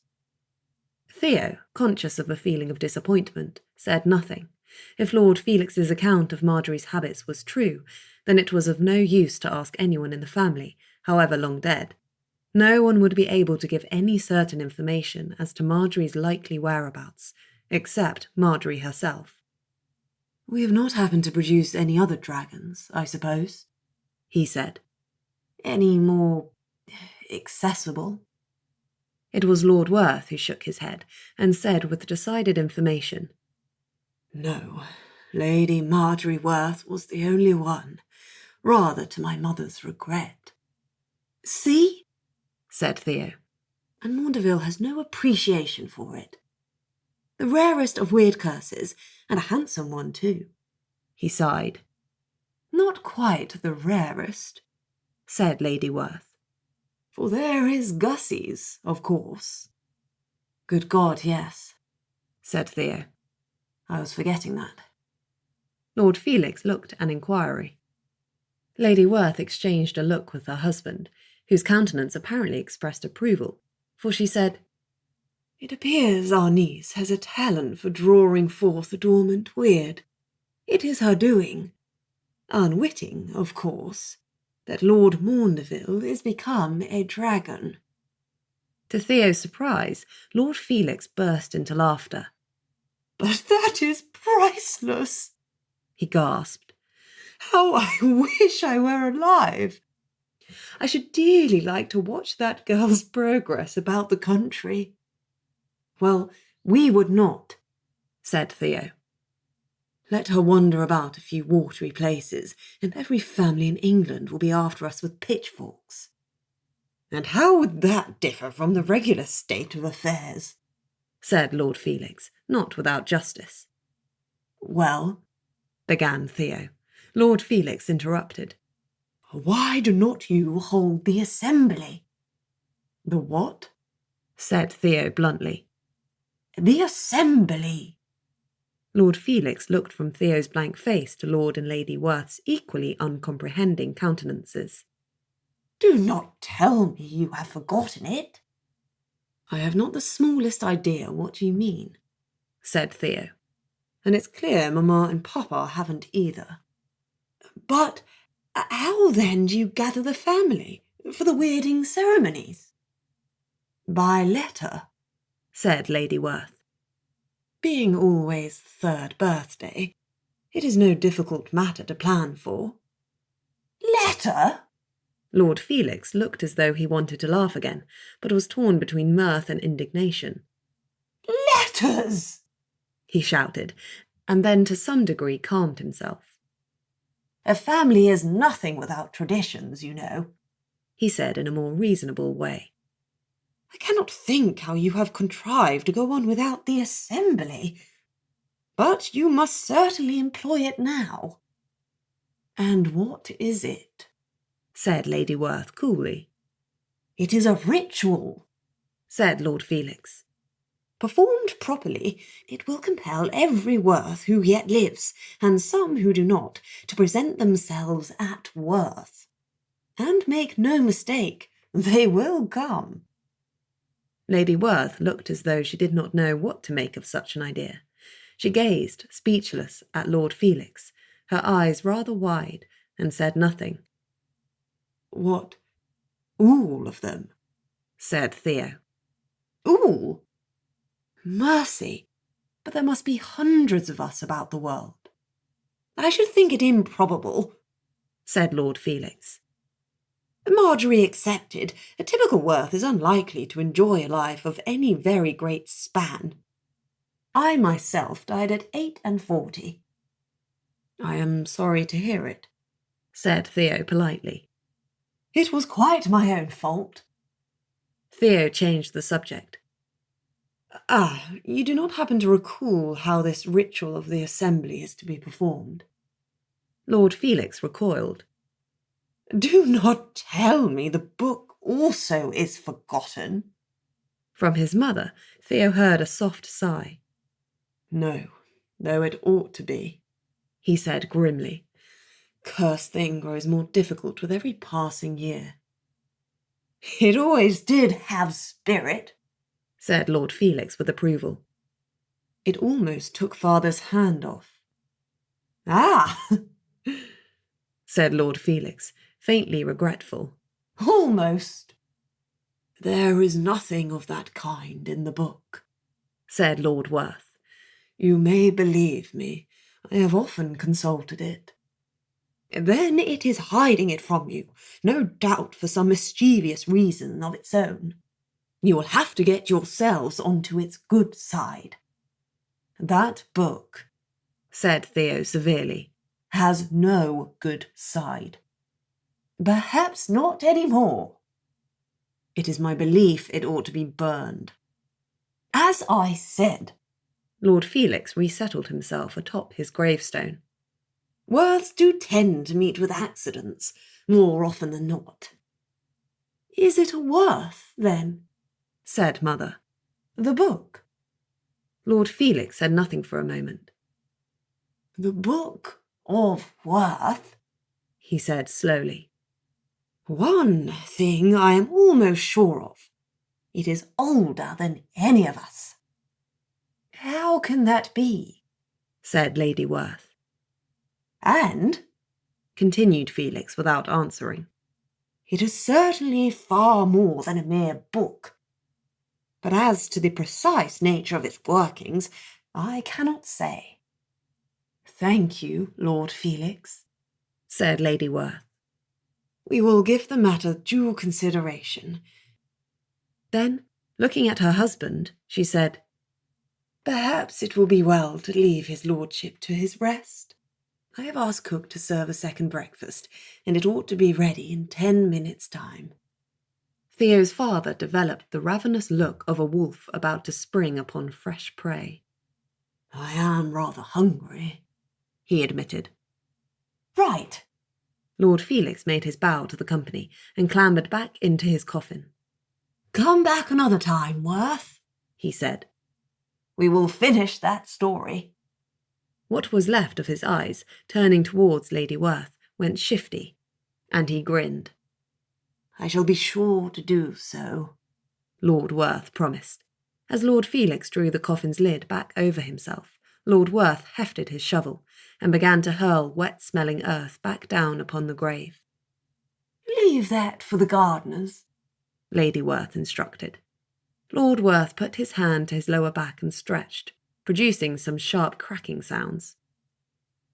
Theo, conscious of a feeling of disappointment, said nothing. If Lord Felix's account of Marjorie's habits was true, then it was of no use to ask anyone in the family, however long dead. No one would be able to give any certain information as to Marjorie's likely whereabouts, except Marjorie herself. "We have not happened to produce any other dragons, I suppose," he said. "Any more accessible?" It was Lord Werth who shook his head and said with decided information, "No, Lady Marjorie Werth was the only one, rather to my mother's regret." "See?" said Theo. "And Maundeville has no appreciation for it. The rarest of weird curses, and a handsome one too." He sighed. "Not quite the rarest," said Lady Werth. "For there is Gussie's, of course." "Good God, yes," said Theo. "I was forgetting that." Lord Felix looked an inquiry. Lady Werth exchanged a look with her husband, whose countenance apparently expressed approval, for she said, "It appears our niece has a talent for drawing forth dormant weird. It is her doing, unwitting, of course, that Lord Maundeville is become a dragon." To Theo's surprise, Lord Felix burst into laughter. "But that is priceless," he gasped. "How I wish I were alive! I should dearly like to watch that girl's progress about the country." "Well, we would not," said Theo. "Let her wander about a few watery places, and every family in England will be after us with pitchforks." "And how would that differ from the regular state of affairs?" said Lord Felix, not without justice. "Well," began Theo. Lord Felix interrupted. "Why do not you hold the assembly?" "The what?" said Theo bluntly. "The assembly." Lord Felix looked from Theo's blank face to Lord and Lady Werth's equally uncomprehending countenances. "Do not tell me you have forgotten it." "I have not the smallest idea what you mean," said Theo. "And it's clear Mamma and Papa haven't either." "But how then do you gather the family for the weirding ceremonies?" "By letter," said Lady Werth. "Being always the third birthday, it is no difficult matter to plan for." "Letter?" Lord Felix looked as though he wanted to laugh again, but was torn between mirth and indignation. "Letters!" he shouted, and then to some degree calmed himself. "A family is nothing without traditions, you know," he said in a more reasonable way. "I cannot think how you have contrived to go on without the assembly. But you must certainly employ it now." "And what is it?" said Lady Werth coolly. "It is a ritual," said Lord Felix. "Performed properly, it will compel every Werth who yet lives, and some who do not, to present themselves at Werth. And make no mistake, they will come." Lady Werth looked as though she did not know what to make of such an idea. She gazed, speechless, at Lord Felix, her eyes rather wide, and said nothing. "What, all of them?" said Theo. "All? Mercy, but there must be hundreds of us about the world." "I should think it improbable," said Lord Felix. "Marjorie excepted, a typical Werth is unlikely to enjoy a life of any very great span. I myself died at 48. "I am sorry to hear it," said Theo politely. "It was quite my own fault." Theo changed the subject. "Ah, you do not happen to recall how this ritual of the assembly is to be performed?" Lord Felix recoiled. "Do not tell me the book also is forgotten." From his mother, Theo heard a soft sigh. "No, though it ought to be," he said grimly. "Cursed thing grows more difficult with every passing year." "It always did have spirit," said Lord Felix with approval. "It almost took father's hand off." "Ah!" said Lord Felix, faintly regretful. "Almost." There is nothing of that kind in the book, said Lord Werth. You may believe me, I have often consulted it. Then it is hiding it from you, no doubt for some mischievous reason of its own. You will have to get yourselves onto its good side. That book, said Theo severely, has no good side. Perhaps not any more. It is my belief it ought to be burned. As I said, Lord Felix resettled himself atop his gravestone. Worths do tend to meet with accidents, more often than not. Is it a Werth, then? Said Mother. The book? Lord Felix said nothing for a moment. The book of Werth, he said slowly. One thing I am almost sure of. It is older than any of us. How can that be? Said Lady Werth. And, continued Felix without answering, it is certainly far more than a mere book. But as to the precise nature of its workings, I cannot say. Thank you, Lord Felix, said Lady Werth. We will give the matter due consideration. Then, looking at her husband, she said, Perhaps it will be well to leave his lordship to his rest. I have asked cook to serve a second breakfast, and it ought to be ready in 10 minutes' time. Theo's father developed the ravenous look of a wolf about to spring upon fresh prey. I am rather hungry, he admitted. Right. Lord Felix made his bow to the company and clambered back into his coffin. Come back another time, Werth, he said. We will finish that story. What was left of his eyes, turning towards Lady Werth, went shifty, and he grinned. I shall be sure to do so, Lord Werth promised. As Lord Felix drew the coffin's lid back over himself, Lord Werth hefted his shovel and began to hurl wet-smelling earth back down upon the grave. Leave that for the gardeners, Lady Werth instructed. Lord Werth put his hand to his lower back and stretched, producing some sharp cracking sounds.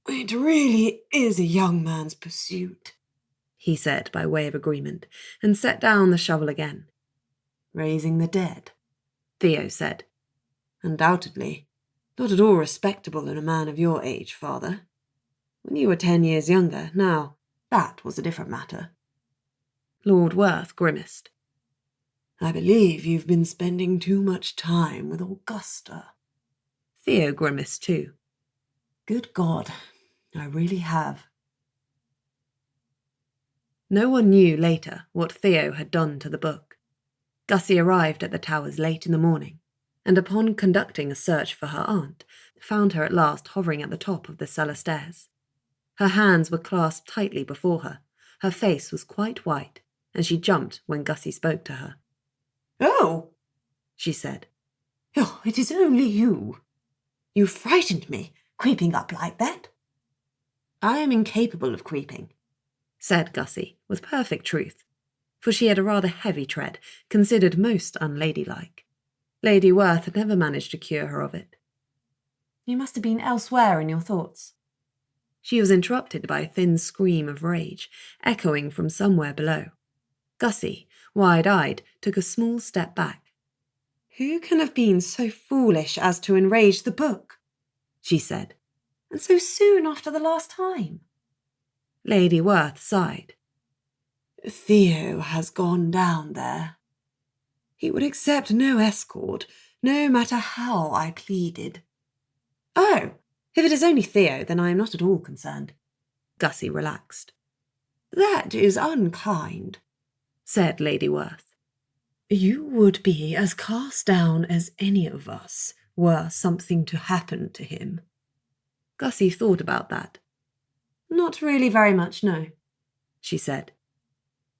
It really is a young man's pursuit, he said by way of agreement, and set down the shovel again. Raising the dead, Theo said. Undoubtedly. Not at all respectable in a man of your age, father. When you were 10 years younger, now, that was a different matter. Lord Werth grimaced. I believe you've been spending too much time with Augusta. Theo grimaced too. Good God, I really have. No one knew later what Theo had done to the book. Gussie arrived at the Towers late in the morning, and upon conducting a search for her aunt, found her at last hovering at the top of the cellar stairs. Her hands were clasped tightly before her face was quite white, and she jumped when Gussie spoke to her. Oh, she said. Oh, it is only you. You frightened me, creeping up like that. I am incapable of creeping, said Gussie with perfect truth, for she had a rather heavy tread, considered most unladylike. Lady Werth had never managed to cure her of it. You must have been elsewhere in your thoughts. She was interrupted by a thin scream of rage, echoing from somewhere below. Gussie, wide-eyed, took a small step back. Who can have been so foolish as to enrage the book? She said, and so soon after the last time. Lady Werth sighed. Theo has gone down there. He would accept no escort, no matter how I pleaded. Oh, if it is only Theo, then I am not at all concerned. Gussie relaxed. That is unkind, said Lady Werth. You would be as cast down as any of us were something to happen to him. Gussie thought about that. Not really very much, no, she said.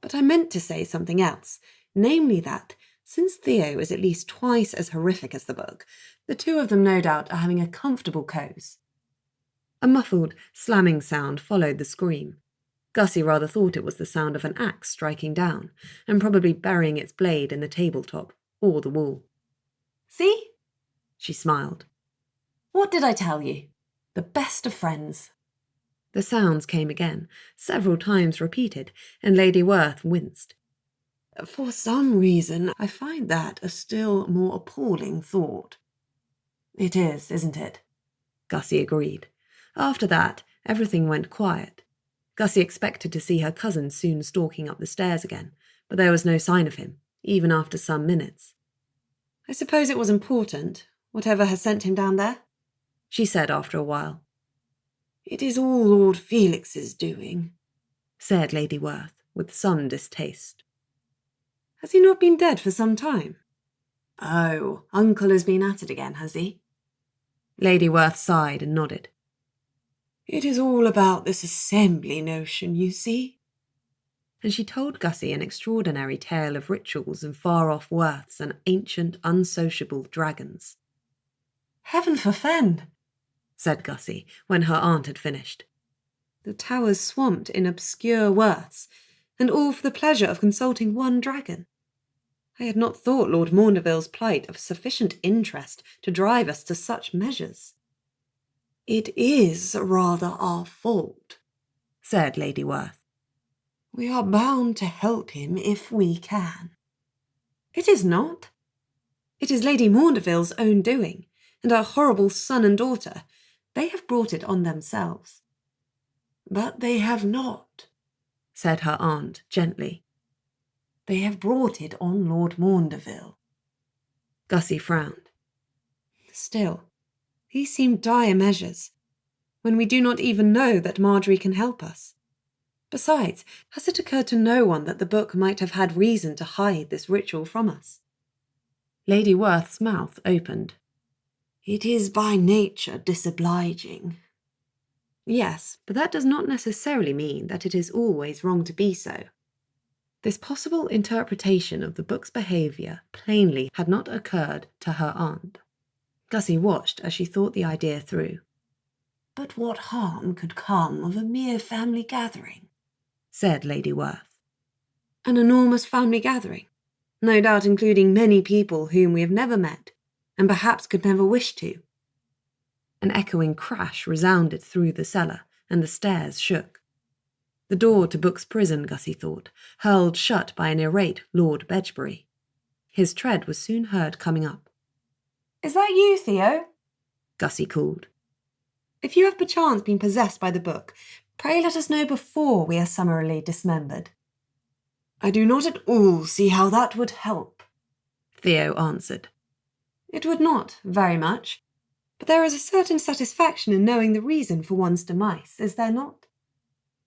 But I meant to say something else, namely that, since Theo is at least twice as horrific as the book, the two of them no doubt are having a comfortable cose. A muffled, slamming sound followed the scream. Gussie rather thought it was the sound of an axe striking down, and probably burying its blade in the tabletop or the wall. "See?" she smiled. "What did I tell you? The best of friends." The sounds came again, several times repeated, and Lady Werth winced. "For some reason, I find that a still more appalling thought." "It is, isn't it?" Gussie agreed. After that, everything went quiet. Gussie expected to see her cousin soon stalking up the stairs again, but there was no sign of him, even after some minutes. "I suppose it was important, whatever has sent him down there?" she said after a while. "It is all Lord Felix's doing," said Lady Werth, with some distaste. "Has he not been dead for some time?" "Oh, Uncle has been at it again, has he?" Lady Werth sighed and nodded. "It is all about this assembly notion, you see." And she told Gussie an extraordinary tale of rituals and far-off Werths and ancient, unsociable dragons. "Heaven forfend," said Gussie, when her aunt had finished. "The towers swamped in obscure Werths, and all for the pleasure of consulting one dragon. I had not thought Lord Maundeville's plight of sufficient interest to drive us to such measures." "It is rather our fault," said Lady Werth. "We are bound to help him if we can." "It is not. It is Lady Maundeville's own doing, and her horrible son and daughter. They have brought it on themselves." "But they have not," said her aunt gently. "They have brought it on Lord Maundeville." Gussie frowned. "Still, these seem dire measures, when we do not even know that Marjorie can help us. Besides, has it occurred to no one that the book might have had reason to hide this ritual from us?" Lady Werth's mouth opened. "It is by nature disobliging." "Yes, but that does not necessarily mean that it is always wrong to be so." This possible interpretation of the book's behaviour plainly had not occurred to her aunt. Gussie watched as she thought the idea through. "But what harm could come of a mere family gathering?" said Lady Werth. "An enormous family gathering, no doubt including many people whom we have never met, and perhaps could never wish to." An echoing crash resounded through the cellar, and the stairs shook. The door to Book's prison, Gussie thought, hurled shut by an irate Lord Bedgebury. His tread was soon heard coming up. "Is that you, Theo?" Gussie called. "If you have perchance been possessed by the book, pray let us know before we are summarily dismembered." "I do not at all see how that would help," Theo answered. "It would not, very much. But there is a certain satisfaction in knowing the reason for one's demise, is there not?"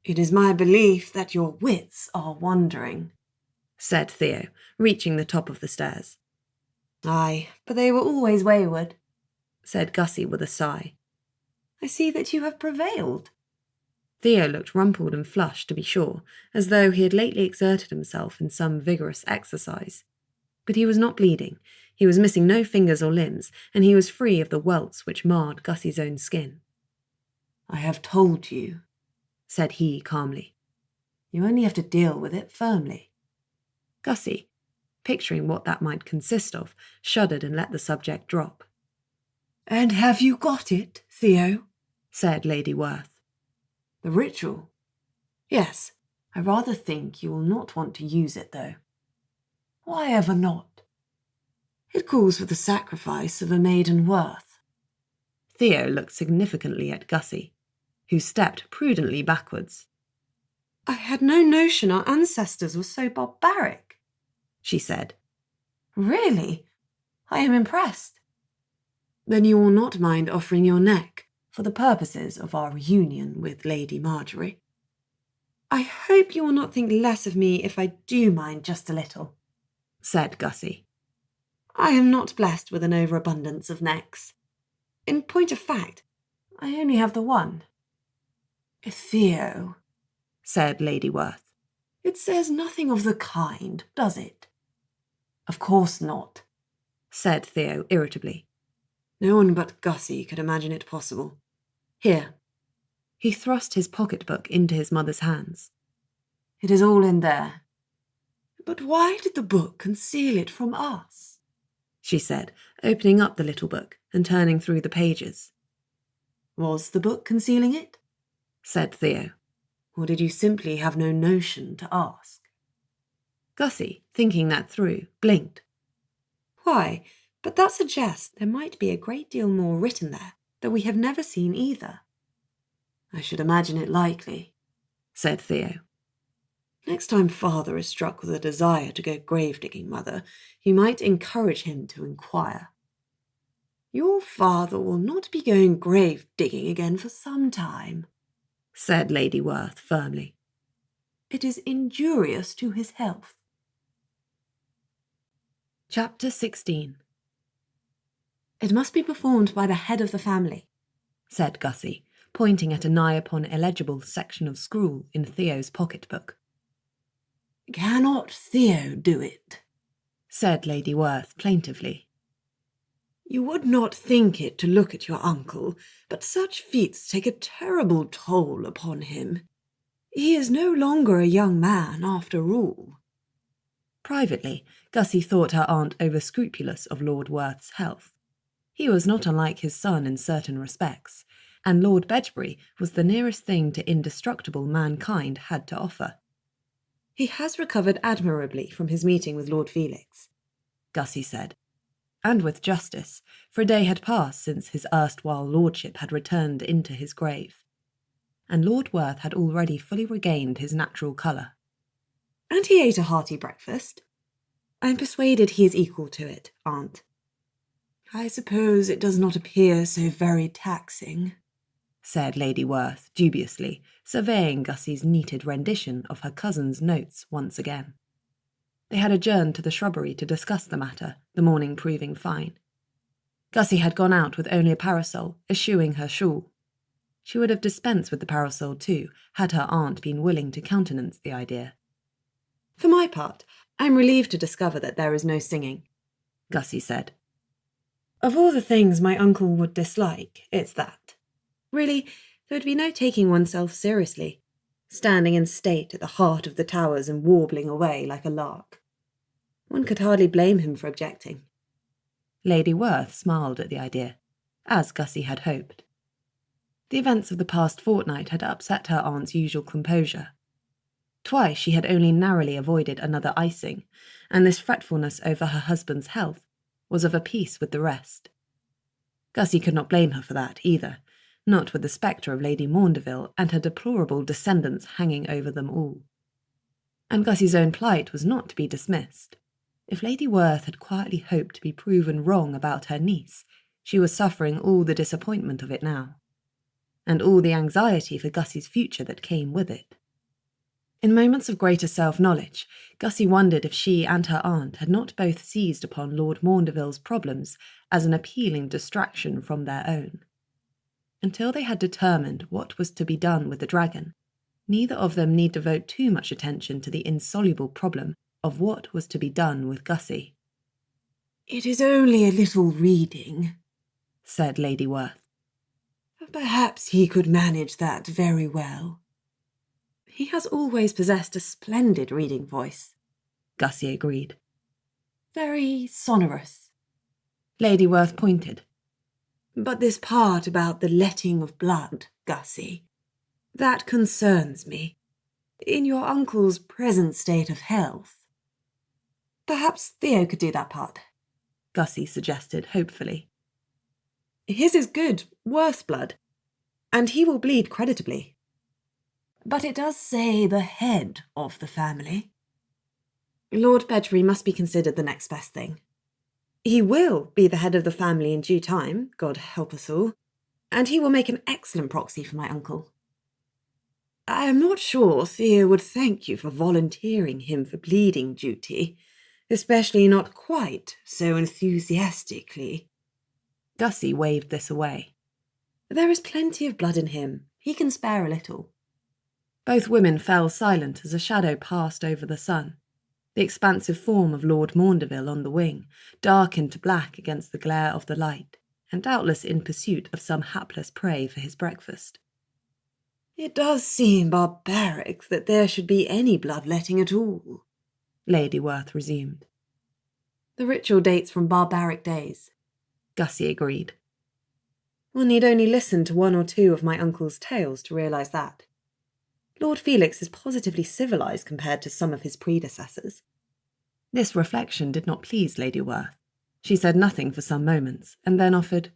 "It is my belief that your wits are wandering," said Theo, reaching the top of the stairs. "Aye, but they were always wayward," said Gussie with a sigh. "I see that you have prevailed." Theo looked rumpled and flushed, to be sure, as though he had lately exerted himself in some vigorous exercise. But he was not bleeding, he was missing no fingers or limbs, and he was free of the welts which marred Gussie's own skin. "I have told you," said he calmly. "You only have to deal with it firmly." Gussie, picturing what that might consist of, shuddered and let the subject drop. "And have you got it, Theo?" said Lady Werth. "The ritual?" "Yes. I rather think you will not want to use it, though." "Why ever not?" "It calls for the sacrifice of a maiden Werth." Theo looked significantly at Gussie, who stepped prudently backwards. "I had no notion our ancestors were so barbaric," she said. "Really? I am impressed." "Then you will not mind offering your neck for the purposes of our reunion with Lady Marjorie?" "I hope you will not think less of me if I do mind just a little," said Gussie. "I am not blessed with an overabundance of necks. In point of fact, I only have the one." "Theo," said Lady Werth, "it says nothing of the kind, does it?" "Of course not," said Theo irritably. "No one but Gussie could imagine it possible. Here." He thrust his pocketbook into his mother's hands. It is all in there. But why did the book conceal it from us? She said, opening up the little book and turning through the pages. Was the book concealing it? Said Theo. Or did you simply have no notion to ask? Gussie, thinking that through, blinked. Why, but that suggests there might be a great deal more written there that we have never seen either. I should imagine it likely, said Theo. Next time father is struck with a desire to go grave-digging, Mother, you might encourage him to inquire. Your father will not be going grave-digging again for some time, said Lady Werth firmly. It is injurious to his health. Chapter 16. It must be performed by the head of the family, said Gussie, pointing at a nigh-upon illegible section of scrawl in Theo's pocket-book. Cannot Theo do it? Said Lady Werth plaintively. You would not think it to look at your uncle, but such feats take a terrible toll upon him. He is no longer a young man, after all. Privately, Gussie thought her aunt over-scrupulous of Lord Werth's health. He was not unlike his son in certain respects, and Lord Bedgebury was the nearest thing to indestructible mankind had to offer. He has recovered admirably from his meeting with Lord Felix, Gussie said, and with justice, for a day had passed since his erstwhile lordship had returned into his grave, and Lord Werth had already fully regained his natural colour. And he ate a hearty breakfast. I am persuaded he is equal to it, aunt. I suppose it does not appear so very taxing, said Lady Werth dubiously, surveying Gussie's neated rendition of her cousin's notes once again. They had adjourned to the shrubbery to discuss the matter, the morning proving fine. Gussie had gone out with only a parasol, eschewing her shawl. She would have dispensed with the parasol too, had her aunt been willing to countenance the idea. For my part, I am relieved to discover that there is no singing, Gussie said. Of all the things my uncle would dislike, it's that. Really, there would be no taking oneself seriously, standing in state at the heart of the towers and warbling away like a lark. One could hardly blame him for objecting. Lady Werth smiled at the idea, as Gussie had hoped. The events of the past fortnight had upset her aunt's usual composure. Twice she had only narrowly avoided another icing, and this fretfulness over her husband's health was of a piece with the rest. Gussie could not blame her for that either, not with the spectre of Lady Maundeville and her deplorable descendants hanging over them all. And Gussie's own plight was not to be dismissed. If Lady Werth had quietly hoped to be proven wrong about her niece, she was suffering all the disappointment of it now, and all the anxiety for Gussie's future that came with it. In moments of greater self-knowledge, Gussie wondered if she and her aunt had not both seized upon Lord Maundeville's problems as an appealing distraction from their own. Until they had determined what was to be done with the dragon, neither of them need devote too much attention to the insoluble problem of what was to be done with Gussie. It is only a little reading, said Lady Werth. Perhaps he could manage that very well. He has always possessed a splendid reading voice, Gussie agreed. Very sonorous. Lady Werth pointed. But this part about the letting of blood, Gussie, that concerns me. In your uncle's present state of health. Perhaps Theo could do that part, Gussie suggested hopefully. His is good, Werth blood, and he will bleed creditably. But it does say the head of the family. Lord Bedgebury must be considered the next best thing. He will be the head of the family in due time, God help us all, and he will make an excellent proxy for my uncle. I am not sure Theo would thank you for volunteering him for bleeding duty, especially not quite so enthusiastically. Gussie waved this away. There is plenty of blood in him. He can spare a little. Both women fell silent as a shadow passed over the sun. The expansive form of Lord Maundeville on the wing, darkened to black against the glare of the light, and doubtless in pursuit of some hapless prey for his breakfast. It does seem barbaric that there should be any bloodletting at all, Lady Werth resumed. The ritual dates from barbaric days, Gussie agreed. One need only listen to one or two of my uncle's tales to realise that. Lord Felix is positively civilised compared to some of his predecessors. This reflection did not please Lady Werth. She said nothing for some moments, and then offered,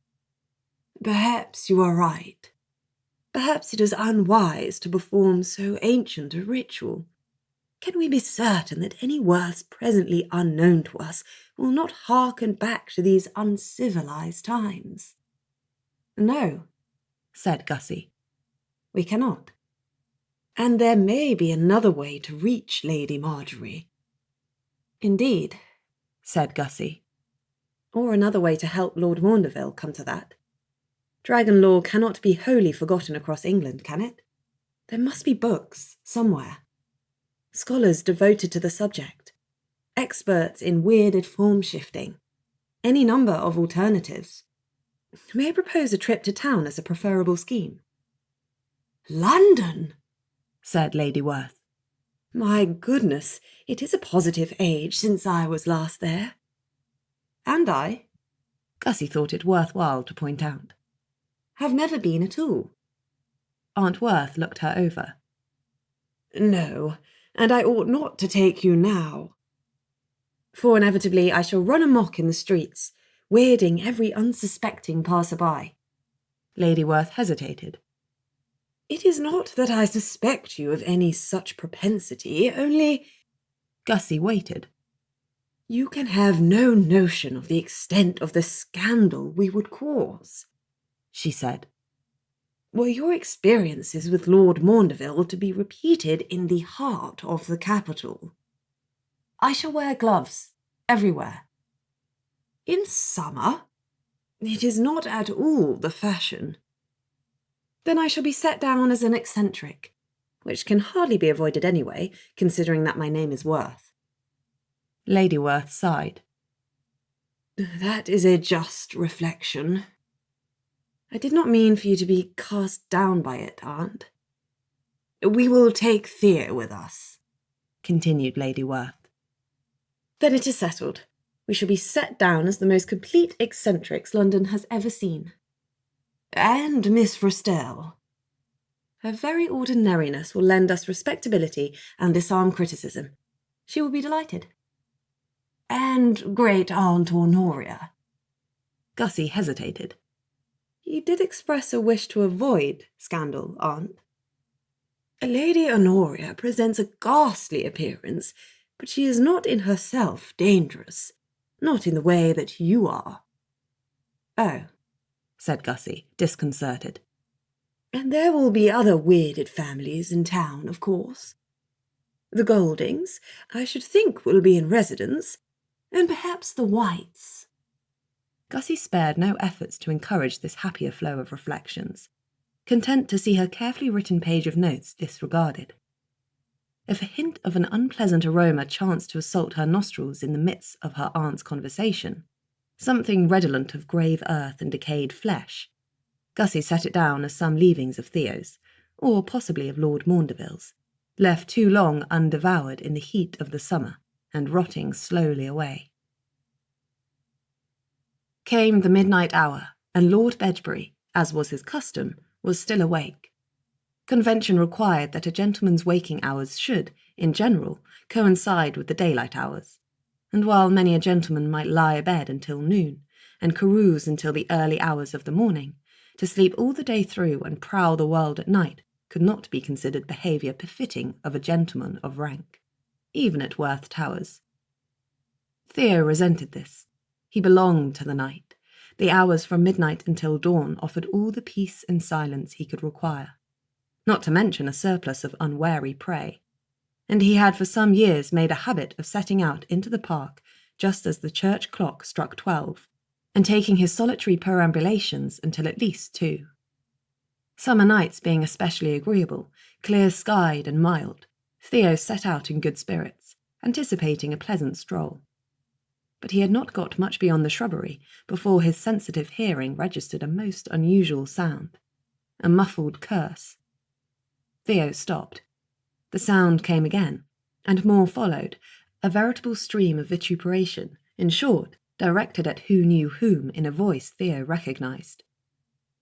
Perhaps you are right. Perhaps it is unwise to perform so ancient a ritual. Can we be certain that any Werths presently unknown to us will not hearken back to these uncivilised times? No, said Gussie. We cannot. And there may be another way to reach Lady Marjorie. Indeed, said Gussie. Or another way to help Lord Maundeville come to that. Dragon law cannot be wholly forgotten across England, can it? There must be books, somewhere. Scholars devoted to the subject. Experts in weirded form shifting. Any number of alternatives. May I propose a trip to town as a preferable scheme? London, said Lady Werth. My goodness, it is a positive age since I was last there. And I, Gussie thought it worthwhile to point out, have never been at all. Aunt Werth looked her over. No, and I ought not to take you now. For inevitably I shall run amok in the streets, weirding every unsuspecting passer-by. Lady Werth hesitated. It is not that I suspect you of any such propensity, only... Gussie waited. You can have no notion of the extent of the scandal we would cause, she said. Were your experiences with Lord Maundeville to be repeated in the heart of the capital? I shall wear gloves, everywhere. In summer? It is not at all the fashion. Then I shall be set down as an eccentric, which can hardly be avoided anyway, considering that my name is Werth. Lady Werth sighed. That is a just reflection. I did not mean for you to be cast down by it, Aunt. We will take Thea with us, continued Lady Werth. Then it is settled. We shall be set down as the most complete eccentrics London has ever seen. And Miss Frestelle. Her very ordinariness will lend us respectability and disarm criticism. She will be delighted. And great Aunt Honoria. Gussie hesitated. You did express a wish to avoid scandal, Aunt. Lady Honoria presents a ghastly appearance, but she is not in herself dangerous, not in the way that you are. Oh, said Gussie, disconcerted. And there will be other weirded families in town, of course. The Goldings, I should think, will be in residence, and perhaps the Whites. Gussie spared no efforts to encourage this happier flow of reflections, content to see her carefully written page of notes disregarded. If a hint of an unpleasant aroma chanced to assault her nostrils in the midst of her aunt's conversation, something redolent of grave earth and decayed flesh, Gussie set it down as some leavings of Theo's, or possibly of Lord Maundeville's, left too long undevoured in the heat of the summer and rotting slowly away. Came the midnight hour, and Lord Bedbury, as was his custom, was still awake. Convention required that a gentleman's waking hours should, in general, coincide with the daylight hours, and while many a gentleman might lie abed until noon, and carouse until the early hours of the morning, to sleep all the day through and prowl the world at night could not be considered behaviour befitting of a gentleman of rank, even at Werth Towers. Theo resented this. He belonged to the night. The hours from midnight until dawn offered all the peace and silence he could require, not to mention a surplus of unwary prey, and he had for some years made a habit of setting out into the park just as the church clock struck 12, and taking his solitary perambulations until at least 2. Summer nights being especially agreeable, clear-skied and mild, Theo set out in good spirits, anticipating a pleasant stroll. But he had not got much beyond the shrubbery before his sensitive hearing registered a most unusual sound, a muffled curse. Theo stopped. The sound came again, and more followed, a veritable stream of vituperation, in short, directed at who knew whom in a voice Theo recognised.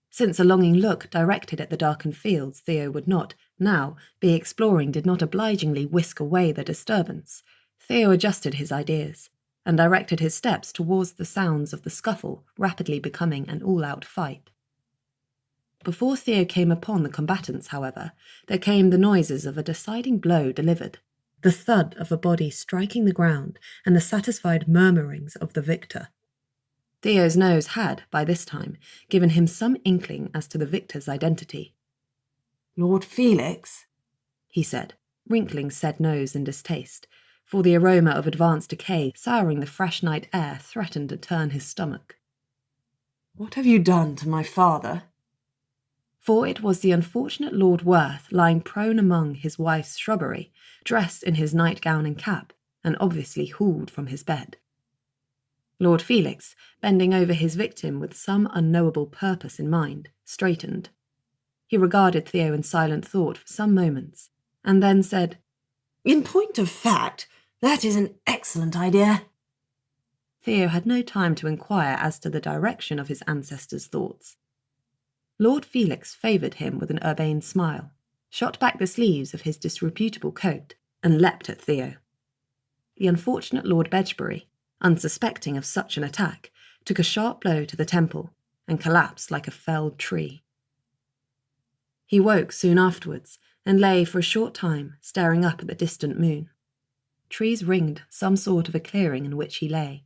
Since a longing look directed at the darkened fields Theo would not, now, be exploring did not obligingly whisk away the disturbance, Theo adjusted his ideas, and directed his steps towards the sounds of the scuffle rapidly becoming an all-out fight. Before Theo came upon the combatants, however, there came the noises of a deciding blow delivered, the thud of a body striking the ground, and the satisfied murmurings of the victor. Theo's nose had, by this time, given him some inkling as to the victor's identity. "Lord Felix," he said, wrinkling said nose in distaste, for the aroma of advanced decay souring the fresh night air threatened to turn his stomach. "What have you done to my father?" For it was the unfortunate Lord Werth lying prone among his wife's shrubbery, dressed in his nightgown and cap, and obviously hauled from his bed. Lord Felix, bending over his victim with some unknowable purpose in mind, straightened. He regarded Theo in silent thought for some moments, and then said, "In point of fact, that is an excellent idea." Theo had no time to inquire as to the direction of his ancestor's thoughts. Lord Felix favoured him with an urbane smile, shot back the sleeves of his disreputable coat, and leapt at Theo. The unfortunate Lord Bedgebury, unsuspecting of such an attack, took a sharp blow to the temple, and collapsed like a felled tree. He woke soon afterwards, and lay for a short time staring up at the distant moon. Trees ringed some sort of a clearing in which he lay,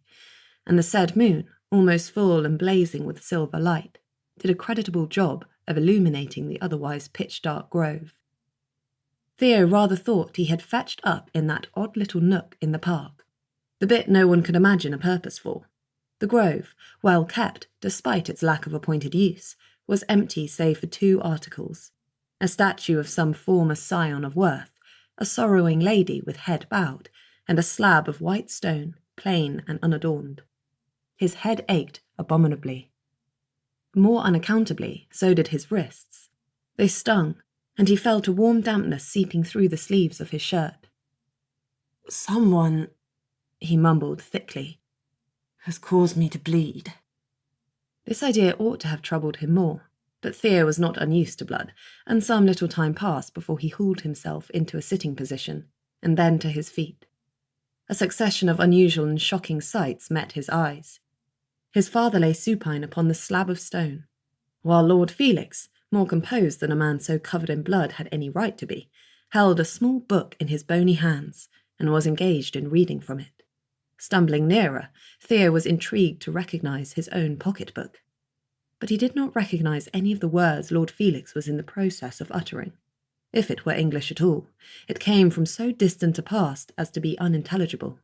and the said moon, almost full and blazing with silver light, did a creditable job of illuminating the otherwise pitch-dark grove. Theo rather thought he had fetched up in that odd little nook in the park, the bit no one could imagine a purpose for. The grove, well kept despite its lack of appointed use, was empty save for two articles: a statue of some former scion of Werth, a sorrowing lady with head bowed, and a slab of white stone, plain and unadorned. His head ached abominably. More unaccountably, so did his wrists. They stung, and he felt a warm dampness seeping through the sleeves of his shirt. "Someone," he mumbled thickly, "has caused me to bleed." This idea ought to have troubled him more, but Theo was not unused to blood, and some little time passed before he hauled himself into a sitting position, and then to his feet. A succession of unusual and shocking sights met his eyes. His father lay supine upon the slab of stone, while Lord Felix, more composed than a man so covered in blood had any right to be, held a small book in his bony hands, and was engaged in reading from it. Stumbling nearer, Theo was intrigued to recognise his own pocket-book. But he did not recognise any of the words Lord Felix was in the process of uttering. If it were English at all, it came from so distant a past as to be unintelligible.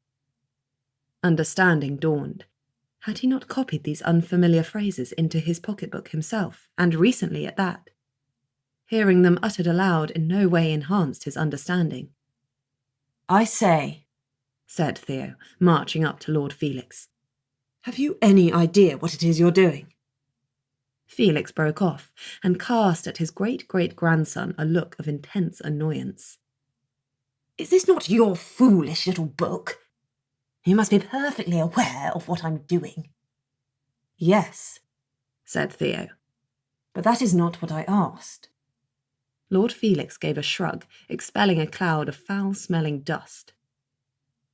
Understanding dawned. Had he not copied these unfamiliar phrases into his pocket-book himself, and recently at that? Hearing them uttered aloud in no way enhanced his understanding. "I say," said Theo, marching up to Lord Felix, "have you any idea what it is you're doing?" Felix broke off, and cast at his great-great-grandson a look of intense annoyance. "Is this not your foolish little book? You must be perfectly aware of what I'm doing." "Yes," said Theo. "But that is not what I asked." Lord Felix gave a shrug, expelling a cloud of foul-smelling dust.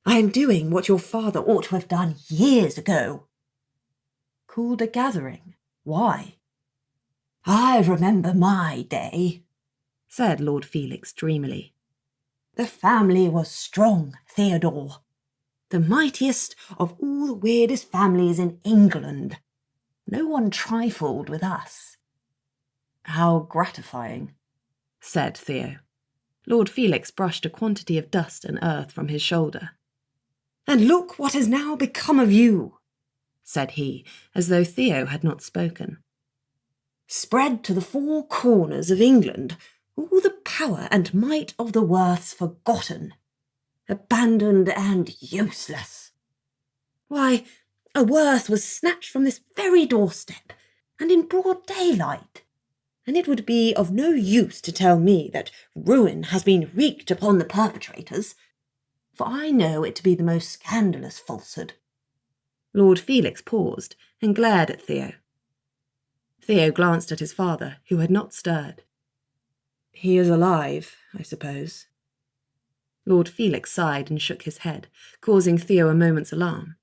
"I am doing what your father ought to have done years ago." "Called a gathering? Why?" "I remember my day," said Lord Felix dreamily. "The family was strong, Theodore. The mightiest of all the weirdest families in England. No one trifled with us." "How gratifying," said Theo. Lord Felix brushed a quantity of dust and earth from his shoulder. "And look what has now become of you," said he, as though Theo had not spoken. "Spread to the four corners of England, all the power and might of the Werths forgotten, abandoned and useless. Why, a Werth was snatched from this very doorstep, and in broad daylight. and it would be of no use to tell me that ruin has been wreaked upon the perpetrators, for I know it to be the most scandalous falsehood." Lord Felix paused and glared at Theo. Theo glanced at his father, who had not stirred. "He is alive, I suppose." Lord Felix sighed and shook his head, causing Theo a moment's alarm,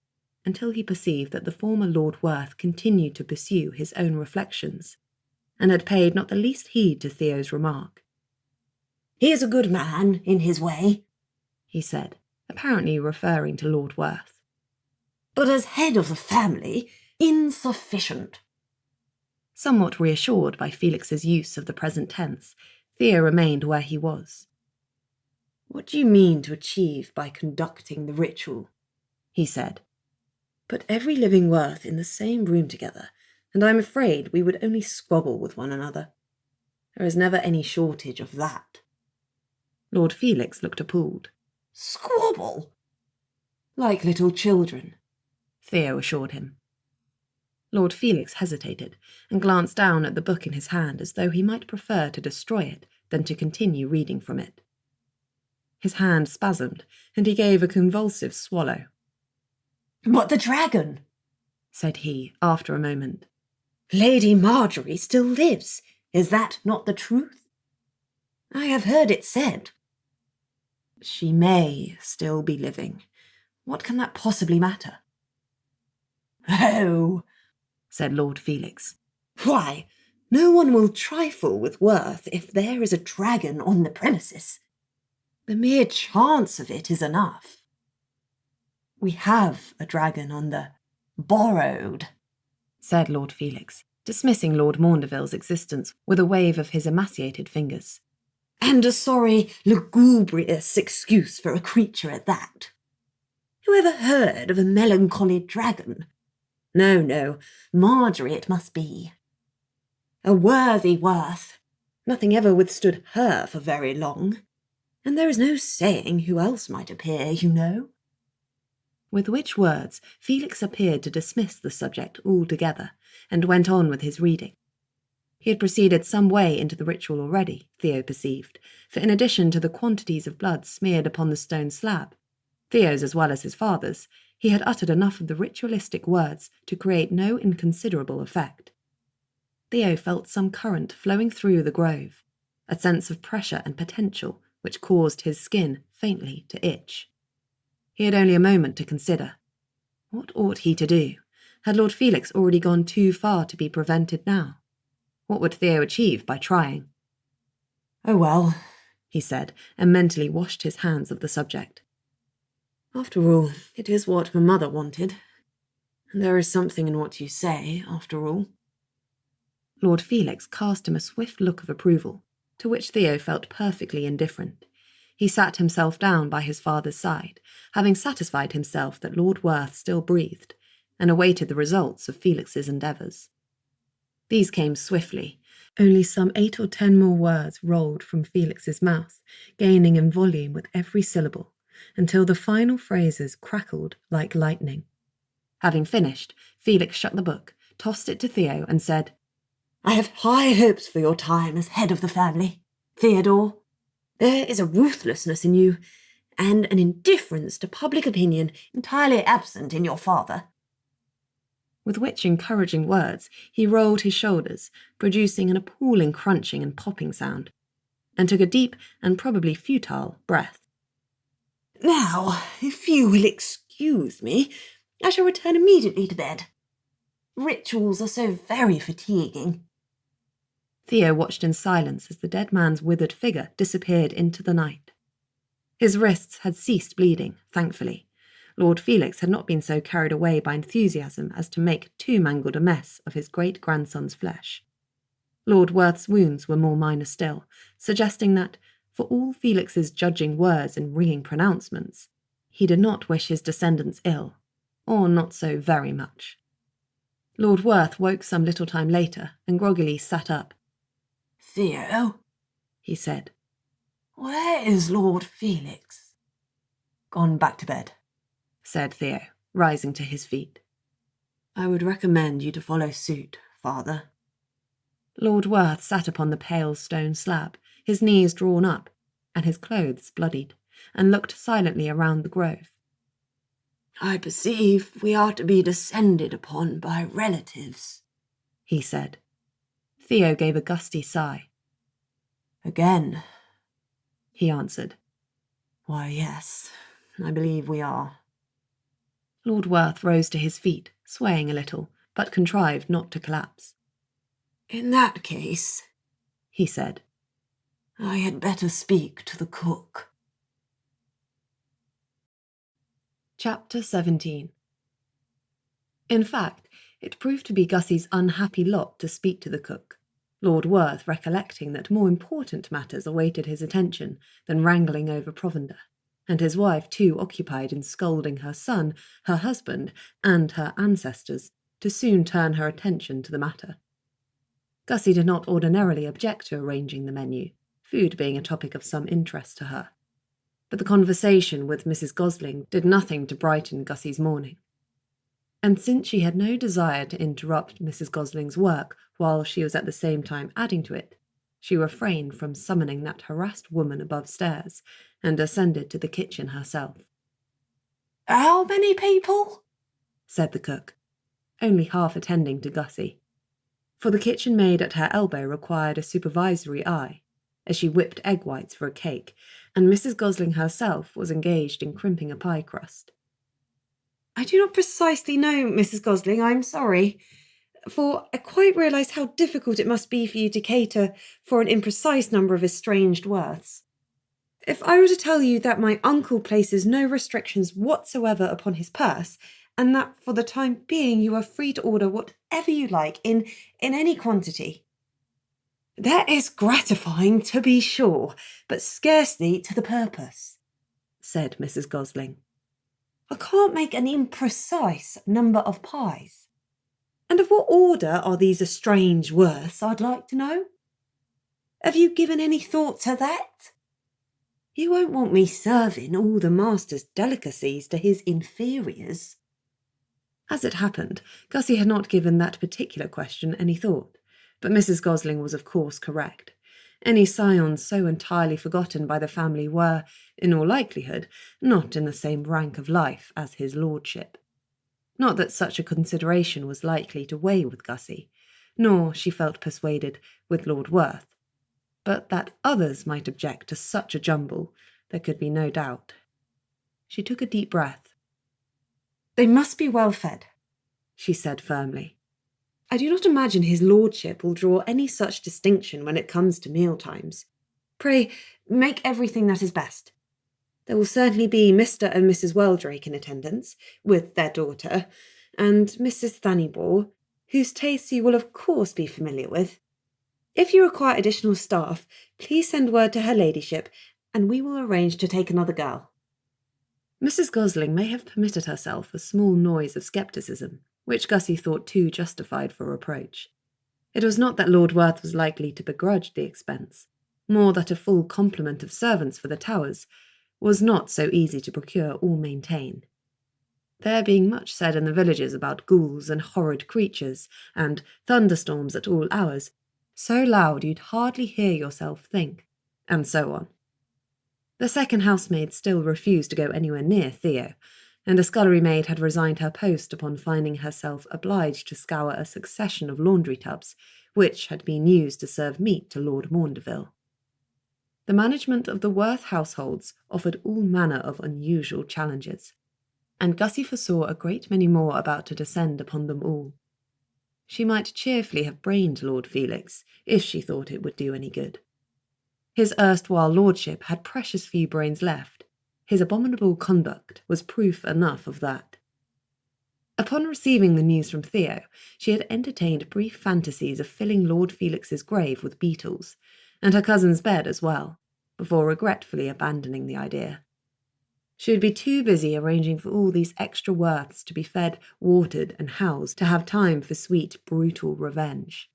until he perceived that the former Lord Werth continued to pursue his own reflections, and had paid not the least heed to Theo's remark. "He is a good man in his way," he said, apparently referring to Lord Werth, "but as head of the family, insufficient." Somewhat reassured by Felix's use of the present tense, Theo remained where he was. "What do you mean to achieve by conducting the ritual?" he said. "Put every living Werth in the same room together, and I'm afraid we would only squabble with one another. There is never any shortage of that." Lord Felix looked appalled. "Squabble?" "Like little children," Theo assured him. Lord Felix hesitated and glanced down at the book in his hand as though he might prefer to destroy it than to continue reading from it. His hand spasmed, and he gave a convulsive swallow. "But the dragon," said he, after a moment. "Lady Marjorie still lives. Is that not the truth? I have heard it said." "She may still be living. What can that possibly matter?" "Oh," said Lord Felix. "Why, no one will trifle with Werth if there is a dragon on the premises. The mere chance of it is enough." "We have a dragon on the borrowed," said Lord Felix, dismissing Lord Maundeville's existence with a wave of his emaciated fingers. "And a sorry, lugubrious excuse for a creature at that. Who ever heard of a melancholy dragon? No, no, Marjorie it must be. A worthy Werth. Nothing ever withstood her for very long. And there is no saying who else might appear, you know." With which words Felix appeared to dismiss the subject altogether, and went on with his reading. He had proceeded some way into the ritual already, Theo perceived, for in addition to the quantities of blood smeared upon the stone slab, Theo's as well as his father's, he had uttered enough of the ritualistic words to create no inconsiderable effect. Theo felt some current flowing through the grove, a sense of pressure and potential which caused his skin faintly to itch. He had only a moment to consider. What ought he to do? Had Lord Felix already gone too far to be prevented now? What would Theo achieve by trying? "Oh well," he said, and mentally washed his hands of the subject. "After all, it is what my mother wanted. And there is something in what you say, after all." Lord Felix cast him a swift look of approval, to which Theo felt perfectly indifferent. He sat himself down by his father's side, having satisfied himself that Lord Werth still breathed, and awaited the results of Felix's endeavours. These came swiftly. Only some 8 or 10 more words rolled from Felix's mouth, gaining in volume with every syllable, until the final phrases crackled like lightning. Having finished, Felix shut the book, tossed it to Theo, and said, "I have high hopes for your time as head of the family, Theodore. There is a ruthlessness in you, and an indifference to public opinion entirely absent in your father." With which encouraging words he rolled his shoulders, producing an appalling crunching and popping sound, and took a deep and probably futile breath. "Now, if you will excuse me, I shall return immediately to bed. Rituals are so very fatiguing." Theo watched in silence as the dead man's withered figure disappeared into the night. His wrists had ceased bleeding, thankfully. Lord Felix had not been so carried away by enthusiasm as to make too mangled a mess of his great-grandson's flesh. Lord Werth's wounds were more minor still, suggesting that, for all Felix's judging words and ringing pronouncements, he did not wish his descendants ill, or not so very much. Lord Werth woke some little time later and groggily sat up. "Theo," he said. "Where is Lord Felix?" "Gone back to bed," said Theo, rising to his feet. "I would recommend you to follow suit, father." Lord Werth sat upon the pale stone slab, his knees drawn up, and his clothes bloodied, and looked silently around the grove. "I perceive we are to be descended upon by relatives," he said. Theo gave a gusty sigh. "Again," he answered. "Why, yes, I believe we are." Lord Werth rose to his feet, swaying a little, but contrived not to collapse. "In that case," he said, "I had better speak to the cook." Chapter 17. In fact, it proved to be Gussie's unhappy lot to speak to the cook, Lord Werth recollecting that more important matters awaited his attention than wrangling over provender, and his wife too occupied in scolding her son, her husband, and her ancestors, to soon turn her attention to the matter. Gussie did not ordinarily object to arranging the menu, food being a topic of some interest to her. But the conversation with Mrs. Gosling did nothing to brighten Gussie's morning. And since she had no desire to interrupt Mrs. Gosling's work while she was at the same time adding to it, she refrained from summoning that harassed woman above stairs and ascended to the kitchen herself. "How many people?" said the cook, only half attending to Gussie, for the kitchen maid at her elbow required a supervisory eye, as she whipped egg whites for a cake, and Mrs. Gosling herself was engaged in crimping a pie crust. "I do not precisely know, Mrs. Gosling, I'm sorry, for I quite realise how difficult it must be for you to cater for an imprecise number of estranged Werths. If I were to tell you that my uncle places no restrictions whatsoever upon his purse, and that for the time being you are free to order whatever you like in any quantity." "That is gratifying, to be sure, but scarcely to the purpose," said Mrs. Gosling. "I can't make an imprecise number of pies. And of what order are these estranged Werths, I'd like to know? Have you given any thought to that? You won't want me serving all the master's delicacies to his inferiors." As it happened, Gussie had not given that particular question any thought, but Mrs. Gosling was of course correct. Any scions so entirely forgotten by the family were, in all likelihood, not in the same rank of life as his lordship. Not that such a consideration was likely to weigh with Gussie, nor, she felt persuaded, with Lord Werth, but that others might object to such a jumble, there could be no doubt. She took a deep breath. "They must be well fed," she said firmly. "I do not imagine his lordship will draw any such distinction when it comes to meal times. Pray, make everything that is best. There will certainly be Mr. and Mrs. Weldrake in attendance, with their daughter, and Mrs. Thannibor, whose tastes you will of course be familiar with. If you require additional staff, please send word to her ladyship, and we will arrange to take another girl." Mrs. Gosling may have permitted herself a small noise of scepticism, which Gussie thought too justified for reproach. It was not that Lord Werth was likely to begrudge the expense, more that a full complement of servants for the Towers was not so easy to procure or maintain. There being much said in the villages about ghouls and horrid creatures, and thunderstorms at all hours, so loud you'd hardly hear yourself think, and so on. The second housemaid still refused to go anywhere near Theo, and a scullery maid had resigned her post upon finding herself obliged to scour a succession of laundry tubs, which had been used to serve meat to Lord Maundeville. The management of the Werth households offered all manner of unusual challenges, and Gussie foresaw a great many more about to descend upon them all. She might cheerfully have brained Lord Felix, if she thought it would do any good. His erstwhile lordship had precious few brains left. His abominable conduct was proof enough of that. Upon receiving the news from Theo, she had entertained brief fantasies of filling Lord Felix's grave with beetles, and her cousin's bed as well, before regretfully abandoning the idea. She would be too busy arranging for all these extra Werths to be fed, watered, and housed to have time for sweet, brutal revenge.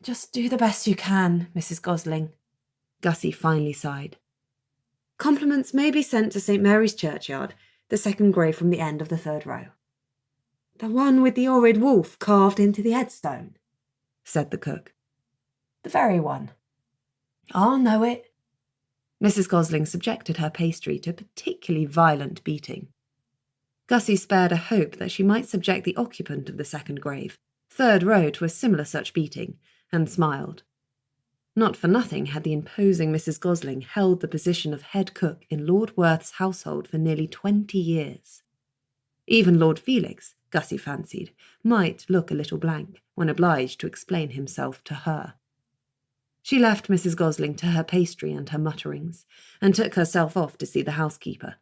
"Just do the best you can, Mrs. Gosling," Gussie finally sighed. "Compliments may be sent to St. Mary's Churchyard, the second grave from the end of the third row." "The one with the horrid wolf carved into the headstone?" said the cook. The very one. I'll know it. Mrs. Gosling subjected her pastry to a particularly violent beating. Gussie spared a hope that she might subject the occupant of the second grave, third row, to a similar such beating, and smiled. Not for nothing had the imposing Mrs. Gosling held the position of head cook in Lord Werth's household for nearly 20 years. Even Lord Felix, Gussie fancied, might look a little blank when obliged to explain himself to her. She left Mrs. Gosling to her pastry and her mutterings, and took herself off to see the housekeeper.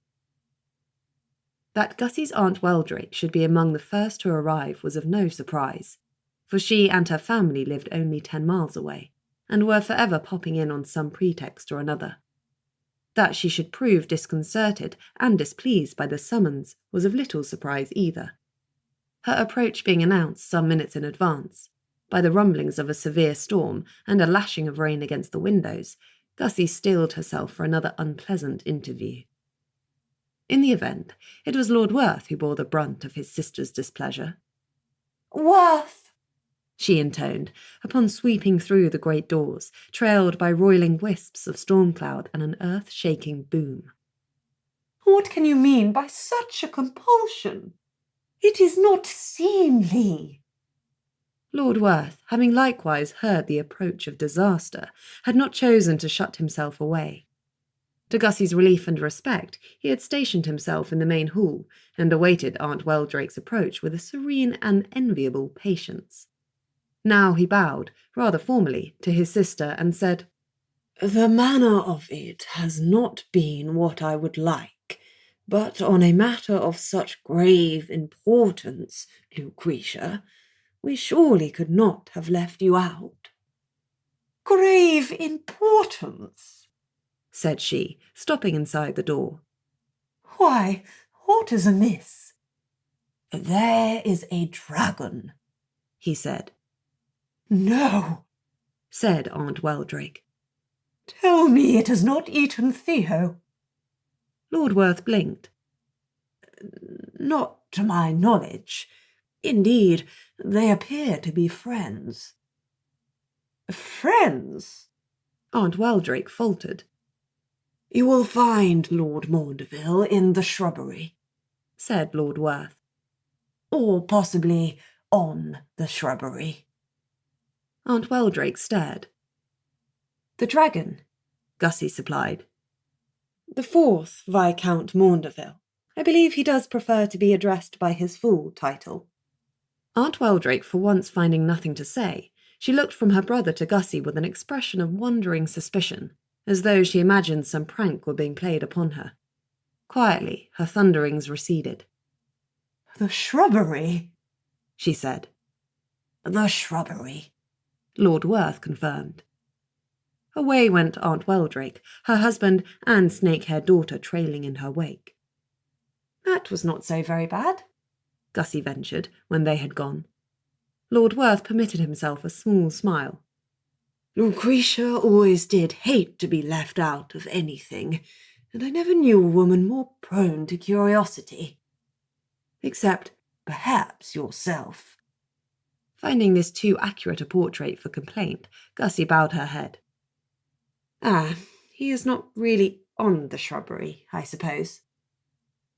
That Gussie's Aunt Weldrake should be among the first to arrive was of no surprise, for she and her family lived only 10 miles away, and were forever popping in on some pretext or another. That she should prove disconcerted and displeased by the summons was of little surprise either. Her approach being announced some minutes in advance, by the rumblings of a severe storm and a lashing of rain against the windows, Gussie steeled herself for another unpleasant interview. In the event, it was Lord Werth who bore the brunt of his sister's displeasure. Werth, she intoned, upon sweeping through the great doors, trailed by roiling wisps of storm cloud and an earth-shaking boom. What can you mean by such a compulsion? It is not seemly. Lord Werth, having likewise heard the approach of disaster, had not chosen to shut himself away. To Gussie's relief and respect, he had stationed himself in the main hall and awaited Aunt Weldrake's approach with a serene and enviable patience. Now he bowed, rather formally, to his sister and said, The manner of it has not been what I would like, but on a matter of such grave importance, Lucretia, we surely could not have left you out. Grave importance? said she, stopping inside the door. Why, what is amiss? There is a dragon, he said. No, said Aunt Weldrake. Tell me it has not eaten Theo. Lord Werth blinked. Not to my knowledge. Indeed, they appear to be friends. Friends? Aunt Weldrake faltered. You will find Lord Maundeville in the shrubbery, said Lord Werth. Or possibly on the shrubbery. Aunt Weldrake stared. The dragon, Gussie supplied. The 4th Viscount Maundeville. I believe he does prefer to be addressed by his full title. Aunt Weldrake, for once finding nothing to say, she looked from her brother to Gussie with an expression of wondering suspicion, as though she imagined some prank were being played upon her. Quietly, her thunderings receded. The shrubbery, she said. The shrubbery, Lord Werth confirmed. Away went Aunt Weldrake, her husband and snake-haired daughter trailing in her wake. That was not so very bad, Gussie ventured when they had gone. Lord Werth permitted himself a small smile. Lucretia always did hate to be left out of anything, and I never knew a woman more prone to curiosity. Except, perhaps, yourself. Finding this too accurate a portrait for complaint, Gussie bowed her head. Ah, he is not really on the shrubbery, I suppose.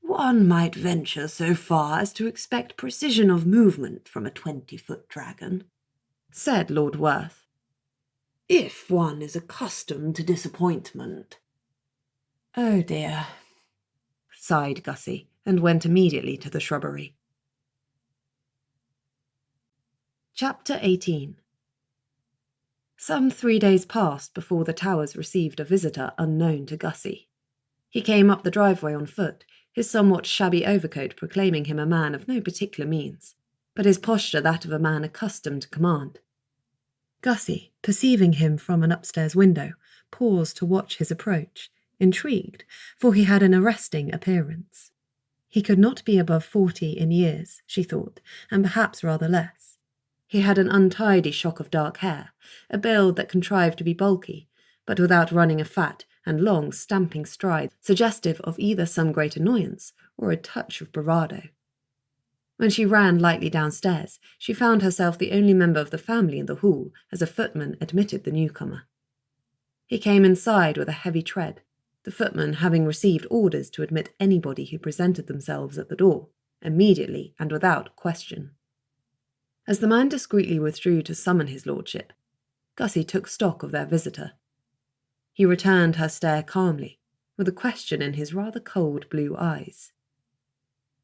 One might venture so far as to expect precision of movement from a 20-foot dragon, said Lord Werth. If one is accustomed to disappointment. Oh dear, sighed Gussie, and went immediately to the shrubbery. Chapter 18. Some 3 days passed before the Towers received a visitor unknown to Gussie. He came up the driveway on foot, his somewhat shabby overcoat proclaiming him a man of no particular means, but his posture that of a man accustomed to command. Gussie, perceiving him from an upstairs window, paused to watch his approach, intrigued, for he had an arresting appearance. He could not be above 40 in years, she thought, and perhaps rather less. He had an untidy shock of dark hair, a build that contrived to be bulky, but without running a fat and long stamping stride suggestive of either some great annoyance or a touch of bravado. When she ran lightly downstairs, she found herself the only member of the family in the hall as a footman admitted the newcomer. He came inside with a heavy tread, the footman having received orders to admit anybody who presented themselves at the door, immediately and without question. As the man discreetly withdrew to summon his lordship, Gussie took stock of their visitor. He returned her stare calmly, with a question in his rather cold blue eyes.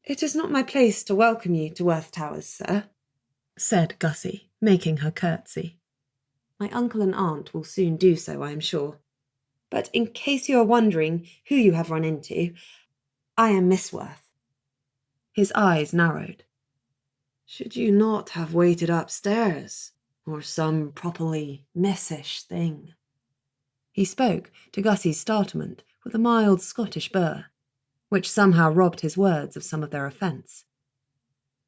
"It is not my place to welcome you to Werth Towers, sir," said Gussie, making her curtsy. "My uncle and aunt will soon do so, I am sure. But in case you are wondering who you have run into, I am Miss Werth." His eyes narrowed. "Should you not have waited upstairs, or some properly missish thing?" He spoke, to Gussie's startlement, with a mild Scottish burr, which somehow robbed his words of some of their offence.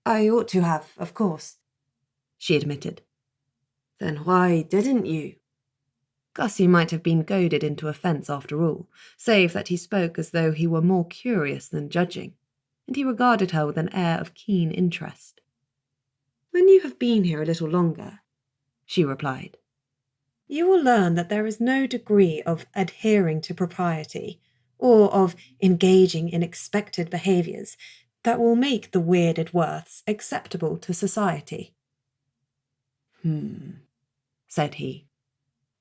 "I ought to have, of course," she admitted. "Then why didn't you?" Gussie might have been goaded into offence after all, save that he spoke as though he were more curious than judging, and he regarded her with an air of keen interest. "When you have been here a little longer," she replied, "you will learn that there is no degree of adhering to propriety or of engaging in expected behaviours that will make the weirded Werths acceptable to society." Said he.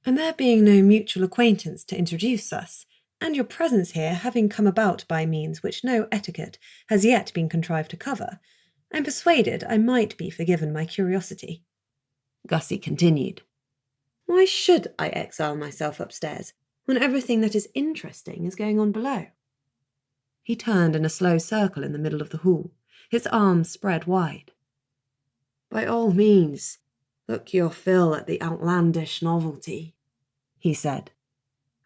"And there being no mutual acquaintance to introduce us, and your presence here having come about by means which no etiquette has yet been contrived to cover, I'm persuaded I might be forgiven my curiosity." Gussie continued. "Why should I exile myself upstairs when everything that is interesting is going on below?" He turned in a slow circle in the middle of the hall, his arms spread wide. "By all means, look your fill at the outlandish novelty," he said.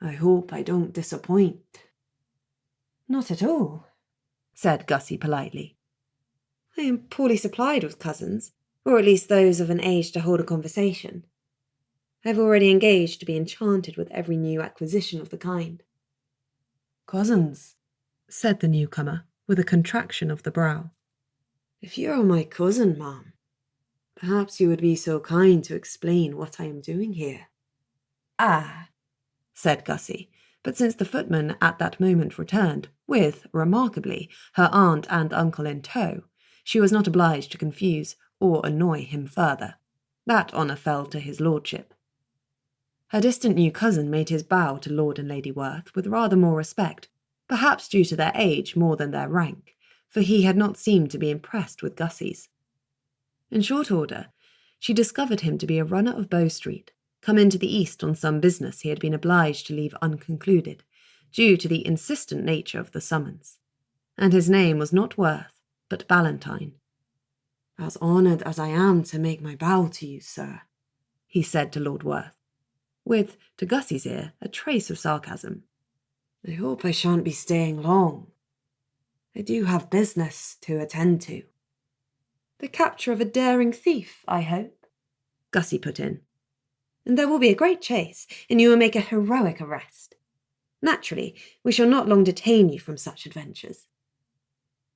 "I hope I don't disappoint." "Not at all," said Gussie politely. "I am poorly supplied with cousins, or at least those of an age to hold a conversation. I've already engaged to be enchanted with every new acquisition of the kind." "Cousins," said the newcomer, with a contraction of the brow. "If you are my cousin, ma'am, perhaps you would be so kind to explain what I am doing here." "Ah," said Gussie, but since the footman at that moment returned, with, remarkably, her aunt and uncle in tow, she was not obliged to confuse or annoy him further. That honour fell to his lordship. Her distant new cousin made his bow to Lord and Lady Werth with rather more respect, perhaps due to their age more than their rank, for he had not seemed to be impressed with Gussie's. In short order, she discovered him to be a runner of Bow Street, come into the East on some business he had been obliged to leave unconcluded, due to the insistent nature of the summons. And his name was not Werth, but Ballantyne. "As honoured as I am to make my bow to you, sir," he said to Lord Werth, with, to Gussie's ear, a trace of sarcasm. "I hope I shan't be staying long. I do have business to attend to." "The capture of a daring thief, I hope," Gussie put in. "And there will be a great chase, and you will make a heroic arrest. Naturally, we shall not long detain you from such adventures."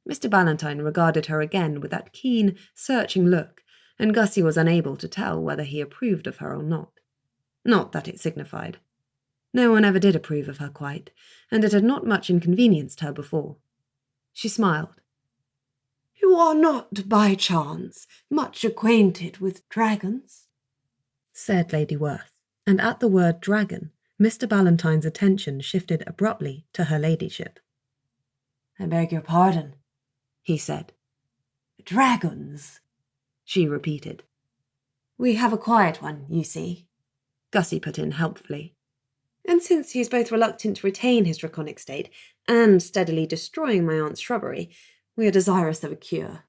Mr. Ballantyne regarded her again with that keen, searching look, and Gussie was unable to tell whether he approved of her or not. Not that it signified. No one ever did approve of her quite, and it had not much inconvenienced her before. She smiled. "You are not, by chance, much acquainted with dragons?" said Lady Werth, and at the word dragon, Mr. Ballantyne's attention shifted abruptly to her ladyship. "I beg your pardon," he said. "Dragons," she repeated. "We have a quiet one, you see," Gussie put in helpfully. "And since he is both reluctant to retain his draconic state and steadily destroying my aunt's shrubbery, we are desirous of a cure."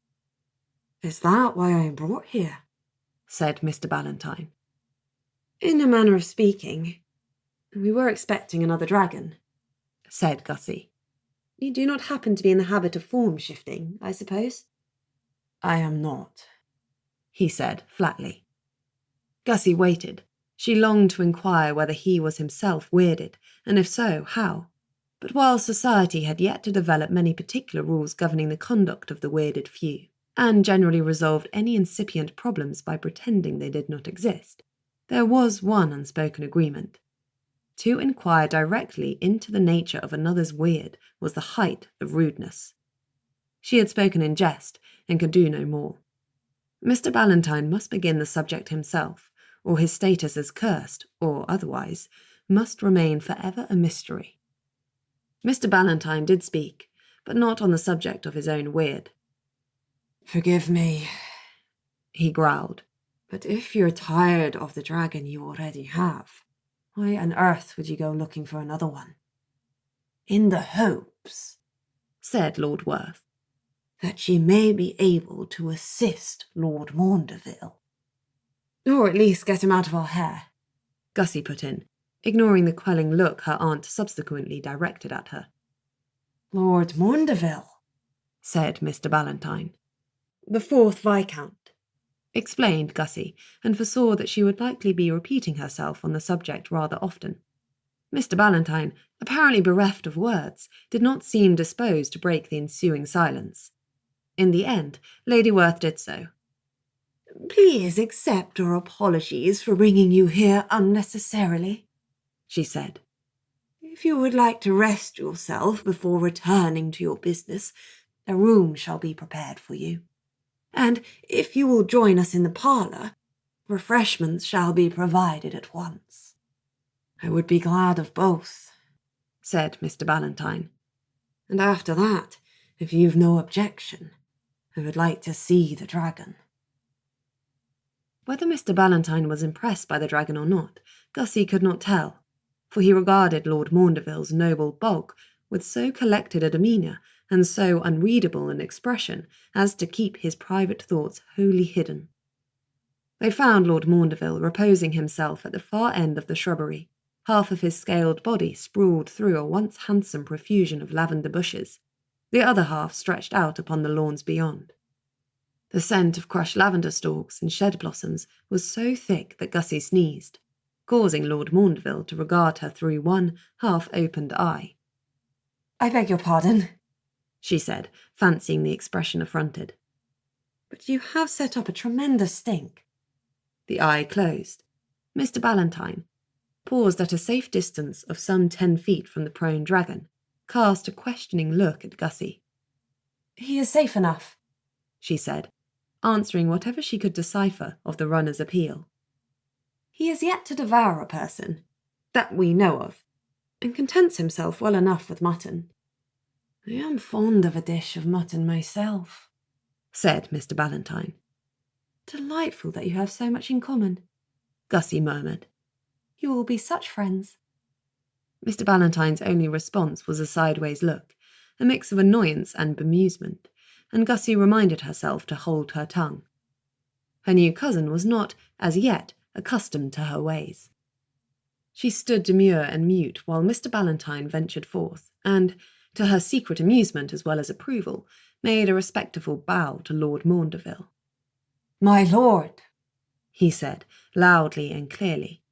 "Is that why I am brought here?" said Mr. Ballantyne. "In a manner of speaking. We were expecting another dragon," said Gussie. "You do not happen to be in the habit of form shifting, I suppose?" "I am not," he said flatly. Gussie waited. She longed to inquire whether he was himself weirded, and if so, how. But while society had yet to develop many particular rules governing the conduct of the weirded few, and generally resolved any incipient problems by pretending they did not exist, there was one unspoken agreement. To inquire directly into the nature of another's weird was the height of rudeness. She had spoken in jest and could do no more. Mr. Ballantyne must begin the subject himself, or his status as cursed, or otherwise, must remain forever a mystery. Mr. Ballantyne did speak, but not on the subject of his own weird. "Forgive me," he growled, "but if you're tired of the dragon you already have, why on earth would you go looking for another one?" "In the hopes," said Lord Werth, "that she may be able to assist Lord Maundeville." "Or at least get him out of our hair," Gussie put in, ignoring the quelling look her aunt subsequently directed at her. "Lord Maundeville," said Mr. Ballantyne. "The 4th Viscount," explained Gussie, and foresaw that she would likely be repeating herself on the subject rather often. Mr. Ballantyne, apparently bereft of words, did not seem disposed to break the ensuing silence. In the end, Lady Werth did so. "Please accept our apologies for bringing you here unnecessarily," she said. "If you would like to rest yourself before returning to your business, a room shall be prepared for you. And if you will join us in the parlour, refreshments shall be provided at once." "I would be glad of both," said Mr. Ballantyne. "And after that, if you've no objection, I would like to see the dragon." Whether Mr. Ballantyne was impressed by the dragon or not, Gussie could not tell, for he regarded Lord Maundeville's noble bulk with so collected a demeanour and so unreadable an expression as to keep his private thoughts wholly hidden. They found Lord Maundeville reposing himself at the far end of the shrubbery, half of his scaled body sprawled through a once handsome profusion of lavender bushes, the other half stretched out upon the lawns beyond. The scent of crushed lavender stalks and shed blossoms was so thick that Gussie sneezed, causing Lord Maundeville to regard her through one half-opened eye. "I beg your pardon," she said, fancying the expression affronted. "but you have set up a tremendous stink." The eye closed. Mr. Ballantyne, paused at a safe distance of some 10 feet from the prone dragon, cast a questioning look at Gussie. "He is safe enough," she said, answering whatever she could decipher of the runner's appeal. "He has yet to devour a person, that we know of, and contents himself well enough with mutton. I am fond of a dish of mutton myself," said Mr. Ballantyne. "Delightful that you have so much in common," Gussie murmured. "You will be such friends." Mr. Ballantyne's only response was a sideways look, a mix of annoyance and bemusement, and Gussie reminded herself to hold her tongue. Her new cousin was not, as yet, accustomed to her ways. She stood demure and mute while Mr. Ballantyne ventured forth, and, to her secret amusement as well as approval, made a respectful bow to Lord Maundeville. "My lord," he said, loudly and clearly,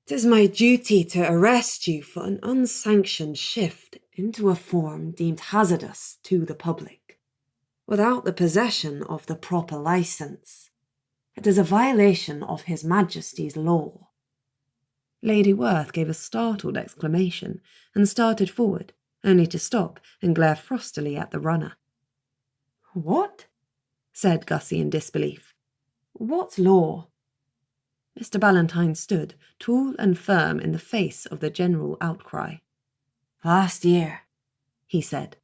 "'tis my duty to arrest you for an unsanctioned shift into a form deemed hazardous to the public, without the possession of the proper licence. It is a violation of His Majesty's law." Lady Werth gave a startled exclamation and started forward, only to stop and glare frostily at the runner. "What?" said Gussie in disbelief. "What law?" Mr. Ballantyne stood, tall and firm in the face of the general outcry. "Last year," he said,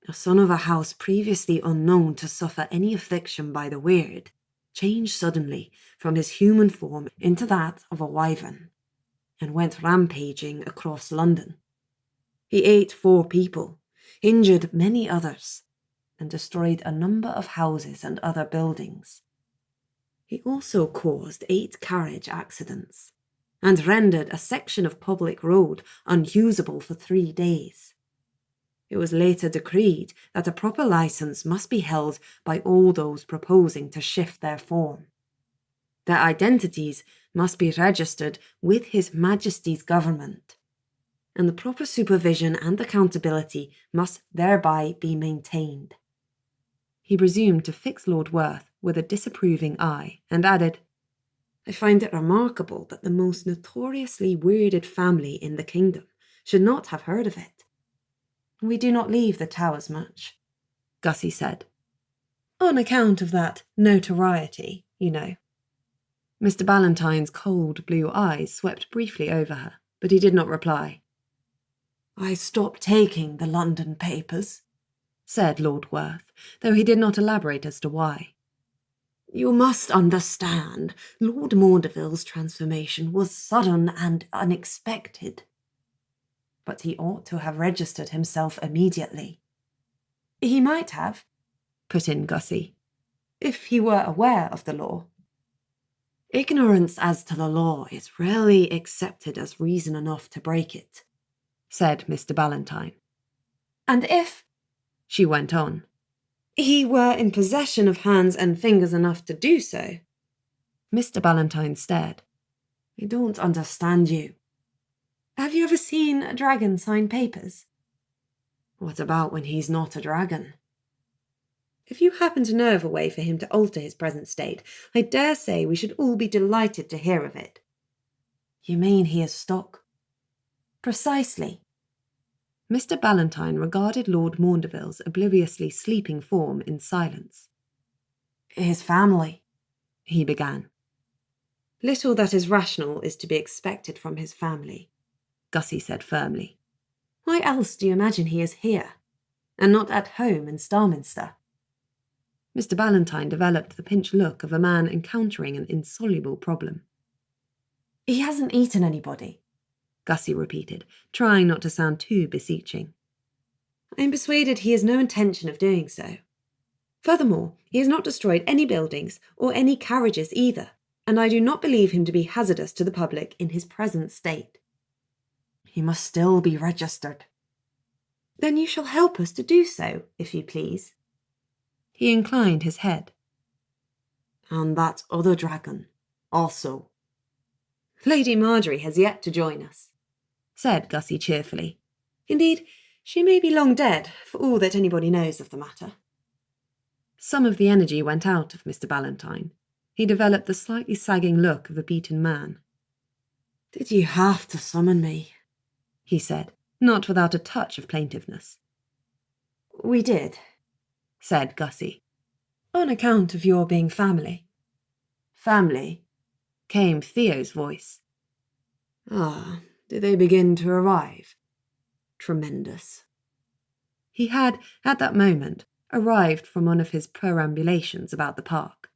"a son of a house previously unknown to suffer any affliction by the weird changed suddenly from his human form into that of a wyvern, and went rampaging across London. He ate 4 people, injured many others, and destroyed a number of houses and other buildings. He also caused 8 carriage accidents, and rendered a section of public road unusable for 3 days. It was later decreed that a proper licence must be held by all those proposing to shift their form. Their identities must be registered with His Majesty's government, and the proper supervision and accountability must thereby be maintained. He presumed to fix Lord Werth with a disapproving eye, and added, I find it remarkable that the most notoriously weirded family in the kingdom should not have heard of it. We do not leave the Towers much, Gussie said. On account of that notoriety, you know. Mr. Ballantyne's cold blue eyes swept briefly over her, but he did not reply. I stopped taking the London papers, said Lord Werth, though he did not elaborate as to why. You must understand, Lord Maundeville's transformation was sudden and unexpected. But he ought to have registered himself immediately. He might have, put in Gussie, if he were aware of the law. Ignorance as to the law is rarely accepted as reason enough to break it, said Mr. Ballantyne. And if, she went on, he were in possession of hands and fingers enough to do so. Mr. Ballantyne stared. I don't understand you. Have you ever seen a dragon sign papers? What about when he's not a dragon? If you happen to know of a way for him to alter his present state, I dare say we should all be delighted to hear of it. You mean he is stuck? Precisely. Mr. Ballantyne regarded Lord Maundeville's obliviously sleeping form in silence. His family, he began. Little that is rational is to be expected from his family, Gussie said firmly. Why else do you imagine he is here, and not at home in Starminster? Mr. Ballantyne developed the pinched look of a man encountering an insoluble problem. He hasn't eaten anybody, Gussie repeated, trying not to sound too beseeching. I am persuaded he has no intention of doing so. Furthermore, he has not destroyed any buildings or any carriages either, and I do not believe him to be hazardous to the public in his present state. He must still be registered. Then you shall help us to do so, if you please. He inclined his head. And that other dragon, also. Lady Marjorie has yet to join us, said Gussie cheerfully. Indeed, she may be long dead, for all that anybody knows of the matter. Some of the energy went out of Mr. Ballantyne. He developed the slightly sagging look of a beaten man. Did you have to summon me? He said, not without a touch of plaintiveness. We did, said Gussie. On account of your being family. Family? Came Theo's voice. Ah, did they begin to arrive? Tremendous. He had, at that moment, arrived from one of his perambulations about the park.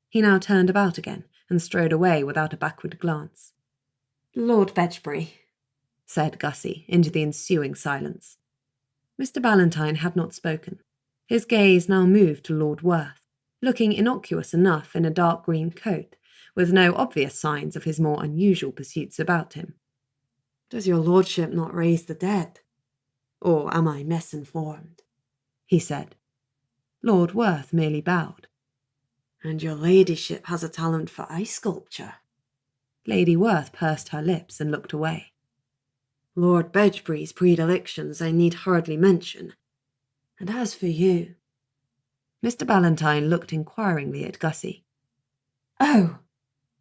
He now turned about again and strode away without a backward glance. Lord Bedgebury, said Gussie into the ensuing silence. Mr. Ballantyne had not spoken. His gaze now moved to Lord Werth, looking innocuous enough in a dark green coat, with no obvious signs of his more unusual pursuits about him. Does your lordship not raise the dead? Or am I misinformed? He said. Lord Werth merely bowed. And your ladyship has a talent for ice sculpture. Lady Werth pursed her lips and looked away. Lord Bedgebury's predilections I need hardly mention. And as for you... Mr. Ballantyne looked inquiringly at Gussie. Oh,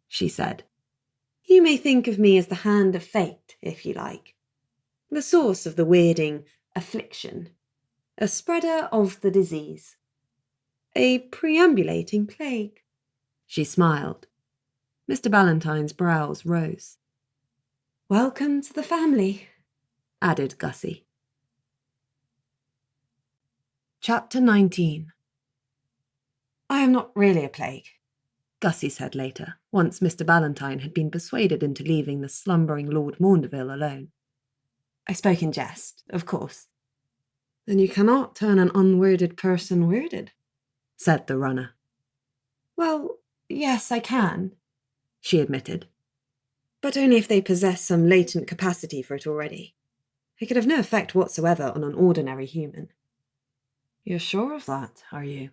she said. You may think of me as the hand of fate, if you like. The source of the weirding affliction. A spreader of the disease. A preambulating plague. She smiled. Mr. Ballantyne's brows rose. Welcome to the family, added Gussie. Chapter 19. I am not really a plague, Gussie said later, once Mr. Ballantyne had been persuaded into leaving the slumbering Lord Maundeville alone. I spoke in jest, of course. Then you cannot turn an unworded person worded, said the runner. Well, yes, I can, she admitted. But only if they possess some latent capacity for it already. It could have no effect whatsoever on an ordinary human. You're sure of that, are you?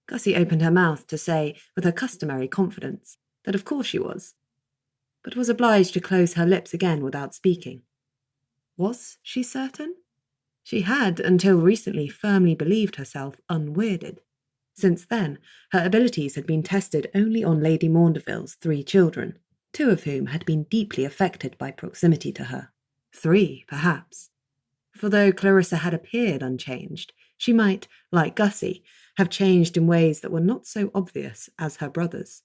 Gussie opened her mouth to say, with her customary confidence, that of course she was, but was obliged to close her lips again without speaking. Was she certain? She had, until recently, firmly believed herself unweirded. Since then, her abilities had been tested only on Lady Maundeville's 3 children, 2 of whom had been deeply affected by proximity to her. 3, perhaps. For though Clarissa had appeared unchanged, she might, like Gussie, have changed in ways that were not so obvious as her brothers.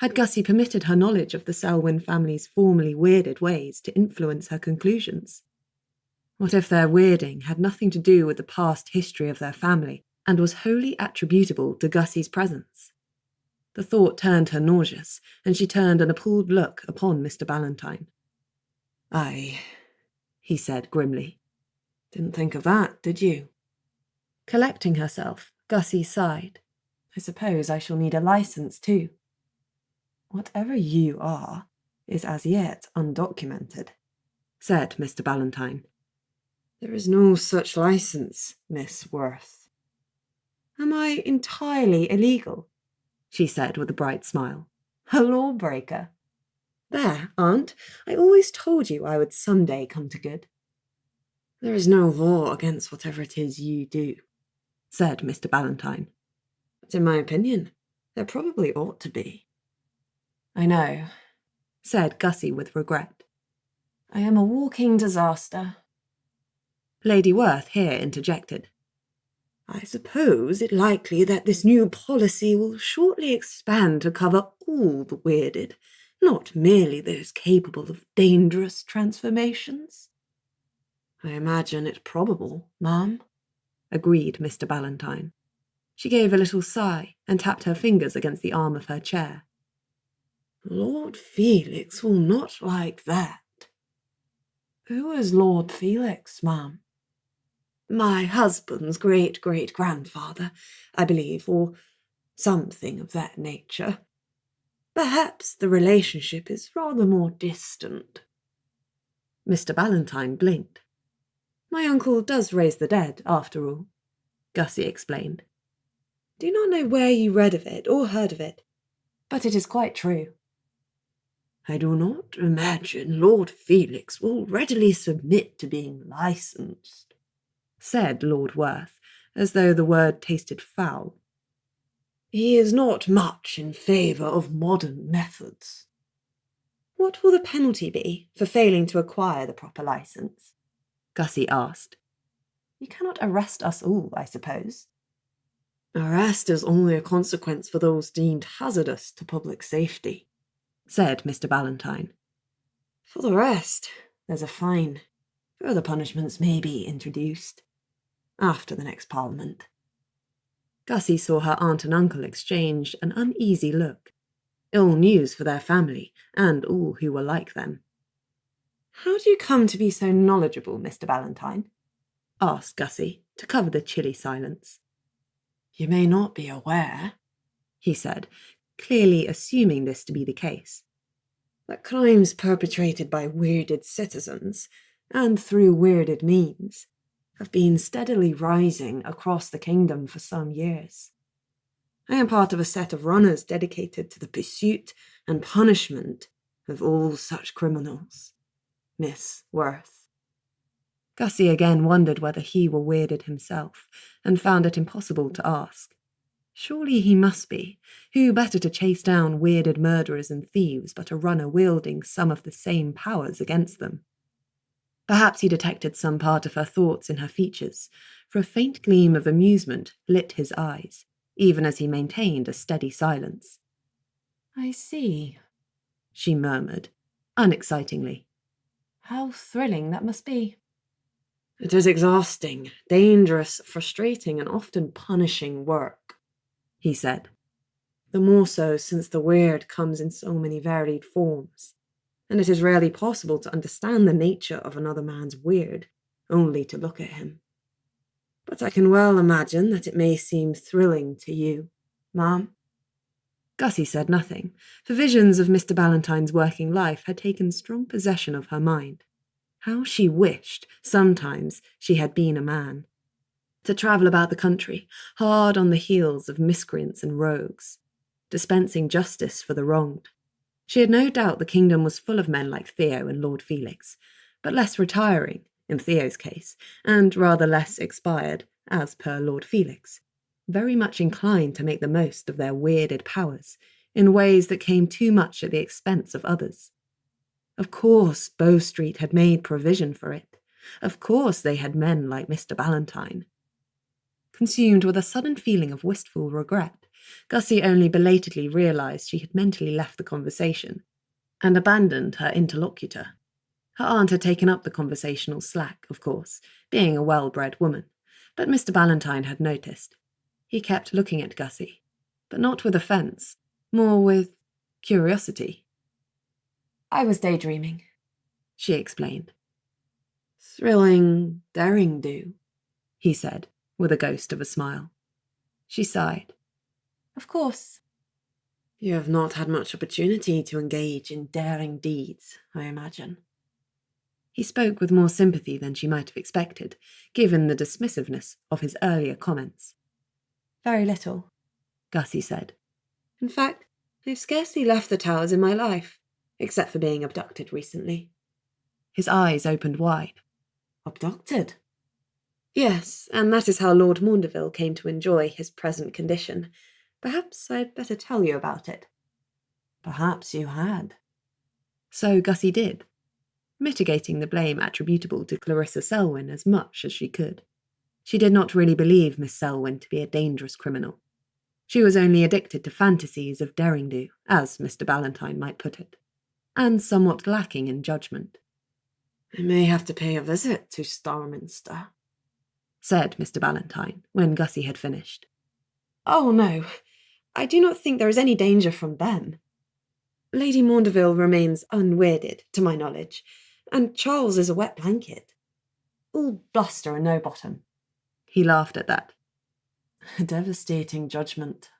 Had Gussie permitted her knowledge of the Selwyn family's formerly weirded ways to influence her conclusions? What if their weirding had nothing to do with the past history of their family and was wholly attributable to Gussie's presence? The thought turned her nauseous, and she turned an appalled look upon Mr. Ballantyne. "Aye," he said grimly. "Didn't think of that, did you?" Collecting herself, Gussie sighed. "I suppose I shall need a licence too." "Whatever you are is as yet undocumented," said Mr. Ballantyne. "There is no such licence, Miss Werth." "Am I entirely illegal?" she said with a bright smile. "A lawbreaker? There, Aunt, I always told you I would some day come to good." "There is no law against whatever it is you do," said Mr. Ballantyne. "But in my opinion, there probably ought to be." "I know," said Gussie with regret. "I am a walking disaster." Lady Werth here interjected. "I suppose it likely that this new policy will shortly expand to cover all the weirded, not merely those capable of dangerous transformations." "I imagine it probable, ma'am," agreed Mr. Ballantyne. She gave a little sigh and tapped her fingers against the arm of her chair. "Lord Felix will not like that." "Who is Lord Felix, ma'am?" "My husband's great-great-grandfather, I believe, or something of that nature. Perhaps the relationship is rather more distant." Mr. Ballantyne blinked. "My uncle does raise the dead, after all," Gussie explained. "Do not know where you read of it or heard of it, but it is quite true." "I do not imagine Lord Felix will readily submit to being licensed," said Lord Werth, as though the word tasted foul. "He is not much in favour of modern methods." "What will the penalty be for failing to acquire the proper licence?" Gussie asked. "You cannot arrest us all, I suppose." "Arrest is only a consequence for those deemed hazardous to public safety," said Mr. Ballantyne. "For the rest, there's a fine. Further punishments may be introduced after the next Parliament." Gussie saw her aunt and uncle exchange an uneasy look. Ill news for their family, and all who were like them. "How do you come to be so knowledgeable, Mr. Ballantyne?" asked Gussie, to cover the chilly silence. "You may not be aware," he said, clearly assuming this to be the case, "that crimes perpetrated by weirded citizens, and through weirded means, have been steadily rising across the kingdom for some years. I am part of a set of runners dedicated to the pursuit and punishment of all such criminals, Miss Werth." Gussie again wondered whether he were weirded himself, and found it impossible to ask. Surely he must be. Who better to chase down weirded murderers and thieves but a runner wielding some of the same powers against them? Perhaps he detected some part of her thoughts in her features, for a faint gleam of amusement lit his eyes, even as he maintained a steady silence. "I see," she murmured, unexcitingly. "How thrilling that must be." "It is exhausting, dangerous, frustrating, and often punishing work," he said. "The more so since the weird comes in so many varied forms, and it is rarely possible to understand the nature of another man's weird, only to look at him. But I can well imagine that it may seem thrilling to you, ma'am." Gussie said nothing, for visions of Mr. Ballantyne's working life had taken strong possession of her mind. How she wished, sometimes, she had been a man. To travel about the country, hard on the heels of miscreants and rogues, dispensing justice for the wronged. She had no doubt the kingdom was full of men like Theo and Lord Felix, but less retiring, in Theo's case, and rather less expired, as per Lord Felix, very much inclined to make the most of their weirded powers, in ways that came too much at the expense of others. Of course Bow Street had made provision for it. Of course they had men like Mr. Ballantyne. Consumed with a sudden feeling of wistful regret, Gussie only belatedly realised she had mentally left the conversation and abandoned her interlocutor. Her aunt had taken up the conversational slack, of course, being a well-bred woman, but Mr. Ballantyne had noticed. He kept looking at Gussie, but not with offence, more with curiosity. "I was daydreaming," she explained. "Thrilling, daring-do," he said, with a ghost of a smile. She sighed. "Of course." "You have not had much opportunity to engage in daring deeds, I imagine." He spoke with more sympathy than she might have expected, given the dismissiveness of his earlier comments. "Very little," Gussie said. "In fact, I've scarcely left the Towers in my life, except for being abducted recently." His eyes opened wide. "Abducted?" "Yes, and that is how Lord Maundeville came to enjoy his present condition. Perhaps I'd better tell you about it." "Perhaps you had." So Gussie did, mitigating the blame attributable to Clarissa Selwyn as much as she could. She did not really believe Miss Selwyn to be a dangerous criminal. She was only addicted to fantasies of daring-do, as Mr. Ballantyne might put it, and somewhat lacking in judgment. "I may have to pay a visit to Starminster," said Mr. Ballantyne, when Gussie had finished. "Oh, no, I do not think there is any danger from them. Lady Maundeville remains unweirded, to my knowledge, and Charles is a wet blanket. All bluster and no bottom." He laughed at that. "A devastating judgment."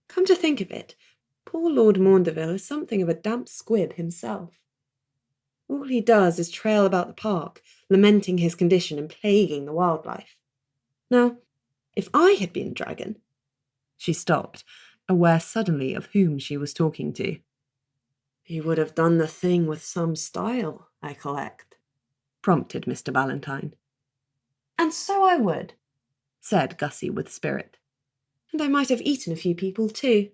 "Come to think of it, poor Lord Maundeville is something of a damp squib himself. All he does is trail about the park, lamenting his condition and plaguing the wildlife. Now, if I had been a dragon—" She stopped, aware suddenly of whom she was talking to. "You would have done the thing with some style, I collect," prompted Mr. Ballantyne. "And so I would," said Gussie with spirit. "And I might have eaten a few people too.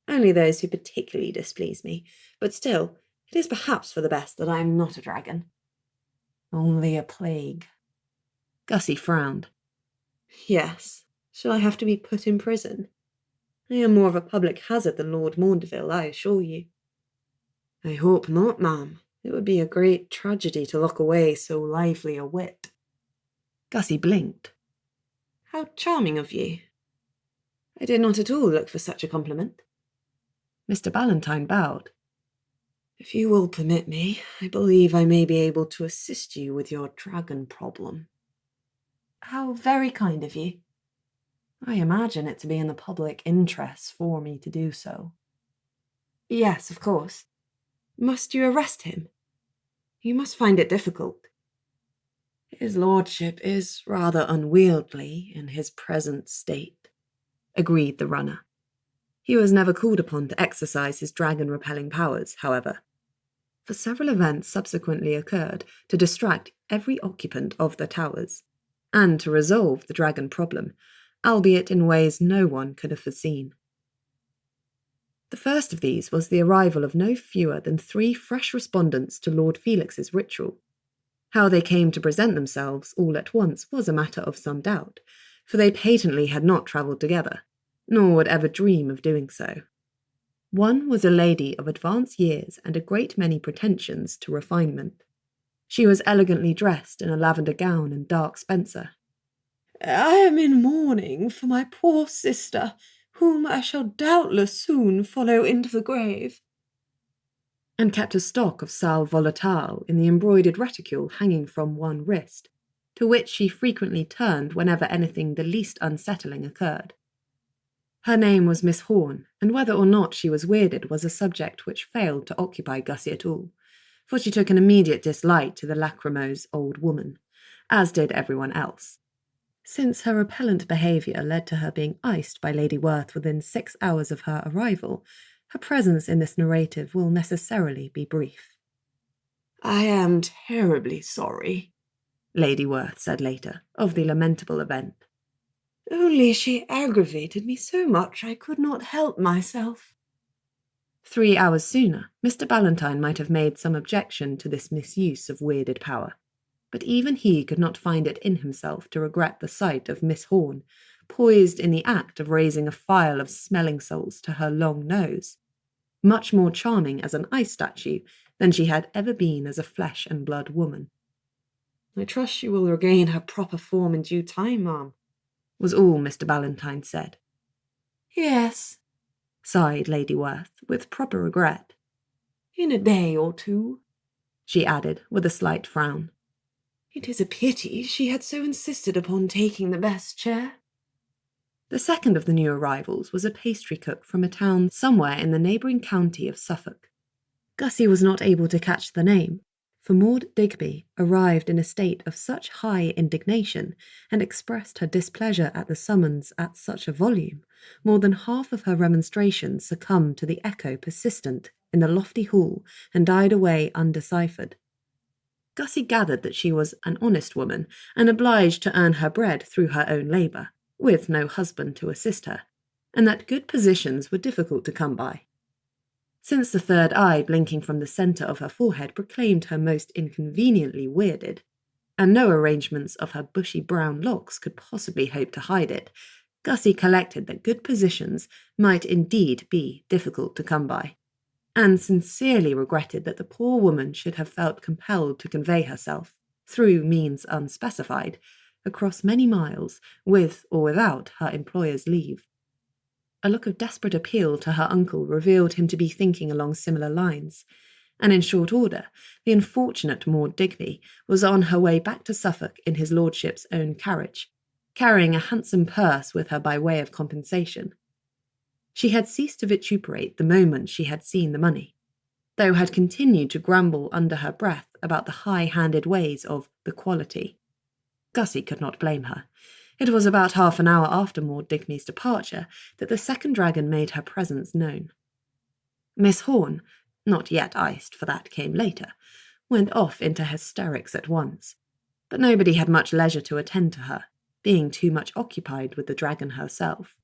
Only those who particularly displease me, but still, it is perhaps for the best that I am not a dragon." "Only a plague." Gussie frowned. "Yes. Shall I have to be put in prison? I am more of a public hazard than Lord Maundeville, I assure you." "I hope not, ma'am. It would be a great tragedy to lock away so lively a wit." Gussie blinked. "How charming of you. I did not at all look for such a compliment." Mr. Ballantyne bowed. "If you will permit me, I believe I may be able to assist you with your dragon problem." "How very kind of you." "I imagine it to be in the public interest for me to do so." "Yes, of course. Must you arrest him? You must find it difficult." "His lordship is rather unwieldy in his present state," agreed the runner. He was never called upon to exercise his dragon-repelling powers, however, for several events subsequently occurred to distract every occupant of the Towers, and to resolve the dragon problem, albeit in ways no one could have foreseen. The first of these was the arrival of no fewer than 3 fresh respondents to Lord Felix's ritual. How they came to present themselves all at once was a matter of some doubt, for they patently had not travelled together, nor would ever dream of doing so. One was a lady of advanced years and a great many pretensions to refinement. She was elegantly dressed in a lavender gown and dark spencer. "I am in mourning for my poor sister, whom I shall doubtless soon follow into the grave," and kept a stock of sal volatile in the embroidered reticule hanging from one wrist, to which she frequently turned whenever anything the least unsettling occurred. Her name was Miss Horne, and whether or not she was weirded was a subject which failed to occupy Gussie at all, for she took an immediate dislike to the lachrymose old woman, as did everyone else. Since her repellent behaviour led to her being iced by Lady Werth within 6 hours of her arrival, her presence in this narrative will necessarily be brief. "I am terribly sorry," Lady Werth said later, of the lamentable event. Only she aggravated me so much I could not help myself. 3 hours sooner, Mr. Ballantyne might have made some objection to this misuse of weirded power, but even he could not find it in himself to regret the sight of Miss Horne, poised in the act of raising a phial of smelling salts to her long nose, much more charming as an ice statue than she had ever been as a flesh and blood woman. I trust she will regain her proper form in due time, ma'am, was all Mr. Ballantyne said. Yes, sighed Lady Werth, with proper regret. In a day or two, she added, with a slight frown. It is a pity she had so insisted upon taking the best chair. The second of the new arrivals was a pastry cook from a town somewhere in the neighbouring county of Suffolk. Gussie was not able to catch the name, for Maud Digby arrived in a state of such high indignation and expressed her displeasure at the summons at such a volume, more than half of her remonstrations succumbed to the echo persistent in the lofty hall and died away undeciphered. Gussie gathered that she was an honest woman and obliged to earn her bread through her own labour, with no husband to assist her, and that good positions were difficult to come by. Since the third eye blinking from the centre of her forehead proclaimed her most inconveniently weirded, and no arrangements of her bushy brown locks could possibly hope to hide it, Gussie collected that good positions might indeed be difficult to come by, and sincerely regretted that the poor woman should have felt compelled to convey herself, through means unspecified, across many miles, with or without her employer's leave. A look of desperate appeal to her uncle revealed him to be thinking along similar lines, and in short order, the unfortunate Maud Digby was on her way back to Suffolk in his lordship's own carriage, carrying a handsome purse with her by way of compensation. She had ceased to vituperate the moment she had seen the money, though had continued to grumble under her breath about the high-handed ways of the quality. Gussie could not blame her. It was about half an hour after Maud Digby's departure that the second dragon made her presence known. Miss Horne, not yet iced, for that came later, went off into hysterics at once, but nobody had much leisure to attend to her, being too much occupied with the dragon herself.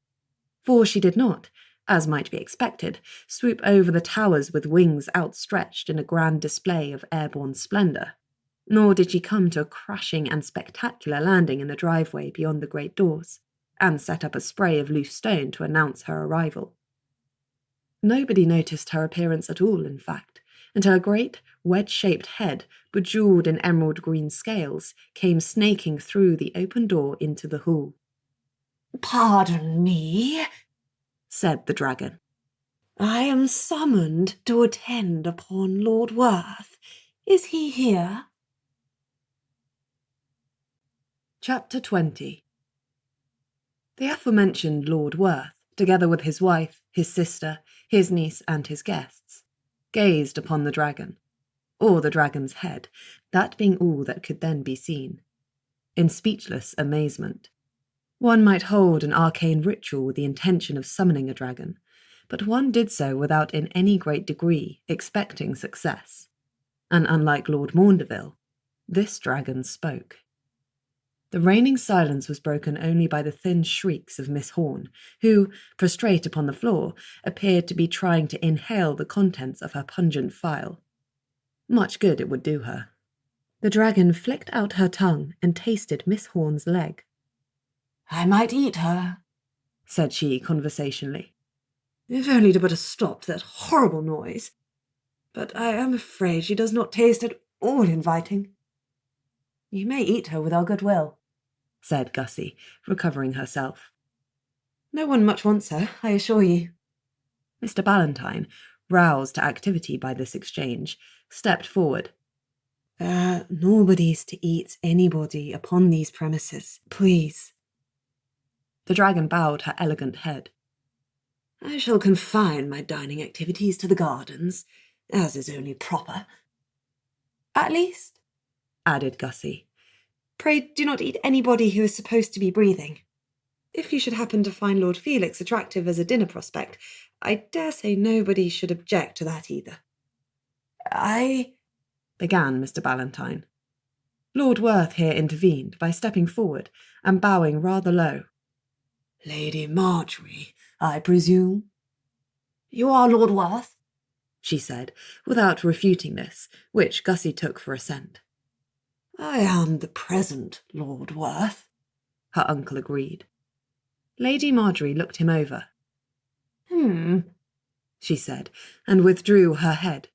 For she did not, as might be expected, swoop over the towers with wings outstretched in a grand display of airborne splendour, nor did she come to a crashing and spectacular landing in the driveway beyond the great doors, and set up a spray of loose stone to announce her arrival. Nobody noticed her appearance at all, in fact, until a great wedge-shaped head, bejewelled in emerald green scales, came snaking through the open door into the hall. "Pardon me," said the dragon. "I am summoned to attend upon Lord Werth. Is he here?" Chapter 20. The aforementioned Lord Werth, together with his wife, his sister, his niece, and his guests, gazed upon the dragon, or the dragon's head, that being all that could then be seen, in speechless amazement. One might hold an arcane ritual with the intention of summoning a dragon, but one did so without in any great degree expecting success. And unlike Lord Maundeville, this dragon spoke. The reigning silence was broken only by the thin shrieks of Miss Horne, who, prostrate upon the floor, appeared to be trying to inhale the contents of her pungent phial. Much good it would do her. The dragon flicked out her tongue and tasted Miss Horne's leg. "I might eat her," said she conversationally. "If only to put a stop to that horrible noise. But I am afraid she does not taste at all inviting." "You may eat her with our good will," said Gussie, recovering herself. "No one much wants her, I assure you." Mr. Ballantyne, roused to activity by this exchange, stepped forward. Nobody's to eat anybody upon these premises, please." The dragon bowed her elegant head. "I shall confine my dining activities to the gardens, as is only proper." "At least," added Gussie, "pray do not eat anybody who is supposed to be breathing. If you should happen to find Lord Felix attractive as a dinner prospect, I dare say nobody should object to that either." "I—" began Mr. Ballantyne. Lord Werth here intervened by stepping forward and bowing rather low. "Lady Marjorie, I presume?" "You are Lord Werth?" she said, without refuting this, which Gussie took for assent. "I am the present Lord Werth," her uncle agreed. Lady Marjorie looked him over. She said, and withdrew her head.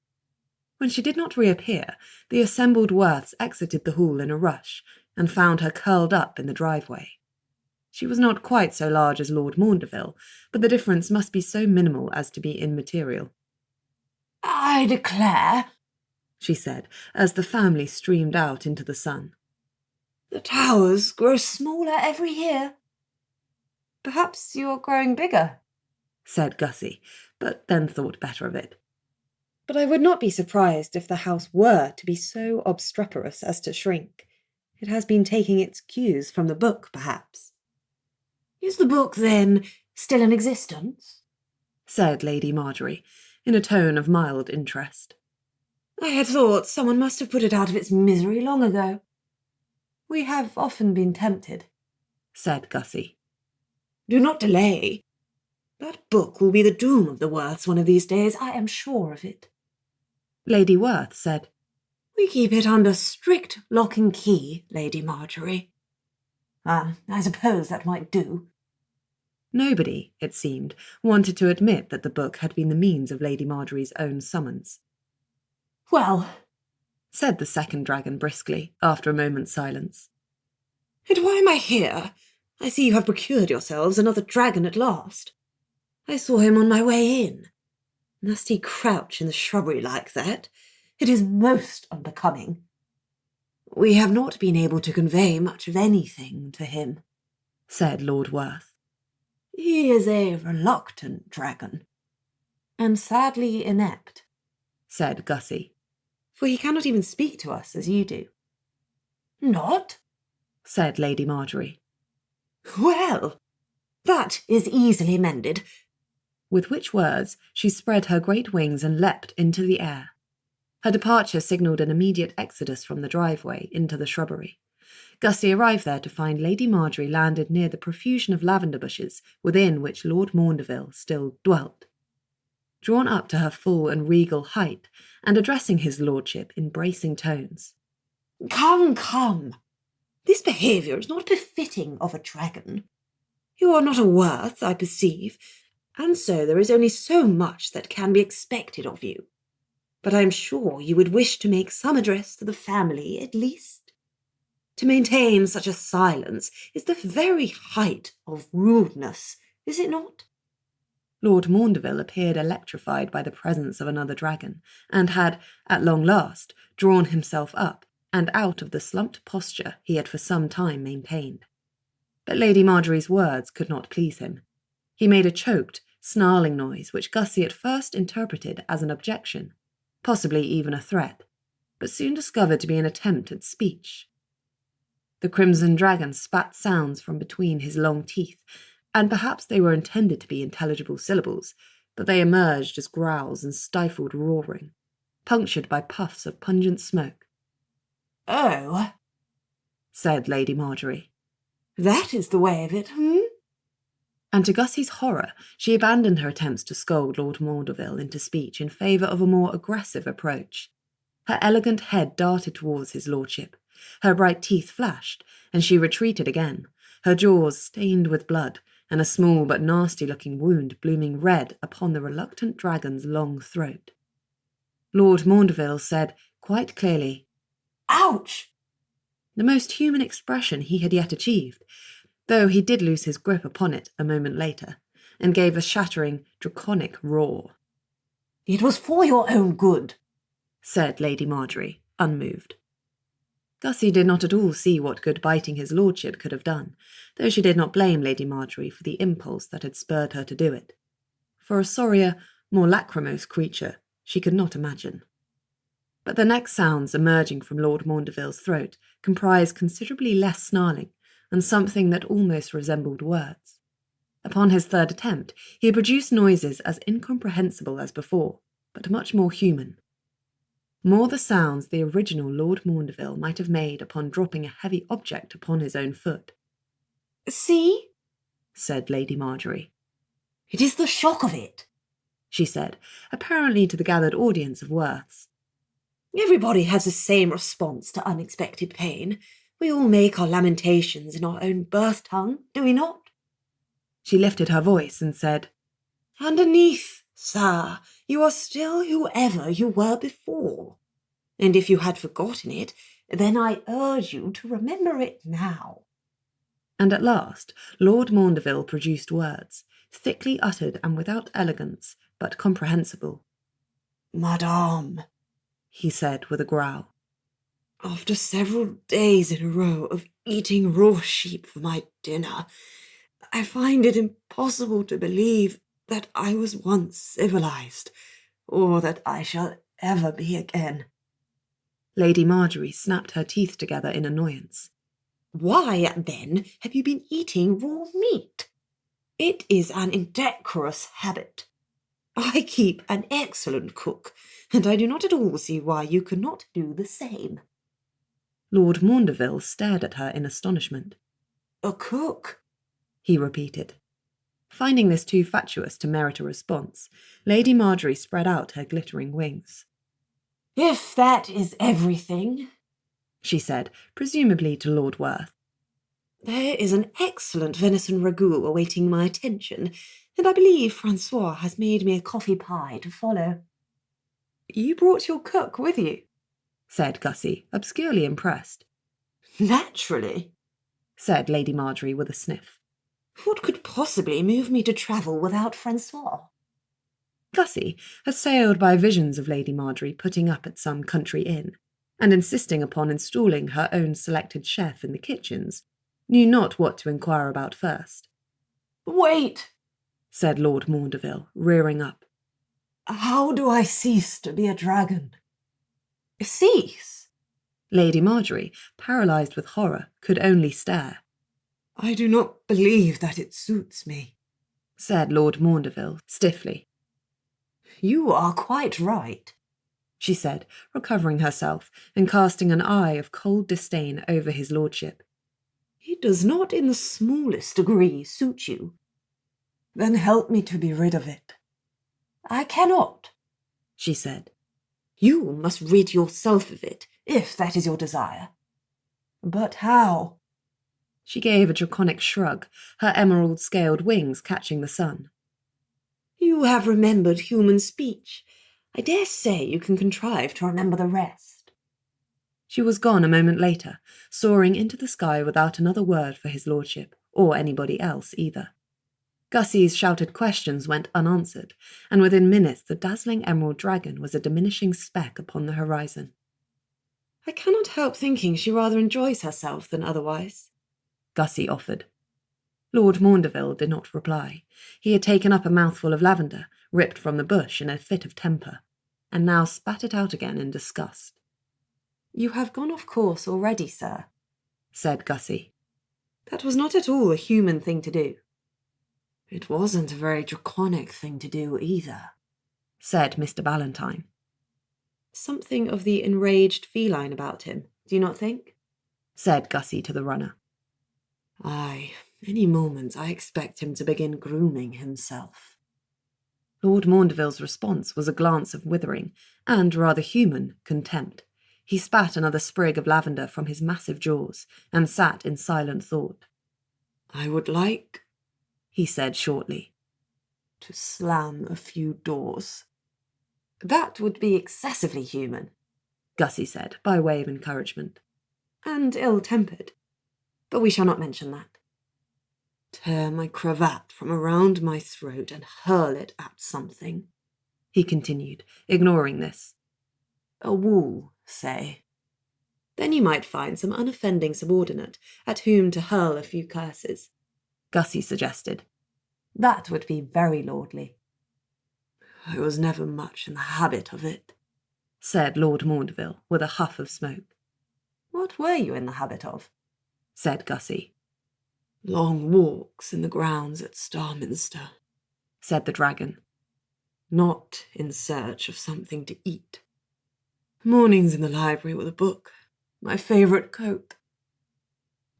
When she did not reappear, the assembled Werths exited the hall in a rush and found her curled up in the driveway. She was not quite so large as Lord Maundeville, but the difference must be so minimal as to be immaterial. "I declare," she said, as the family streamed out into the sun, "the towers grow smaller every year." "Perhaps you are growing bigger," said Gussie, but then thought better of it. "But I would not be surprised if the house were to be so obstreperous as to shrink. It has been taking its cues from the book, perhaps." "Is the book, then, still in existence?" said Lady Marjorie, in a tone of mild interest. "I had thought someone must have put it out of its misery long ago." "We have often been tempted," said Gussie. "Do not delay. That book will be the doom of the Worths one of these days, I am sure of it." Lady Werth said, "We keep it under strict lock and key, Lady Marjorie." "I suppose that might do." Nobody, it seemed, wanted to admit that the book had been the means of Lady Marjorie's own summons. "Well," said the second dragon briskly, after a moment's silence. "and why am I here? I see you have procured yourselves another dragon at last. I saw him on my way in. Must he crouch in the shrubbery like that? It is most unbecoming. We have not been able to convey much of anything to him," said Lord Werth. "He is a reluctant dragon." "And sadly inept," said Gussie, "for he cannot even speak to us as you do." "Not?" said Lady Marjorie. "Well, that is easily mended." With which words she spread her great wings and leapt into the air. Her departure signalled an immediate exodus from the driveway into the shrubbery. Gussie arrived there to find Lady Marjorie landed near the profusion of lavender bushes within which Lord Maundeville still dwelt. Drawn up to her full and regal height, and addressing his lordship in bracing tones. "Come, come. This behaviour is not befitting of a dragon. You are not a Worth, I perceive, and so there is only so much that can be expected of you. But I am sure you would wish to make some address to the family, at least. To maintain such a silence is the very height of rudeness, is it not?" Lord Maundeville appeared electrified by the presence of another dragon, and had, at long last, drawn himself up and out of the slumped posture he had for some time maintained. But Lady Marjorie's words could not please him. He made a choked, snarling noise which Gussie at first interpreted as an objection, possibly even a threat, but soon discovered to be an attempt at speech. The crimson dragon spat sounds from between his long teeth, and perhaps they were intended to be intelligible syllables, but they emerged as growls and stifled roaring, punctured by puffs of pungent smoke. "Oh," said Lady Marjorie. "that is the way of it, And to Gussie's horror, she abandoned her attempts to scold Lord Maundeville into speech in favour of a more aggressive approach. Her elegant head darted towards his lordship. Her bright teeth flashed, and she retreated again, her jaws stained with blood, and a small but nasty-looking wound blooming red upon the reluctant dragon's long throat. Lord Maundeville said, quite clearly, "Ouch!" the most human expression he had yet achieved, though he did lose his grip upon it a moment later, and gave a shattering, draconic roar. "It was for your own good," said Lady Marjorie, unmoved. Gussie did not at all see what good biting his lordship could have done, though she did not blame Lady Marjorie for the impulse that had spurred her to do it. For a sorrier, more lachrymose creature, she could not imagine. But the next sounds emerging from Lord Maundeville's throat comprised considerably less snarling, and something that almost resembled words. Upon his third attempt, he produced noises as incomprehensible as before, but much more human. more the sounds the original Lord Maundeville might have made upon dropping a heavy object upon his own foot. "See," said Lady Marjorie. "it is the shock of it," she said, apparently to the gathered audience of Werth's. "Everybody has the same response to unexpected pain. We all make our lamentations in our own birth tongue, do we not?" She lifted her voice and said, "Underneath, sir, you are still whoever you were before. And if you had forgotten it, then I urge you to remember it now." And at last Lord Maundeville produced words, thickly uttered and without elegance, but comprehensible. "Madame," he said with a growl, "after several days in a row of eating raw sheep for my dinner, I find it impossible to believe that I was once civilized, or that I shall ever be again." Lady Marjorie snapped her teeth together in annoyance. "Why, then, have you been eating raw meat? It is an indecorous habit. I keep an excellent cook, and I do not at all see why you could not do the same." Lord Maundeville stared at her in astonishment. "A cook?" he repeated. Finding this too fatuous to merit a response, Lady Marjorie spread out her glittering wings. "If that is everything," she said, presumably to Lord Werth, "there is an excellent venison ragout awaiting my attention, and I believe Francois has made me a coffee pie to follow." "You brought your cook with you?" said Gussie, obscurely impressed. "Naturally," said Lady Marjorie with a sniff. "What could possibly move me to travel without Francois?" Gussie, assailed by visions of Lady Marjorie putting up at some country inn, and insisting upon installing her own selected chef in the kitchens, knew not what to inquire about first. "Wait," said Lord Maundeville, rearing up. "How do I cease to be a dragon?" "Cease?" Lady Marjorie, paralysed with horror, could only stare. "I do not believe that it suits me," said Lord Maundeville stiffly. "You are quite right," she said, recovering herself and casting an eye of cold disdain over his lordship. "It does not in the smallest degree suit you." "Then help me to be rid of it." "I cannot," she said. "You must rid yourself of it, if that is your desire." "But how?" She gave a draconic shrug, her emerald-scaled wings catching the sun. "You have remembered human speech. I dare say you can contrive to remember the rest." She was gone a moment later, soaring into the sky without another word for his lordship, or anybody else either. Gussie's shouted questions went unanswered, and within minutes the dazzling emerald dragon was a diminishing speck upon the horizon. "I cannot help thinking she rather enjoys herself than otherwise," Gussie offered. Lord Maundeville did not reply. He had taken up a mouthful of lavender, ripped from the bush in a fit of temper, and now spat it out again in disgust. "You have gone off course already, sir," said Gussie. "That was not at all a human thing to do." "It wasn't a very draconic thing to do either," said Mr. Ballantyne. "Something of the enraged feline about him, do you not think?" said Gussie to the runner. "Aye, any moment I expect him to begin grooming himself." Lord Maundeville's response was a glance of withering, and rather human, contempt. He spat another sprig of lavender from his massive jaws, and sat in silent thought. "I would like," he said shortly, "to slam a few doors." "That would be excessively human," Gussie said, by way of encouragement. "And ill-tempered. But we shall not mention that." "Tear my cravat from around my throat and hurl it at something," he continued, ignoring this. "A wall, say. Then you might find some unoffending subordinate at whom to hurl a few curses," Gussie suggested. "That would be very lordly." "I was never much in the habit of it," said Lord Maundeville, with a huff of smoke. "What were you in the habit of?" said Gussie. "Long walks in the grounds at Starminster," said the dragon. "Not in search of something to eat. Mornings in the library with a book. My favourite coat.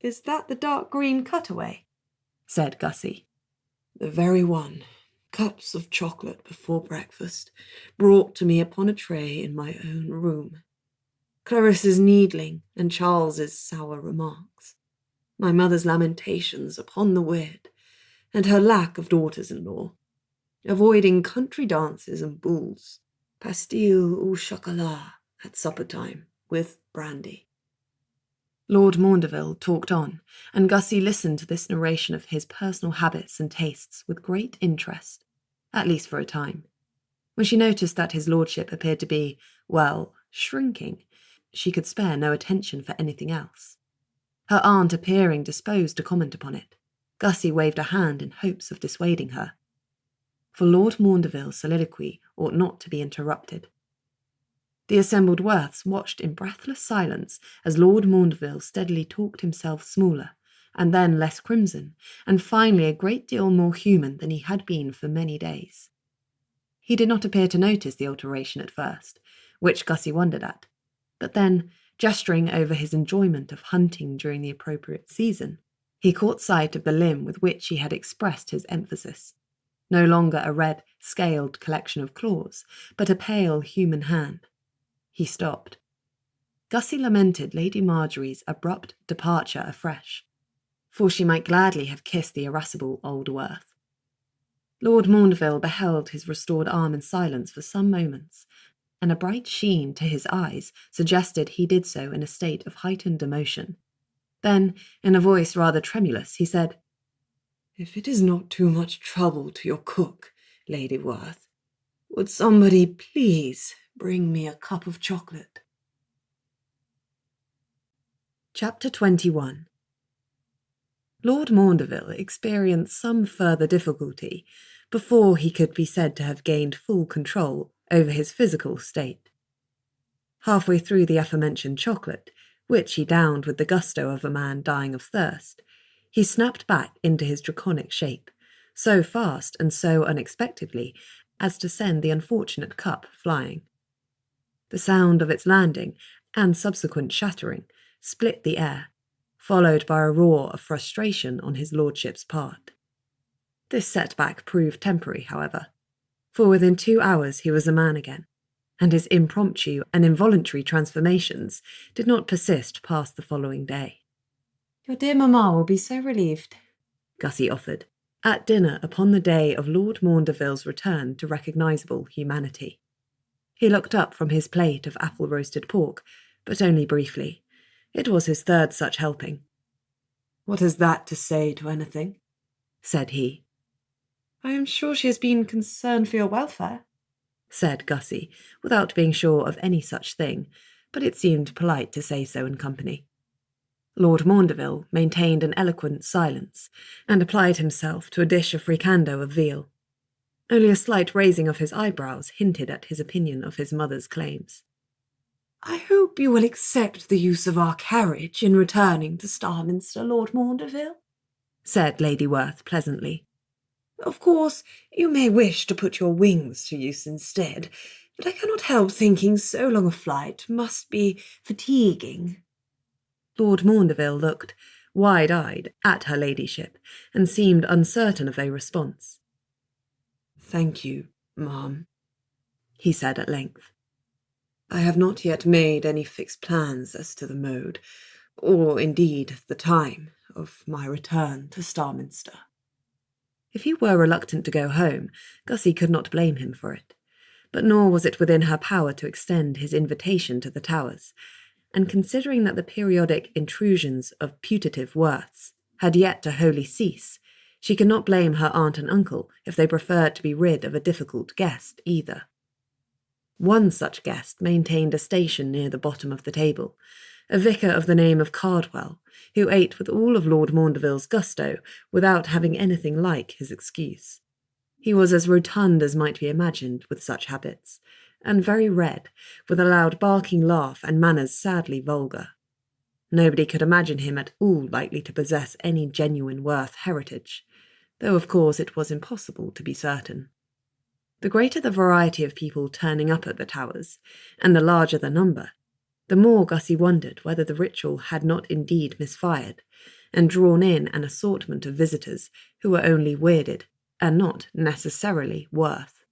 Is that the dark green cutaway? Said Gussie. The very one. Cups of chocolate before breakfast, brought to me upon a tray in my own room. Clarissa's needling and Charles's sour remarks. My mother's lamentations upon the Wyrde, and her lack of daughters-in-law. Avoiding country dances and balls. Pastille au chocolat at supper-time, with brandy. Lord Maundeville talked on, and Gussie listened to this narration of his personal habits and tastes with great interest, at least for a time. When she noticed that his lordship appeared to be, well, shrinking, she could spare no attention for anything else. Her aunt appearing disposed to comment upon it, Gussie waved a hand in hopes of dissuading her. For Lord Maundeville's soliloquy ought not to be interrupted. The assembled Werths watched in breathless silence as Lord Maundeville steadily talked himself smaller, and then less crimson, and finally a great deal more human than he had been for many days. He did not appear to notice the alteration at first, which Gussie wondered at, but then, gesturing over his enjoyment of hunting during the appropriate season, he caught sight of the limb with which he had expressed his emphasis. No longer a red, scaled collection of claws, but a pale human hand. He stopped. Gussie lamented Lady Marjorie's abrupt departure afresh, for she might gladly have kissed the irascible old Werth. Lord Maundeville beheld his restored arm in silence for some moments, and a bright sheen to his eyes suggested he did so in a state of heightened emotion. Then, in a voice rather tremulous, he said, "If it is not too much trouble to your cook, Lady Werth, would somebody please bring me a cup of chocolate?" Chapter 21. Lord Maundeville experienced some further difficulty before he could be said to have gained full control over his physical state. Halfway through the aforementioned chocolate, which he downed with the gusto of a man dying of thirst, he snapped back into his draconic shape, so fast and so unexpectedly as to send the unfortunate cup flying. The sound of its landing and subsequent shattering split the air, followed by a roar of frustration on his lordship's part. This setback proved temporary, however, for within 2 hours he was a man again, and his impromptu and involuntary transformations did not persist past the following day. "Your dear mamma will be so relieved," Gussie offered, at dinner upon the day of Lord Maundeville's return to recognisable humanity. He looked up from his plate of apple-roasted pork, but only briefly. It was his third such helping. "What has that to say to anything?" said he. "I am sure she has been concerned for your welfare," said Gussie, without being sure of any such thing, but it seemed polite to say so in company. Lord Maundeville maintained an eloquent silence, and applied himself to a dish of fricando of veal. Only a slight raising of his eyebrows hinted at his opinion of his mother's claims. "I hope you will accept the use of our carriage in returning to Starminster, Lord Maundeville," said Lady Werth pleasantly. "Of course, you may wish to put your wings to use instead, but I cannot help thinking so long a flight must be fatiguing." Lord Maundeville looked, wide-eyed, at her ladyship, and seemed uncertain of a response. "Thank you, ma'am," he said at length. "I have not yet made any fixed plans as to the mode, or indeed the time, of my return to Starminster." If he were reluctant to go home, Gussie could not blame him for it, but nor was it within her power to extend his invitation to the Towers, and considering that the periodic intrusions of putative Werths had yet to wholly cease, she could not blame her aunt and uncle if they preferred to be rid of a difficult guest either. One such guest maintained a station near the bottom of the table, a vicar of the name of Cardwell, who ate with all of Lord Maundeville's gusto without having anything like his excuse. He was as rotund as might be imagined with such habits, and very red, with a loud barking laugh and manners sadly vulgar. Nobody could imagine him at all likely to possess any genuine Werth heritage, though of course it was impossible to be certain. The greater the variety of people turning up at the towers, and the larger the number, the more Gussie wondered whether the ritual had not indeed misfired, and drawn in an assortment of visitors who were only weirded, and not necessarily Werth.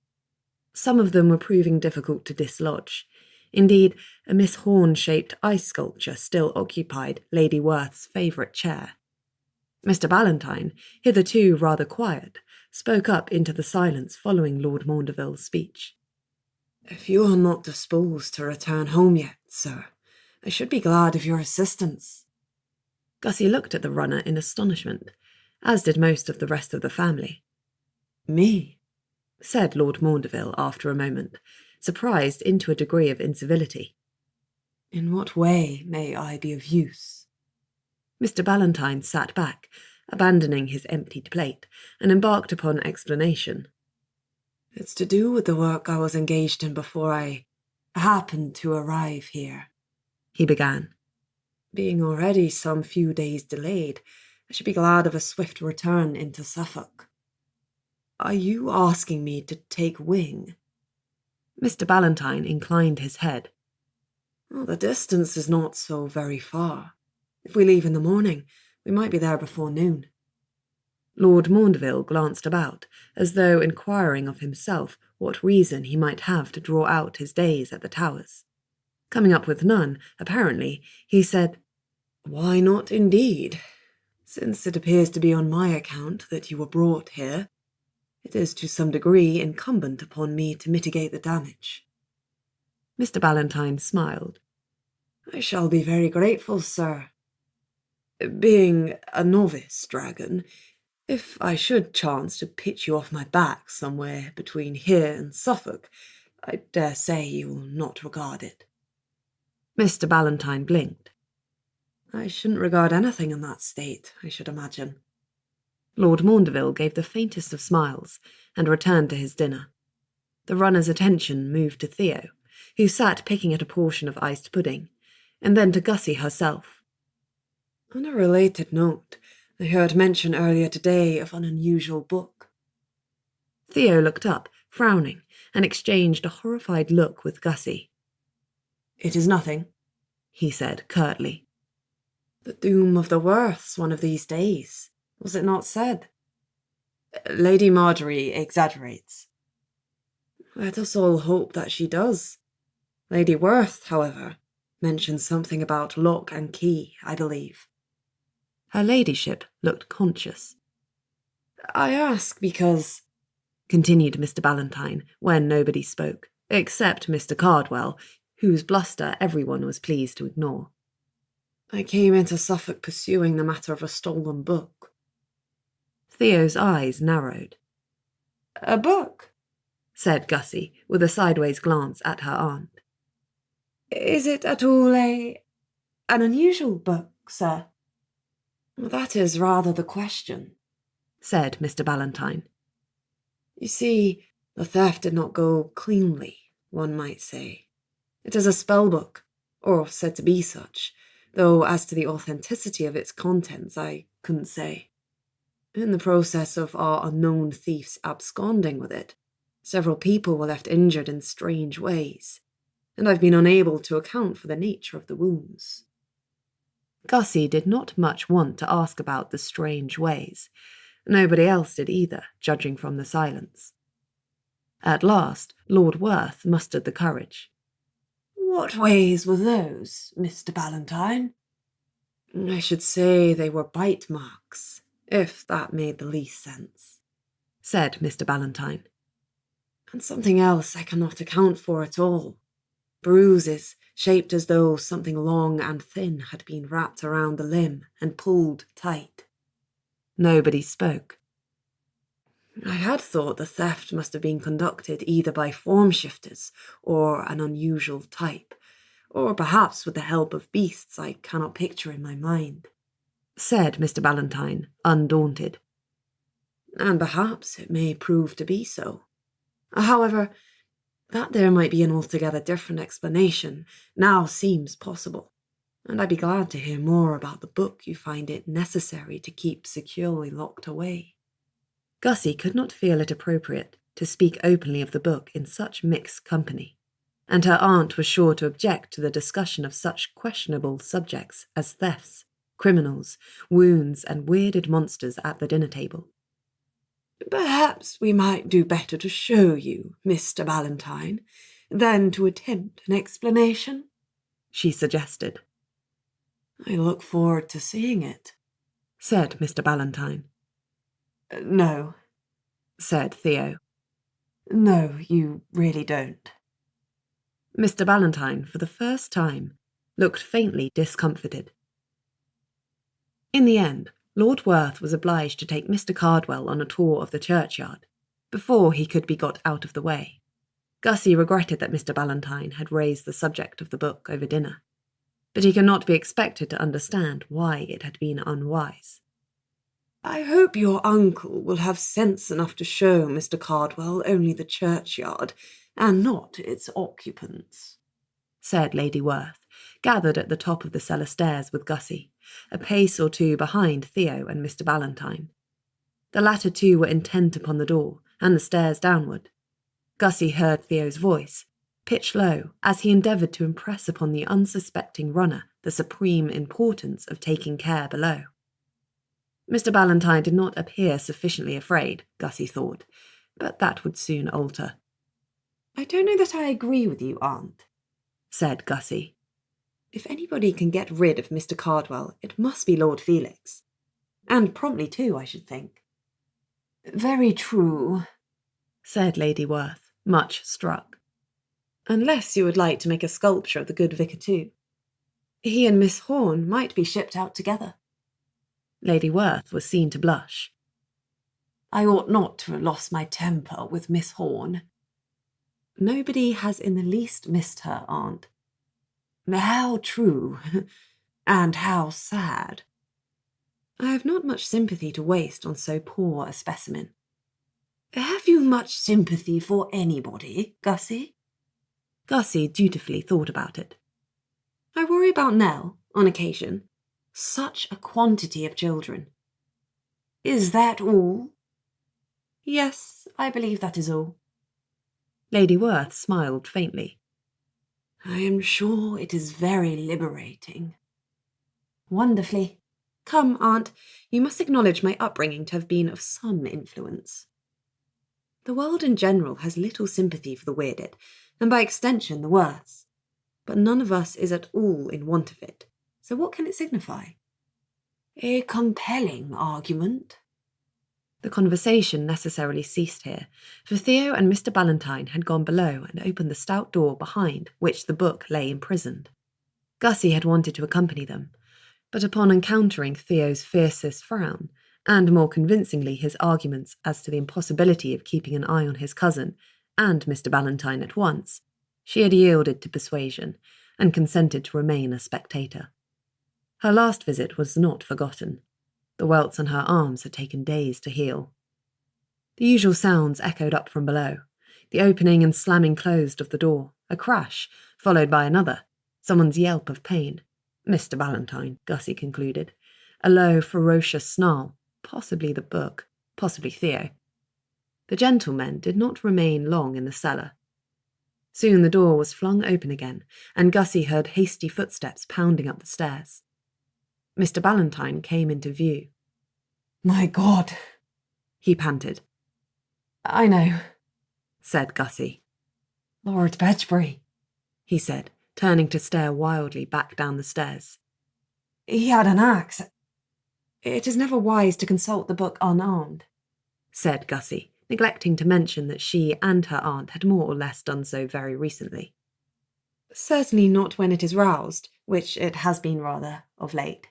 Some of them were proving difficult to dislodge. Indeed, a Miss Horn-shaped ice sculpture still occupied Lady Werth's favourite chair. Mr. Ballantyne, hitherto rather quiet, spoke up into the silence following Lord Maundeville's speech. "If you are not disposed to return home yet, sir, I should be glad of your assistance." Gussie looked at the runner in astonishment, as did most of the rest of the family. "Me?" said Lord Maundeville after a moment, surprised into a degree of incivility. "In what way may I be of use?" Mr. Ballantyne sat back, abandoning his emptied plate, and embarked upon explanation. "It's to do with the work I was engaged in before I happened to arrive here," he began. "Being already some few days delayed, I should be glad of a swift return into Suffolk." "Are you asking me to take wing?" Mr. Ballantyne inclined his head. "Well, the distance is not so very far. If we leave in the morning, we might be there before noon." Lord Maundeville glanced about, as though inquiring of himself what reason he might have to draw out his days at the towers. Coming up with none, apparently, he said, "Why not, indeed? Since it appears to be on my account that you were brought here, it is to some degree incumbent upon me to mitigate the damage." Mr. Ballantyne smiled. "I shall be very grateful, sir. Being a novice dragon, if I should chance to pitch you off my back somewhere between here and Suffolk, I dare say you will not regard it." Mr. Ballantyne blinked. "I shouldn't regard anything in that state, I should imagine." Lord Maundeville gave the faintest of smiles and returned to his dinner. The runner's attention moved to Theo, who sat picking at a portion of iced pudding, and then to Gussie herself. "On a related note, I heard mention earlier today of an unusual book." Theo looked up, frowning, and exchanged a horrified look with Gussie. "It is nothing," he said curtly. "The doom of the Werths one of these days, was it not said?" "Lady Marjorie exaggerates." "Let us all hope that she does. Lady Werth, however, mentioned something about lock and key, I believe." Her ladyship looked conscious. "I ask because," continued Mr. Ballantyne, when nobody spoke, except Mr. Cardwell, whose bluster everyone was pleased to ignore. "I came into Suffolk pursuing the matter of a stolen book." Theo's eyes narrowed. "A book?" said Gussie, with a sideways glance at her aunt. "Is it at all an unusual book, sir?" "That is rather the question," said Mr. Ballantyne. "You see, the theft did not go cleanly, one might say. It is a spell book, or said to be such, though as to the authenticity of its contents I couldn't say. In the process of our unknown thief's absconding with it, several people were left injured in strange ways, and I've been unable to account for the nature of the wounds." Gussie did not much want to ask about the strange ways. Nobody else did either, judging from the silence. At last, Lord Werth mustered the courage. "What ways were those, Mr. Ballantyne?" "I should say they were bite marks, if that made the least sense," said Mr. Ballantyne. "And something else I cannot account for at all. Bruises shaped as though something long and thin had been wrapped around the limb and pulled tight." Nobody spoke. "I had thought the theft must have been conducted either by form shifters or an unusual type, or perhaps with the help of beasts I cannot picture in my mind," said Mr. Ballantyne, undaunted. "And perhaps it may prove to be so. However, that there might be an altogether different explanation now seems possible, and I'd be glad to hear more about the book you find it necessary to keep securely locked away." Gussie could not feel it appropriate to speak openly of the book in such mixed company, and her aunt was sure to object to the discussion of such questionable subjects as thefts, criminals, wounds, and weirded monsters at the dinner table. "Perhaps we might do better to show you, Mr. Ballantyne, than to attempt an explanation," she suggested. "I look forward to seeing it," said Mr. Ballantyne. "No," said Theo. "No, you really don't." Mr. Ballantyne, for the first time, looked faintly discomfited. In the end, Lord Werth was obliged to take Mr. Cardwell on a tour of the churchyard, before he could be got out of the way. Gussie regretted that Mr. Ballantyne had raised the subject of the book over dinner, but he could not be expected to understand why it had been unwise. "I hope your uncle will have sense enough to show Mr. Cardwell only the churchyard, and not its occupants," said Lady Werth, gathered at the top of the cellar stairs with Gussie, a pace or two behind Theo and Mr. Ballantyne. The latter two were intent upon the door and the stairs downward. Gussie heard Theo's voice, pitched low, as he endeavoured to impress upon the unsuspecting runner the supreme importance of taking care below. Mr. Ballantyne did not appear sufficiently afraid, Gussie thought, but that would soon alter. "I don't know that I agree with you, Aunt," said Gussie. "If anybody can get rid of Mr. Cardwell, it must be Lord Felix. And promptly too, I should think." "Very true," said Lady Werth, much struck. "Unless you would like to make a sculpture of the good vicar too. He and Miss Horne might be shipped out together." Lady Werth was seen to blush. "I ought not to have lost my temper with Miss Horne." "Nobody has in the least missed her, Aunt." "How true, and how sad." "I have not much sympathy to waste on so poor a specimen." "Have you much sympathy for anybody, Gussie?" Gussie dutifully thought about it. "I worry about Nell, on occasion. Such a quantity of children." "Is that all?" "Yes, I believe that is all." Lady Werth smiled faintly. "I am sure it is very liberating." "Wonderfully. Come, Aunt, you must acknowledge my upbringing to have been of some influence. The world in general has little sympathy for the weirded, and by extension the Werths. But none of us is at all in want of it, so what can it signify?" "A compelling argument." The conversation necessarily ceased here, for Theo and Mr. Ballantyne had gone below and opened the stout door behind which the book lay imprisoned. Gussie had wanted to accompany them, but upon encountering Theo's fiercest frown, and more convincingly his arguments as to the impossibility of keeping an eye on his cousin and Mr. Ballantyne at once, she had yielded to persuasion, and consented to remain a spectator. Her last visit was not forgotten. The welts on her arms had taken days to heal. The usual sounds echoed up from below, the opening and slamming closed of the door, a crash, followed by another, someone's yelp of pain. Mr. Ballantyne, Gussie concluded, a low, ferocious snarl, possibly the book, possibly Theo. The gentlemen did not remain long in the cellar. Soon the door was flung open again, and Gussie heard hasty footsteps pounding up the stairs. Mr. Ballantyne came into view. "My God," he panted. "I know," said Gussie. "Lord Bedgebury," he said, turning to stare wildly back down the stairs. "He had an axe." "It is never wise to consult the book unarmed," said Gussie, neglecting to mention that she and her aunt had more or less done so very recently. "Certainly not when it is roused, which it has been rather of late."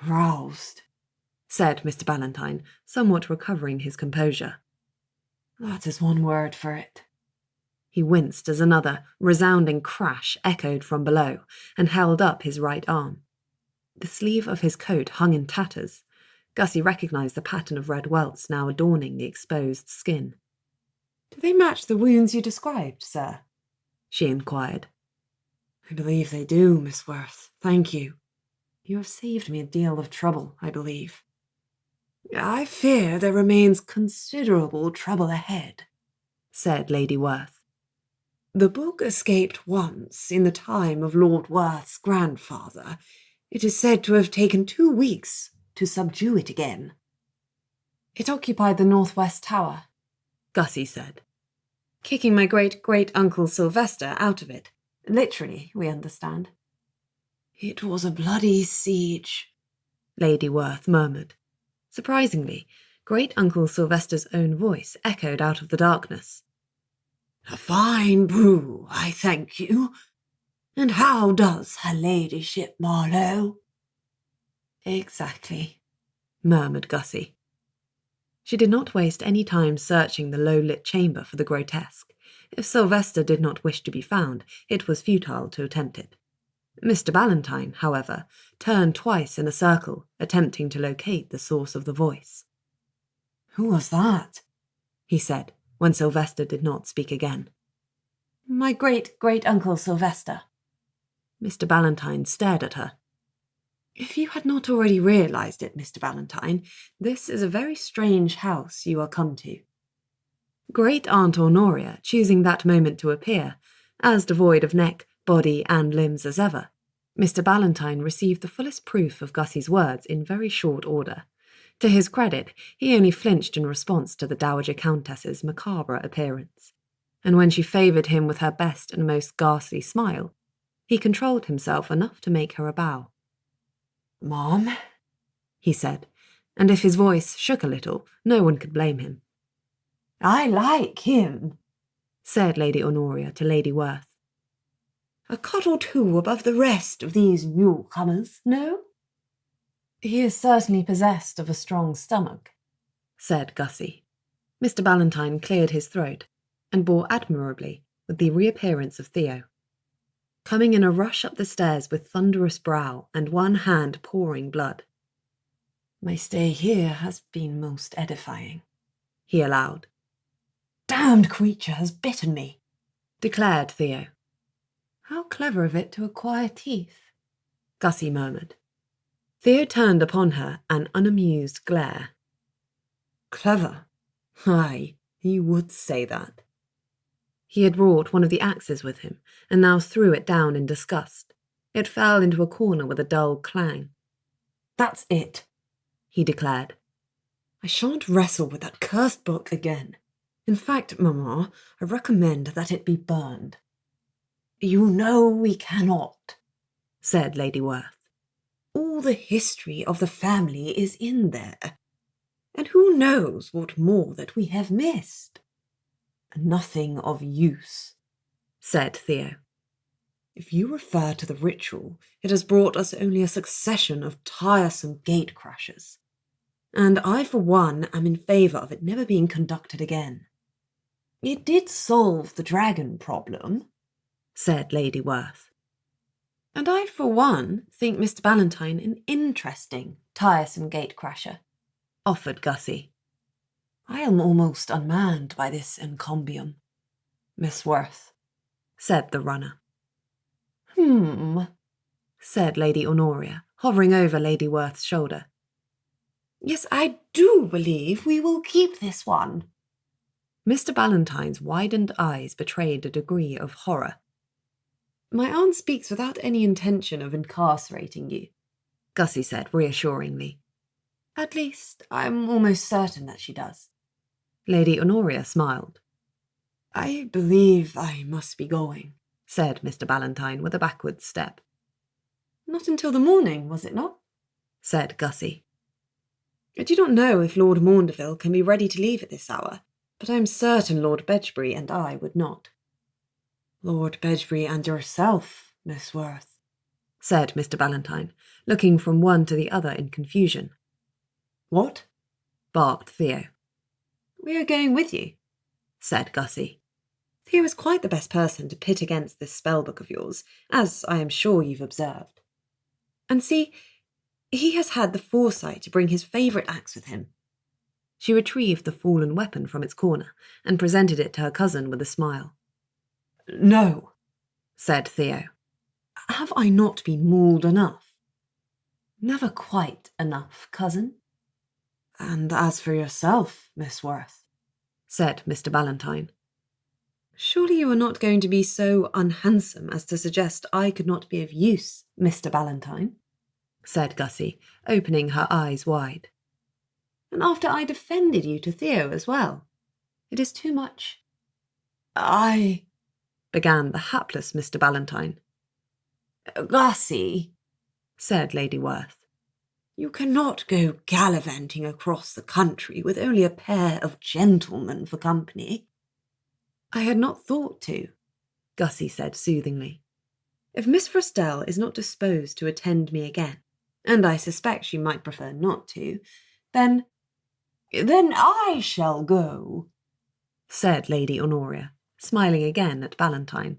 "Roused," said Mr. Ballantyne, somewhat recovering his composure. "That is one word for it." He winced as another, resounding crash echoed from below, and held up his right arm. The sleeve of his coat hung in tatters. Gussie recognised the pattern of red welts now adorning the exposed skin. "Do they match the wounds you described, sir?" she inquired. "I believe they do, Miss Werth. Thank you. You have saved me a deal of trouble, I believe." "I fear there remains considerable trouble ahead," said Lady Werth. The book escaped once in the time of Lord Worth's grandfather. It is said to have taken 2 weeks to subdue it again. It occupied the northwest tower, Gussie said, kicking my great-great-uncle Sylvester out of it. Literally, we understand. It was a bloody siege, Lady Werth murmured. Surprisingly, great-uncle Sylvester's own voice echoed out of the darkness. A fine brew, I thank you. And how does her ladyship, Morrow? Exactly, murmured Gussie. She did not waste any time searching the low-lit chamber for the grotesque. If Sylvester did not wish to be found, it was futile to attempt it. Mr. Ballantyne, however, turned twice in a circle, attempting to locate the source of the voice. Who was that? He said, when Sylvester did not speak again. My great-great-uncle Sylvester. Mr. Ballantyne stared at her. If you had not already realized it, Mr. Ballantyne, this is a very strange house you are come to. Great-aunt Honoria, choosing that moment to appear, as devoid of neck, body, and limbs as ever, Mr. Ballantyne received the fullest proof of Gussie's words in very short order. To his credit, he only flinched in response to the Dowager Countess's macabre appearance, and when she favoured him with her best and most ghastly smile, he controlled himself enough to make her a bow. Mom, he said, and if his voice shook a little, no one could blame him. I like him, said Lady Honoria to Lady Werth. A cut or two above the rest of these newcomers, no? He is certainly possessed of a strong stomach, said Gussie. Mr. Ballantyne cleared his throat and bore admirably with the reappearance of Theo. Coming in a rush up the stairs with thunderous brow and one hand pouring blood. My stay here has been most edifying, he allowed. Damned creature has bitten me, declared Theo. How clever of it to acquire teeth, Gussie murmured. Theo turned upon her an unamused glare. Clever? Aye, you would say that. He had brought one of the axes with him, and now threw it down in disgust. It fell into a corner with a dull clang. That's it, he declared. I shan't wrestle with that cursed book again. In fact, Mamma, I recommend that it be burned. You know we cannot, said Lady Werth. All the history of the family is in there, and who knows what more that we have missed. Nothing of use, said Theo. If you refer to the ritual, it has brought us only a succession of tiresome gate-crashers, and I, for one, am in favour of it never being conducted again. It did solve the dragon problem, said Lady Werth. And I, for one, think Mr. Ballantyne an interesting, tiresome gate-crasher, offered Gussie. I am almost unmanned by this encomium, Miss Werth, said the runner. Said Lady Honoria, hovering over Lady Werth's shoulder. Yes, I do believe we will keep this one. Mr. Ballantyne's widened eyes betrayed a degree of horror. My aunt speaks without any intention of incarcerating you, Gussie said reassuringly. At least, I am almost certain that she does. Lady Honoria smiled. I believe I must be going, said Mr. Ballantyne with a backward step. Not until the morning, was it not? Said Gussie. I do not know if Lord Maundeville can be ready to leave at this hour, but I am certain Lord Bedgebury and I would not. Lord Bedgebury and yourself, Miss Werth, said Mr. Ballantyne, looking from one to the other in confusion. What? Barked Theo. We are going with you, said Gussie. Theo is quite the best person to pit against this spellbook of yours, as I am sure you've observed. And see, he has had the foresight to bring his favourite axe with him. She retrieved the fallen weapon from its corner and presented it to her cousin with a smile. No, said Theo. Have I not been mauled enough? Never quite enough, cousin. And as for yourself, Miss Werth, said Mr. Ballantyne, Surely you are not going to be so unhandsome as to suggest I could not be of use, Mr. Ballantyne, said Gussie, opening her eyes wide. And after I defended you to Theo as well. It is too much. I... began the hapless Mr. Ballantyne. Gussie, said Lady Werth. You cannot go gallivanting across the country with only a pair of gentlemen for company. I had not thought to, Gussie said soothingly. If Miss Frostell is not disposed to attend me again, and I suspect she might prefer not to, then I shall go, said Lady Honoria, smiling again at Ballantyne.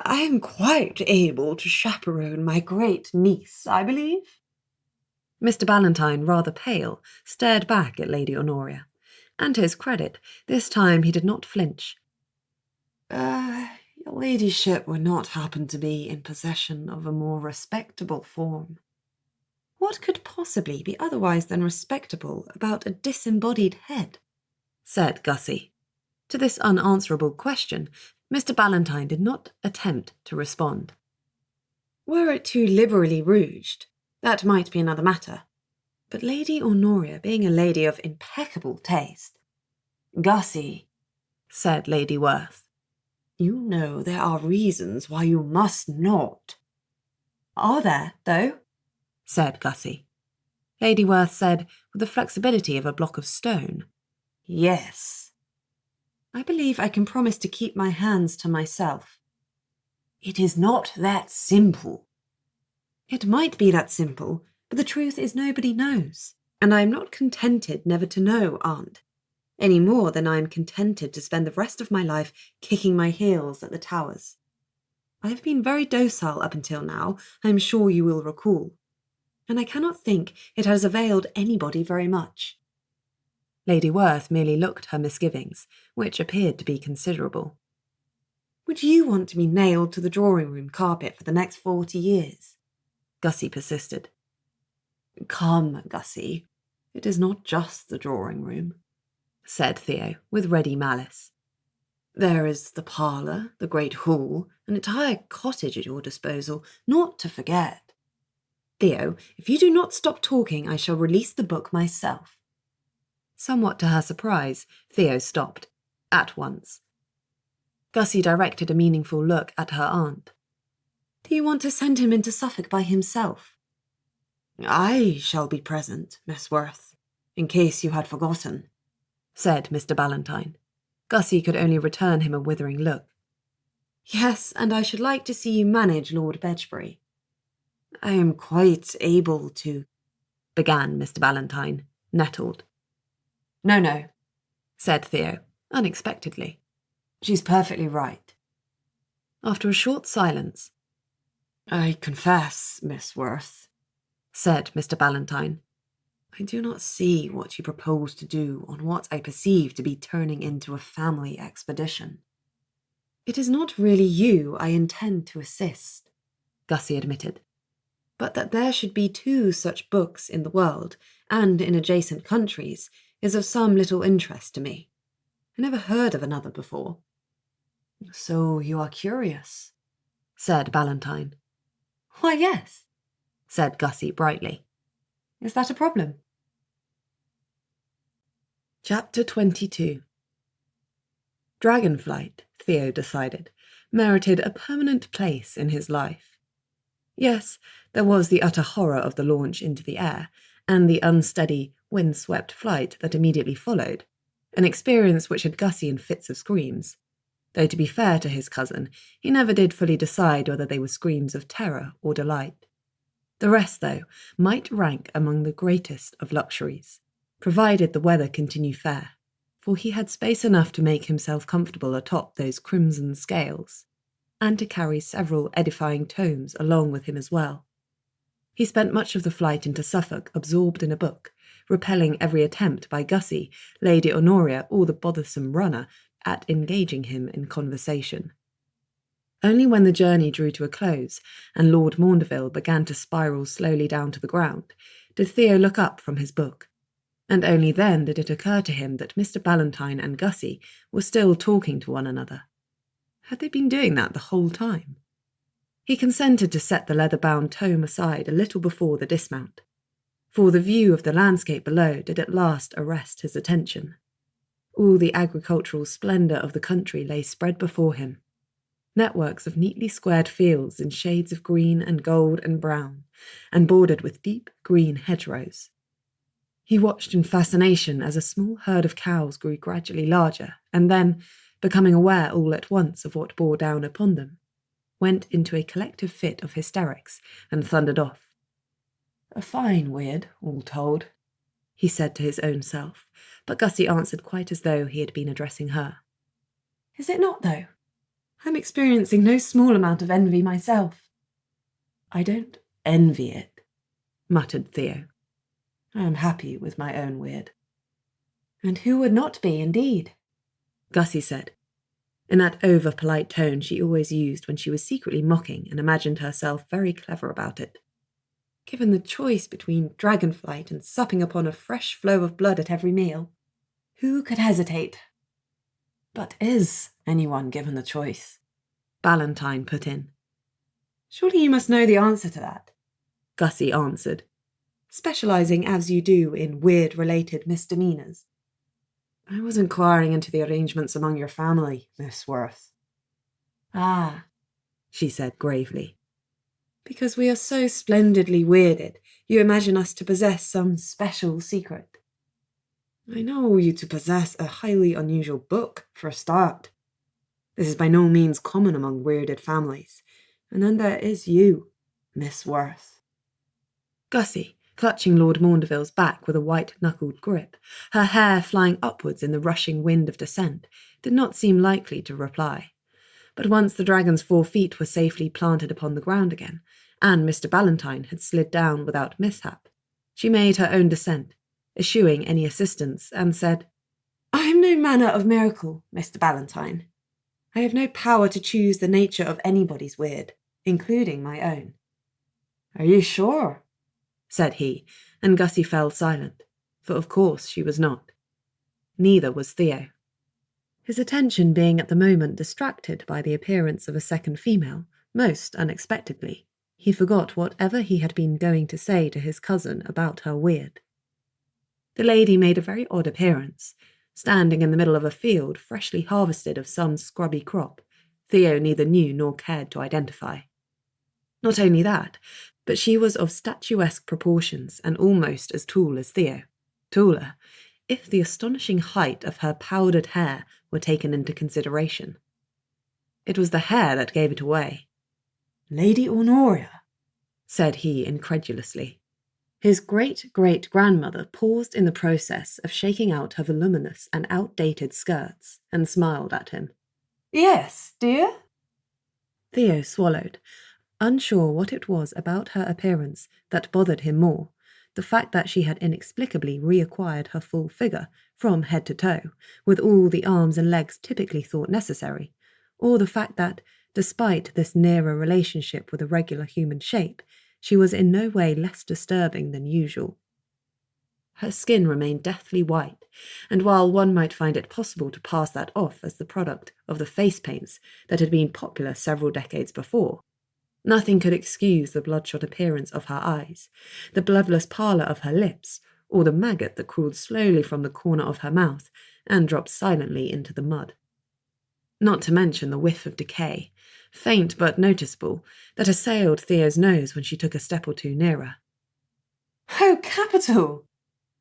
I am quite able to chaperone my great-niece, I believe. Mr. Ballantyne, rather pale, stared back at Lady Honoria, and to his credit, this time he did not flinch. Your ladyship would not happen to be in possession of a more respectable form. What could possibly be otherwise than respectable about a disembodied head? Said Gussie. To this unanswerable question, Mr. Ballantyne did not attempt to respond. Were it too liberally rouged, that might be another matter. But Lady Honoria being a lady of impeccable taste... Gussie, said Lady Werth, you know there are reasons why you must not. Are there, though? Said Gussie. Lady Werth said, with the flexibility of a block of stone. Yes. I believe I can promise to keep my hands to myself. It is not that simple. It might be that simple, but the truth is nobody knows, and I am not contented never to know, Aunt, any more than I am contented to spend the rest of my life kicking my heels at the Towers. I have been very docile up until now, I am sure you will recall, and I cannot think it has availed anybody very much. Lady Werth merely looked her misgivings, which appeared to be considerable. Would you want to be nailed to the drawing-room carpet for the next 40 years? Gussie persisted. Come, Gussie, it is not just the drawing-room, said Theo, with ready malice. There is the parlour, the great hall, an entire cottage at your disposal, not to forget. Theo, if you do not stop talking, I shall release the book myself. Somewhat to her surprise, Theo stopped, at once. Gussie directed a meaningful look at her aunt. Do you want to send him into Suffolk by himself? I shall be present, Miss Werth, in case you had forgotten, said Mr. Ballantyne. Gussie could only return him a withering look. Yes, and I should like to see you manage Lord Bedgebury. I am quite able to, began Mr. Ballantyne, nettled. No, said Theo, unexpectedly. She's perfectly right. After a short silence, I confess, Miss Werth, said Mr. Ballantyne, I do not see what you propose to do on what I perceive to be turning into a family expedition. It is not really you I intend to assist, Gussie admitted, but that there should be 2 such books in the world, and in adjacent countries, is of some little interest to me. I never heard of another before. So you are curious, said Ballantyne. Why, yes, said Gussie brightly. Is that a problem? Chapter 22. Dragonflight, Theo decided, merited a permanent place in his life. Yes, there was the utter horror of the launch into the air, and the unsteady, wind-swept flight that immediately followed, an experience which had Gussie in fits of screams, though to be fair to his cousin, he never did fully decide whether they were screams of terror or delight. The rest, though, might rank among the greatest of luxuries, provided the weather continue fair, for he had space enough to make himself comfortable atop those crimson scales, and to carry several edifying tomes along with him as well. He spent much of the flight into Suffolk absorbed in a book, repelling every attempt by Gussie, Lady Honoria, or the bothersome runner at engaging him in conversation. Only when the journey drew to a close, and Lord Maundeville began to spiral slowly down to the ground, did Theo look up from his book, and only then did it occur to him that Mr. Ballantyne and Gussie were still talking to one another. Had they been doing that the whole time? He consented to set the leather-bound tome aside a little before the dismount, for the view of the landscape below did at last arrest his attention. All the agricultural splendour of the country lay spread before him. Networks of neatly squared fields in shades of green and gold and brown, and bordered with deep green hedgerows. He watched in fascination as a small herd of cows grew gradually larger, and then, becoming aware all at once of what bore down upon them, went into a collective fit of hysterics and thundered off. "A fine Wyrde, all told," he said to his own self, but Gussie answered quite as though he had been addressing her. "Is it not, though? I'm experiencing no small amount of envy myself." "I don't envy it," muttered Theo. "I am happy with my own Wyrde." "And who would not be, indeed?" Gussie said, in that over-polite tone she always used when she was secretly mocking and imagined herself very clever about it. "Given the choice between dragonflight and supping upon a fresh flow of blood at every meal, who could hesitate?" "But is anyone given the choice?" Ballantyne put in. "Surely you must know the answer to that," Gussie answered, "specialising as you do in Wyrde-related misdemeanours." "I was inquiring into the arrangements among your family, Miss Werth." "Ah," she said gravely. "Because we are so splendidly weirded, you imagine us to possess some special secret." "I know you to possess a highly unusual book, for a start. This is by no means common among weirded families. And then there is you, Miss Werth." Gussie, clutching Lord Maundeville's back with a white-knuckled grip, her hair flying upwards in the rushing wind of dissent, did not seem likely to reply. But once the dragon's 4 feet were safely planted upon the ground again, and Mr. Ballantyne had slid down without mishap, she made her own descent, eschewing any assistance, and said, "I am no manner of miracle, Mr. Ballantyne. I have no power to choose the nature of anybody's Wyrde, including my own." "Are you sure?" said he, and Gussie fell silent, for of course she was not. Neither was Theo. His attention being at the moment distracted by the appearance of a second female, most unexpectedly, he forgot whatever he had been going to say to his cousin about her Wyrde. The lady made a very odd appearance, standing in the middle of a field freshly harvested of some scrubby crop Theo neither knew nor cared to identify. Not only that, but she was of statuesque proportions and almost as tall as Theo. Taller, if the astonishing height of her powdered hair were taken into consideration. It was the hair that gave it away. "Lady Honoria," said he incredulously. His great-great-grandmother paused in the process of shaking out her voluminous and outdated skirts and smiled at him. "Yes, dear?" Theo swallowed, unsure what it was about her appearance that bothered him more, the fact that she had inexplicably reacquired her full figure from head to toe, with all the arms and legs typically thought necessary, or the fact that, despite this nearer relationship with a regular human shape, she was in no way less disturbing than usual. Her skin remained deathly white, and while one might find it possible to pass that off as the product of the face paints that had been popular several decades before, nothing could excuse the bloodshot appearance of her eyes, the bloodless pallor of her lips, or the maggot that crawled slowly from the corner of her mouth and dropped silently into the mud. Not to mention the whiff of decay, faint but noticeable, that assailed Theo's nose when she took a step or two nearer. "Oh, capital!"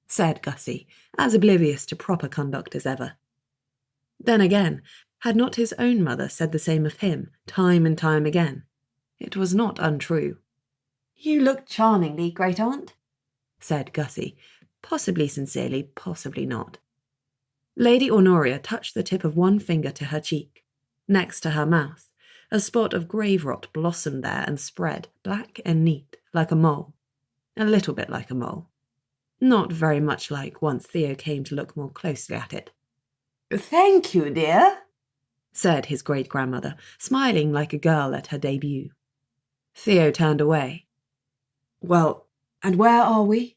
said Gussie, as oblivious to proper conduct as ever. Then again, had not his own mother said the same of him, time and time again? It was not untrue. "You look charmingly, great-aunt," said Gussie, possibly sincerely, possibly not. Lady Honoria touched the tip of one finger to her cheek. Next to her mouth, a spot of grave-rot blossomed there and spread, black and neat, like a mole. A little bit like a mole. Not very much like once Theo came to look more closely at it. "Thank you, dear," said his great-grandmother, smiling like a girl at her debut. Theo turned away. "Well, and where are we?"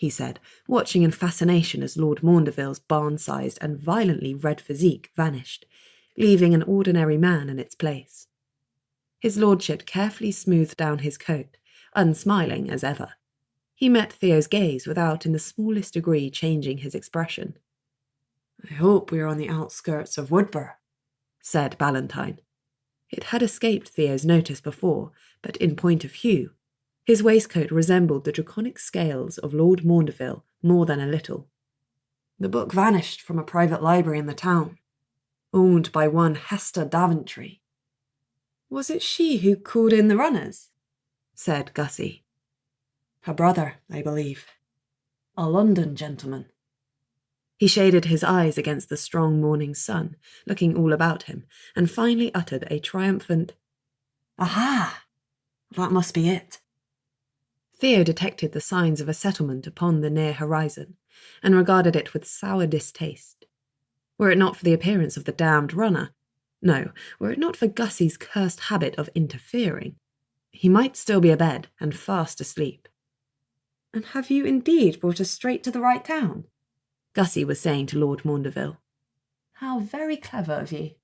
he said, watching in fascination as Lord Maundeville's barn-sized and violently red physique vanished, leaving an ordinary man in its place. His lordship carefully smoothed down his coat, unsmiling as ever. He met Theo's gaze without in the smallest degree changing his expression. "I hope we are on the outskirts of Woodburn," said Ballantyne. It had escaped Theo's notice before, but in point of hue, his waistcoat resembled the draconic scales of Lord Maundeville more than a little. "The book vanished from a private library in the town, owned by one Hester Daventry." "Was it she who called in the runners?" said Gussie. "Her brother, I believe. A London gentleman." He shaded his eyes against the strong morning sun, looking all about him, and finally uttered a triumphant, "Aha! That must be it." Theo detected the signs of a settlement upon the near horizon, and regarded it with sour distaste. Were it not for the appearance of the damned runner, no, were it not for Gussie's cursed habit of interfering, he might still be abed and fast asleep. "And have you indeed brought us straight to the right town?" Gussie was saying to Lord Maundeville. "How very clever of you."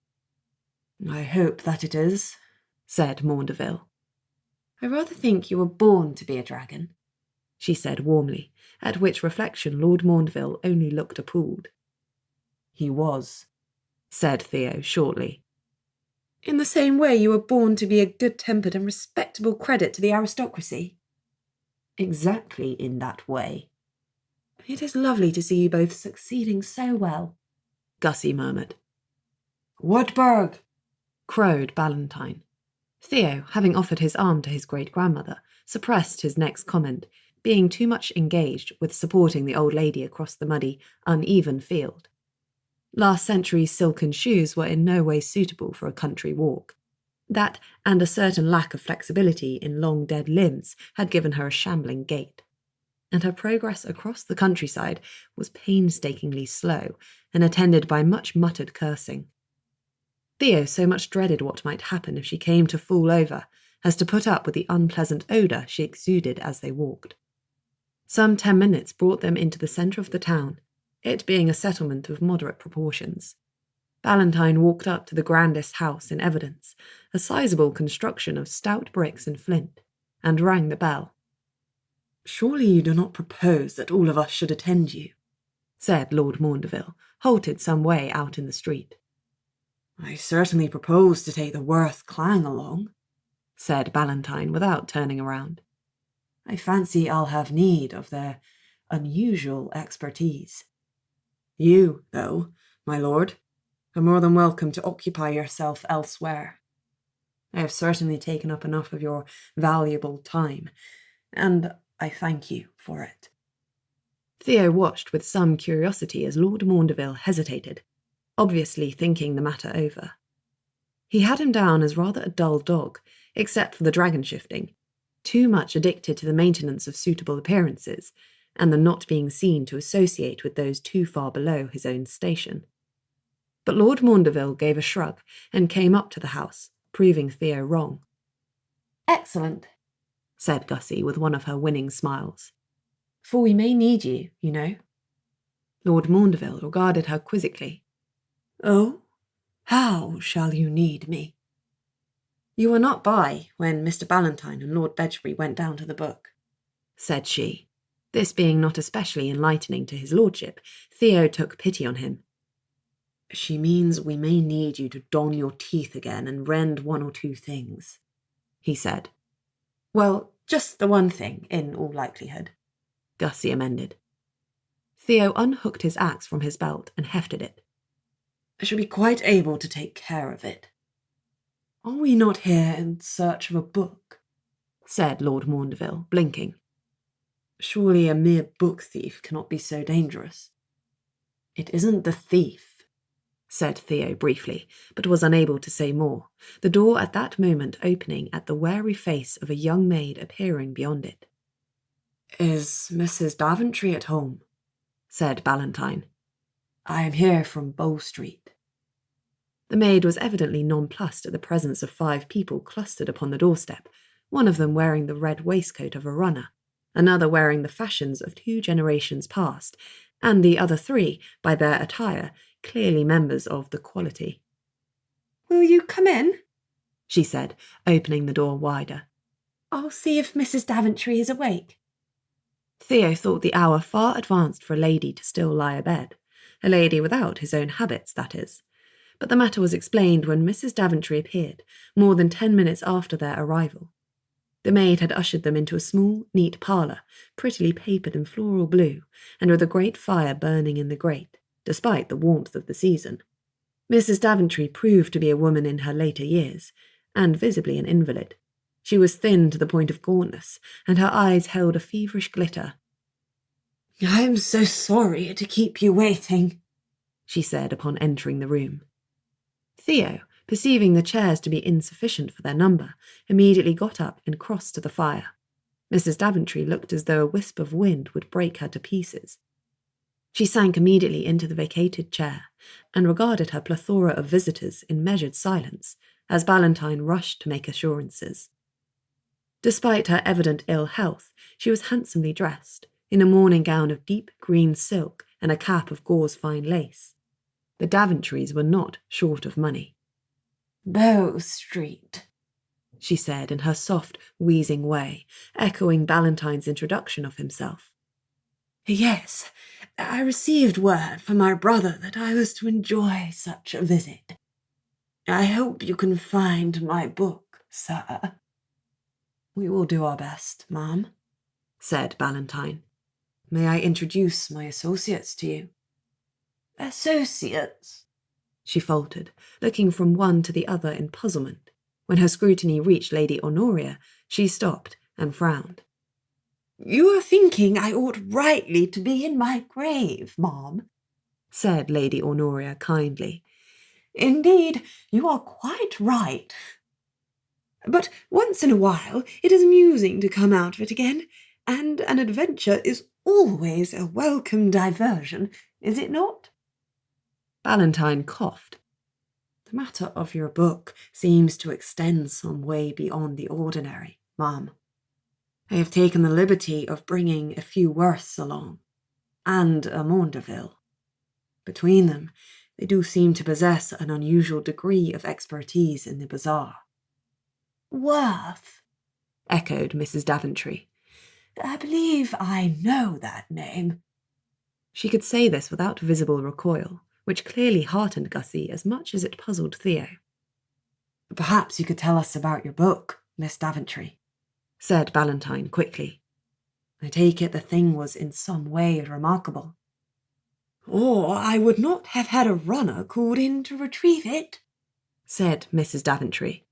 "I hope that it is," said Maundeville. "I rather think you were born to be a dragon," she said warmly, at which reflection Lord Maundeville only looked appalled. "He was," said Theo shortly. "In the same way you were born to be a good-tempered and respectable credit to the aristocracy?" "Exactly in that way." "It is lovely to see you both succeeding so well," Gussie murmured. "Woodburn!" crowed Ballantyne. Theo, having offered his arm to his great-grandmother, suppressed his next comment, being too much engaged with supporting the old lady across the muddy, uneven field. Last century's silken shoes were in no way suitable for a country walk. That, and a certain lack of flexibility in long dead limbs, had given her a shambling gait. And her progress across the countryside was painstakingly slow and attended by much muttered cursing. Theo so much dreaded what might happen if she came to fall over as to put up with the unpleasant odour she exuded as they walked. Some 10 minutes brought them into the centre of the town, it being a settlement of moderate proportions. Ballantyne walked up to the grandest house in evidence, a sizable construction of stout bricks and flint, and rang the bell. "Surely you do not propose that all of us should attend you?" said Lord Maundeville, halted some way out in the street. "I certainly propose to take the Werth clan along," said Ballantyne without turning around. "I fancy I'll have need of their unusual expertise. You, though, my lord, are more than welcome to occupy yourself elsewhere. I have certainly taken up enough of your valuable time, and I thank you for it." Theo watched with some curiosity as Lord Maundeville hesitated, obviously thinking the matter over. He had him down as rather a dull dog, except for the dragon shifting, too much addicted to the maintenance of suitable appearances, and the not being seen to associate with those too far below his own station. But Lord Maundeville gave a shrug and came up to the house, proving Theo wrong. "Excellent," said Gussie with one of her winning smiles. "For we may need you, you know." Lord Maundeville regarded her quizzically. "Oh? How shall you need me?" "You were not by when Mr. Ballantyne and Lord Bedgebury went down to the book," said she. This being not especially enlightening to his lordship, Theo took pity on him. "She means we may need you to don your teeth again and rend one or two things," he said. "Well, just the one thing, in all likelihood," Gussie amended. Theo unhooked his axe from his belt and hefted it. "I shall be quite able to take care of it." "Are we not here in search of a book?" said Lord Maundeville, blinking. "Surely a mere book thief cannot be so dangerous." "It isn't the thief," said Theo briefly, but was unable to say more, the door at that moment opening at the wary face of a young maid appearing beyond it. "Is Mrs. Daventry at home?" said Ballantyne. "I am here from Bow Street." The maid was evidently nonplussed at the presence of 5 people clustered upon the doorstep, one of them wearing the red waistcoat of a runner, another wearing the fashions of 2 generations past, and the other 3, by their attire, clearly members of the quality. "Will you come in?" she said, opening the door wider. "I'll see if Mrs. Daventry is awake." Theo thought the hour far advanced for a lady to still lie abed, a lady without his own habits, that is. But the matter was explained when Mrs. Daventry appeared, more than 10 minutes after their arrival. The maid had ushered them into a small, neat parlour, prettily papered in floral blue, and with a great fire burning in the grate, despite the warmth of the season. Mrs. Daventry proved to be a woman in her later years, and visibly an invalid. She was thin to the point of gauntness, and her eyes held a feverish glitter. "I'm so sorry to keep you waiting," she said upon entering the room. Theo, perceiving the chairs to be insufficient for their number, immediately got up and crossed to the fire. Mrs. Daventry looked as though a wisp of wind would break her to pieces. She sank immediately into the vacated chair, and regarded her plethora of visitors in measured silence, as Ballantyne rushed to make assurances. Despite her evident ill health, she was handsomely dressed, in a morning gown of deep green silk and a cap of gauze fine lace. The Daventrys were not short of money. "Bow Street," she said in her soft, wheezing way, echoing Ballantyne's introduction of himself. "Yes, I received word from my brother that I was to enjoy such a visit. I hope you can find my book, sir." "We will do our best, ma'am," said Ballantyne. "May I introduce my associates to you?" "Associates?" she faltered, looking from one to the other in puzzlement. When her scrutiny reached Lady Honoria, she stopped and frowned. "You are thinking I ought rightly to be in my grave, ma'am," said Lady Honoria kindly. "Indeed, you are quite right. But once in a while it is amusing to come out of it again, and an adventure is always a welcome diversion, is it not?" Ballantyne coughed. "The matter of your book seems to extend some way beyond the ordinary, ma'am. I have taken the liberty of bringing a few Werths along, and a Maundeville. Between them, they do seem to possess an unusual degree of expertise in the bizarre." "Werth?" echoed Mrs. Daventry. "I believe I know that name." She could say this without visible recoil, which clearly heartened Gussie as much as it puzzled Theo. "Perhaps you could tell us about your book, Miss Daventry," said Ballantyne quickly. "I take it the thing was in some way remarkable." "Or I would not have had a runner called in to retrieve it," said Mrs. Daventry.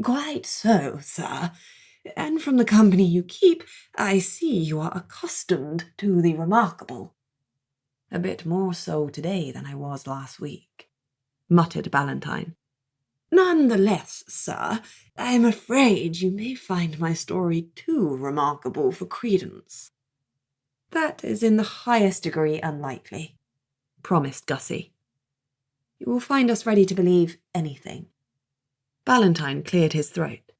"Quite so, sir. And from the company you keep, I see you are accustomed to the remarkable." "A bit more so today than I was last week," muttered Ballantyne. "None the less, sir, I am afraid you may find my story too remarkable for credence." "That is in the highest degree unlikely," promised Gussie. "You will find us ready to believe anything." Ballantyne cleared his throat.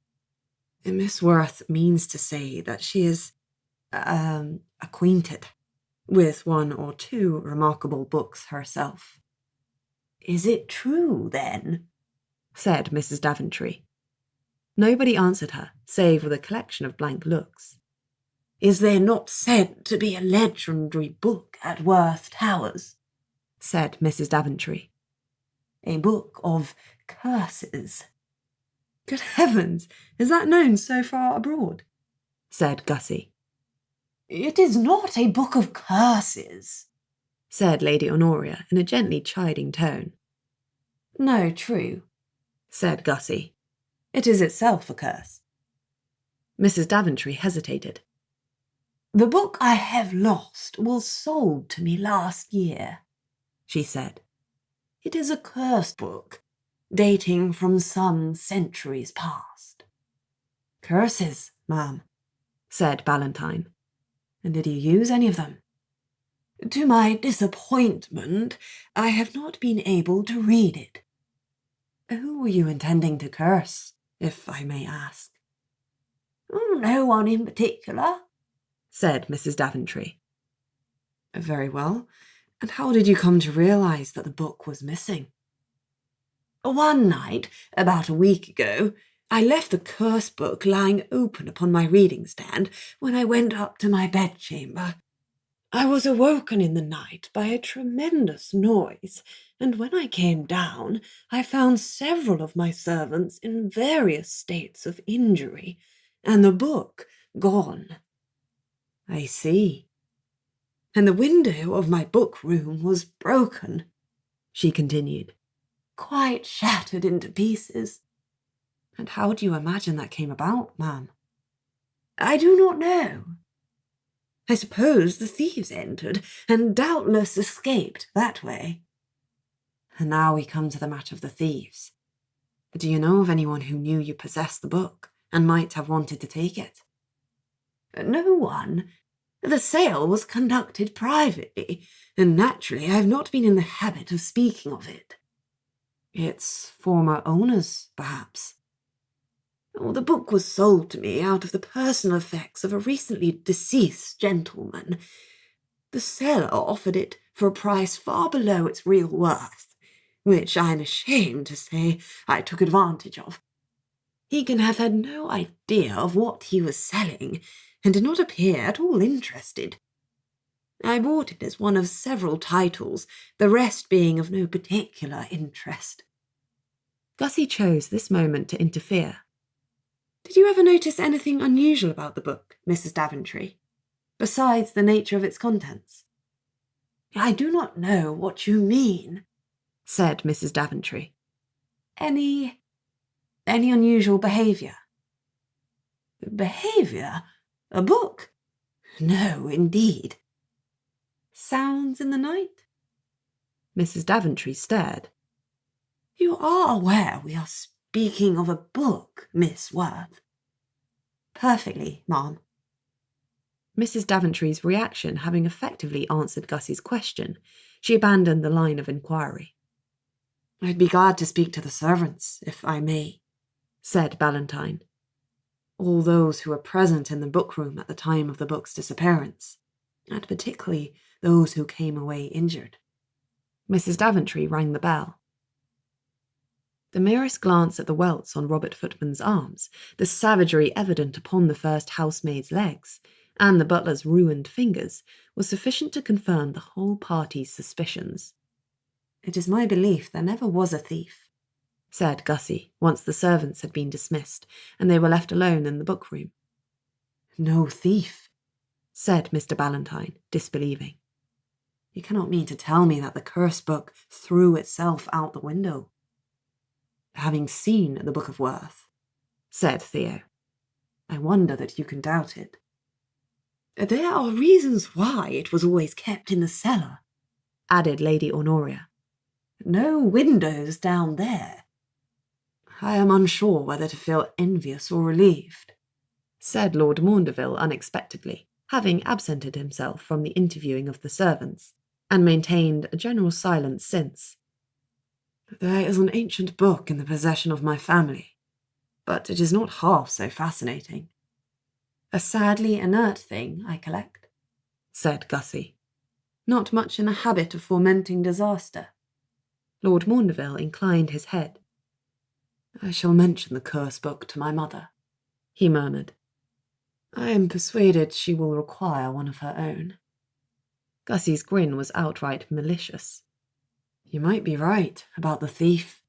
"Miss Werth means to say that she is, acquainted with 1 or 2 remarkable books herself." "Is it true, then?" said Mrs. Daventry. Nobody answered her, save with a collection of blank looks. "Is there not said to be a legendary book at Werth Towers?" said Mrs. Daventry. "A book of curses." "Good heavens, is that known so far abroad?" said Gussie. "It is not a book of curses," said Lady Honoria in a gently chiding tone. "No, true," said Gussie. "It is itself a curse." Mrs. Daventry hesitated. "The book I have lost was sold to me last year," she said. "It is a cursed book, dating from some centuries past." "Curses, ma'am," said Ballantyne. "And did you use any of them?" "To my disappointment, I have not been able to read it." "Who were you intending to curse, if I may ask?" "No one in particular," said Mrs. Daventry. Very well. And how did you come to realise that the book was missing? One night, about a week ago, I left the curse book lying open upon my reading stand when I went up to my bedchamber. I was awoken in the night by a tremendous noise, and when I came down, I found several of my servants in various states of injury, and the book gone. I see. And the window of my book room was broken, she continued, quite shattered into pieces. And how do you imagine that came about, ma'am? I do not know. I suppose the thieves entered, and doubtless escaped that way. And now we come to the matter of the thieves. Do you know of anyone who knew you possessed the book, and might have wanted to take it? No one. The sale was conducted privately, and naturally I have not been in the habit of speaking of it. Its former owners, perhaps? The book was sold to me out of the personal effects of a recently deceased gentleman. The seller offered it for a price far below its real worth, which I am ashamed to say I took advantage of. He can have had no idea of what he was selling, and did not appear at all interested. I bought it as one of several titles, the rest being of no particular interest. Gussie chose this moment to interfere. Did you ever notice anything unusual about the book, Mrs. Daventry, besides the nature of its contents? I do not know what you mean, said Mrs. Daventry. Any unusual behaviour? Behaviour? A book? No, indeed. Sounds in the night? Mrs. Daventry stared. You are aware we are speaking of a book, Miss Werth? Perfectly, ma'am. Mrs. Daventry's reaction having effectively answered Gussie's question, she abandoned the line of inquiry. I'd be glad to speak to the servants, if I may, said Ballantyne. All those who were present in the book-room at the time of the book's disappearance, and particularly those who came away injured. Mrs. Daventry rang the bell. The merest glance at the welts on Robert Footman's arms, the savagery evident upon the first housemaid's legs, and the butler's ruined fingers, was sufficient to confirm the whole party's suspicions. It is my belief there never was a thief, said Gussie, once the servants had been dismissed, and they were left alone in the book-room. No thief, said Mr. Ballantyne, disbelieving. You cannot mean to tell me that the cursed book threw itself out the window. Having seen the Book of Werth, said Theo, I wonder that you can doubt it. There are reasons why it was always kept in the cellar, added Lady Honoria. No windows down there. I am unsure whether to feel envious or relieved, said Lord Maundeville unexpectedly, having absented himself from the interviewing of the servants, and maintained a general silence since. There is an ancient book in the possession of my family, but it is not half so fascinating. A sadly inert thing, I collect, said Gussie. Not much in the habit of fomenting disaster. Lord Maundeville inclined his head. I shall mention the curse book to my mother, he murmured. I am persuaded she will require one of her own. Gussie's grin was outright malicious. You might be right about the thief,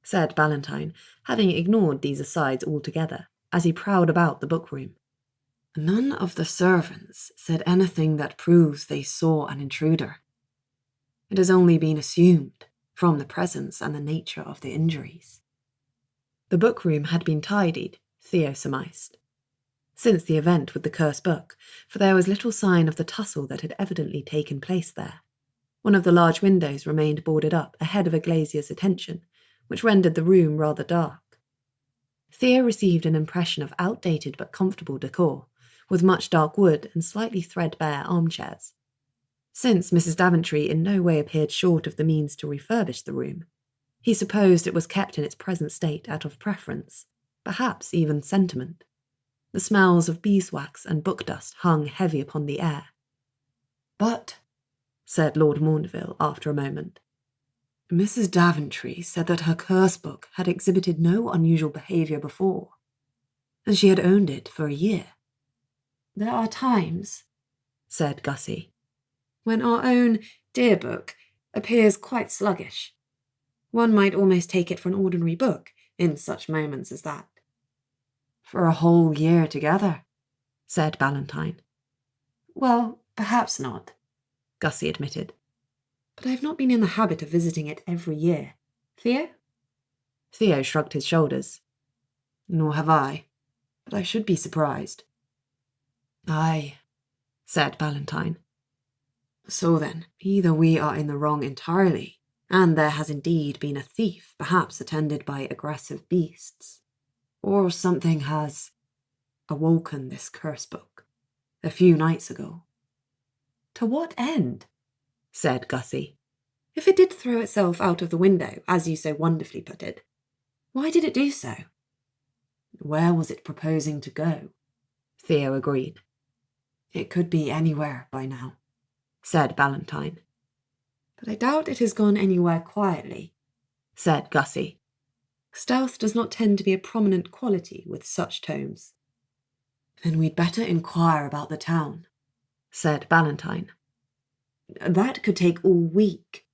said Ballantyne, having ignored these asides altogether, as he prowled about the book-room. None of the servants said anything that proves they saw an intruder. It has only been assumed from the presence and the nature of the injuries. The book-room had been tidied, Theo surmised, since the event with the cursed book, for there was little sign of the tussle that had evidently taken place there. One of the large windows remained boarded up ahead of a glazier's attention, which rendered the room rather dark. Theo received an impression of outdated but comfortable decor, with much dark wood and slightly threadbare armchairs. Since Mrs. Daventry in no way appeared short of the means to refurbish the room, he supposed it was kept in its present state out of preference, perhaps even sentiment. The smells of beeswax and book dust hung heavy upon the air. "But," said Lord Maundeville after a moment, "Mrs. Daventry said that her curse book had exhibited no unusual behaviour before, and she had owned it for a year." "There are times," said Gussie, "when our own dear book appears quite sluggish. One might almost take it for an ordinary book in such moments as that." "For a whole year together," said Ballantyne. "Well, perhaps not," Gussie admitted. "But I have not been in the habit of visiting it every year. Theo?" Theo shrugged his shoulders. "Nor have I, but I should be surprised." "Aye," said Ballantyne. "So then, either we are in the wrong entirely, and there has indeed been a thief, perhaps attended by aggressive beasts, or something has awoken this curse book a few nights ago." "To what end?" said Gussie. "If it did throw itself out of the window, as you so wonderfully put it, why did it do so?" "Where was it proposing to go?" Theo agreed. "It could be anywhere by now," said Ballantyne. "But I doubt it has gone anywhere quietly," said Gussie. "Stealth does not tend to be a prominent quality with such tomes." "Then we'd better inquire about the town," said Ballantyne. "That could take all week,"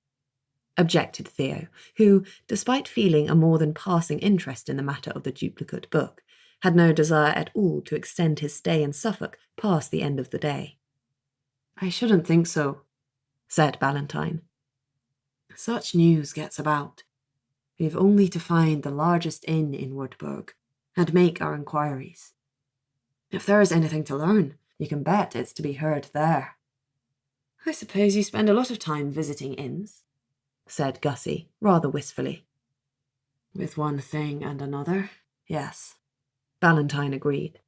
objected Theo, who, despite feeling a more than passing interest in the matter of the duplicate book, had no desire at all to extend his stay in Suffolk past the end of the day. "I shouldn't think so," said Ballantyne. "Such news gets about. We've only to find the largest inn in Woodburg and make our inquiries. If there is anything to learn, you can bet it's to be heard there." "I suppose you spend a lot of time visiting inns," said Gussie, rather wistfully. "With one thing and another, yes," Ballantyne agreed.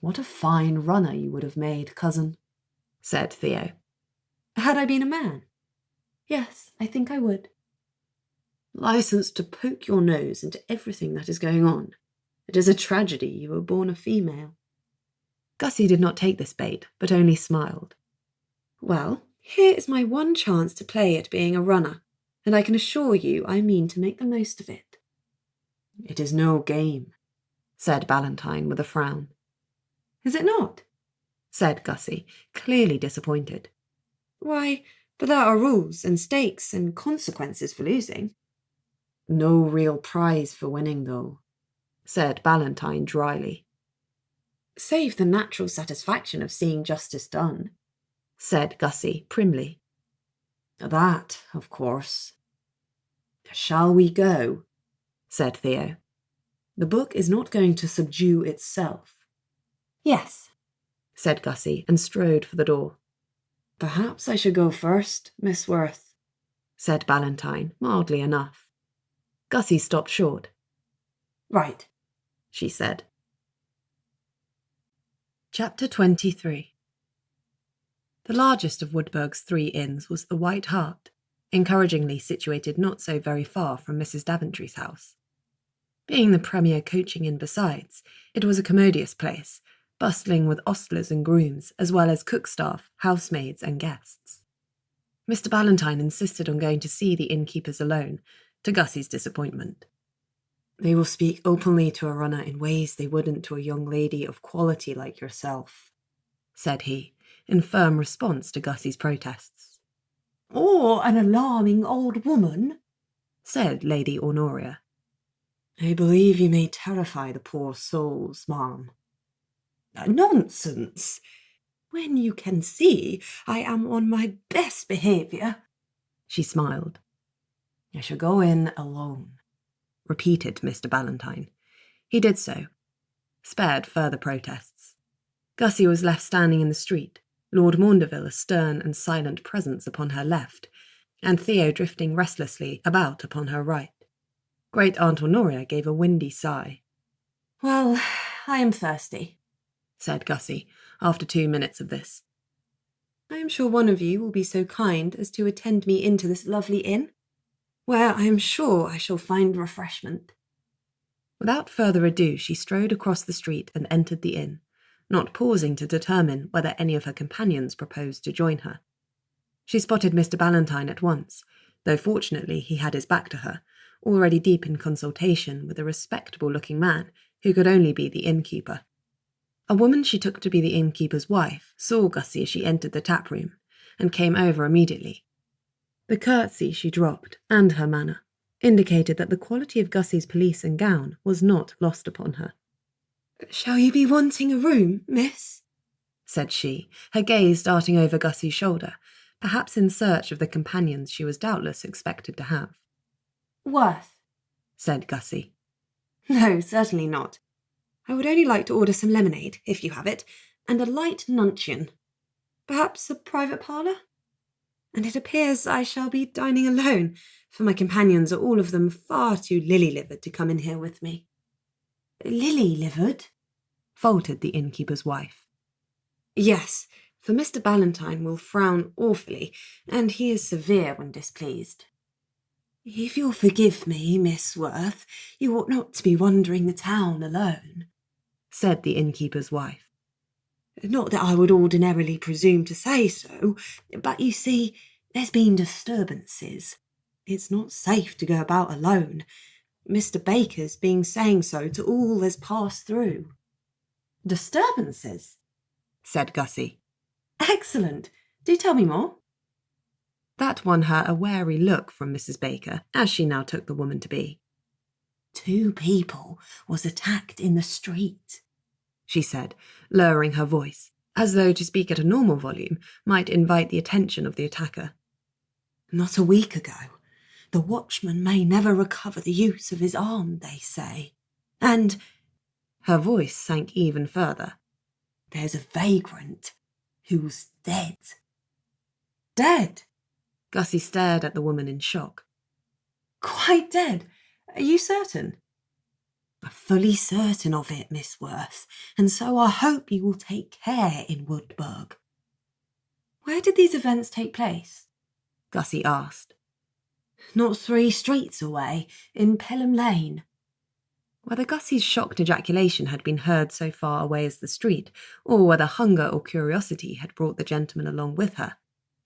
"What a fine runner you would have made, cousin," said Theo. "Had I been a man? Yes, I think I would." "Licensed to poke your nose into everything that is going on. It is a tragedy you were born a female." Gussie did not take this bait, but only smiled. "Well, here is my one chance to play at being a runner, and I can assure you I mean to make the most of it." "It is no game," said Ballantyne with a frown. "Is it not?" said Gussie, clearly disappointed. "Why, but there are rules and stakes and consequences for losing." "No real prize for winning, though," said Ballantyne dryly. "Save the natural satisfaction of seeing justice done," said Gussie primly. "That, of course." "Shall we go?" said Theo. "The book is not going to subdue itself." "Yes," said Gussie, and strode for the door. "Perhaps I should go first, Miss Werth," said Ballantyne, mildly enough. Gussie stopped short. "Right," she said. Chapter 23. The largest of Woodburg's 3 inns was the White Hart, encouragingly situated not so very far from Mrs. Daventry's house. Being the premier coaching inn besides, it was a commodious place, bustling with ostlers and grooms, as well as cook staff, housemaids and guests. Mr. Ballantyne insisted on going to see the innkeepers alone, to Gussie's disappointment. "They will speak openly to a runner in ways they wouldn't to a young lady of quality like yourself," said he, in firm response to Gussie's protests. "Or an alarming old woman," said Lady Honoria. "I believe you may terrify the poor souls, ma'am." "Nonsense! When you can see I am on my best behaviour." She smiled. "I shall go in alone," repeated Mr. Ballantyne. He did so, spared further protests. Gussie was left standing in the street, Lord Maundeville a stern and silent presence upon her left, and Theo drifting restlessly about upon her right. Great Aunt Honoria gave a windy sigh. "Well, I am thirsty," said Gussie, after 2 minutes of this. "I am sure one of you will be so kind as to attend me into this lovely inn, where I am sure I shall find refreshment." Without further ado, she strode across the street and entered the inn, not pausing to determine whether any of her companions proposed to join her. She spotted Mr. Ballantyne at once, though fortunately he had his back to her, already deep in consultation with a respectable-looking man who could only be the innkeeper. A woman she took to be the innkeeper's wife saw Gussie as she entered the tap-room, and came over immediately. The curtsy she dropped, and her manner, indicated that the quality of Gussie's pelisse and gown was not lost upon her. "Shall you be wanting a room, miss?" said she, her gaze darting over Gussie's shoulder, perhaps in search of the companions she was doubtless expected to have. "Werth," said Gussie. "No, certainly not. I would only like to order some lemonade, if you have it, and a light nuncheon. Perhaps a private parlour? And it appears I shall be dining alone, for my companions are all of them far too lily-livered to come in here with me." "Lily-livered?" faltered the innkeeper's wife. "Yes, for Mr. Ballantyne will frown awfully, and he is severe when displeased." "If you'll forgive me, Miss Werth, you ought not to be wandering the town alone," said the innkeeper's wife. "Not that I would ordinarily presume to say so, but you see, there's been disturbances. It's not safe to go about alone. Mr. Baker's been saying so to all that's passed through." "Disturbances?" said Gussie. "Excellent. Do tell me more." That won her a wary look from Mrs. Baker, as she now took the woman to be. "2 people was attacked in the street," she said, lowering her voice, as though to speak at a normal volume might invite the attention of the attacker. "Not a week ago. The watchman may never recover the use of his arm, they say. And," her voice sank even further, "there's a vagrant who's dead." "Dead?" Gussie stared at the woman in shock. "Quite dead? Are you certain?" "I'm fully certain of it, Miss Werth, and so I hope you will take care in Woodburg." "Where did these events take place?" Gussie asked. "Not 3 streets away, in Pelham Lane." Whether Gussie's shocked ejaculation had been heard so far away as the street, or whether hunger or curiosity had brought the gentleman along with her,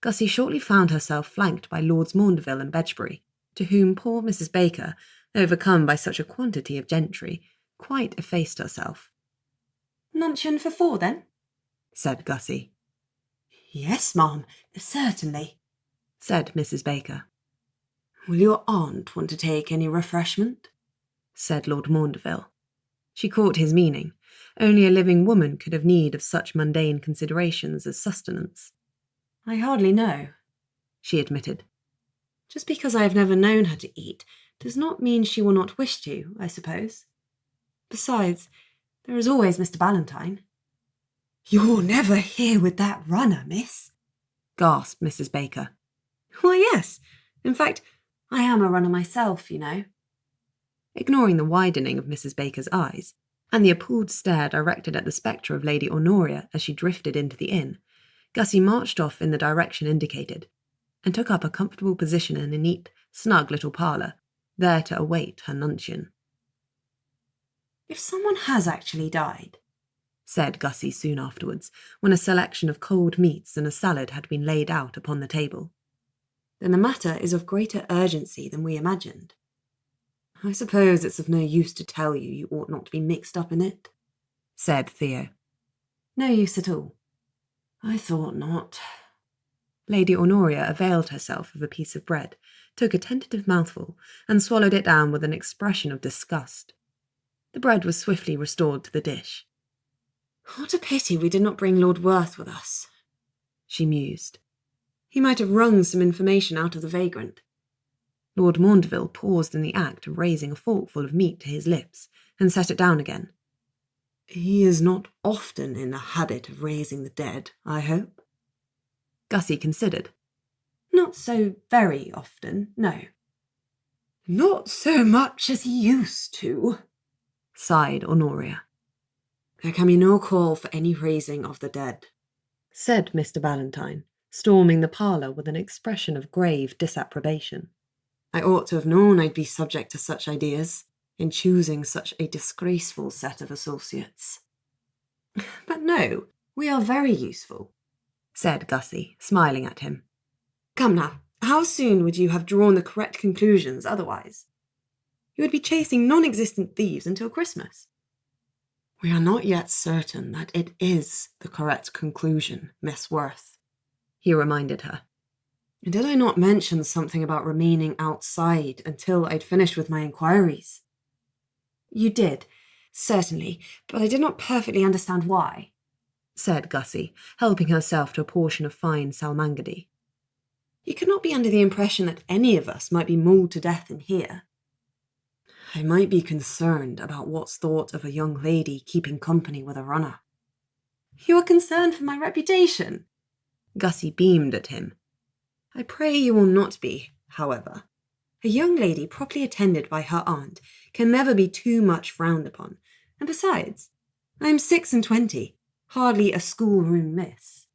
Gussie shortly found herself flanked by Lords Maundeville and Bedgebury, to whom poor Mrs. Baker, overcome by such a quantity of gentry, quite effaced herself. "Nuncheon for 4, then?" said Gussie. "Yes, ma'am, certainly," said Mrs. Baker. "Will your aunt want to take any refreshment?" said Lord Maundeville. She caught his meaning. Only a living woman could have need of such mundane considerations as sustenance. "I hardly know," she admitted. "Just because I have never known her to eat does not mean she will not wish to, I suppose. Besides, there is always Mr. Ballantyne." "You're never here with that runner, miss," gasped Mrs. Baker. "Why, yes. In fact, I am a runner myself, you know." Ignoring the widening of Mrs. Baker's eyes, and the appalled stare directed at the spectre of Lady Honoria as she drifted into the inn, Gussie marched off in the direction indicated, and took up a comfortable position in a neat, snug little parlour, there to await her nuncheon. "If someone has actually died," said Gussie soon afterwards, when a selection of cold meats and a salad had been laid out upon the table, "then the matter is of greater urgency than we imagined. I suppose it's of no use to tell you you ought not to be mixed up in it," said Theo. "No use at all." "I thought not." Lady Honoria availed herself of a piece of bread, took a tentative mouthful, and swallowed it down with an expression of disgust. The bread was swiftly restored to the dish. "What a pity we did not bring Lord Werth with us," she mused. "He might have wrung some information out of the vagrant." Lord Maundeville paused in the act of raising a forkful of meat to his lips, and set it down again. "He is not often in the habit of raising the dead, I hope?" Gussie considered. "Not so very often, no." "Not so much as he used to," sighed Honoria. "There can be no call for any raising of the dead," said Mr. Ballantyne, storming the parlour with an expression of grave disapprobation. "I ought to have known I'd be subject to such ideas. in choosing such a disgraceful set of associates. But no, we are very useful, said Gussie, smiling at him. Come now, how soon would you have drawn the correct conclusions otherwise? You would be chasing non-existent thieves until Christmas. We are not yet certain that it is the correct conclusion, Miss Werth, he reminded her. Did I not mention something about remaining outside until I'd finished with my inquiries? You did, certainly, but I did not perfectly understand why, said Gussie, helping herself to a portion of fine salmangady. You could not be under the impression that any of us might be mauled to death in here. I might be concerned about what's thought of a young lady keeping company with a runner. You are concerned for my reputation? Gussie beamed at him. I pray you will not be, however. A young lady properly attended by her aunt can never be too much frowned upon, and besides, I am 26, hardly a schoolroom miss.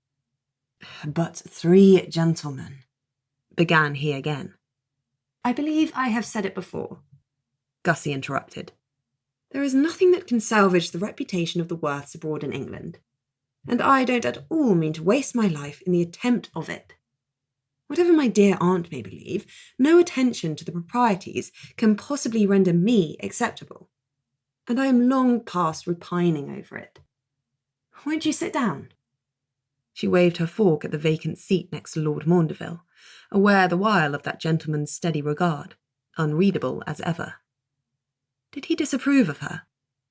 But 3 gentlemen, began he again. I believe I have said it before, Gussie interrupted. There is nothing that can salvage the reputation of the Werths abroad in England, and I don't at all mean to waste my life in the attempt of it. Whatever my dear aunt may believe, no attention to the proprieties can possibly render me acceptable, and I am long past repining over it. Won't you sit down? She waved her fork at the vacant seat next to Lord Maundeville, aware the while of that gentleman's steady regard, unreadable as ever. Did he disapprove of her?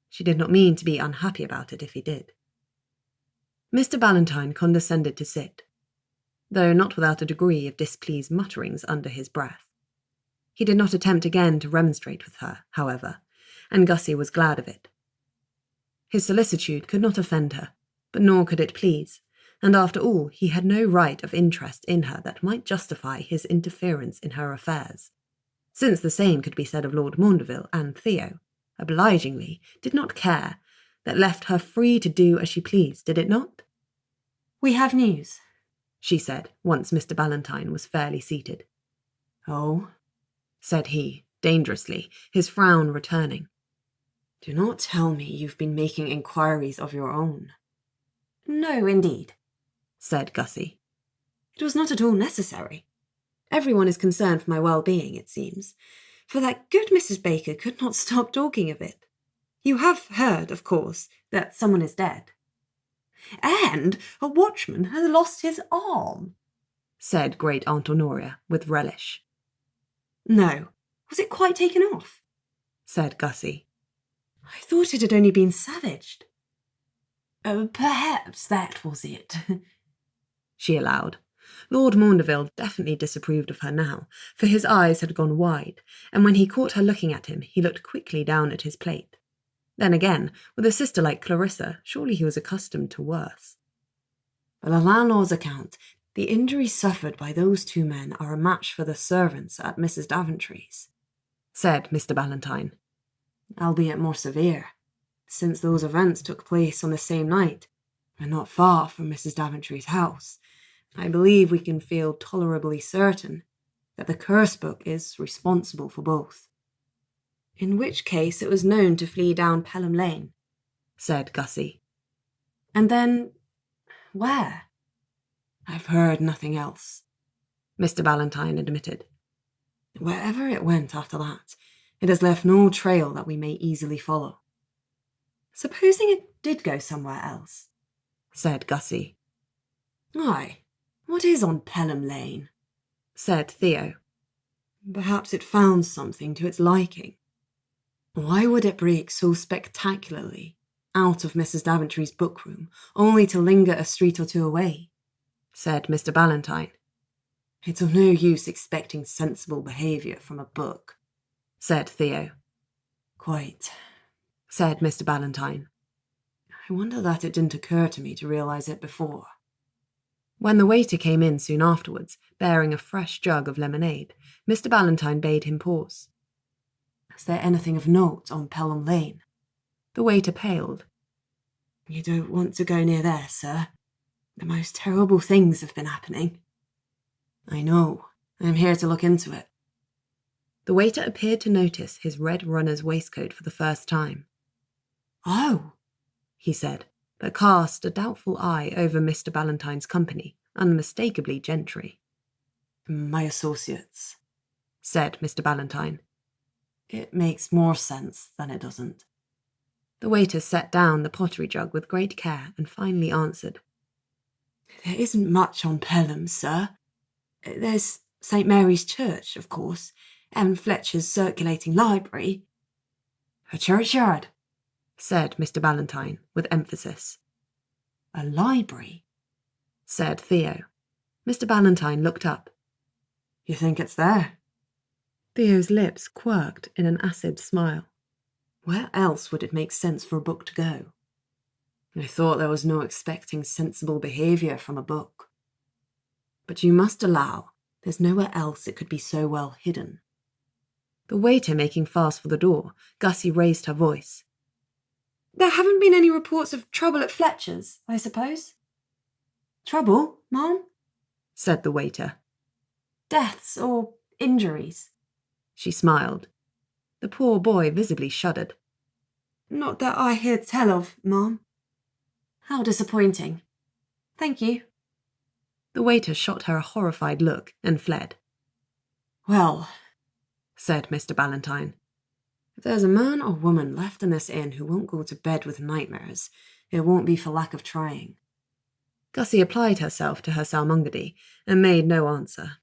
She did not mean to be unhappy about it if he did. Mr. Ballantyne condescended to sit, though not without a degree of displeased mutterings under his breath. He did not attempt again to remonstrate with her, however, and Gussie was glad of it. His solicitude could not offend her, but nor could it please, and after all he had no right of interest in her that might justify his interference in her affairs, since the same could be said of Lord Maundeville and Theo, obligingly, did not care, that left her free to do as she pleased, did it not? We have news, she said, once Mr. Ballantyne was fairly seated. Oh, said he, dangerously, his frown returning. Do not tell me you've been making inquiries of your own. No, indeed, said Gussie. It was not at all necessary. Everyone is concerned for my well-being, it seems, for that good Mrs. Baker could not stop talking of it. You have heard, of course, that someone is dead. And a watchman has lost his arm, said Great Aunt Honoria with relish. No, was it quite taken off? Said Gussie. I thought it had only been savaged. Perhaps that was it, she allowed. Lord Maundeville definitely disapproved of her now, for his eyes had gone wide, and when he caught her looking at him, he looked quickly down at his plate. Then again, with a sister like Clarissa, surely he was accustomed to worse. By the landlord's account, the injuries suffered by those 2 men are a match for the servants at Mrs. Daventry's, said Mr. Ballantyne, albeit more severe, since those events took place on the same night, and not far from Mrs. Daventry's house. I believe we can feel tolerably certain that the curse book is responsible for both. In which case it was known to flee down Pelham Lane, said Gussie. And then, where? I've heard nothing else, Mr. Ballantyne admitted. Wherever it went after that, it has left no trail that we may easily follow. Supposing it did go somewhere else, said Gussie. Aye, what is on Pelham Lane? Said Theo. Perhaps it found something to its liking. Why would it break so spectacularly out of Mrs. Daventry's bookroom, only to linger a street or 2 away? Said Mr. Ballantyne. It's of no use expecting sensible behaviour from a book, said Theo. Quite, said Mr. Ballantyne. I wonder that it didn't occur to me to realise it before. When the waiter came in soon afterwards, bearing a fresh jug of lemonade, Mr. Ballantyne bade him pause. Is there anything of note on Pelham Lane? The waiter paled. You don't want to go near there, sir. The most terrible things have been happening. I know. I am here to look into it. The waiter appeared to notice his red runner's waistcoat for the first time. "Oh," he said, but cast a doubtful eye over Mr. Ballantyne's company, unmistakably gentry. "My associates," said Mr. Ballantyne. "It makes more sense than it doesn't." The waiter set down the pottery jug with great care and finally answered. "There isn't much on Pelham, sir. There's St. Mary's Church, of course, and Fletcher's circulating library." "A churchyard," said Mr. Ballantyne with emphasis. "A library," said Theo. Mr. Ballantyne looked up. "You think it's there?" Theo's lips quirked in an acid smile. "Where else would it make sense for a book to go? I thought there was no expecting sensible behaviour from a book. But you must allow there's nowhere else it could be so well hidden." The waiter making fast for the door, Gussie raised her voice. "There haven't been any reports of trouble at Fletcher's, I suppose?" "Trouble, Mom?" said the waiter. "Deaths or injuries?" She smiled. The poor boy visibly shuddered. "Not that I hear tell of, Mom." "How disappointing. Thank you." The waiter shot her a horrified look and fled. "Well," said Mr. Ballantyne, "if there's a man or woman left in this inn who won't go to bed with nightmares, it won't be for lack of trying." Gussie applied herself to her salmongardy and made no answer.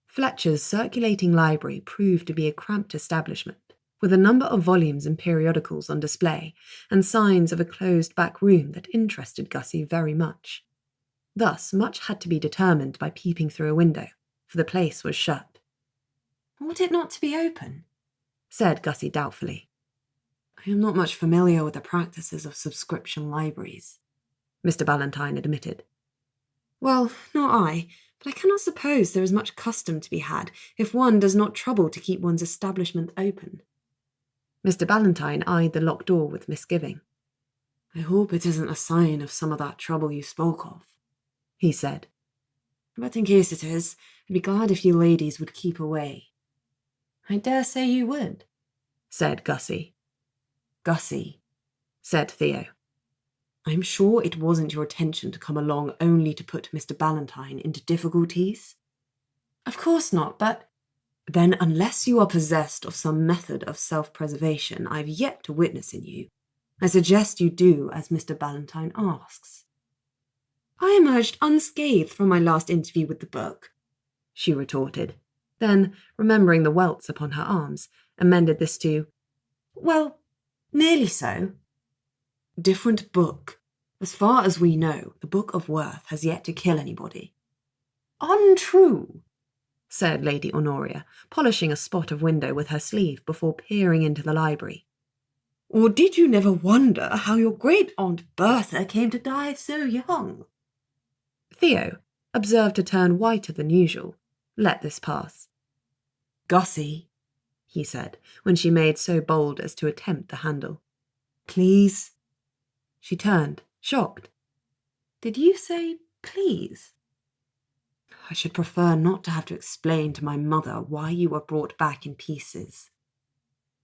Fletcher's circulating library proved to be a cramped establishment, with a number of volumes and periodicals on display, and signs of a closed back room that interested Gussie very much. Thus, much had to be determined by peeping through a window, for the place was shut. "Ought it not to be open?" said Gussie doubtfully. "I am not much familiar with the practices of subscription libraries," Mr. Ballantyne admitted. "Well, nor I, but I cannot suppose there is much custom to be had if one does not trouble to keep one's establishment open." Mr. Ballantyne eyed the locked door with misgiving. "I hope it isn't a sign of some of that trouble you spoke of," he said. "But in case it is, I'd be glad if you ladies would keep away." "I dare say you would," said Gussie. "Gussie," said Theo. "I'm sure it wasn't your intention to come along only to put Mr. Ballantyne into difficulties?" "Of course not, but—" "Then unless you are possessed of some method of self-preservation I've yet to witness in you, I suggest you do as Mr. Ballantyne asks." "I emerged unscathed from my last interview with the book," she retorted. Then, remembering the welts upon her arms, amended this to, "Well, nearly so." "Different book. As far as we know, the Book of Werth has yet to kill anybody." "Untrue," said Lady Honoria, polishing a spot of window with her sleeve before peering into the library. "Or did you never wonder how your great-aunt Bertha came to die so young?" Theo, observed to turn whiter than usual, let this pass. "Gussie," he said, when she made so bold as to attempt the handle. "Please." She turned, shocked. "Did you say please?" "I should prefer not to have to explain to my mother why you were brought back in pieces."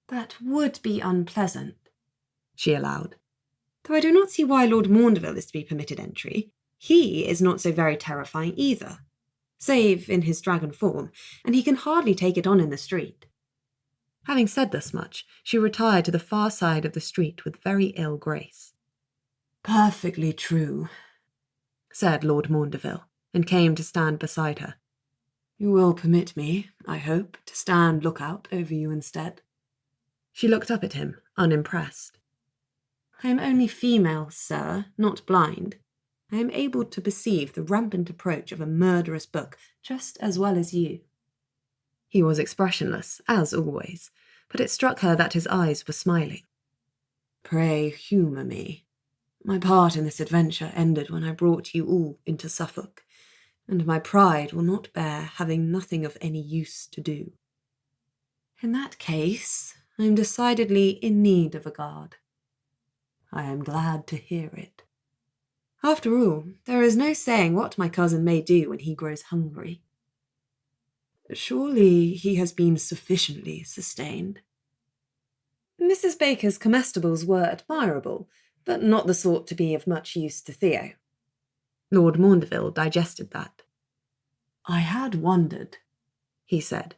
"That would be unpleasant," she allowed. "Though I do not see why Lord Maundeville is to be permitted entry. He is not so very terrifying either, save in his dragon form, and he can hardly take it on in the street." Having said thus much, she retired to the far side of the street with very ill grace. "Perfectly true," said Lord Maundeville, and came to stand beside her. "You will permit me, I hope, to stand lookout over you instead." She looked up at him, unimpressed. "I am only female, sir, not blind. I am able to perceive the rampant approach of a murderous book just as well as you." He was expressionless, as always, but it struck her that his eyes were smiling. "Pray humour me. My part in this adventure ended when I brought you all into Suffolk, and my pride will not bear having nothing of any use to do. In that case, I am decidedly in need of a guard." "I am glad to hear it." "After all, there is no saying what my cousin may do when he grows hungry." Surely he has been sufficiently sustained. Mrs. Baker's comestibles were admirable, but not the sort to be of much use to Theo. Lord Maundeville digested that. I had wondered, he said.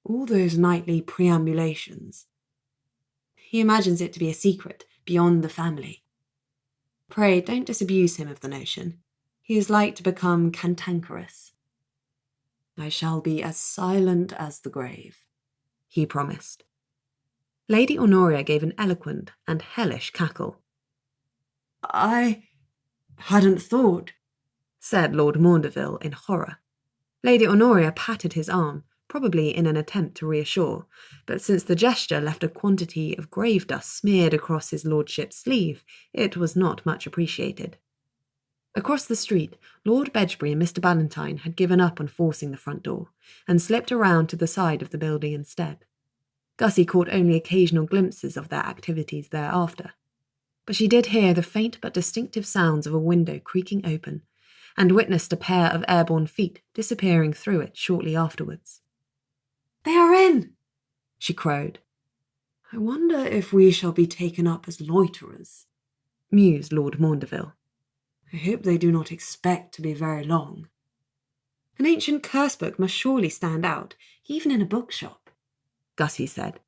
All those nightly preambulations. He imagines it to be a secret, beyond the family. Pray, don't disabuse him of the notion. He is like to become cantankerous. I shall be as silent as the grave, he promised. Lady Honoria gave an eloquent and hellish cackle. I hadn't thought, said Lord Maundeville in horror. Lady Honoria patted his arm, probably in an attempt to reassure, but since the gesture left a quantity of grave dust smeared across his lordship's sleeve, it was not much appreciated. Across the street, Lord Bedgebury and Mr. Ballantyne had given up on forcing the front door, and slipped around to the side of the building instead. Gussie caught only occasional glimpses of their activities thereafter, but she did hear the faint but distinctive sounds of a window creaking open, and witnessed a pair of airborne feet disappearing through it shortly afterwards. "They are in!" she crowed. "I wonder if we shall be taken up as loiterers," mused Lord Maundeville. "I hope they do not expect to be very long." "An ancient curse book must surely stand out, even in a bookshop," Gussie said.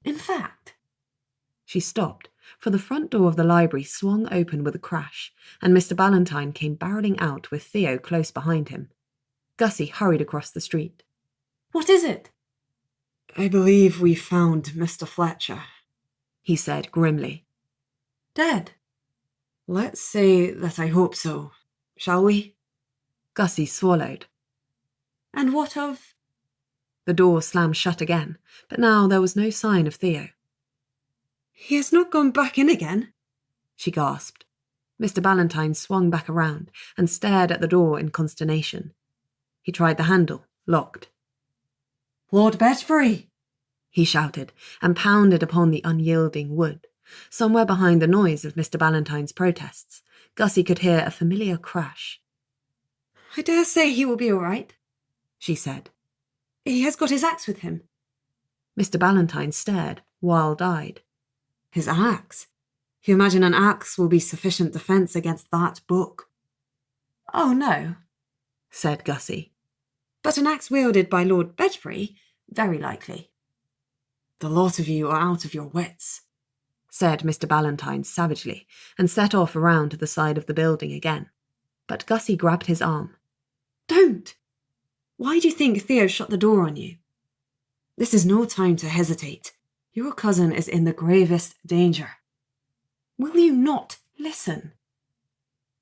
"In fact—" She stopped, for the front door of the library swung open with a crash, and Mr. Ballantyne came barrelling out with Theo close behind him. Gussie hurried across the street. "What is it?" "I believe we found Mr. Fletcher," he said grimly. "Dead?" "Let's say that I hope so, shall we?" Gussie swallowed. "And what of—" The door slammed shut again, but now there was no sign of Theo. "He has not gone back in again?" she gasped. Mr. Ballantyne swung back around and stared at the door in consternation. He tried the handle, locked. "Lord Bedgebury!" he shouted, and pounded upon the unyielding wood. Somewhere behind the noise of Mr. Ballantyne's protests, Gussie could hear a familiar crash. "I dare say he will be all right," she said. "He has got his axe with him." Mr. Ballantyne stared, wild-eyed. "His axe? You imagine an axe will be sufficient defence against that book?" "Oh, no," said Gussie. "But an axe wielded by Lord Bedgebury, very likely." "The lot of you are out of your wits," said Mr. Ballantyne savagely, and set off around to the side of the building again. But Gussie grabbed his arm. "Don't! Why do you think Theo shut the door on you? This is no time to hesitate. Your cousin is in the gravest danger. Will you not listen?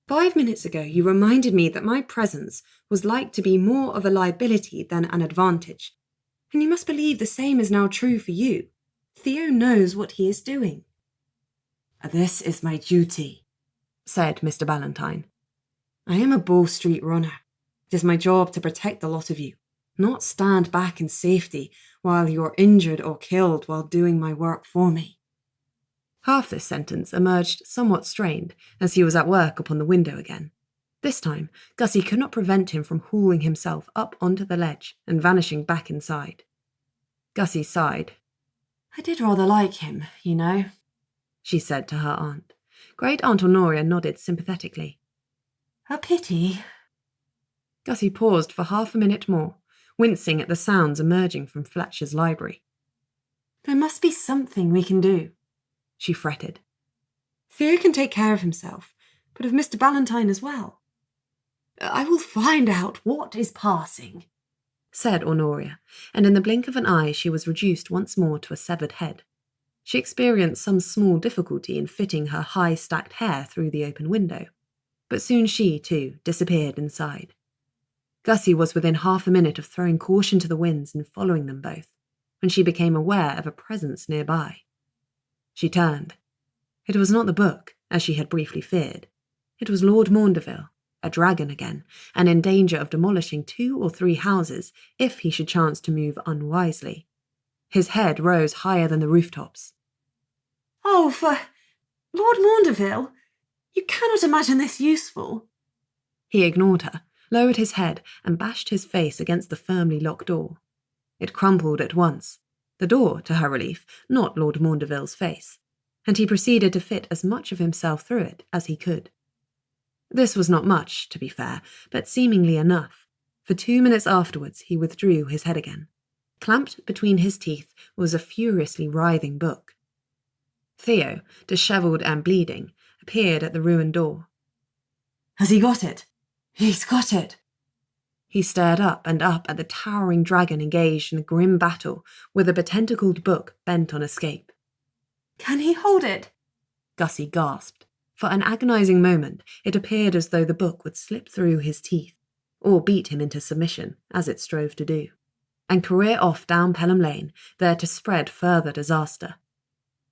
5 minutes ago you reminded me that my presence was like to be more of a liability than an advantage, and you must believe the same is now true for you. Theo knows what he is doing." "This is my duty," said Mr. Ballantyne. "I am a Bow Street runner. It is my job to protect the lot of you, not stand back in safety while you are injured or killed while doing my work for me." Half this sentence emerged somewhat strained as he was at work upon the window again. This time, Gussie could not prevent him from hauling himself up onto the ledge and vanishing back inside. Gussie sighed. "I did rather like him, you know," she said to her aunt. Great Aunt Honoria nodded sympathetically. "A pity." Gussie paused for half a minute more, wincing at the sounds emerging from Fletcher's library. "There must be something we can do," she fretted. "Theo can take care of himself, but of Mr. Ballantyne as well." "I will find out what is passing," said Honoria, and in the blink of an eye she was reduced once more to a severed head. She experienced some small difficulty in fitting her high-stacked hair through the open window, but soon she, too, disappeared inside. Gussie was within half a minute of throwing caution to the winds and following them both, when she became aware of a presence nearby. She turned. It was not the book, as she had briefly feared. It was Lord Maundeville, a dragon again, and in danger of demolishing 2 or 3 houses if he should chance to move unwisely. His head rose higher than the rooftops. "Oh, for Lord Maundeville! You cannot imagine this useful." He ignored her, lowered his head and bashed his face against the firmly locked door. It crumpled at once, the door, to her relief, not Lord Maundeville's face, and he proceeded to fit as much of himself through it as he could. This was not much, to be fair, but seemingly enough. For 2 minutes afterwards he withdrew his head again. Clamped between his teeth was a furiously writhing book. Theo, dishevelled and bleeding, appeared at the ruined door. "Has he got it? He's got it!" He stared up and up at the towering dragon engaged in a grim battle with a betentacled book bent on escape. "Can he hold it?" Gussie gasped. For an agonizing moment, it appeared as though the book would slip through his teeth, or beat him into submission, as it strove to do, and career off down Pelham Lane, there to spread further disaster.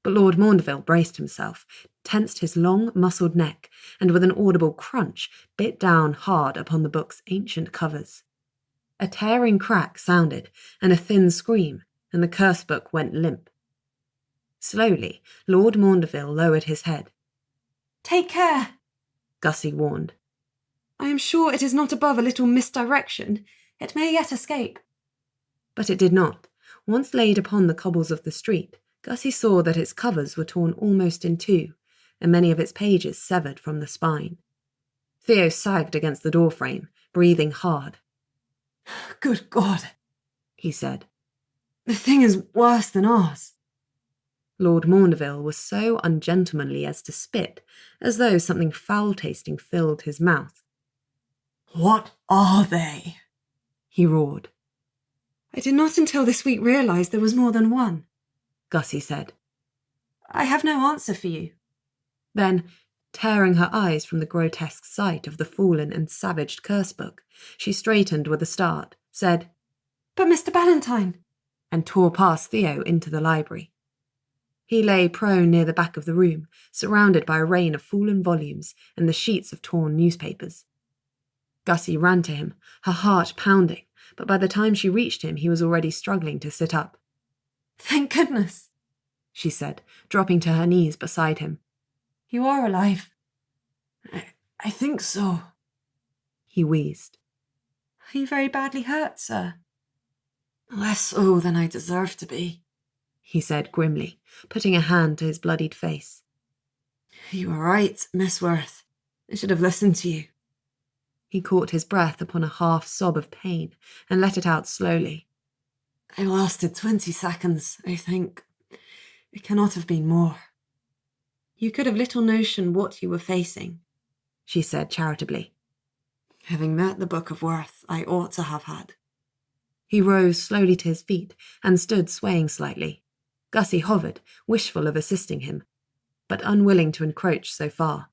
But Lord Maundeville braced himself, tensed his long, muscled neck, and with an audible crunch, bit down hard upon the book's ancient covers. A tearing crack sounded, and a thin scream, and the curse book went limp. Slowly, Lord Maundeville lowered his head. "Take care," Gussie warned. "I am sure it is not above a little misdirection. It may yet escape." But it did not. Once laid upon the cobbles of the street, Gussie saw that its covers were torn almost in two, and many of its pages severed from the spine. Theo sagged against the doorframe, breathing hard. "Good God," he said. "The thing is worse than ours." Lord Maundeville was so ungentlemanly as to spit, as though something foul-tasting filled his mouth. "What are they?" he roared. "I did not until this week realise there was more than one," Gussie said. "I have no answer for you." Then, tearing her eyes from the grotesque sight of the fallen and savaged curse book, she straightened with a start, said, "But Mr. Ballantyne," and tore past Theo into the library. He lay prone near the back of the room, surrounded by a rain of fallen volumes and the sheets of torn newspapers. Gussie ran to him, her heart pounding, but by the time she reached him he was already struggling to sit up. "Thank goodness," she said, dropping to her knees beside him. "You are alive." I think so," he wheezed. "Are you very badly hurt, sir?" "Less so than I deserve to be," he said grimly, putting a hand to his bloodied face. "You were right, Miss Werth. I should have listened to you." He caught his breath upon a half sob of pain and let it out slowly. "I lasted 20 seconds, I think. It cannot have been more." "You could have little notion what you were facing," she said charitably. "Having met the Book of Werth, I ought to have had." He rose slowly to his feet and stood swaying slightly. Gussie hovered, wishful of assisting him, but unwilling to encroach so far.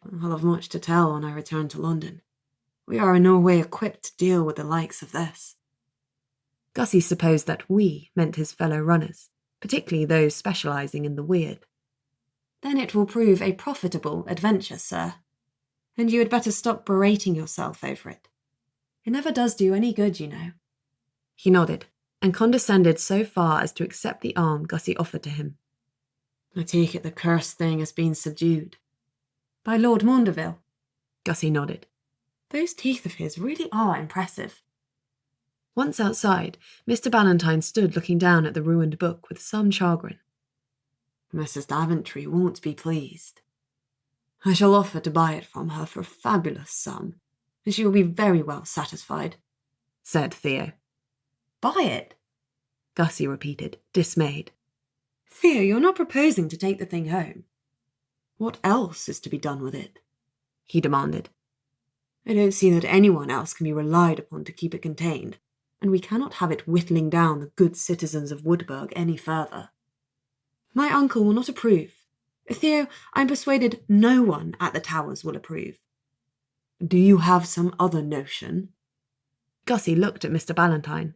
"I'll have much to tell when I return to London. We are in no way equipped to deal with the likes of this." Gussie supposed that we meant his fellow runners, particularly those specialising in the weird. "Then it will prove a profitable adventure, sir. And you had better stop berating yourself over it. It never does do any good, you know." He nodded, and condescended so far as to accept the arm Gussie offered to him. "I take it the cursed thing has been subdued." "By Lord Maundeville." Gussie nodded. "Those teeth of his really are impressive." Once outside, Mr. Ballantyne stood looking down at the ruined book with some chagrin. "Mrs. Daventry won't be pleased. I shall offer to buy it from her for a fabulous sum, and she will be very well satisfied," said Theo. "Buy it?" Gussie repeated, dismayed. "Theo, you're not proposing to take the thing home." "What else is to be done with it?" he demanded. "I don't see that anyone else can be relied upon to keep it contained, and we cannot have it whittling down the good citizens of Woodburg any further." "My uncle will not approve. Theo, I'm persuaded no one at the Towers will approve." "Do you have some other notion?" Gussie looked at Mr. Ballantyne.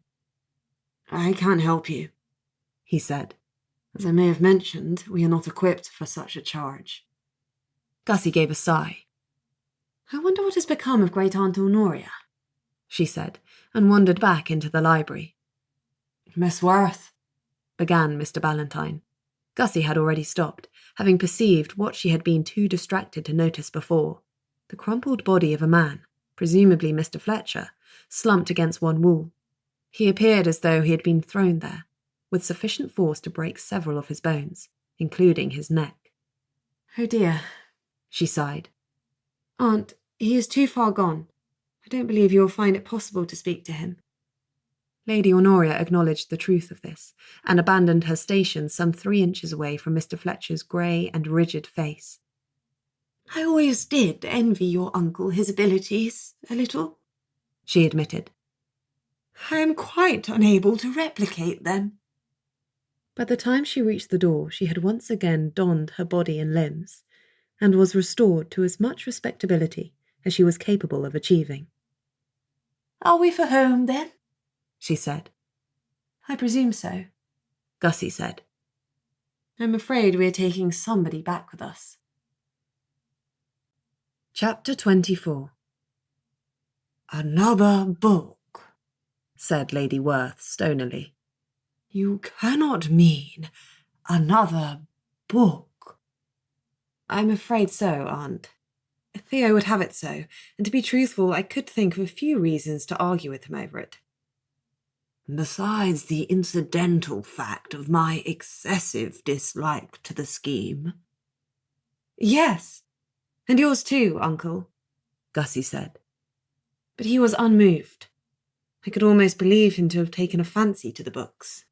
"I can't help you," he said. "As I may have mentioned, we are not equipped for such a charge." Gussie gave a sigh. "I wonder what has become of Great Aunt Honoria," she said, and wandered back into the library. "Miss Werth," began Mr. Ballantyne. Gussie had already stopped, having perceived what she had been too distracted to notice before, the crumpled body of a man, presumably Mr. Fletcher, slumped against one wall. He appeared as though he had been thrown there, with sufficient force to break several of his bones, including his neck. "Oh dear," she sighed. "Aunt, he is too far gone. I don't believe you will find it possible to speak to him." Lady Honoria acknowledged the truth of this, and abandoned her station some 3 inches away from Mr. Fletcher's grey and rigid face. "I always did envy your uncle his abilities, a little," she admitted. "I am quite unable to replicate them." By the time she reached the door, she had once again donned her body and limbs, and was restored to as much respectability as she was capable of achieving. "Are we for home, then?" she said. "I presume so," Gussie said. "I'm afraid we are taking somebody back with us." Chapter 24. "Another book," said Lady Werth stonily. "You cannot mean another book." "I'm afraid so, Aunt. Theo would have it so, and to be truthful, I could think of a few reasons to argue with him over it." "Besides the incidental fact of my excessive dislike to the scheme." "Yes, and yours too, Uncle," Gussie said. But he was unmoved. I could almost believe him to have taken a fancy to the books.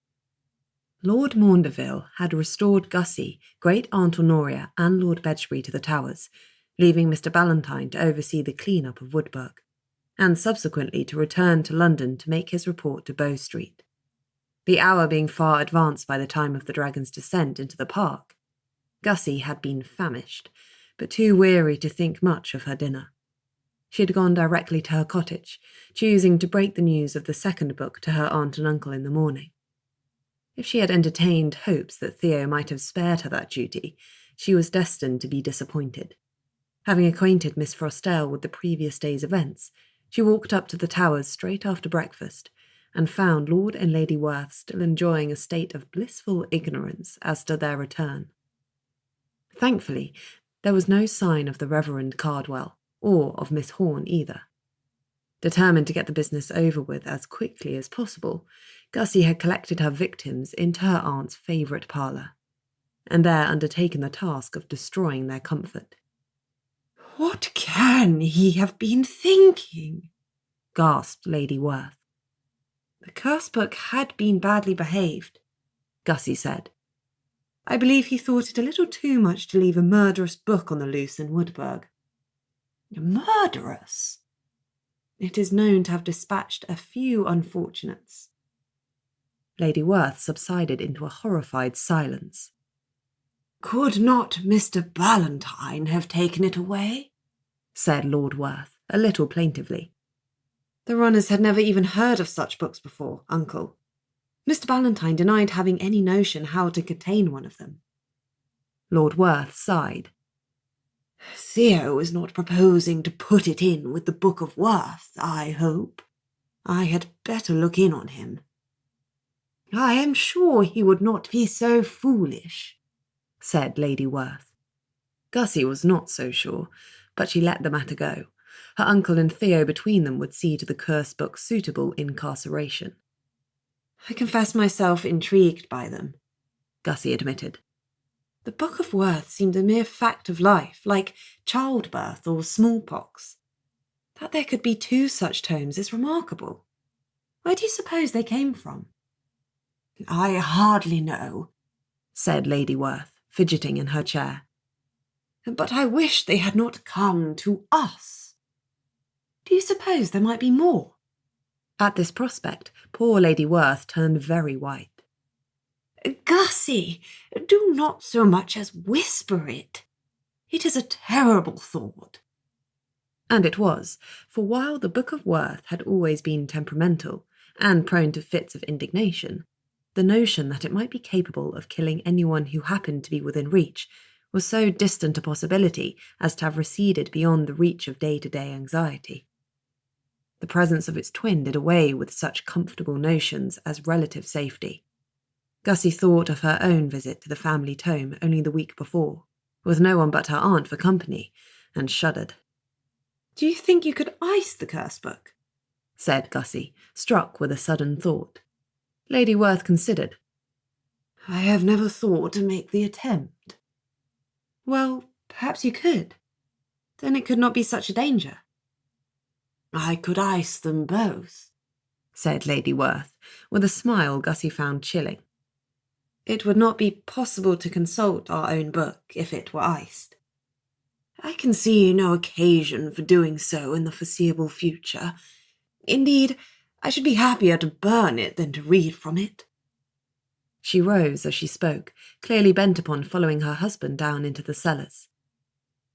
Lord Maundeville had restored Gussie, Great Aunt Honoria, and Lord Bedgebury to the Towers, leaving Mr. Ballantyne to oversee the clean-up of Woodburg, and subsequently to return to London to make his report to Bow Street. The hour being far advanced by the time of the dragon's descent into the park, Gussie had been famished, but too weary to think much of her dinner. She had gone directly to her cottage, choosing to break the news of the second book to her aunt and uncle in the morning. If she had entertained hopes that Theo might have spared her that duty, she was destined to be disappointed. Having acquainted Miss Frostel with the previous day's events, she walked up to the Towers straight after breakfast, and found Lord and Lady Werth still enjoying a state of blissful ignorance as to their return. Thankfully, there was no sign of the Reverend Cardwell, or of Miss Horne either. Determined to get the business over with as quickly as possible, Gussie had collected her victims into her aunt's favourite parlour, and there undertaken the task of destroying their comfort. "What can he have been thinking?" gasped Lady Werth. "The curse book had been badly behaved," Gussie said. "I believe he thought it a little too much to leave a murderous book on the loose in Woodburg." "Murderous?" "It is known to have dispatched a few unfortunates." Lady Werth subsided into a horrified silence. "Could not Mr. Ballantyne have taken it away?" said Lord Werth, a little plaintively. "The runners had never even heard of such books before, Uncle. Mr. Ballantyne denied having any notion how to contain one of them." Lord Werth sighed. "Theo was not proposing to put it in with the Book of Worth, I hope. I had better look in on him." "I am sure he would not be so foolish," said Lady Werth. Gussie was not so sure, but she let the matter go. Her uncle and Theo between them would see to the curse book's suitable incarceration. "I confess myself intrigued by them," Gussie admitted. "The Book of Worth seemed a mere fact of life, like childbirth or smallpox. That there could be 2 such tomes is remarkable. Where do you suppose they came from?" "I hardly know," said Lady Werth, fidgeting in her chair. "But I wish they had not come to us. Do you suppose there might be more?" At this prospect, poor Lady Werth turned very white. "Gussie, do not so much as whisper it. It is a terrible thought." And it was, for while the Book of Worth had always been temperamental and prone to fits of indignation, the notion that it might be capable of killing anyone who happened to be within reach was so distant a possibility as to have receded beyond the reach of day-to-day anxiety. The presence of its twin did away with such comfortable notions as relative safety. Gussie thought of her own visit to the family tome only the week before, with no one but her aunt for company, and shuddered. Do you think you could ice the curse book? Said Gussie, struck with a sudden thought. Lady Werth considered. I have never thought to make the attempt. Well, perhaps you could. Then it could not be such a danger. I could ice them both, said Lady Werth, with a smile Gussie found chilling. It would not be possible to consult our own book if it were iced. I can see no occasion for doing so in the foreseeable future. Indeed, I should be happier to burn it than to read from it. She rose as she spoke, clearly bent upon following her husband down into the cellars.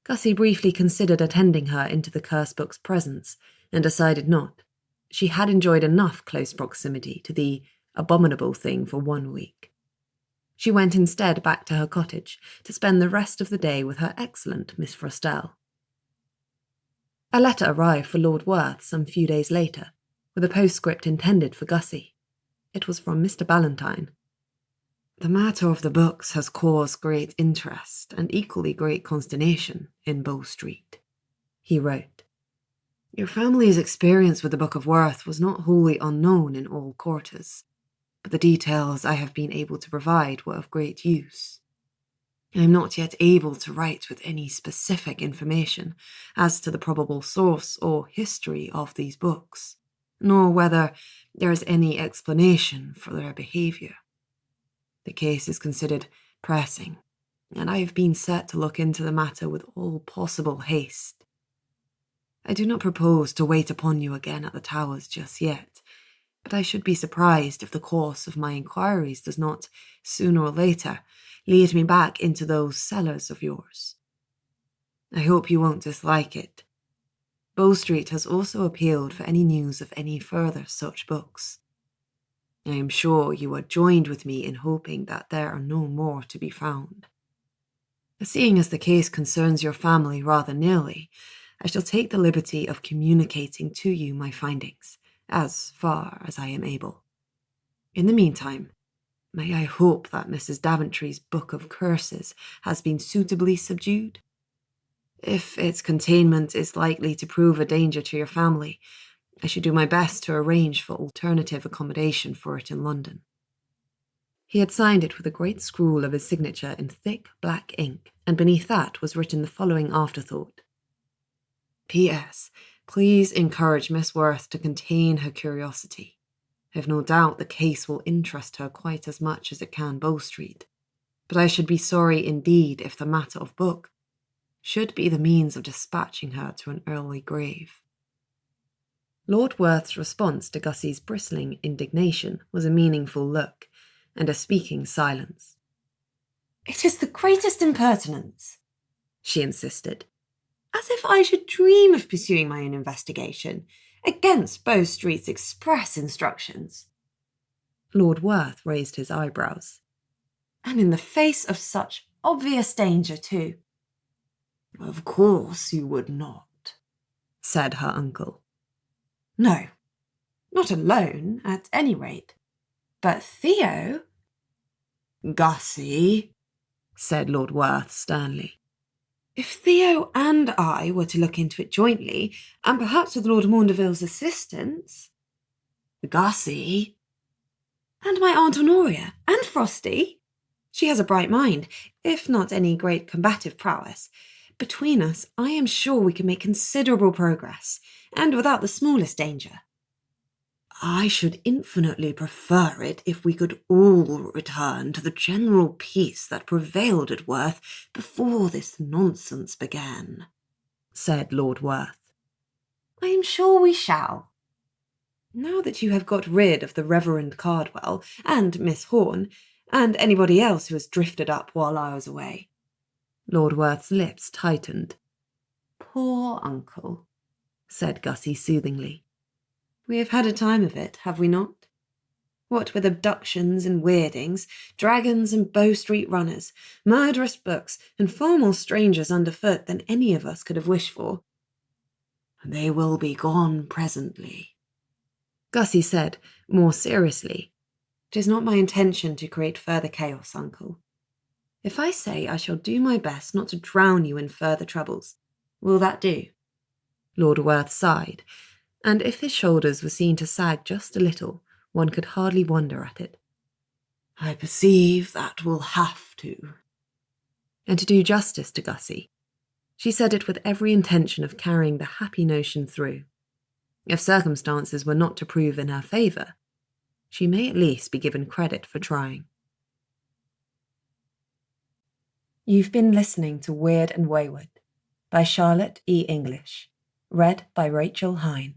Gussie briefly considered attending her into the curse book's presence, and decided not. She had enjoyed enough close proximity to the abominable thing for 1 week. She went instead back to her cottage to spend the rest of the day with her excellent Miss Frostell. A letter arrived for Lord Werth some few days later, with a postscript intended for Gussie. It was from Mr. Ballantyne. The matter of the books has caused great interest and equally great consternation in Bow Street, he wrote. Your family's experience with the Book of Werth was not wholly unknown in all quarters, but the details I have been able to provide were of great use. I am not yet able to write with any specific information as to the probable source or history of these books, nor whether there is any explanation for their behaviour. The case is considered pressing, and I have been set to look into the matter with all possible haste. I do not propose to wait upon you again at the Towers just yet, but I should be surprised if the course of my inquiries does not, sooner or later, lead me back into those cellars of yours. I hope you won't dislike it. Bow Street has also appealed for any news of any further such books. I am sure you are joined with me in hoping that there are no more to be found. Seeing as the case concerns your family rather nearly, I shall take the liberty of communicating to you my findings, as far as I am able. In the meantime, may I hope that Mrs. Daventry's Book of Curses has been suitably subdued? If its containment is likely to prove a danger to your family, I should do my best to arrange for alternative accommodation for it in London. He had signed it with a great scrawl of his signature in thick black ink, and beneath that was written the following afterthought. P.S. Please encourage Miss Werth to contain her curiosity. I have no doubt the case will interest her quite as much as it can Bow Street, but I should be sorry indeed if the matter of book should be the means of dispatching her to an early grave. Lord Werth's response to Gussie's bristling indignation was a meaningful look and a speaking silence. It is the greatest impertinence, she insisted. As if I should dream of pursuing my own investigation against Bow Street's express instructions. Lord Werth raised his eyebrows. And in the face of such obvious danger, too. Of course you would not, said her uncle. No, not alone, at any rate. But Theo... Gussie, said Lord Werth sternly. If Theo and I were to look into it jointly, and perhaps with Lord Maundeville's assistance... Gussie... And my Aunt Honoria, and Frosty. She has a bright mind, if not any great combative prowess. Between us, I am sure we can make considerable progress, and without the smallest danger. I should infinitely prefer it if we could all return to the general peace that prevailed at Werth before this nonsense began, said Lord Werth. I am sure we shall. Now that you have got rid of the Reverend Cardwell and Miss Horne, and anybody else who has drifted up while I was away. Lord Werth's lips tightened. Poor uncle, said Gussie soothingly. We have had a time of it, have we not? What with abductions and weirdings, dragons and Bow Street runners, murderous books, and far more strangers underfoot than any of us could have wished for. They will be gone presently, Gussie said, more seriously. It is not my intention to create further chaos, uncle. If I say I shall do my best not to drown you in further troubles, will that do? Lord Werth sighed, and if his shoulders were seen to sag just a little, one could hardly wonder at it. I perceive that will have to. And to do justice to Gussie, she said it with every intention of carrying the happy notion through. If circumstances were not to prove in her favour, she may at least be given credit for trying. You've been listening to Wyrde and Wayward by Charlotte E. English, read by Rachel Hine.